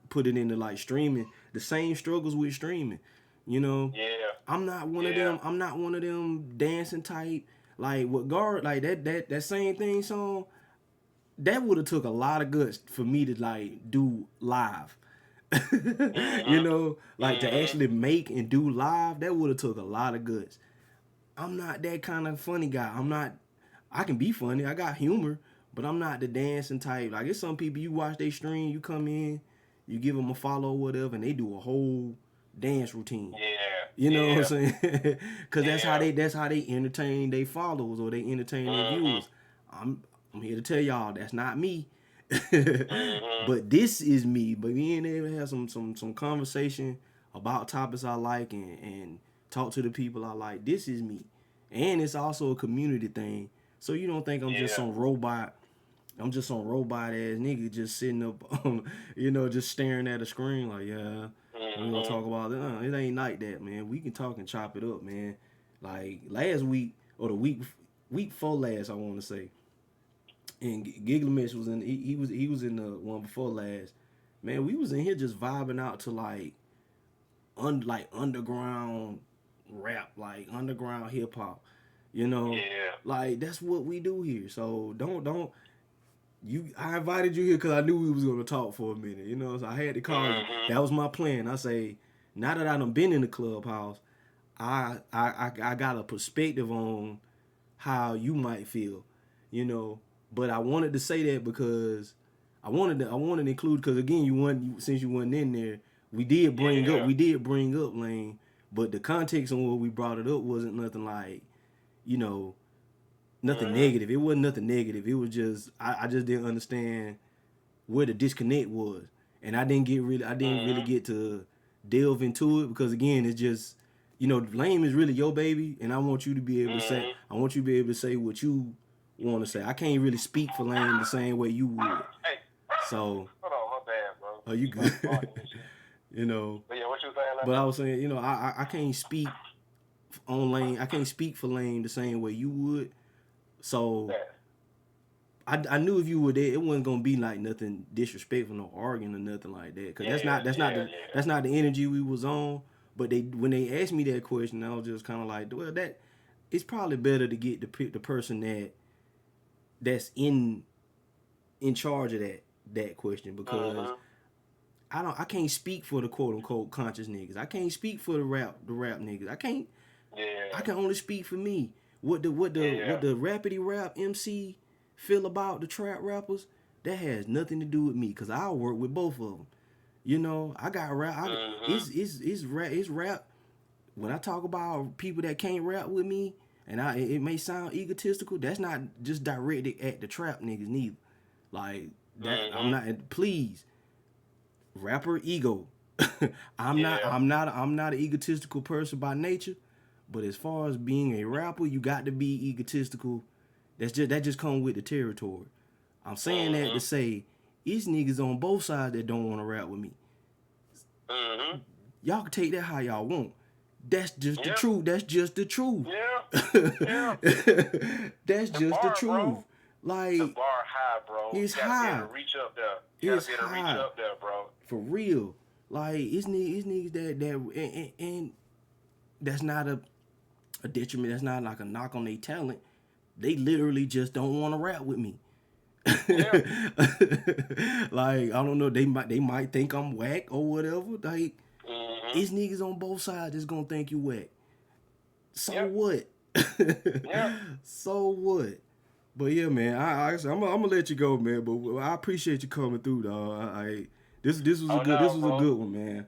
put it into like streaming, the same struggles with streaming, you know. Yeah. I'm not one of them. I'm not one of them dancing type. Like what Guard, like that same thing song. That would have took a lot of guts for me to like do live. You know, like to actually make and do live. That would have took a lot of guts. I'm not that kind of funny guy. I can be funny. I got humor, but I'm not the dancing type. Like it's some people you watch they stream, you come in, you give them a follow or whatever, and they do a whole dance routine. Yeah. You know what I'm saying? Because that's how they entertain their followers or they entertain their viewers. I'm here to tell y'all that's not me. But this is me. But being able to have some conversation about topics I like and talk to the people I like. This is me. And it's also a community thing. So you don't think I'm just some robot. I'm just some robot ass nigga just sitting up on, you know, just staring at a screen like, we're gonna talk about it. It ain't like that, man. We can talk and chop it up, man. Like last week or the week before last, I want to say. And Gigglemish was in. He was in the one before last. Man, we was in here just vibing out to like underground rap, like underground hip hop. You know, like that's what we do here. So don't. I invited you here because I knew we was gonna talk for a minute. You know, so I had to call you. That was my plan. I say, now that I done been in the clubhouse, I got a perspective on how you might feel. You know. But I wanted to say that because I wanted to include, because again, since you wasn't in there, we did bring up Lane, but the context on what we brought it up wasn't nothing like, you know, nothing negative. It wasn't nothing negative. It was just I just didn't understand where the disconnect was, and I didn't really get to delve into it because again, it's just, you know, Lane is really your baby, and I want you to be able to say what you want to say. I can't really speak for Lane the same way you would. So, hold on, my bad, bro. Oh, you good? You know. But yeah, what you saying? But I was saying, you know, I can't speak on Lane. I can't speak for Lane the same way you would. So Yeah. I knew if you were there, it wasn't gonna be like nothing disrespectful, no arguing or nothing like that. Cause that's not the energy we was on. But when they asked me that question, I was just kind of like, well, that it's probably better to get the person that's in charge of that question, because I can't speak for the quote unquote conscious niggas. I can't speak for the rap niggas. I can only speak for me. What the rapidy rap MC feel about the trap rappers, that has nothing to do with me, because I work with both of them. You know, I got rap. It's rap. When I talk about people that can't rap with me, and it may sound egotistical, that's not just directed at the trap niggas neither. Like that, I'm not. Please, rapper ego. I'm not an egotistical person by nature, but as far as being a rapper, you got to be egotistical. That just comes with the territory. I'm saying that to say, it's niggas on both sides that don't want to rap with me. Y'all can take that how y'all want. That's just the truth. That's just the truth. Yeah. That's just the truth. Bro. Like, the bar high, bro. It's you gotta high. Be able to reach up there. You It's gotta be able to high. reach up there, bro. For real. Like, it's niggas that and that's not a detriment. That's not like a knock on their talent. They literally just don't want to rap with me. Yeah. Like, I don't know, they might think I'm whack or whatever. Like, it's niggas on both sides that's gonna think you whack. So what? So what? But yeah, man, I'm gonna let you go, man. But I appreciate you coming through, dog. This was a good one, man.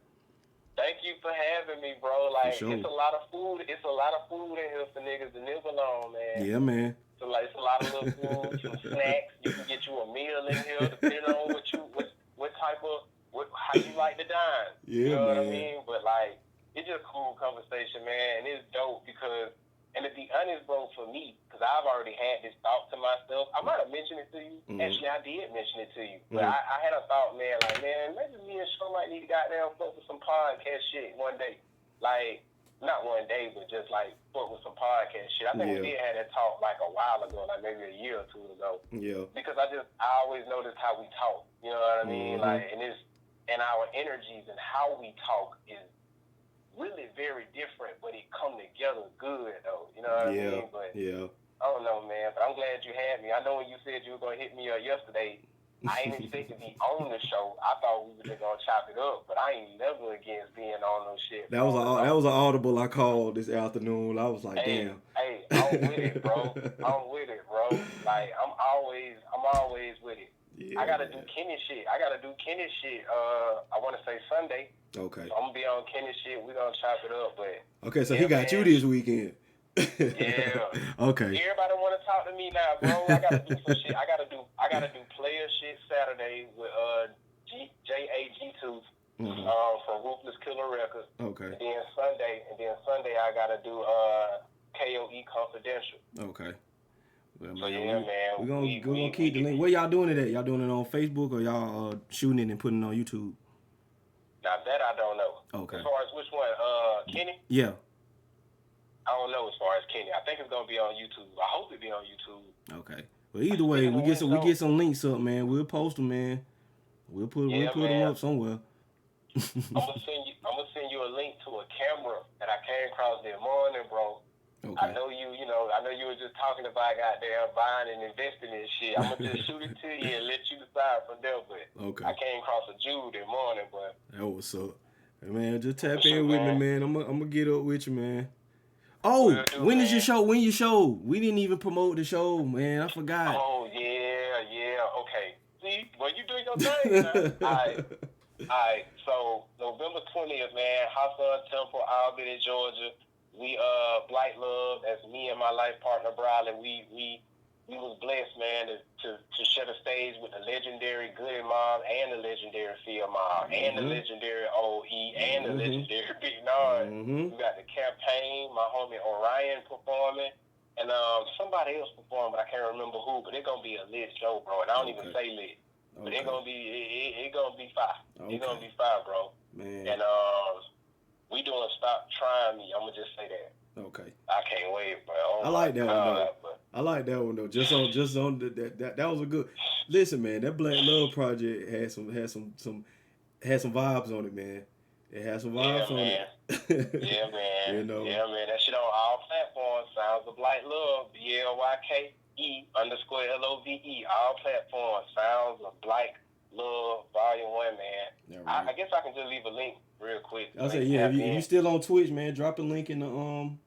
Thank you for having me, bro. Like, sure. It's a lot of food. It's a lot of food in here for niggas to nibble on, man. Yeah, man. So like, it's a lot of little food, some snacks. You can get you a meal in here, depending on what type of how you like to dine. Yeah, you know man. what I mean? But like, it's just cool conversation, man, and it's dope because. And to be honest, bro, for me, because I've already had this thought to myself, I might have mentioned it to you. Actually, I did mention it to you. But I had a thought, man, like, man, maybe me and Show might need to goddamn fuck with some podcast shit one day. Like, not one day, but just, like, fuck with some podcast shit. I think we did have that talk, like, a while ago, like maybe a year or two ago. Yeah. Because I always noticed how we talk. You know what I mean? Like, and our energies and how we talk is really very different, but it come together good though. You know what I mean? But I don't know, man. But I'm glad you had me. I know when you said you were gonna hit me up yesterday, I ain't expect to be on the show. I thought we were just gonna chop it up, but I ain't never against being on no shit. That was an audible I called this afternoon. I was like, damn. Hey, I'm with it, bro. Like I'm always with it. Yeah, I gotta do Kenny shit. I want to say Sunday. Okay. So I'm gonna be on Kenny shit. We gonna chop it up, but. Okay, so he got you this weekend. Yeah. Okay. Everybody want to talk to me now, bro. I gotta do some shit. I gotta do player shit Saturday with JAG2 from Ruthless Killer Records. Okay. And then Sunday I gotta do KOE Confidential. Okay. Well, so man, we're gonna keep the link. Where y'all doing it at? Y'all doing it on Facebook or y'all shooting it and putting it on YouTube? Now that I don't know. Okay. As far as which one, Kenny? Yeah. I don't know as far as Kenny. I think it's gonna be on YouTube. I hope it be on YouTube. Okay. Well, either way, we get some links up, man. We'll post them, man. We'll put them up somewhere. I'm gonna send you a link to a camera that I came across this morning, bro. Okay. I know you were just talking about goddamn buying and investing in shit. I'm gonna just shoot it to you and let you decide from there. But okay. I came across a Jude this morning, but that was up. Hey, man, just tap in with me, man. I'm gonna get up with you, man. Oh, when is your show? When your show? We didn't even promote the show, man. I forgot. Oh yeah. Okay. See, well, you doing your thing now. All right. So November 20th, man. Hassan Temple, Albany, Georgia. We Blight Love, as me and my life partner Briley, we was blessed, man, to share the stage with the legendary Goody Mob and the legendary Phil Mob and the legendary OE and the legendary Big Nard. We got the campaign, my homie Orion performing, and somebody else performing, but I can't remember who. But it's gonna be a lit show, bro, and I don't even say lit, but it's gonna be fire. It's gonna be fire, bro. Man. And we doing Stop Trying Me. I'm gonna just say that. Okay. I can't wait, bro. Oh I like that one, though. I I like that one though. Just on that was a good. Listen, man, that Black Love Project had some vibes on it, man. It had some vibes on it. Yeah, man. You know. Yeah, man. That shit on all platforms. Sounds of Black Love. BLYKE_LOVE. All platforms. Sounds of Black Love Volume 1, man. Yeah, right. I guess I can just leave a link real quick. I'll say, yeah, if you still on Twitch, man, drop a link in the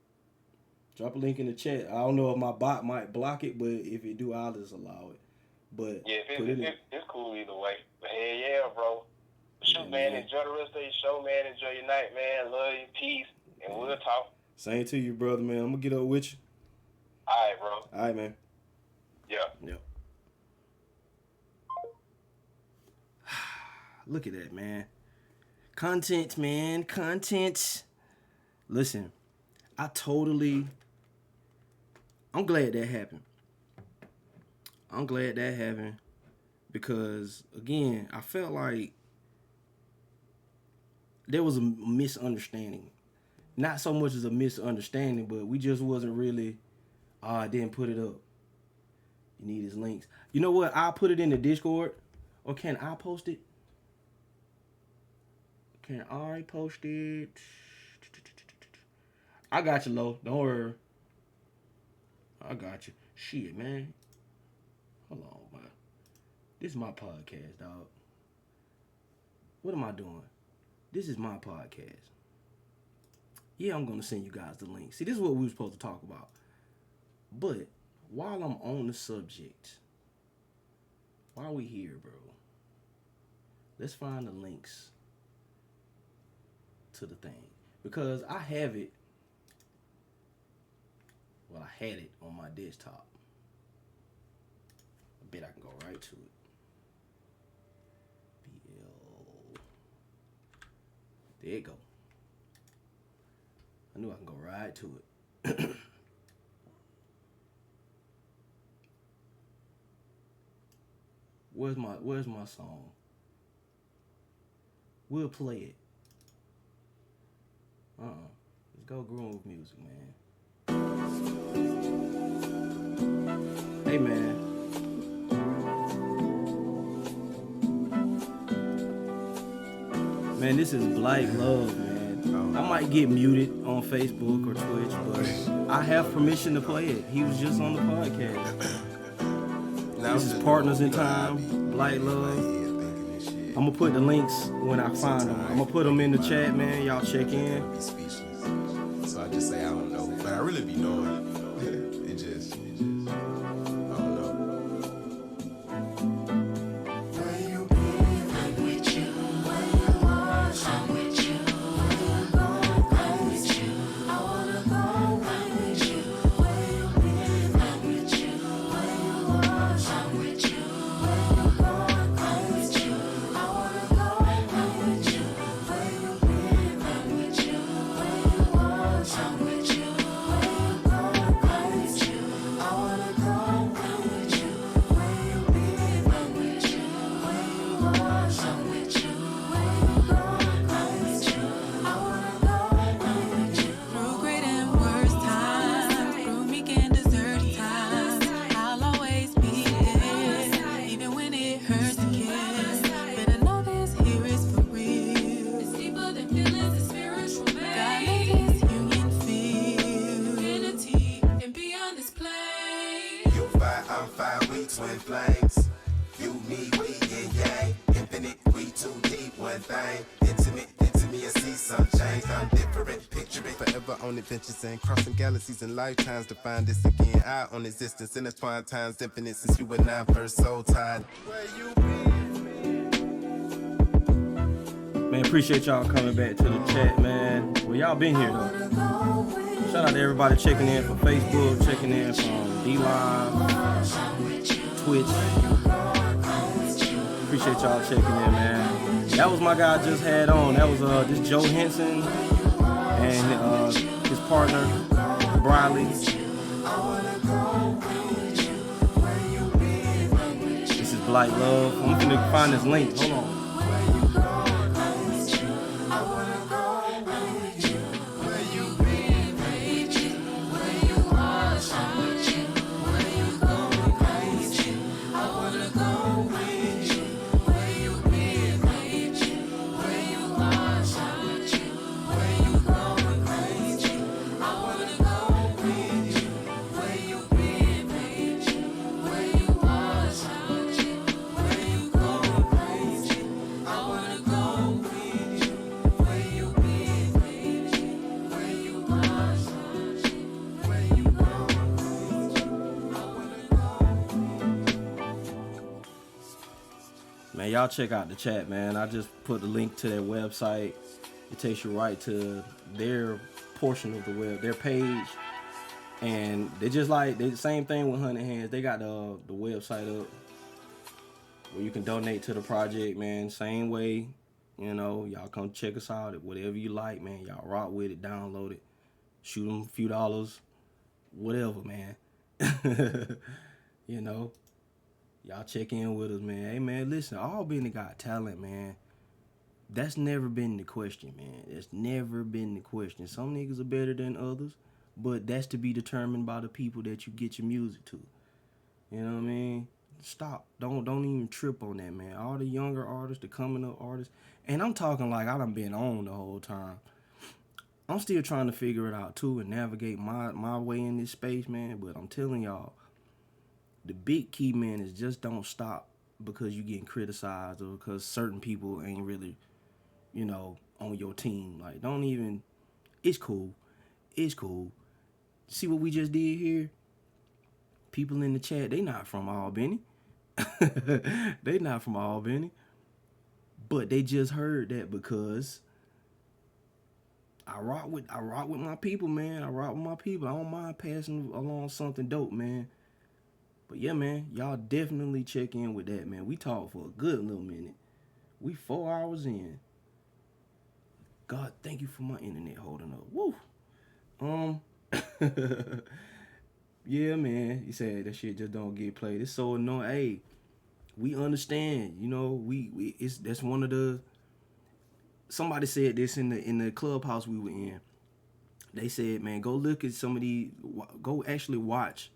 chat. I don't know if my bot might block it, but if it do, I'll just allow it. But yeah, it's cool either way. But hell yeah, bro. Shoot, man. Enjoy the rest of your show, man. Enjoy your night, man. Love you. Peace. And we'll talk. Same to you, brother, man. I'm going to get up with you. All right, bro. All right, man. Yeah. Look at that, man. Content, man. Content. Listen, I'm glad that happened. I'm glad that happened because, again, I felt like there was a misunderstanding. Not so much as a misunderstanding, but we just wasn't really, I didn't put it up. You need his links. You know what? I'll put it in the Discord. Or can I post it? Can I post it? I got you, Lo. Don't worry. I got you. Shit, man. Hold on, man. This is my podcast, dog. What am I doing? This is my podcast. Yeah, I'm going to send you guys the link. See, this is what we were supposed to talk about. But while I'm on the subject, while we here, bro, let's find the links to the thing. Because I have it. Well, I had it on my desktop. I bet I can go right to it. There you go. I knew I can go right to it. Where's my song? We'll play it. Let's go groove music, man. Hey, man. Man, this is Black Love, man. I might get muted on Facebook or Twitch, but I have permission to play it. He was just on the podcast. This is Partners in Time, Black Love. I'm going to put the links when I find them. I'm going to put them in the chat, man. Y'all check in. So I just say I don't know, but I really be knowing. It just, I don't know. Where you been? I'm with you. Where you was? I'm with you. Where you going? I'm with you. I wanna go. I'm with you. Where you been? I'm with you. Where you was? I'm with you. Where you going? I'm with you. I wanna go. I'm with you. Where you been? I'm with you. Where you was? I'm with you. Where you going? I'm with you. I wanna go. I'm with you. Where you been? I'm with you. Where you was? I'm with you. Where you going? I'm with you. I wanna go. I'm with you. Through great and worst times, through meek and desert times, I'll always be there, even when it hurts to kiss. Better know this here is for real. It's deeper than feelings, it's spiritual. God made this union feel unity and beyond this plane. You fire, I'm fire, we twin flames. You, me, we, yin yang. Infinite, we too deep, one thing. Intimate, into me, I see some change. I'm different, picture it. Forever on adventures and crossing galaxies and lifetimes to find this again. I on existence, intertwined times infinite since you and I first so tied. Where you Man, appreciate y'all coming back to the chat, man. Well, y'all been here, though. Shout out to everybody checking in from Facebook, checking in from D-Live, Twitch. Appreciate y'all checking in, man. That was my guy I just had on. That was this Joe Henson and his partner, Briley. This is Black Love. I'm gonna find this link. Hold on. y'all check out the chat, man. I just put the link to their website. It takes you right to their portion of the web, their page. And they just like, they same thing with Hunting Hands. They got the website up where you can donate to the project, man. Same way, you know, y'all come check us out at whatever you like, man. Y'all rock with it, download it, shoot them a few dollars, whatever, man. You know, y'all check in with us, man. Hey, man, listen, Albany got talent, man. That's never been the question, man. That's never been the question. Some niggas are better than others, but that's to be determined by the people that you get your music to. You know what I mean? Stop. Don't even trip on that, man. All the younger artists, the coming up artists, and I'm talking like I done been on the whole time. I'm still trying to figure it out too and navigate my way in this space, man. But I'm telling y'all, the big key, man, is just don't stop because you getting criticized or because certain people ain't really, you know, on your team. Like, don't even. It's cool. It's cool. See what we just did here? People in the chat, they not from Albany. They not from Albany. But they just heard that because I rock with my people, man. I rock with my people. I don't mind passing along something dope, man. But yeah, man, y'all definitely check in with that, man. We talked for a good little minute. We 4 hours in. God, thank you for my internet holding up. Woo. Yeah, man. You said that shit just don't get played. It's so annoying. Hey, we understand. You know, that's one of the. Somebody said this in the clubhouse we were in. They said, man, go look at some of these. Go actually watch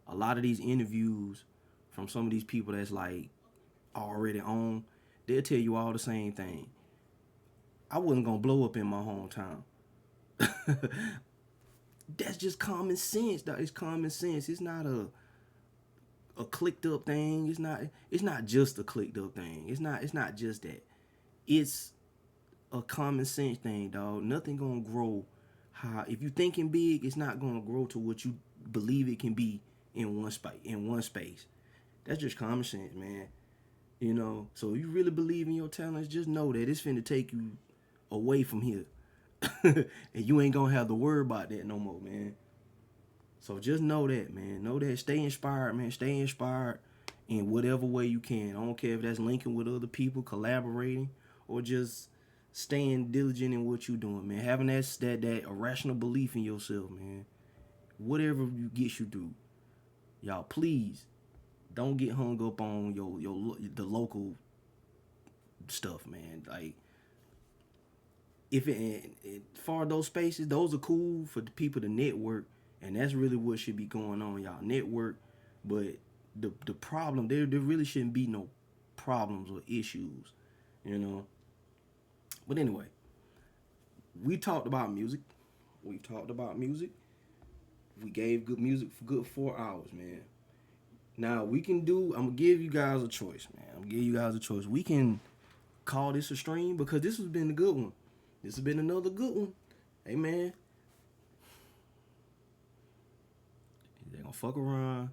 a lot of these interviews from some of these people that's like already on. They'll tell you all the same thing. I wasn't gonna blow up in my hometown. That's just common sense. It's common sense. It's not a clicked up thing. It's not just a clicked up thing. It's not just that. It's a common sense thing, dog. Nothing gonna grow high. If you thinking big, it's not gonna grow to what you believe it can be in one space. That's just common sense, man. You know, so if you really believe in your talents, just know that it's finna take you away from here. And you ain't gonna have to worry about that no more, man. So just know that, man. Know that. Stay inspired, man. Stay inspired in whatever way you can. I don't care if that's linking with other people, collaborating, or just staying diligent in what you're doing, man. Having that irrational belief in yourself, man. Whatever gets you through. Y'all, please don't get hung up on the local stuff, man. Like, if far those spaces, those are cool for the people to network, and that's really what should be going on, y'all. Network, but the problem there really shouldn't be no problems or issues, you know. But anyway, we talked about music. We gave good music for good 4 hours, man. Now I'm gonna give you guys a choice, man. We can call this a stream because this has been a good one. This has been another good one. Hey, man. They're gonna fuck around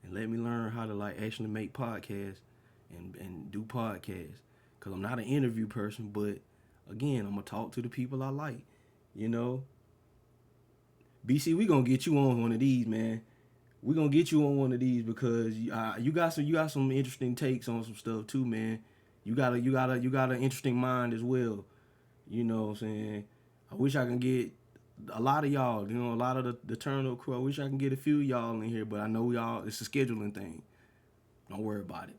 and let me learn how to like actually make podcasts and do podcasts. Cause I'm not an interview person, but again, I'm gonna talk to the people I like. You know. BC, we gonna get you on one of these, man. We gonna get you on one of these because you got some interesting takes on some stuff too, man. You got an interesting mind as well. You know what I'm saying? I wish I can get a lot of y'all, you know, a lot of the Turn Up crew. I wish I can get a few of y'all in here, but I know y'all, it's a scheduling thing. Don't worry about it.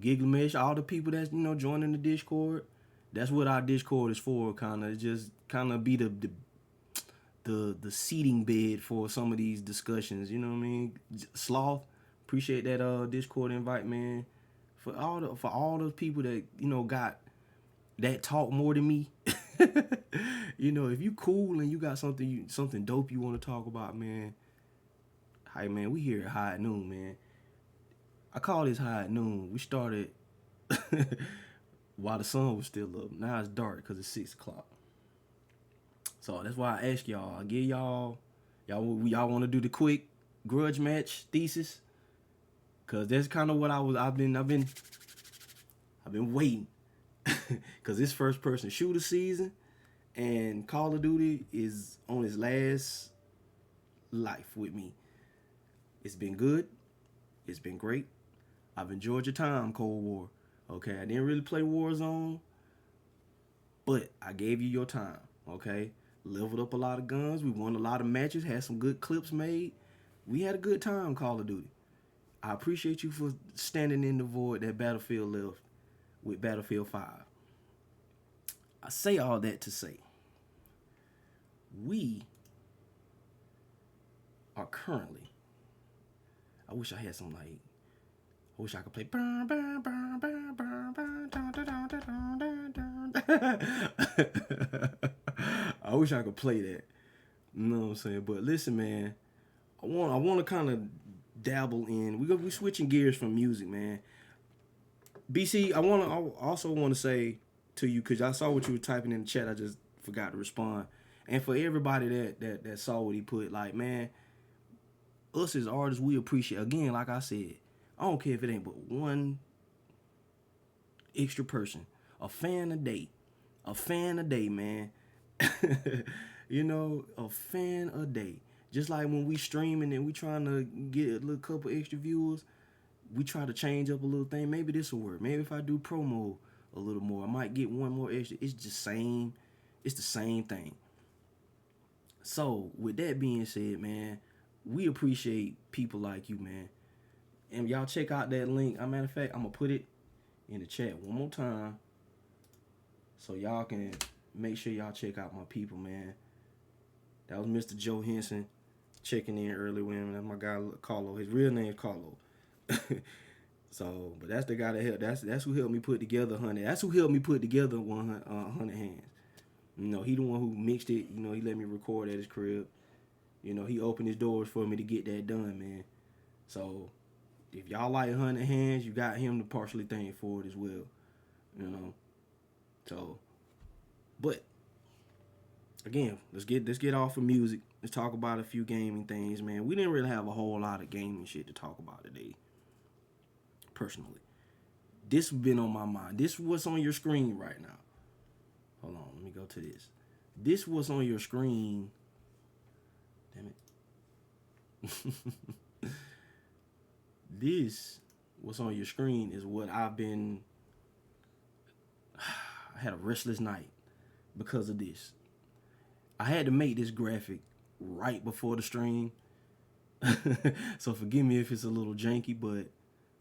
Giglemesh, all the people that's, you know, joining the Discord, that's what our Discord is for, just be the seating bed for some of these discussions, you know what I mean? Sloth, appreciate that Discord invite, man. For all those people that, you know, got that talk more than me. You know, if you cool and you got something dope you want to talk about, man. Hey, man, we here at High at Noon, man. I call this High at Noon. We started while the sun was still up. Now it's dark because it's 6 o'clock. So that's why I ask y'all. I give y'all want to do the quick grudge match thesis? Cause that's kind of what I've been I've been waiting because this first person shooter season and Call of Duty is on its last life with me. It's been good. It's been great. I've enjoyed your time, Cold War. Okay, I didn't really play Warzone, but I gave you your time. Okay, leveled up a lot of guns. We won a lot of matches. Had some good clips made. We had a good time, Call of Duty. I appreciate you for standing in the void that Battlefield left with Battlefield 5. I say all that to say, we are currently, I wish I had some like, I wish I could play. I wish I could play that. You know what I'm saying? But listen, man, I want to kind of dabble in. We switching gears from music, man. BC, I also want to say to you, because I saw what you were typing in the chat. I just forgot to respond. And for everybody that saw what he put, like, man, us as artists, we appreciate, again, like I said, I don't care if it ain't but one extra person, a fan a day, man. You know, a fan a day. Just like when we streaming and we trying to get a little couple extra viewers, we try to change up a little thing. Maybe this will work. Maybe if I do promo a little more, I might get one more extra. It's the same thing. So with that being said, man, we appreciate people like you, man. And y'all check out that link. As a matter of fact, I'm gonna put it in the chat one more time so y'all can make sure y'all check out my people, man. That was Mr. Joe Henson checking in early when that's my guy Carlo. His real name is Carlo. So, but that's the guy that helped. That's who helped me put together 100. That's who helped me put together 100 Hands. You know, he the one who mixed it. You know, he let me record at his crib. You know, he opened his doors for me to get that done, man. So, if y'all like 100 Hands, you got him to partially thank for it as well. You know, so, but again, let's get off of music. Let's talk about a few gaming things, man. We didn't really have a whole lot of gaming shit to talk about today. Personally, this has been on my mind. This is what's on your screen right now. Hold on, let me go to this. This was on your screen. Damn it. This what's on your screen is what I've been. I had a restless night because of this. I had to make this graphic right before the stream. So forgive me if it's a little janky, but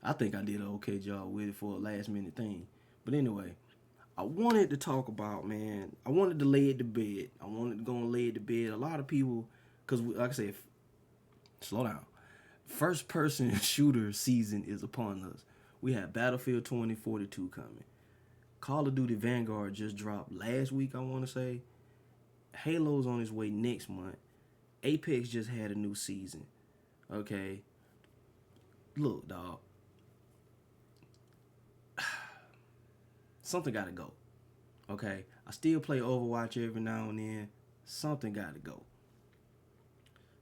I think I did an okay job with it for a last minute thing. But anyway, I wanted to talk about, man, I wanted to lay it to bed. I wanted to go and lay it to bed. A lot of people, because like I said, slow down. First person shooter season is upon us. We have Battlefield 2042 coming. Call of Duty Vanguard just dropped last week, I want to say. Halo's on its way next month. Apex just had a new season. Okay. Look, dog. Something gotta go. Okay? I still play Overwatch every now and then. Something gotta go.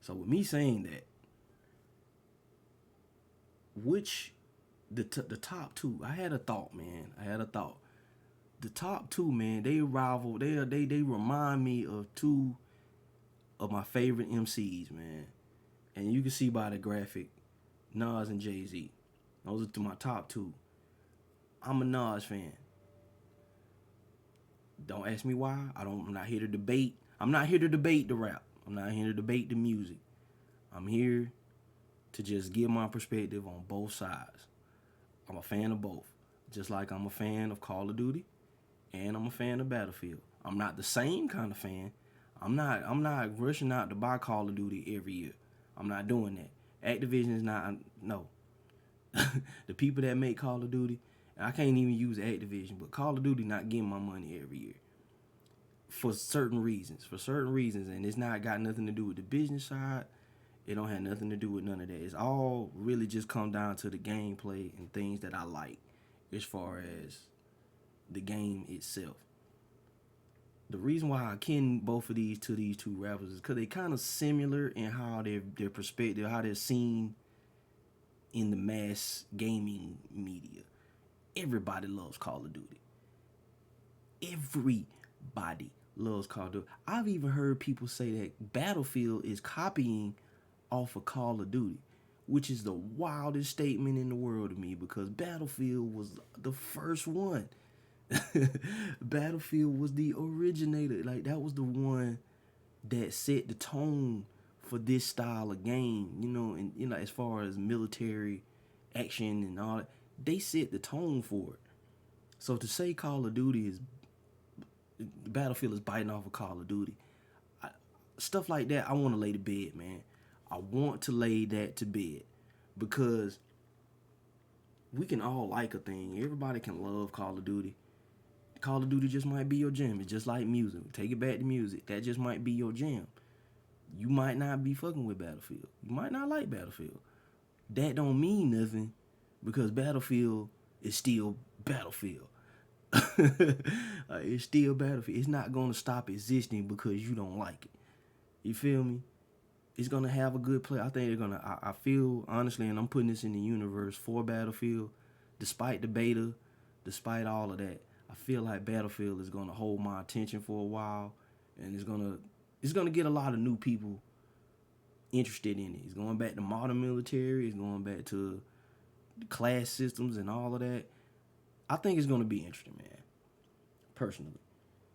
So with me saying that, the top two, I had a thought, man. The top two, man, they rival. They remind me of two of my favorite MCs, man. And you can see by the graphic, Nas and Jay-Z. Those are my top two. I'm a Nas fan. Don't ask me why. I'm not here to debate. I'm not here to debate the rap. I'm not here to debate the music. I'm here to just give my perspective on both sides. I'm a fan of both. Just like I'm a fan of Call of Duty and I'm a fan of Battlefield. I'm not the same kind of fan. I'm not rushing out to buy Call of Duty every year. I'm not doing that. Activision is not, no. The people that make Call of Duty, I can't even use Activision, but Call of Duty not getting my money every year. For certain reasons, and it's not got nothing to do with the business side. It don't have nothing to do with none of that. It's all really just come down to the gameplay and things that I like as far as the game itself. The reason why I kin both of these two rappers is because they kind of similar in how their perspective, how they're seen in the mass gaming media. everybody loves Call of Duty. Everybody loves Call of Duty. I've even heard people say that Battlefield is copying off of Call of Duty, which is the wildest statement in the world to me, because Battlefield was the first one. Battlefield was the originator. Like, that was the one that set the tone for this style of game, you know, and, you know, as far as military action and all that, they set the tone for it. So to say Call of Duty is, Battlefield is biting off of Call of Duty, stuff like that, I want to lay to bed, man. I want to lay that to bed, because we can all like a thing. Everybody can love Call of Duty. Call of Duty just might be your jam. It's just like music. Take it back to music. That just might be your jam. You might not be fucking with Battlefield. You might not like Battlefield. That don't mean nothing, because Battlefield is still Battlefield. It's still Battlefield. It's not going to stop existing because you don't like it. You feel me? It's going to have a good play. I think they're going to, I feel, honestly, and I'm putting this in the universe for Battlefield, despite the beta, despite all of that, I feel like Battlefield is going to hold my attention for a while, and it's going to get a lot of new people interested in it. It's going back to modern military. It's going back to class systems and all of that. I think it's going to be interesting, man, personally.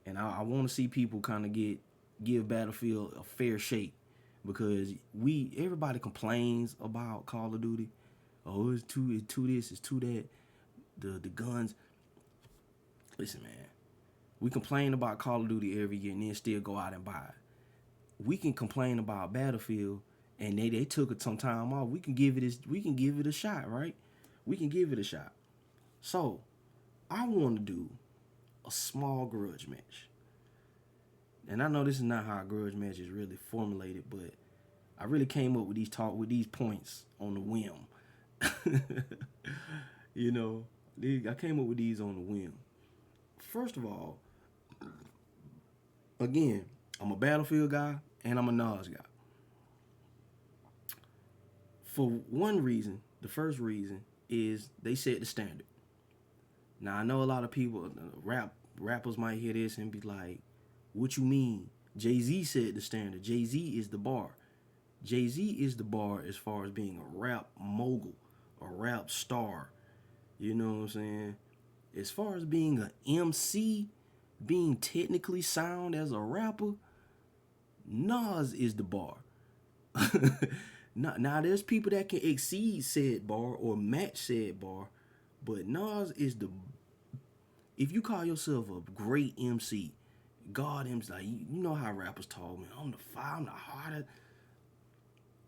And I want to see people kind of give Battlefield a fair shake, because everybody complains about Call of Duty. Oh, it's too this, it's too that. The guns. Listen, man, we complain about Call of Duty every year and then still go out and buy it. We can complain about Battlefield and they took some time off. We can give it a shot, right? We can give it a shot. So, I want to do a small grudge match. And I know this is not how a grudge match is really formulated, but I really came up with these points on the whim. You know, I came up with these on the whim. First of all, again, I'm a Battlefield guy and I'm a Nas guy. For one reason, the first reason is they set the standard. Now, I know a lot of people, rappers might hear this and be like, what you mean? Jay-Z set the standard. Jay-Z is the bar. Jay-Z is the bar as far as being a rap mogul, a rap star. You know what I'm saying? As far as being an MC, being technically sound as a rapper, Nas is the bar. Now, there's people that can exceed said bar or match said bar, but Nas is if you call yourself a great MC, God MC, like, you know how rappers talk, man, I'm the fire, I'm the hardest.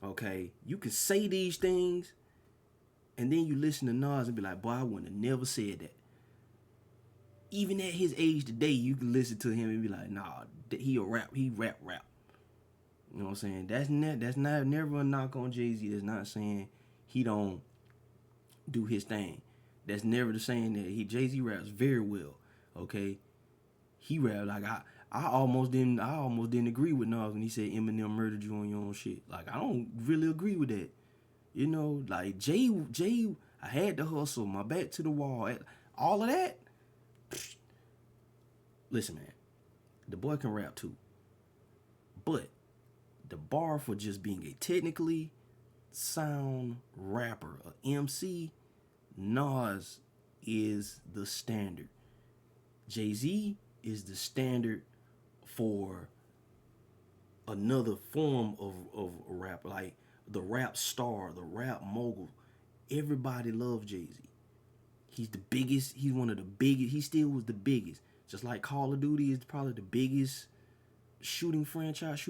Okay, you can say these things, and then you listen to Nas and be like, boy, I wouldn't have never said that. Even at his age today, you can listen to him and be like, nah, he rap. You know what I'm saying? That's never a knock on Jay-Z. That's not saying he don't do his thing. That's never the saying that Jay-Z raps very well. Okay, he rap like I almost didn't agree with Nas when he said Eminem murdered you on your own shit. Like, I don't really agree with that. You know, like Jay, I had to hustle, my back to the wall, all of that. Listen, man, the boy can rap too, but the bar for just being a technically sound rapper, a MC, Nas is the standard. Jay-Z is the standard for another form of rap, like the rap star, the rap mogul. Everybody loves Jay-Z. He's the biggest. He's one of the biggest. He still was the biggest. Just like Call of Duty is probably the biggest shooter franchise.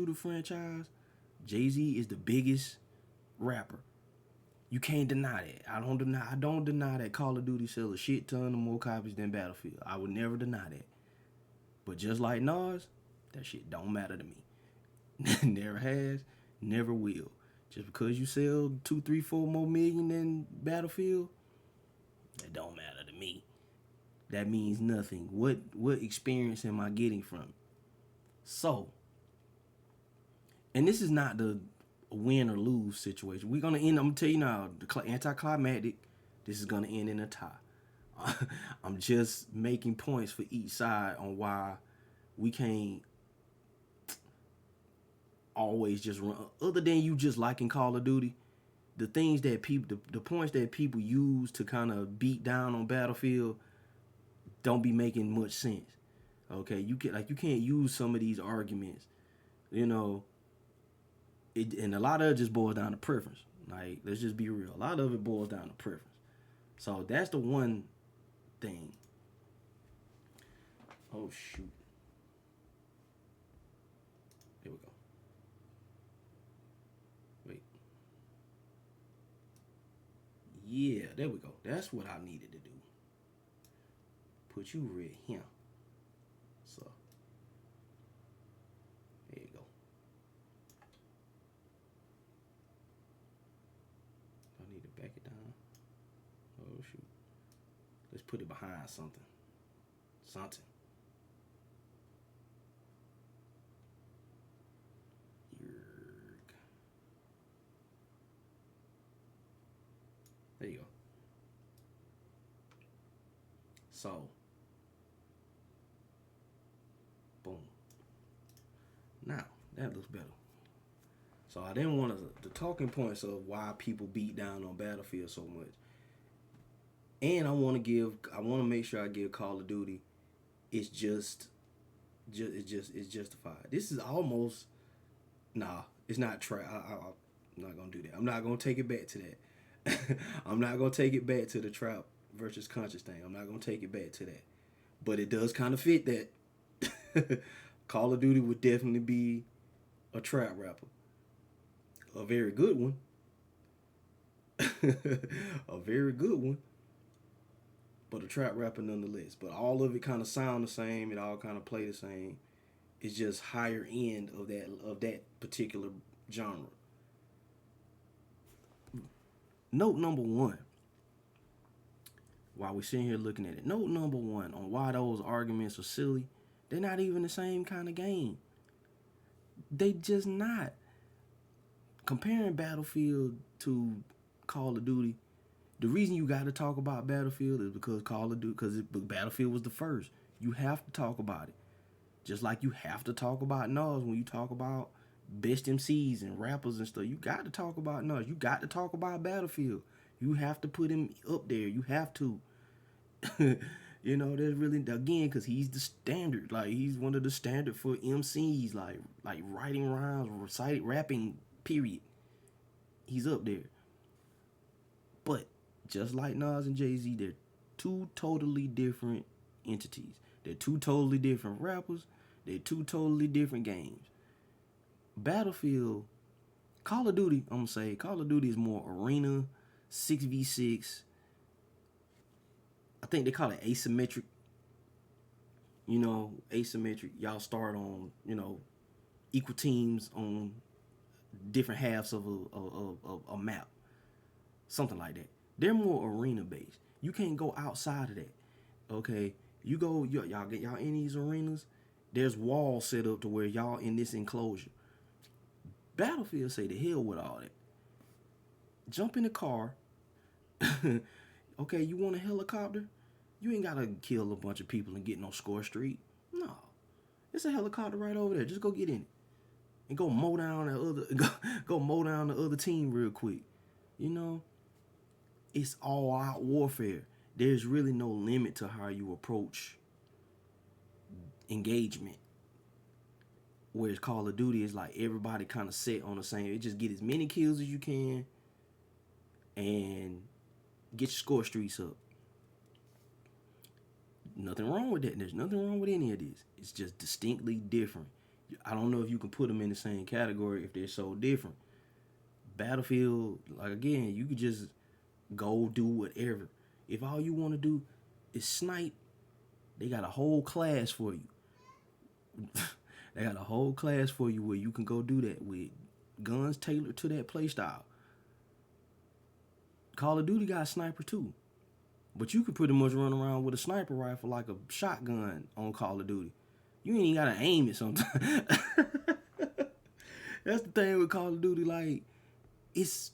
Jay-Z is the biggest rapper. You can't deny that. I don't deny that Call of Duty sells a shit ton of more copies than Battlefield. I would never deny that. But just like Nas, that shit don't matter to me. Never has, never will. Just because you sell 2, 3, 4 more million than Battlefield, that don't matter to me. That means nothing. What experience am I getting from it? So, and this is not the win or lose situation. We're gonna end. I'm gonna tell you now, the anticlimactic. This is gonna end in a tie. I'm just making points for each side on why we can't always just run. Other than you just liking Call of Duty, the things that people, the points that people use to kind of beat down on Battlefield don't be making much sense. Okay, you can't use some of these arguments, you know. And a lot of it just boils down to preference. Like, let's just be real. A lot of it boils down to preference. So that's the one thing. Oh shoot. Here we go. Wait. Yeah, there we go. That's what I needed to do. Put you right here. So there you go. I need to back it down. Oh shoot. Let's put it behind something. Something. Yerk. There you go. So, boom. Now, that looks better. So I didn't want the talking points of why people beat down on Battlefield so much. And I want to make sure I give Call of Duty it's justified. This is almost, it's not I'm not going to do that. I'm not going to take it back to that. I'm not going to take it back to the trap versus conscious thing. I'm not going to take it back to that. But it does kind of fit that. Call of Duty would definitely be a trap rapper. A very good one. A very good one. But a trap rapper nonetheless. But all of it kind of sound the same. It all kind of play the same. It's just higher end of that particular genre. Note number one. While we're sitting here looking at it. Note number one on why those arguments are silly. They're not even the same kind of game. They just not. Comparing Battlefield to Call of Duty, the reason you got to talk about Battlefield is because Battlefield was the first. You have to talk about it. Just like you have to talk about Nas when you talk about best MCs and rappers and stuff. You got to talk about Nas. You got to talk about Battlefield. You have to put him up there. You have to. You know, there's really, again, because he's the standard. Like, he's one of the standard for MCs, like writing rhymes, rapping, period. He's up there. But just like Nas and Jay-Z, they're two totally different entities. They're two totally different rappers. They're two totally different games. Battlefield, Call of Duty, I'm going to say, Call of Duty is more arena, 6v6. I think they call it asymmetric. You know, asymmetric. Y'all start on, equal teams on different halves of a map. Something like that. They're more arena based. You can't go outside of that. Okay? Y'all in these arenas, there's walls set up to where y'all in this enclosure. Battlefield say the hell with all that. Jump in the car. Okay, you want a helicopter? You ain't gotta kill a bunch of people and get no score streak. No. It's a helicopter right over there. Just go get in it. And go mow down the other team real quick. You know? It's all out warfare. There's really no limit to how you approach engagement. Whereas Call of Duty is like everybody kind of set on the same. It just get as many kills as you can and get your score streaks up. Nothing wrong with that. There's nothing wrong with any of this. It's just distinctly different. I don't know if you can put them in the same category if they're so different. Battlefield, like, again, you could just go do whatever. If all you want to do is snipe, they got a whole class for you. They got a whole class for you where you can go do that with guns tailored to that play style. Call of Duty got a sniper too. But you can pretty much run around with a sniper rifle like a shotgun on Call of Duty. You ain't even gotta aim it sometimes. That's the thing with Call of Duty. Like, it's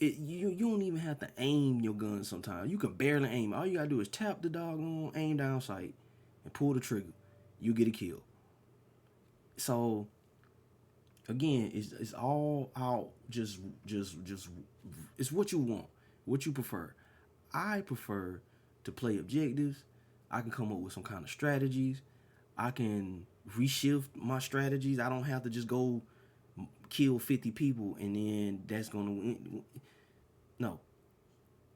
you don't even have to aim your gun sometimes. You can barely aim. All you gotta do is tap the doggone aim down sight and pull the trigger. You get a kill. So again, it's all out. Just it's what you want, what you prefer. I prefer to play objectives. I can come up with some kind of strategies. I can reshift my strategies. I don't have to just go kill 50 people and then that's gonna win. No,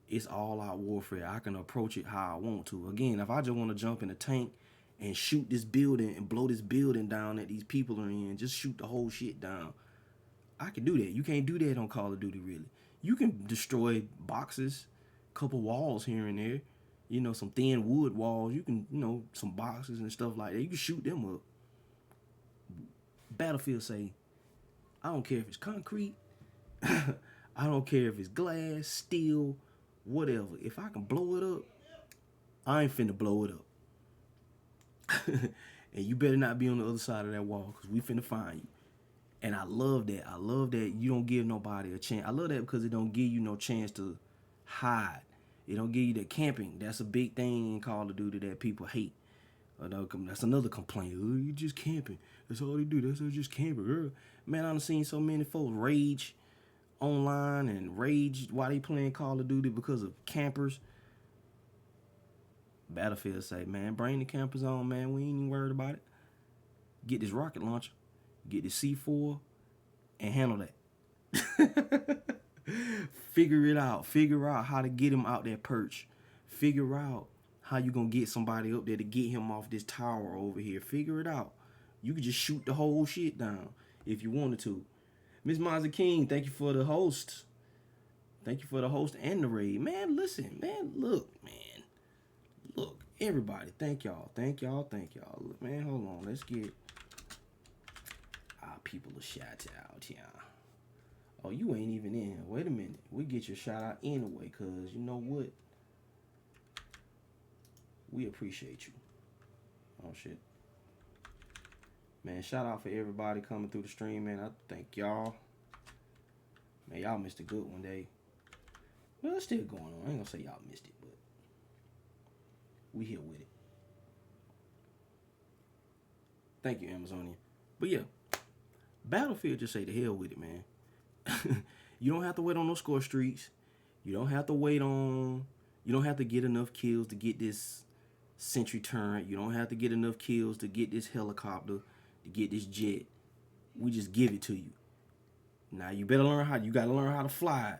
it's all out warfare. I can approach it how I want to. Again, if I just want to jump in a tank and shoot this building and blow this building down that these people are in, just shoot the whole shit down, I can do that. You can't do that on Call of Duty, really. You can destroy boxes, couple walls here and there, you know, some thin wood walls. You can, you know, some boxes and stuff like that. You can shoot them up. Battlefield say, I don't care if it's concrete, I don't care if it's glass, steel, whatever. If I can blow it up, I ain't finna blow it up. And you better not be on the other side of that wall because we finna find you. And I love that. I love that you don't give nobody a chance. I love that because it don't give you no chance to hide. It don't give you that camping. That's a big thing in Call of Duty that people hate. That's another complaint. Oh, you just camping. That's all they do. That's just camping. Man, I've seen so many folks rage online and rage while they playing Call of Duty because of campers. Battlefield say, man, bring the campers on, man. We ain't even worried about it. Get this rocket launcher, get the C4, and handle that. Figure it out. Figure out how to get him out that perch. Figure out how you gonna get somebody up there to get him off this tower over here. Figure it out. You could just shoot the whole shit down if you wanted to. Miss Mazza King, thank you for the host. Thank you for the host and the raid. Man, listen, man, look, man. Look, everybody, thank y'all. Thank y'all, thank y'all. Look, man, hold on. Let's get our people a shout out here. Oh, you ain't even in here. Wait a minute. We get your shout out anyway, because you know what? We appreciate you. Oh, shit. Man, shout out for everybody coming through the stream, man. I thank y'all. Man, y'all missed a good one day. Well, it's still going on. I ain't gonna say y'all missed it, but we here with it. Thank you, Amazonian. But yeah, Battlefield just say the hell with it, man. You don't have to wait on no score streaks. You don't have to you don't have to get enough kills to get this sentry turret. You don't have to get enough kills to get this helicopter, to get this jet. We just give it to you. Now you better you gotta learn how to fly it,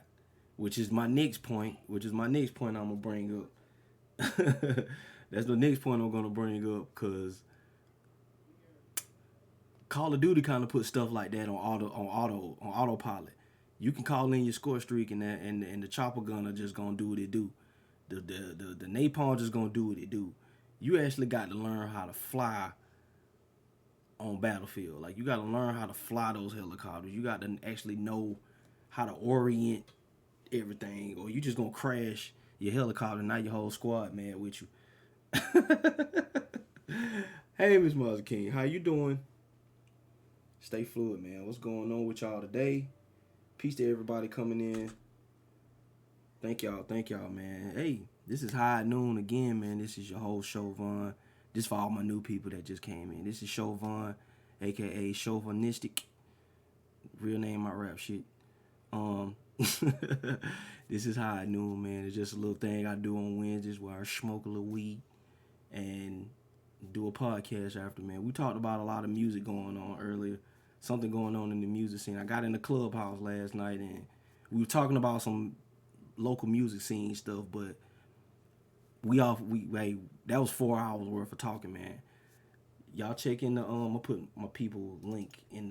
which is my next point I'm gonna bring up. That's the next point I'm gonna bring up, because Call of Duty kind of put stuff like that on autopilot. You can call in your score streak and the chopper gunner just gonna do what it do. The napalm just gonna do what it do. You actually got to learn how to fly on Battlefield. Like, you got to learn how to fly those helicopters. You got to actually know how to orient everything, or you just gonna crash your helicopter and now your whole squad mad with you. Hey, Miss Mazza King, how you doing? Stay fluid, man. What's going on with y'all today? Peace to everybody coming in. Thank y'all, man. Hey, this is High at Noon again, man. This is your host, Chauvin. This for all my new people that just came in. This is Chauvin, aka Chauvinistic. Real name, my rap shit. This is High at Noon, man. It's just a little thing I do on Wednesdays where I smoke a little weed and do a podcast after, man. We talked about a lot of music going on earlier. Something going on in the music scene. I got in the clubhouse last night and we were talking about some local music scene stuff, but that was 4 hours worth of talking, man. Y'all check in the I'll put my people link in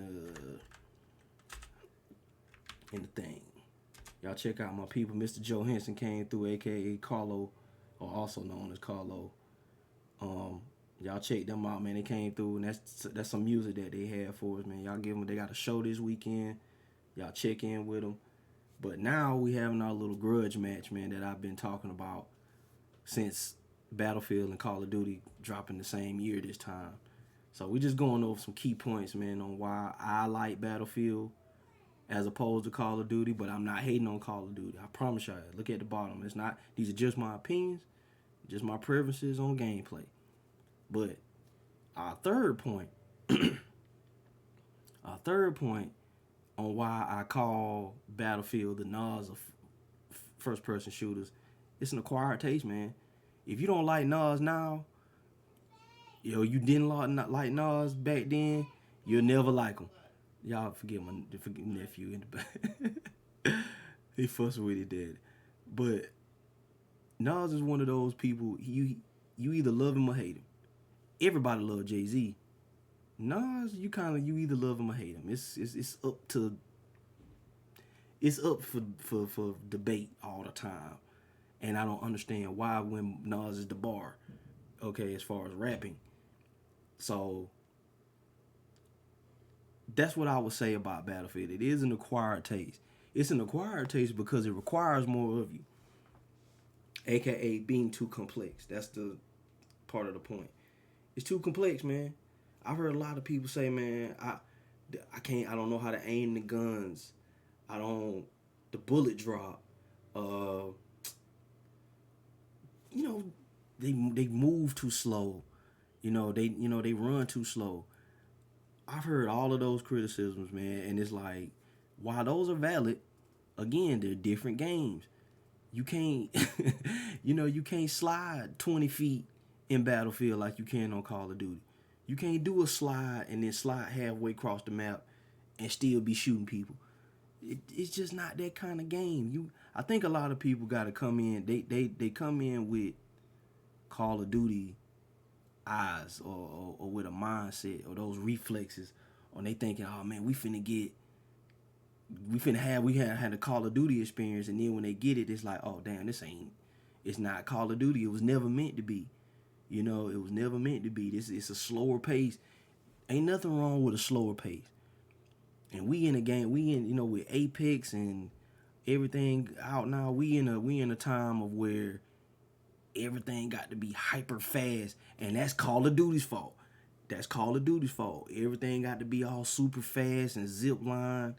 the thing. Y'all check out my people. Mr. Joe Henson came through, aka Carlo, or also known as Carlo. Y'all check them out, man. They came through, and that's some music that they had for us, man. Y'all give them. They got a show this weekend. Y'all check in with them. But now we having our little grudge match, man, that I've been talking about since Battlefield and Call of Duty dropping the same year this time. So we just going over some key points, man, on why I like Battlefield as opposed to Call of Duty, but I'm not hating on Call of Duty. I promise y'all. Look at the bottom. It's not. These are just my opinions, just my preferences on gameplay. But our third point, on why I call Battlefield the Nas of first-person shooters, it's an acquired taste, man. If you don't like Nas now, you didn't like Nas back then, you'll never like him. Y'all forgive my nephew in the back. He fussing with his daddy. But Nas is one of those people, you either love him or hate him. Everybody loves Jay-Z. Nas, you either love him or hate him. It's up for debate all the time. And I don't understand why when Nas is the bar, okay, as far as rapping. So that's what I would say about Battlefield. It is an acquired taste. It's an acquired taste because it requires more of you. AKA being too complex. That's the part of the point. It's too complex, man. I've heard a lot of people say, man, I don't know how to aim the guns. The bullet drop. They move too slow. They run too slow. I've heard all of those criticisms, man, and it's like, while those are valid, again, they're different games. You can't, you can't slide 20 feet in Battlefield like you can on Call of Duty. You can't do a slide and then slide halfway across the map and still be shooting people. It's just not that kind of game. I think a lot of people got to come in. They come in with Call of Duty eyes or with a mindset or those reflexes, or they thinking, oh man, we had a Call of Duty experience, and then when they get it, it's like, oh damn, it's not Call of Duty. It was never meant to be. It was never meant to be. It's a slower pace. Ain't nothing wrong with a slower pace. And we in a game, with Apex and everything out now, we in a time of where everything got to be hyper fast, and that's Call of Duty's fault. Everything got to be all super fast and zip line.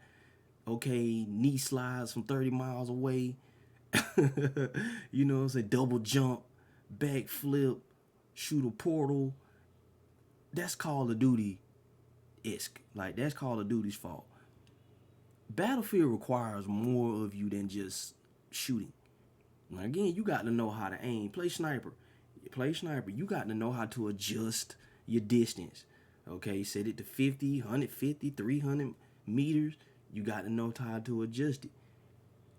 Okay, knee slides from 30 miles away. It's a double jump, back flip, shoot a portal. That's Call of Duty-esque. Like, that's Call of Duty's fault. Battlefield requires more of you than just shooting. Now, again, you got to know how to aim. Play sniper. You got to know how to adjust your distance. Okay, set it to 50, 150, 300 meters. You got to know how to adjust it.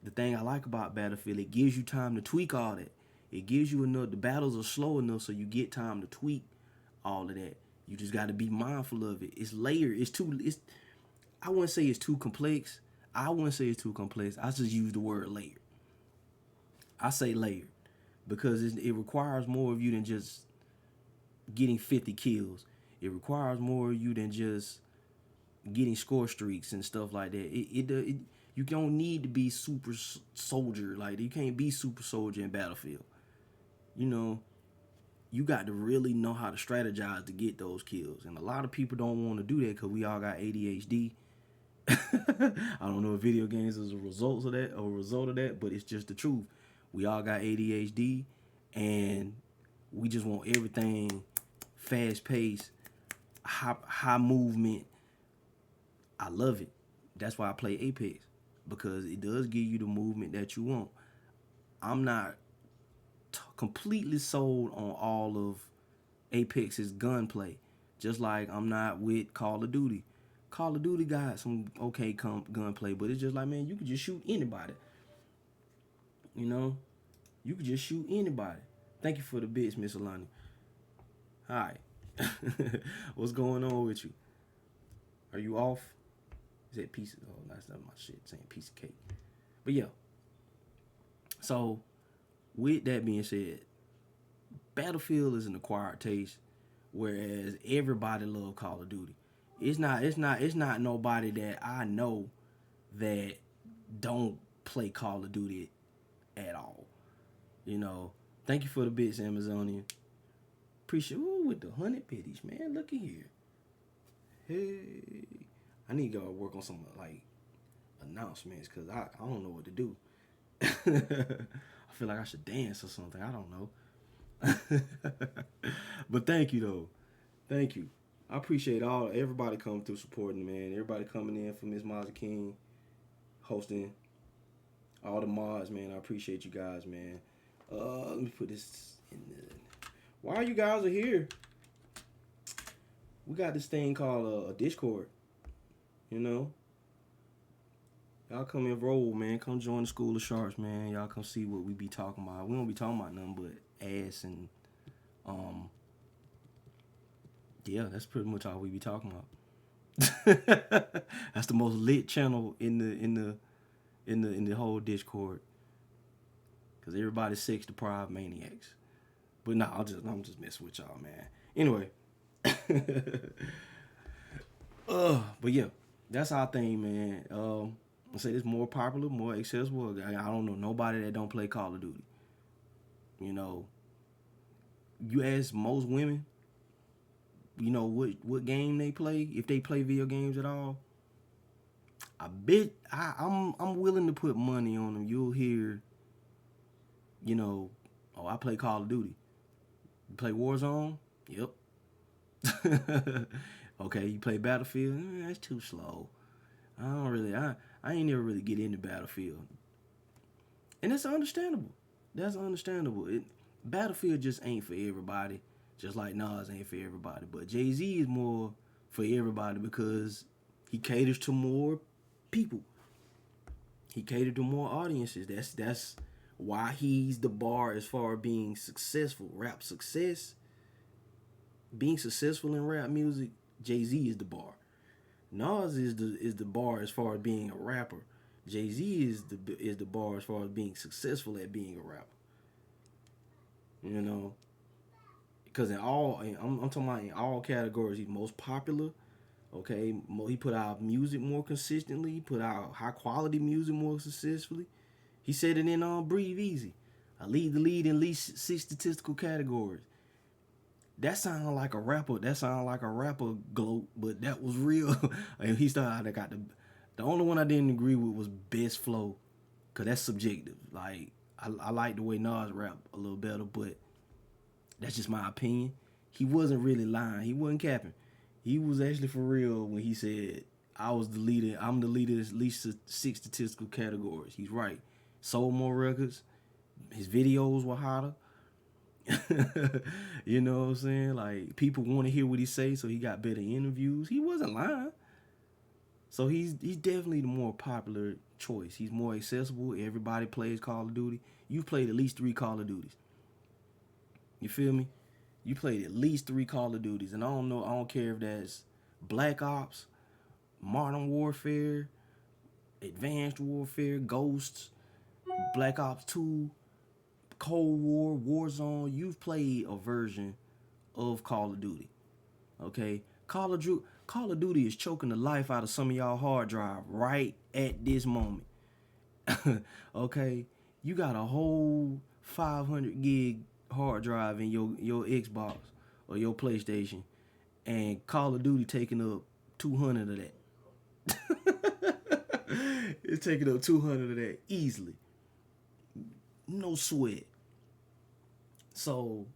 The thing I like about Battlefield, it gives you time to tweak all that. It gives you enough. The battles are slow enough so you get time to tweak all of that. You just got to be mindful of it. It's layered. I wouldn't say it's too complex. I just use the word layered. I say layered because it requires more of you than just getting 50 kills. It requires more of you than just getting score streaks and stuff like that. You don't need to be super soldier. Like, you can't be super soldier in Battlefield. You got to really know how to strategize to get those kills. And a lot of people don't want to do that because we all got ADHD. I don't know if video games is a result of that, but it's just the truth. We all got ADHD, and we just want everything fast paced, high movement. I love it. That's why I play Apex, because it does give you the movement that you want. I'm not completely sold on all of Apex's gunplay, just like I'm not with Call of Duty. Call of Duty got some okay gunplay, but it's just like, man, you could just shoot anybody. You could just shoot anybody. Thank you for the bits, Miss Alani. Hi. What's going on with you? Are you off? Is that piece of, oh, that's not my shit, saying piece of cake. But yeah. So, with that being said, Battlefield is an acquired taste, whereas everybody love Call of Duty. It's not nobody that I know that don't play Call of Duty at all. Thank you for the bits, Amazonian. Appreciate with the 100 biddies, man. Look at here. Hey, I need to go work on some like announcements because I don't know what to do. I feel like I should dance or something. I don't know. But thank you though. Thank you. I appreciate everybody coming through supporting, man. Everybody coming in for Miss Mazza King hosting. All the mods, man. I appreciate you guys, man. Let me put this in the. While you guys are here, we got this thing called a Discord. You know, y'all come and roll, man. Come join the School of Sharps, man. Y'all come see what we be talking about. We don't be talking about nothing but ass and yeah, that's pretty much all we be talking about. That's the most lit channel in the whole Discord. Cause everybody's sex deprived maniacs. But nah, I'm just messing with y'all, man. Anyway. But yeah, that's our thing, man. I say it's more popular, more accessible. I don't know nobody that don't play Call of Duty. You know, you ask most women, you know, what game they play, if they play video games at all. I bet I'm willing to put money on them. You'll hear, you know, oh, I play Call of Duty. You play Warzone? Yep. Okay, you play Battlefield? That's too slow. I ain't never really get into Battlefield. And that's understandable. Battlefield just ain't for everybody. Just like Nas ain't for everybody. But Jay-Z is more for everybody because he caters to more people. He caters to more audiences. That's why he's the bar as far as being successful. Rap success. Being successful in rap music, Jay-Z is the bar. Nas is the bar as far as being a rapper. Jay-Z is the bar as far as being successful at being a rapper. You know, because I'm talking about in all categories, he's most popular. Okay, he put out music more consistently. He put out high quality music more successfully. He said it in Breathe Easy. I lead the lead in at least 6 statistical categories. That sounded like a rapper. Gloat, but that was real. And he started. I got the only one I didn't agree with was Best Flow, cause that's subjective. Like I like the way Nas rap a little better, but that's just my opinion. He wasn't really lying. He wasn't capping. He was actually for real when he said I was the leader. I'm the leader in at least 6 statistical categories. He's right. Sold more records. His videos were hotter. You know what I'm saying? Like, people want to hear what he say, so he got better interviews. He wasn't lying. So he's definitely the more popular choice. He's more accessible. Everybody plays Call of Duty. You've played at least 3 Call of Duties. You feel me? You played at least 3 Call of Duties. And I don't care if that's Black Ops, Modern Warfare, Advanced Warfare, Ghosts, Black Ops 2, Cold War, Warzone. You've played a version of Call of Duty. Okay? Call of Duty is choking the life out of some of y'all hard drive right at this moment. Okay? You got a whole 500 gig hard drive in your Xbox or your PlayStation, and Call of Duty taking up 200 of that. It's taking up 200 of that easily. No sweat. So,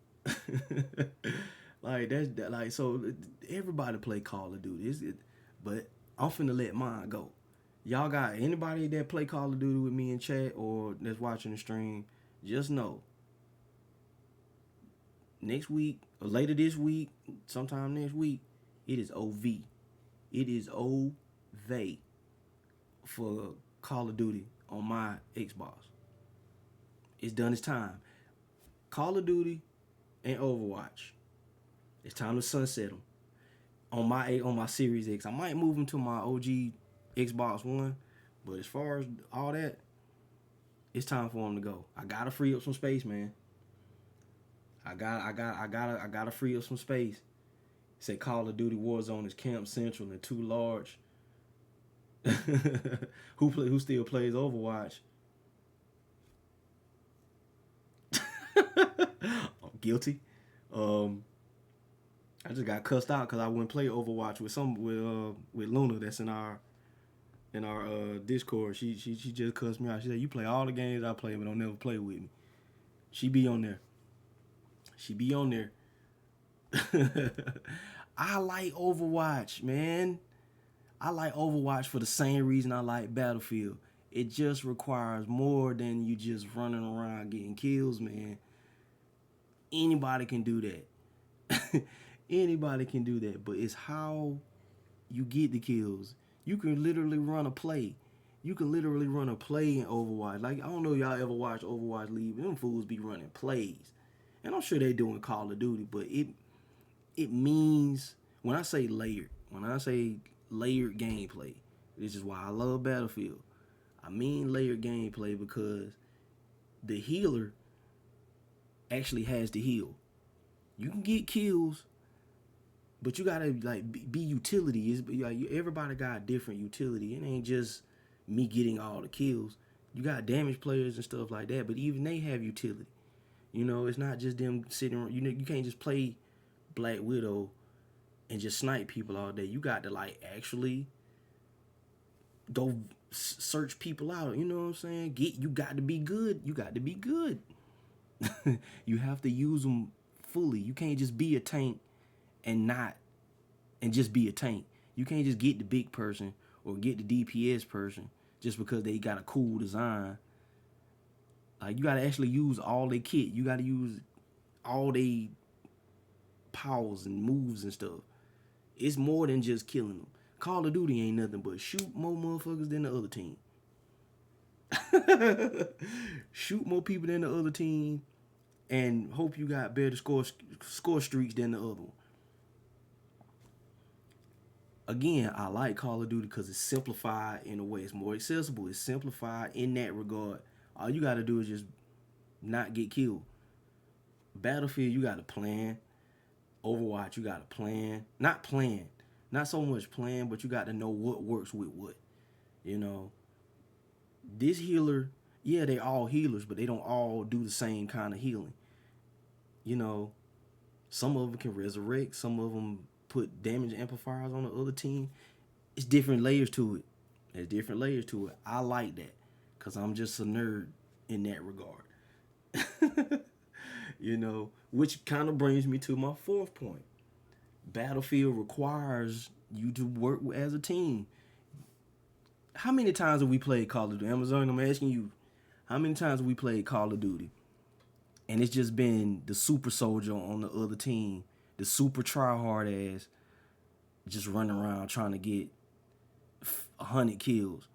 so everybody play Call of Duty. But I'm finna let mine go. Y'all got anybody that play Call of Duty with me in chat or that's watching the stream? Just know, next week or later this week, sometime next week, it is OV. It is OV for Call of Duty on my Xbox. It's done its time. Call of Duty and Overwatch. It's time to sunset them. On my Series X. I might move them to my OG Xbox One, but as far as all that, it's time for them to go. I gotta free up some space, man. I gotta free up some space. Say Call of Duty Warzone is Camp Central and too large. Who still plays Overwatch? I'm guilty. I just got cussed out because I wouldn't play Overwatch with Luna that's in our in our Discord. She just cussed me out. She said, "You play all the games I play, but don't never play with me." She be on there. She be on there. I like Overwatch, man. I like Overwatch for the same reason I like Battlefield. It just requires more than you just running around getting kills, man. Anybody can do that. Anybody can do that, but it's how you get the kills. You can literally run a play. You can literally run a play in Overwatch. Like, I don't know if y'all ever watch Overwatch League, but them fools be running plays. And I'm sure they doing Call of Duty, but it means, when I say layered gameplay, this is why I love Battlefield. I mean layered gameplay because the healer actually has to heal. You can get kills, but you gotta like be utility. Everybody got different utility. It ain't just me getting all the kills. You got damage players and stuff like that, but even they have utility. You know, it's not just them sitting. You can't just play Black Widow and just snipe people all day. You got to like actually go search people out. You know what I'm saying? You got to be good. You got to be good. You have to use them fully. You can't just be a tank and just be a tank. You can't just get the big person or get the DPS person just because they got a cool design. Like, you got to actually use all their kit. You got to use all their powers and moves and stuff. It's more than just killing them. Call of Duty ain't nothing but shoot more motherfuckers than the other team. Shoot more people than the other team and hope you got better score streaks than the other one. Again, I like Call of Duty because it's simplified in a way. It's more accessible. It's simplified in that regard. All you got to do is just not get killed. Battlefield, you got to plan. Overwatch, you got to plan. Not so much plan, but you got to know what works with what. You know, this healer, yeah, they all healers, but they don't all do the same kind of healing. You know, some of them can resurrect. Some of them put damage amplifiers on the other team. It's different layers to it. There's different layers to it. I like that because I'm just a nerd in that regard. You know, which kind of brings me to my fourth point. Battlefield requires you to work as a team. How many times have we played Call of Duty? Amazon, I'm asking you, how many times have we played Call of Duty? And it's just been the super soldier on the other team, the super try-hard ass, just running around trying to get 100 kills.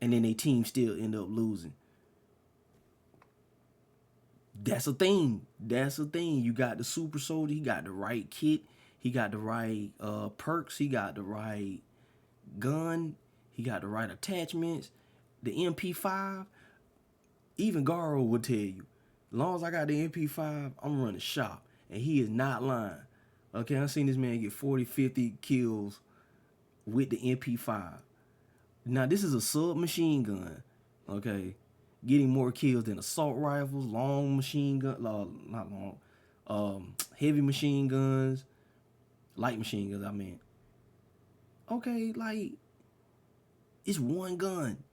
And then their team still end up losing. That's a thing. That's a thing. You got the super soldier. He got the right kit. He got the right perks. He got the right gun. He got the right attachments. The MP5. Even Garo would tell you, as long as I got the MP5, I'm running shop. And he is not lying. Okay, I've seen this man get 40, 50 kills with the MP5. Now, this is a submachine gun. Okay. Getting more kills than assault rifles, long machine gun, not long, heavy machine guns, light machine guns, I mean. Okay, like, it's one gun.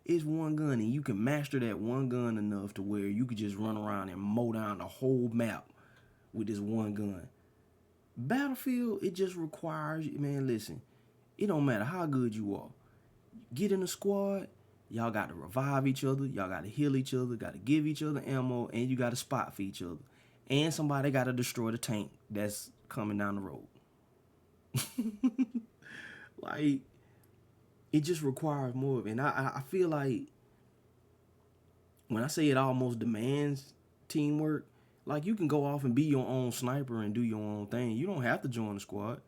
It's one gun, and you can master that one gun enough to where you could just run around and mow down the whole map with this one gun. Battlefield, it just requires, man, listen, it don't matter how good you are. Get in a squad, y'all got to revive each other. Y'all got to heal each other. Got to give each other ammo. And you got to spot for each other. And somebody got to destroy the tank that's coming down the road. Like, it just requires more of it. And I feel like when I say it almost demands teamwork, like, you can go off and be your own sniper and do your own thing. You don't have to join the squad.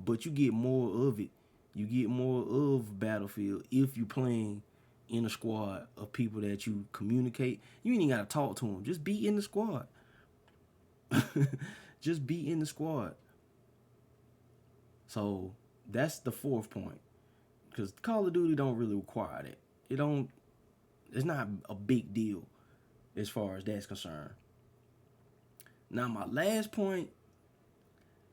But you get more of it. You get more of Battlefield if you're playing in a squad of people that you communicate. You ain't even got to talk to them. Just be in the squad. Just be in the squad. So that's the fourth point. Because Call of Duty don't really require that. It's not a big deal as far as that's concerned. Now, my last point,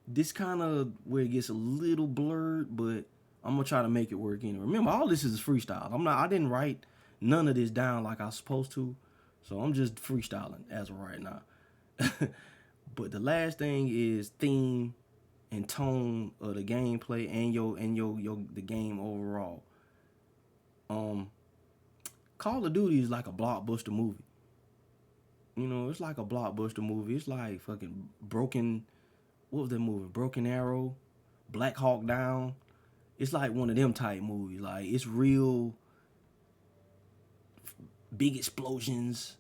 this kind of where it gets a little blurred, but I'm gonna try to make it work anyway. Remember, all this is freestyle. I didn't write none of this down like I was supposed to, so I'm just freestyling as of right now. But the last thing is theme and tone of the gameplay and the game overall. Call of Duty is like a blockbuster movie. You know, it's like a blockbuster movie. It's like fucking what was that movie? Broken Arrow, Black Hawk Down. It's like one of them type movies. Like, it's real big explosions.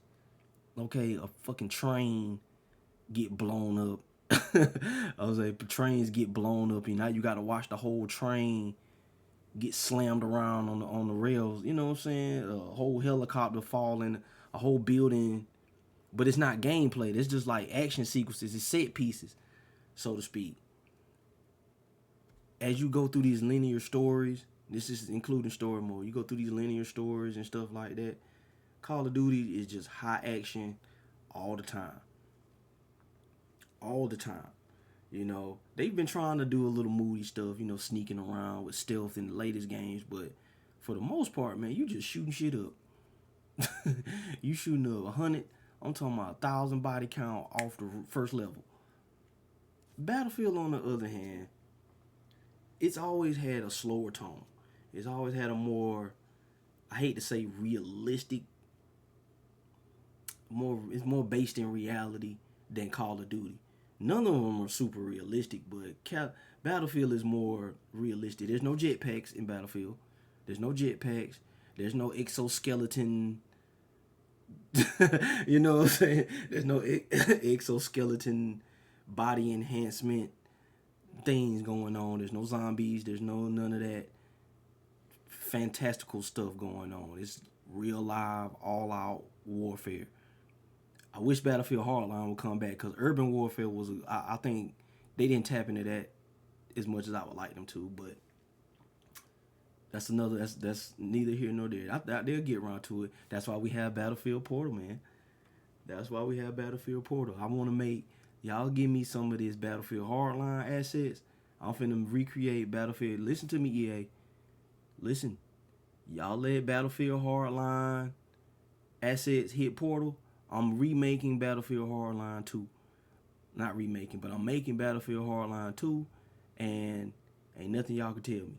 Okay, a fucking train get blown up. I was like, trains get blown up, and now you got to watch the whole train get slammed around on the rails. You know what I'm saying? A whole helicopter falling, a whole building. But it's not gameplay. It's just like action sequences. It's set pieces, so to speak. As you go through these linear stories, this is including story mode. You go through these linear stories and stuff like that. Call of Duty is just high action all the time. All the time. You know, they've been trying to do a little moody stuff, you know, sneaking around with stealth in the latest games, but for the most part, man, you just shooting shit up. You shooting up 100, I'm talking about 1,000 body count off the first level. Battlefield, on the other hand, it's always had a slower tone. It's always had a more, I hate to say realistic, it's more based in reality than Call of Duty. None of them are super realistic, but Battlefield is more realistic. There's no jetpacks in Battlefield. There's no jetpacks. There's no exoskeleton. You know what I'm saying? There's no exoskeleton body enhancement things going on. There's no zombies. There's none of that fantastical stuff going on. It's real live, all out warfare. I wish Battlefield Hardline would come back, because urban warfare was, I think they didn't tap into that as much as I would like them to, but that's neither here nor there. They'll get around to it. That's why we have Battlefield Portal, man. That's why we have Battlefield Portal. I want to make, y'all give me some of this Battlefield Hardline assets. I'm finna recreate Battlefield. Listen to me, EA. Listen. Y'all let Battlefield Hardline assets hit Portal. I'm remaking Battlefield Hardline 2. Not remaking, but I'm making Battlefield Hardline 2, and ain't nothing y'all can tell me.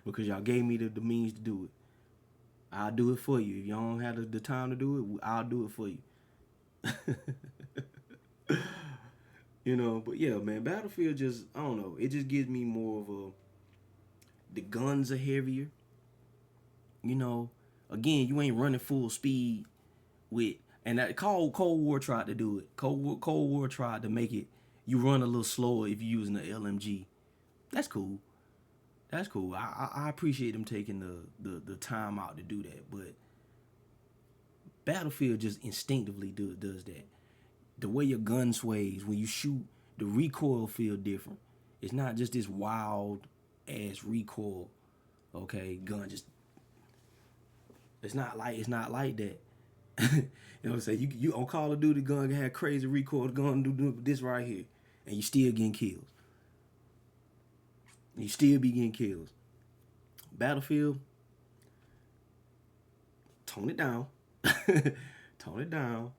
Because y'all gave me the means to do it. I'll do it for you. If y'all don't have the time to do it, I'll do it for you. You know, but yeah, man, Battlefield just, I don't know, it just gives me more of a, the guns are heavier. You know, again, you ain't running full speed with, and that Cold War tried to do it. Cold War tried to make it, you run a little slower if you're using the LMG. That's cool. That's cool. I appreciate them taking the time out to do that, but Battlefield just instinctively does that. The way your gun sways when you shoot, the recoil feel different. It's not just this wild ass recoil. Okay, gun just, it's not like that. You know what I'm saying? You on Call of Duty, gun can have crazy recoil, gun do this right here, and you still getting kills. You still be getting kills. Battlefield, tone it down. Tone it down.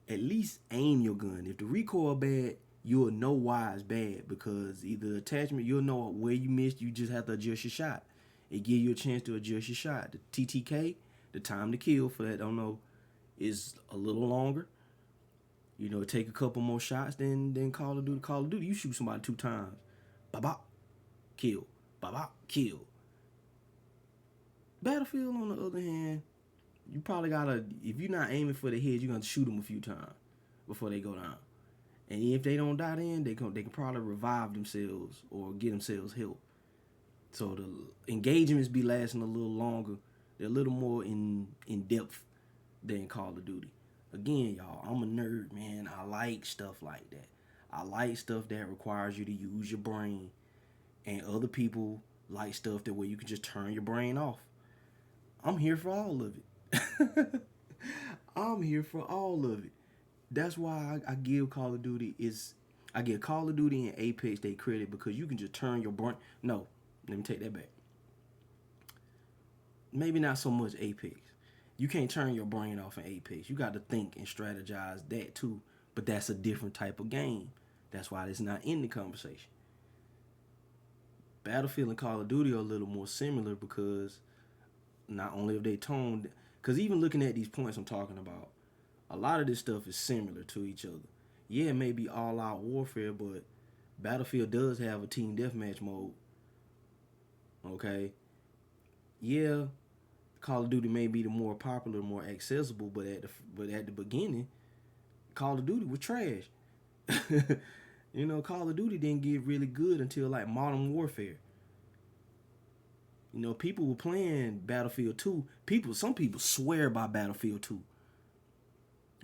At least aim your gun. If the recoil bad, you'll know why it's bad, because either attachment, you'll know where you missed. You just have to adjust your shot. It gives you a chance to adjust your shot. The TTK, the time to kill for that, don't know, is a little longer. You know, take a couple more shots than Call of Duty. Call of Duty, you shoot somebody 2 times. Bop, kill. Bop, kill. Battlefield, on the other hand, you probably gotta, if you're not aiming for the head, you're gonna shoot them a few times before they go down. And if they don't die then, they can probably revive themselves or get themselves help. So the engagements be lasting a little longer. They're a little more in depth than Call of Duty. Again, y'all, I'm a nerd, man. I like stuff like that. I like stuff that requires you to use your brain. And other people like stuff that where you can just turn your brain off. I'm here for all of it. I'm here for all of it. That's why I give Call of Duty I give Call of Duty and Apex they credit because you can just turn your brain. No, let me take that back. Maybe not so much Apex. You can't turn your brain off in Apex. You got to think and strategize that too. But that's a different type of game. That's why it's not in the conversation. Battlefield and Call of Duty are a little more similar because not only have they toned, because even looking at these points I'm talking about, a lot of this stuff is similar to each other. Yeah, it may be all-out warfare, but Battlefield does have a team deathmatch mode. Okay? Yeah, Call of Duty may be the more popular, more accessible, but at the beginning, Call of Duty was trash. You know, Call of Duty didn't get really good until like Modern Warfare. You know, people were playing Battlefield 2. Some people swear by Battlefield 2.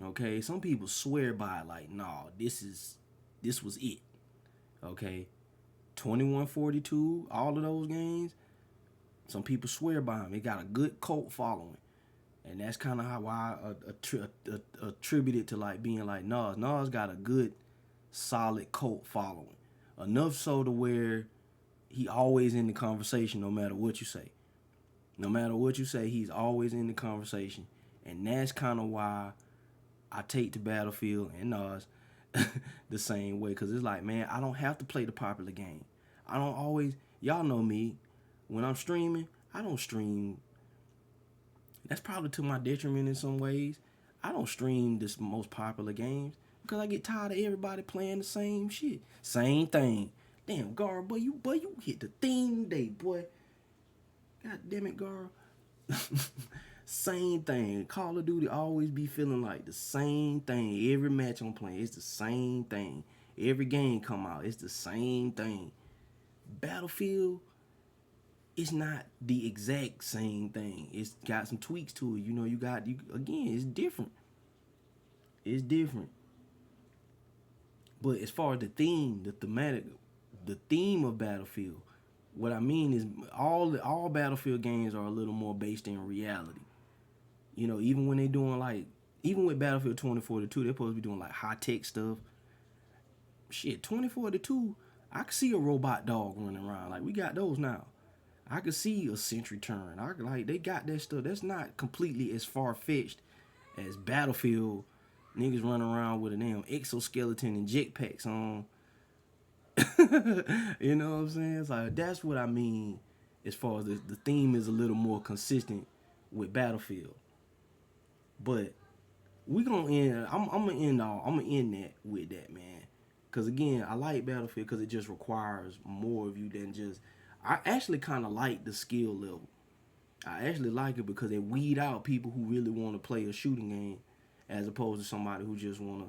Okay, some people swear by it, like, nah, this was it. Okay, 2142, all of those games, some people swear by them. It got a good cult following, and that's kind of how I attribute it to like being like Nas. Nas got a good, solid cult following, enough so to where he always in the conversation, no matter what you say. No matter what you say, he's always in the conversation, and that's kind of why I take to Battlefield and Nas the same way, because it's like, man, I don't have to play the popular game. I don't always, y'all know me, when I'm streaming, I don't stream. That's probably to my detriment in some ways. I don't stream the most popular games because I get tired of everybody playing the same shit. Same thing. Damn, Gar, boy, you hit the theme today, boy. God damn it, Gar. Same thing. Call of Duty always be feeling like the same thing. Every match I'm playing, it's the same thing. Every game come out, it's the same thing. Battlefield, it's not the exact same thing. It's got some tweaks to it. You know, again, it's different. It's different. But as far as the theme, the theme of Battlefield, what I mean is all Battlefield games are a little more based in reality. You know, even when they doing even with Battlefield 2042, they're supposed to be doing like high tech stuff. Shit, 2042, I could see a robot dog running around. Like, we got those now. I could see a sentry turn. They got that stuff. That's not completely as far fetched as Battlefield. Niggas running around with a damn exoskeleton and jetpacks on. You know what I'm saying? It's like, that's what I mean as far as the theme is a little more consistent with Battlefield. But we gonna end. I'm gonna end that with that, man. Cause again, I like Battlefield because it just requires more of you than just. I actually kind of like the skill level. I actually like it because they weed out people who really want to play a shooting game, as opposed to somebody who just want to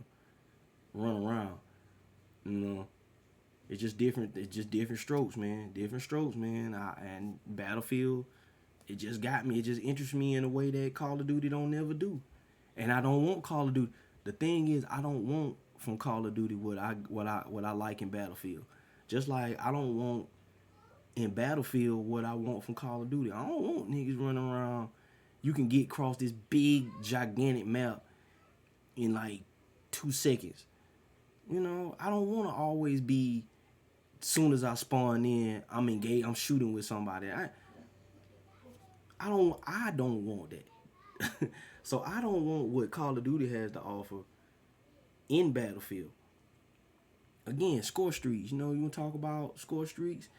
run around. You know, it's just different. It's just different strokes, man. Different strokes, man. And Battlefield, it just got me. It just interests me in a way that Call of Duty don't never do. And I don't want Call of Duty. The thing is, I don't want from Call of Duty what I like in Battlefield. Just like I don't want in Battlefield what I want from Call of Duty. I don't want niggas running around. You can get across this big, gigantic map in like 2 seconds. You know, I don't want to always be, soon as I spawn in, I'm engaged, I'm shooting with somebody. I don't want that. So I don't want what Call of Duty has to offer in Battlefield. Again, score streaks. You know, you want to talk about score streaks?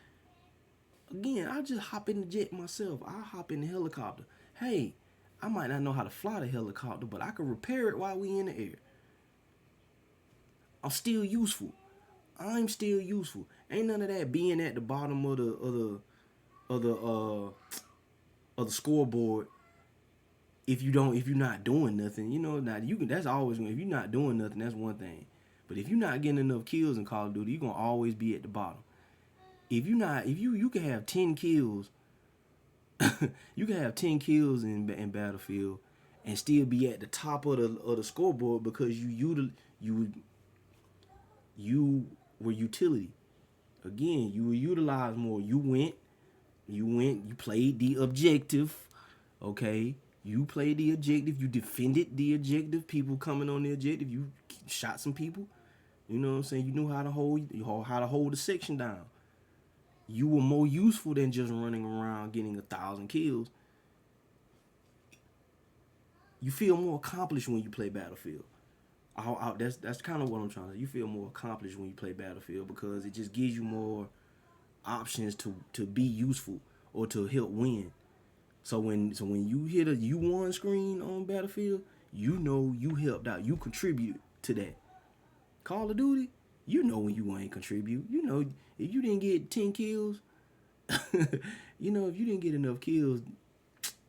Again, I just hop in the jet myself. I hop in the helicopter. Hey, I might not know how to fly the helicopter, but I can repair it while we in the air. I'm still useful. I'm still useful. Ain't none of that being at the bottom of the scoreboard. If you're not doing nothing, you know, now you can. That's always, if you're not doing nothing, that's one thing. But if you're not getting enough kills in Call of Duty, you're gonna always be at the bottom. If you can have 10 kills, you can have 10 kills in Battlefield and still be at the top of the scoreboard because you were utility. Again, you were utilized more. You played the objective, okay? You played the objective. You defended the objective. People coming on the objective. You shot some people. You know what I'm saying? You knew how to hold the section down. You were more useful than just running around getting 1,000 kills. You feel more accomplished when you play Battlefield. That's kind of what I'm trying to. You feel more accomplished when you play Battlefield because it just gives you more options to be useful or to help win. So when you hit a you won screen on Battlefield, you know you helped out. You contribute to that. Call of Duty, you know when you ain't contribute. You know if you didn't get 10 kills, you know if you didn't get enough kills,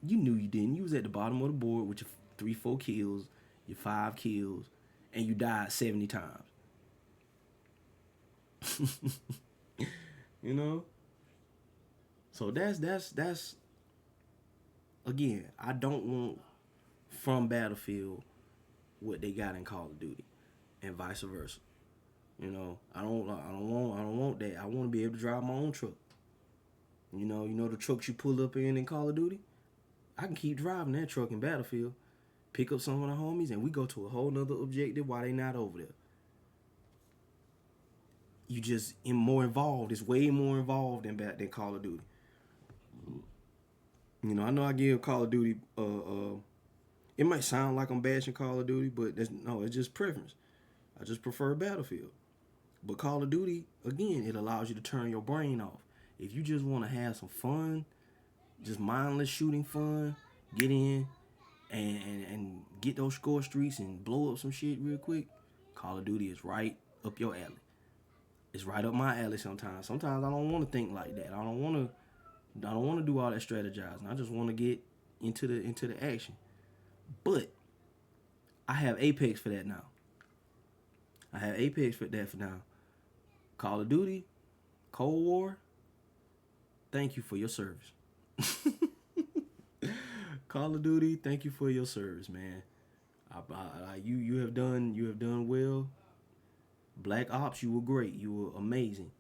you knew you didn't. You was at the bottom of the board with your 3-4 kills, your 5 kills, and you died 70 times. You know? So that's again, I don't want from Battlefield what they got in Call of Duty and vice versa. You know, I don't want that. I want to be able to drive my own truck. You know the trucks you pull up in Call of Duty? I can keep driving that truck in Battlefield, pick up some of the homies, and we go to a whole nother objective while they not over there. You just more involved. It's way more involved than Call of Duty. You know, I know I give Call of Duty. It might sound like I'm bashing Call of Duty, but it's just preference. I just prefer Battlefield. But Call of Duty, again, it allows you to turn your brain off. If you just want to have some fun, just mindless shooting fun, get in and get those score streaks and blow up some shit real quick, Call of Duty is right up your alley. It's right up my alley sometimes. Sometimes I don't want to think like that. I don't want to do all that strategizing. I just want to get into the action. But I have Apex for that now. Call of Duty, Cold War, thank you for your service. Call of Duty, thank you for your service, man. You have done well. Black Ops, you were great. You were amazing.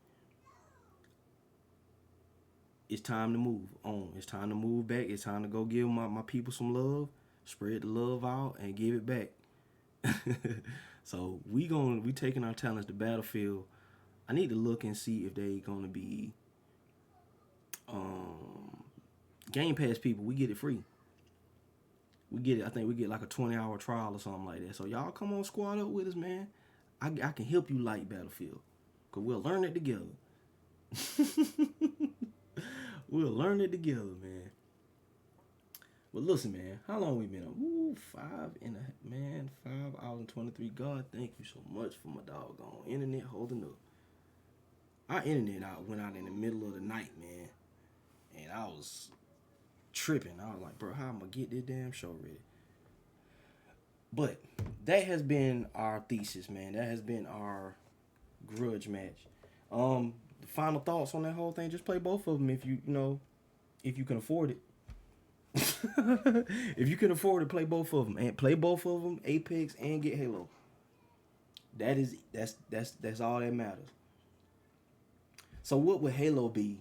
It's time to move on. It's time to move back. It's time to go give my people some love, spread the love out, and give it back. So we taking our talents to Battlefield. I need to look and see if they gonna be Game Pass people. We get it free. We get it. I think we get like a 20-hour trial or something like that. So y'all come on, squad up with us, man. I can help you like Battlefield, cause we'll learn it together. We'll learn it together, man. But listen, man, how long we been on? Ooh, 5 hours and 23. God, thank you so much for my doggone internet holding up. Our internet went out in the middle of the night, man, and I was tripping. I was like, bro, how am I gonna get this damn show ready? But that has been our thesis, man. That has been our grudge match. The final thoughts on that whole thing, just play both of them if you can afford it. If you can afford it, play both of them. And play both of them, Apex and get Halo. That's all that matters. So what would Halo be?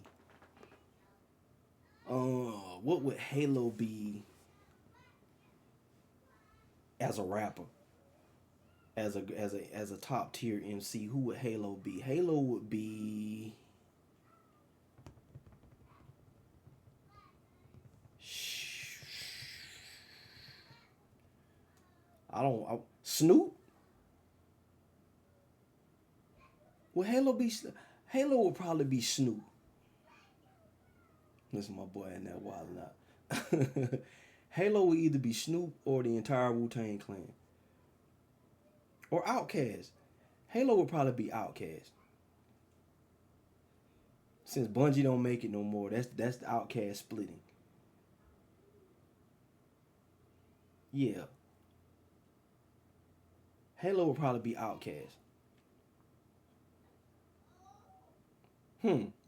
What would Halo be as a rapper? As a top tier MC, who would Halo be? Halo would be Snoop? Would Halo be? Halo would probably be Snoop. Listen, my boy in that wild out. Halo would either be Snoop or the entire Wu-Tang Clan. Or Outkast. Halo would probably be Outkast. Since Bungie don't make it no more, that's the Outkast splitting. Yeah. Halo would probably be Outkast.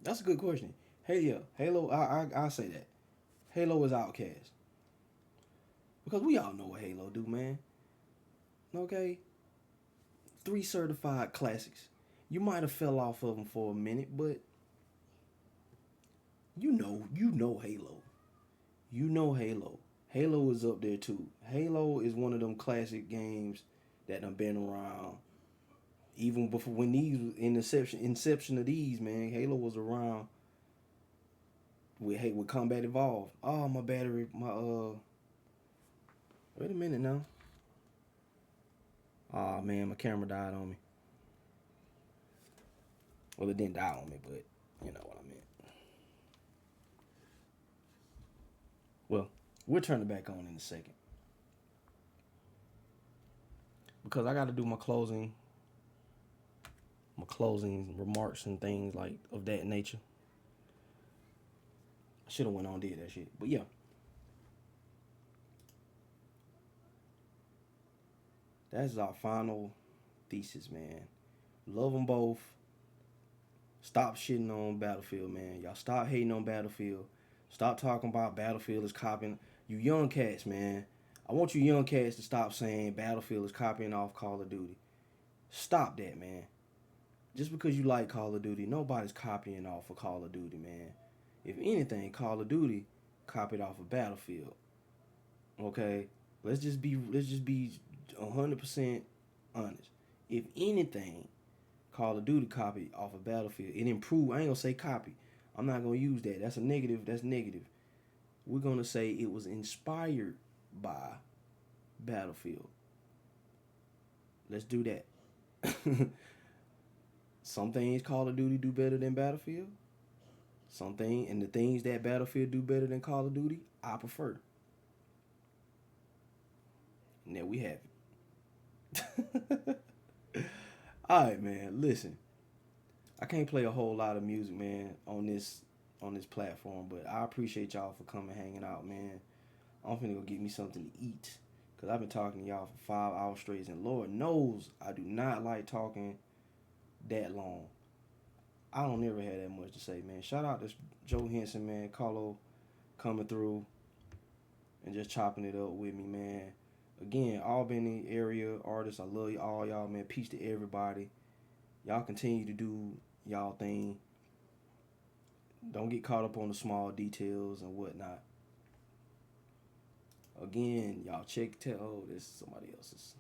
That's a good question. Hey, yeah, Halo, I'll say that. Halo is Outkast. Because we all know what Halo do, man. Okay? 3 certified classics. You might have fell off of them for a minute, but you know Halo. You know Halo. Halo is up there too. Halo is one of them classic games that done been around. even before when these in inception of these, man, Halo was around with Combat Evolved. Oh, my battery, wait a minute now. Oh man, my camera died on me. Well, it didn't die on me, but you know what I meant. Well, we'll turn it back on in a second. Because I got to do my closing remarks and things like of that nature. I should have went on and did that shit. But yeah. That's our final thesis, man. Love them both. Stop shitting on Battlefield, man. Y'all stop hating on Battlefield. Stop talking about Battlefield is copying. You young cats, man. I want you young cats to stop saying Battlefield is copying off Call of Duty. Stop that, man. Just because you like Call of Duty, nobody's copying off of Call of Duty, man. If anything, Call of Duty copied off of Battlefield. Okay? Let's just be 100% honest. If anything, Call of Duty copied off of Battlefield. It improved. I ain't gonna say copy. I'm not gonna use that. That's a negative. That's negative. We're gonna say it was inspired by Battlefield. Let's do that. Some things Call of Duty do better than Battlefield. And the things that Battlefield do better than Call of Duty, I prefer. And there we have it. Alright, man, listen. I can't play a whole lot of music, man, on this platform, but I appreciate y'all for coming hanging out, man. I'm finna go get me something to eat. Because I've been talking to y'all for 5 hours straight, and Lord knows I do not like talking that long. I don't ever have that much to say, man. Shout out to Joe Henson, man. Carlo coming through and just chopping it up with me, man. Again, Albany area artists, I love all y'all, man. Peace to everybody. Y'all continue to do y'all thing. Don't get caught up on the small details and whatnot. Again, y'all oh, this is somebody else's.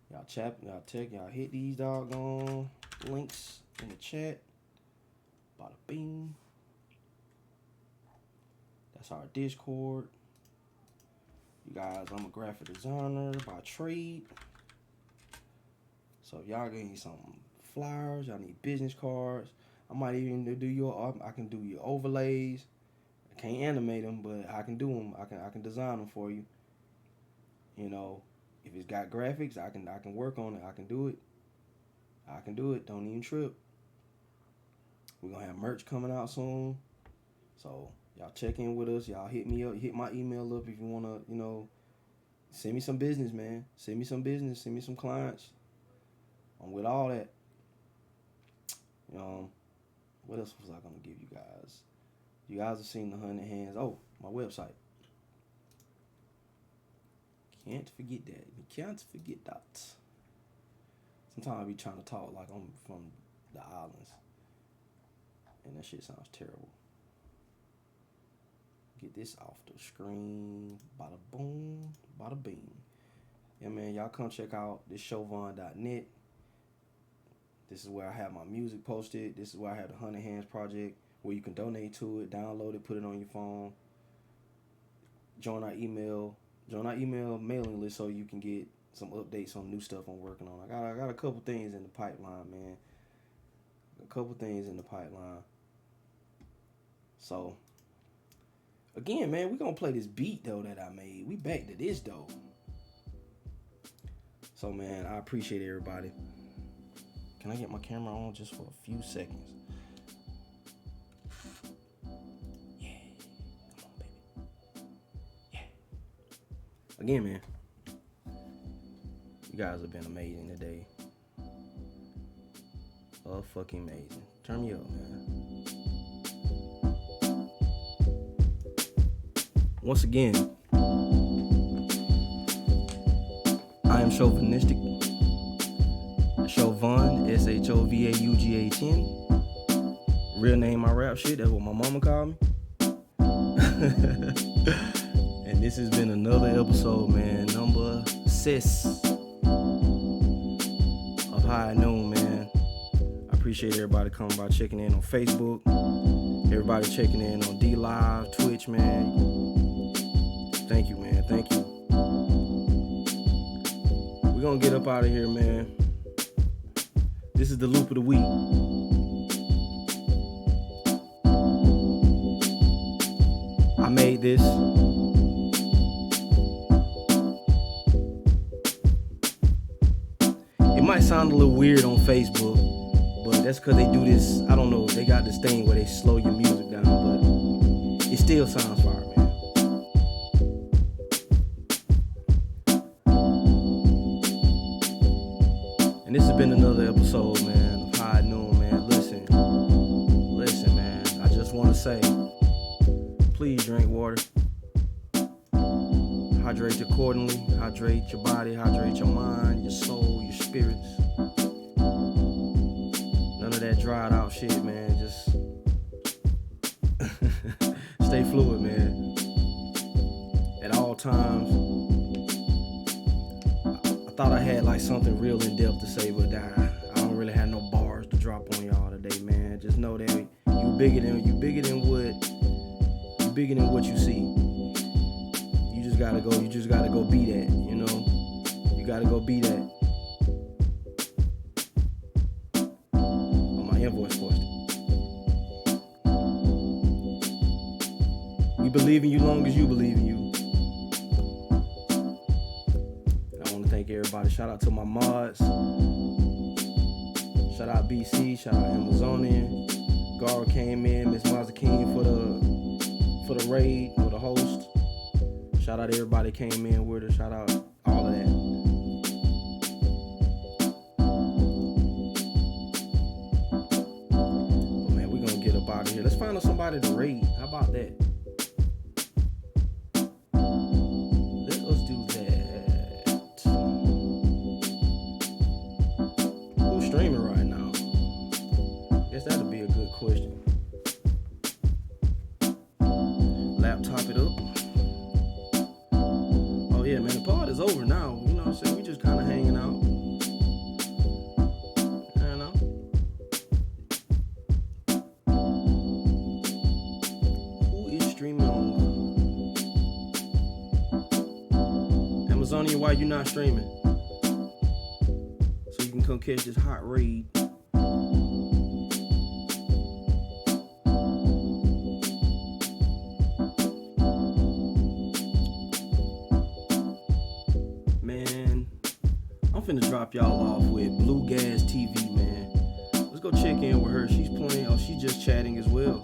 Y'all hit these doggone links in the chat. Bada bing. That's our Discord. You guys, I'm a graphic designer by trade. So if y'all need some flyers, y'all need business cards. I might even I can do your overlays. I can't animate them, but I can do them. I can design them for you. You know, if it's got graphics, I can work on it. I can do it. Don't even trip. We're gonna have merch coming out soon. So y'all check in with us. Y'all hit me up. Hit my email up if you wanna, send me some business, man. Send me some business. Send me some clients. I'm with all that. What else was I gonna give you guys? You guys have seen the 100 Hands. Oh, my website. Can't forget that. You can't forget that. Sometimes I be trying to talk like I'm from the islands. And that shit sounds terrible. Get this off the screen. Bada boom, bada bing. Yeah, man, y'all come check out this Chauvin.net. This is where I have my music posted. This is where I have the 100 Hands project, where you can donate to it, download it, put it on your phone. Join our email mailing list so you can get some updates on new stuff I'm working on. I got a couple things in the pipeline, man. So, again, man, we gonna play this beat, though, that I made. We back to this, though. So, man, I appreciate everybody. Can I get my camera on just for a few seconds? Yeah. Come on, baby. Yeah. Again, man, you guys have been amazing today. Fucking amazing. Turn me up, man. Once again, I am chauvinistic. Chauvin, SHOVAUGHN. Real name, my rap shit. That's what my mama called me. And this has been another episode, man. Number 6 of High Noon, man. appreciate everybody coming by, checking in on Facebook. Everybody checking in on D Live, Twitch, man. Thank you, man. Thank you. We're gonna get up out of here, man. This is the loop of the week. I made this. It might sound a little weird on Facebook, but that's because they do this. I don't know. They got this thing where they slow your music down, but it still sounds fire, man. And this has been another episode, man, of High Noon, man. Listen, man. I just want to say, please drink water. Hydrate accordingly. Hydrate your body. Hydrate your mind, your soul, your spirits. None of that dried out shit, man. Just stay fluid, man. At all times. I thought I had like something real in depth to say, but I don't really have no bars to drop on y'all today, man. Just know that you bigger than what you see. You just gotta go be that, you know. You gotta go be that. On my invoice question. We believe in you long as you believe in you. And I wanna thank everybody. Shout out to my mods. Shout out BC, shout out Amazonian. Gar came in, Miss Mazakine for the raid or the host. Shout out to everybody came in with her. Shout out all of that. But man, we're gonna get up out of here. Let's find out somebody to raid. How about that? Let us do that. Who's streaming right now? Guess that'll be a good question. Laptop it up. Oh yeah, man, the pod is over now. You know what I'm saying? We just kind of hanging out. You know? Who is streaming on Amazonia? Why you not streaming? So you can come catch this hot raid. Finna drop y'all off with Blue Gas TV, man. Let's go check in with her. She's playing. Oh, she's just chatting as well.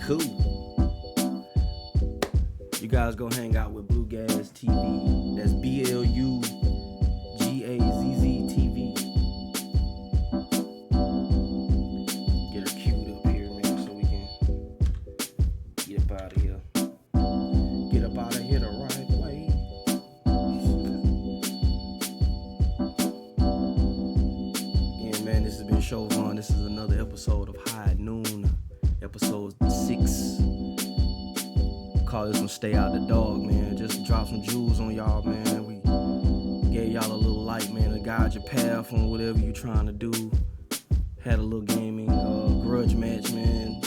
Cool. You guys go hang out with Blue Gas TV. That's BLUGAZZ TV. Get her queued up here, man, so we can get up out of here. Get up out of here the right way. Man, this has been Chauvin. This is another episode of High Noon, episode 6. Call this one Stay Out the Dog, man. Just drop some jewels on y'all, man. We gave y'all a little light, man, to guide your path on whatever you trying to do. Had a little gaming grudge match, man.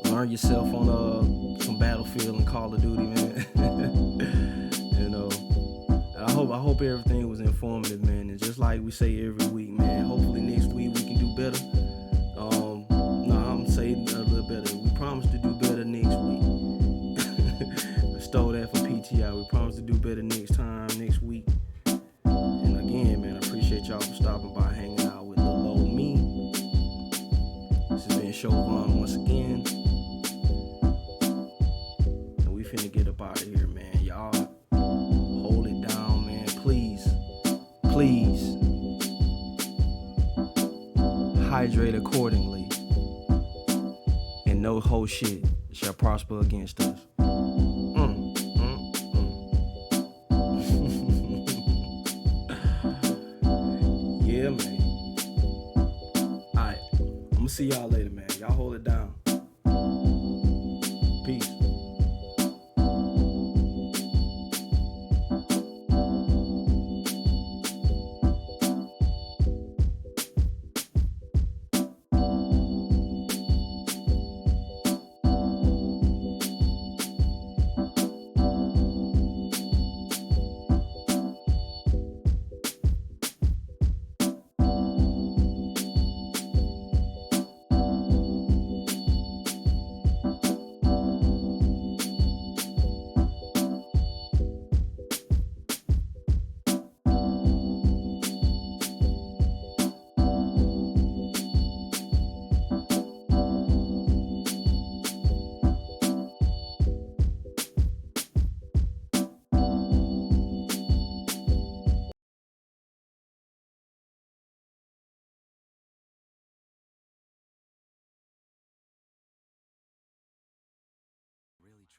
Learn yourself on some Battlefield and Call of Duty, man. You know. I hope everything was informative, man. And just like we say every week, man, hopefully next week we can do better. I'm saying a little better. We promise to do better next week. Stole that from PTI. We promise to do better next week. And again, man, I appreciate y'all for stopping by, hanging out with little old me. This has been Chauvin once again. And we finna get up out of here, man. Y'all hold it down, man. Please. Hydrate accordingly. And no whole shit shall prosper against us. Yeah, man. Alright. I'm gonna see y'all later, man. Y'all hold it down. Peace.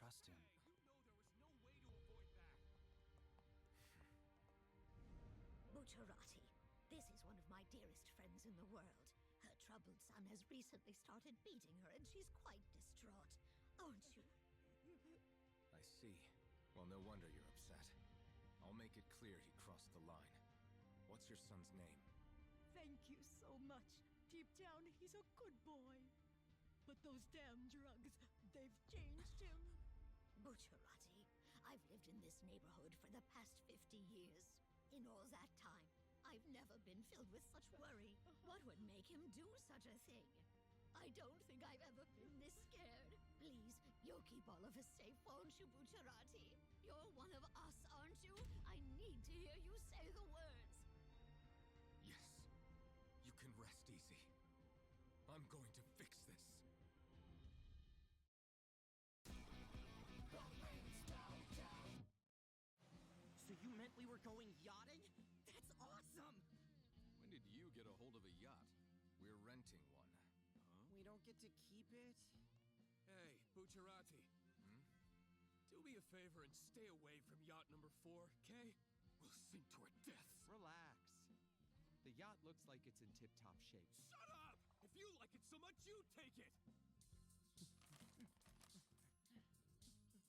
trust him. You know there was no way to avoid that. Bucciarati, this is one of my dearest friends in the world. Her troubled son has recently started beating her, and she's quite distraught. Aren't you? I see. Well, no wonder you're upset. I'll make it clear he crossed the line. What's your son's name? Thank you so much. Deep down, he's a good boy. But those damn drugs, they've changed him. Bucciarati, I've lived in this neighborhood for the past 50 years. In all that time, I've never been filled with such worry. What would make him do such a thing? I don't think I've ever been this scared. Please, you'll keep all of us safe, won't you, Bucciarati? You're one of us, aren't you? I need to hear you say the words. Yes. You can rest easy. I'm going to fix this. So you meant we were going yachting? That's awesome! When did you get a hold of a yacht? We're renting one. Huh? We don't get to keep it? Hey, Bucciarati. Do me a favor and stay away from yacht number 4, okay? We'll sink to our deaths. Relax. The yacht looks like it's in tip-top shape. Shut up! If you like it so much, you take it!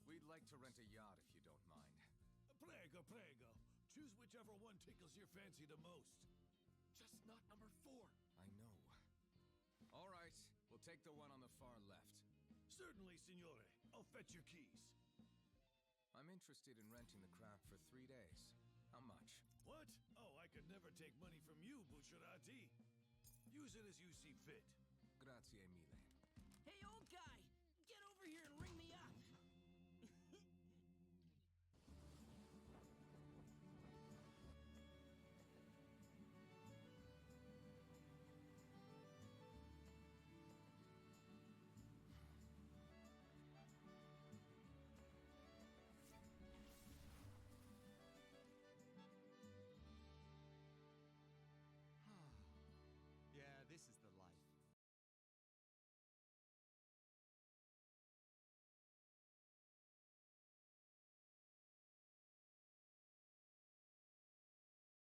We'd like to rent a yacht if you don't mind. Prego, prego. Choose whichever one tickles your fancy the most. Just not number 4. I know. All right, we'll take the one on the far left. Certainly, signore. I'll fetch your keys. I'm interested in renting the craft for 3 days. How much? What? Oh, I could never take money from you, Bucciarati. Use it as you see fit. Grazie mille. Hey, old guy!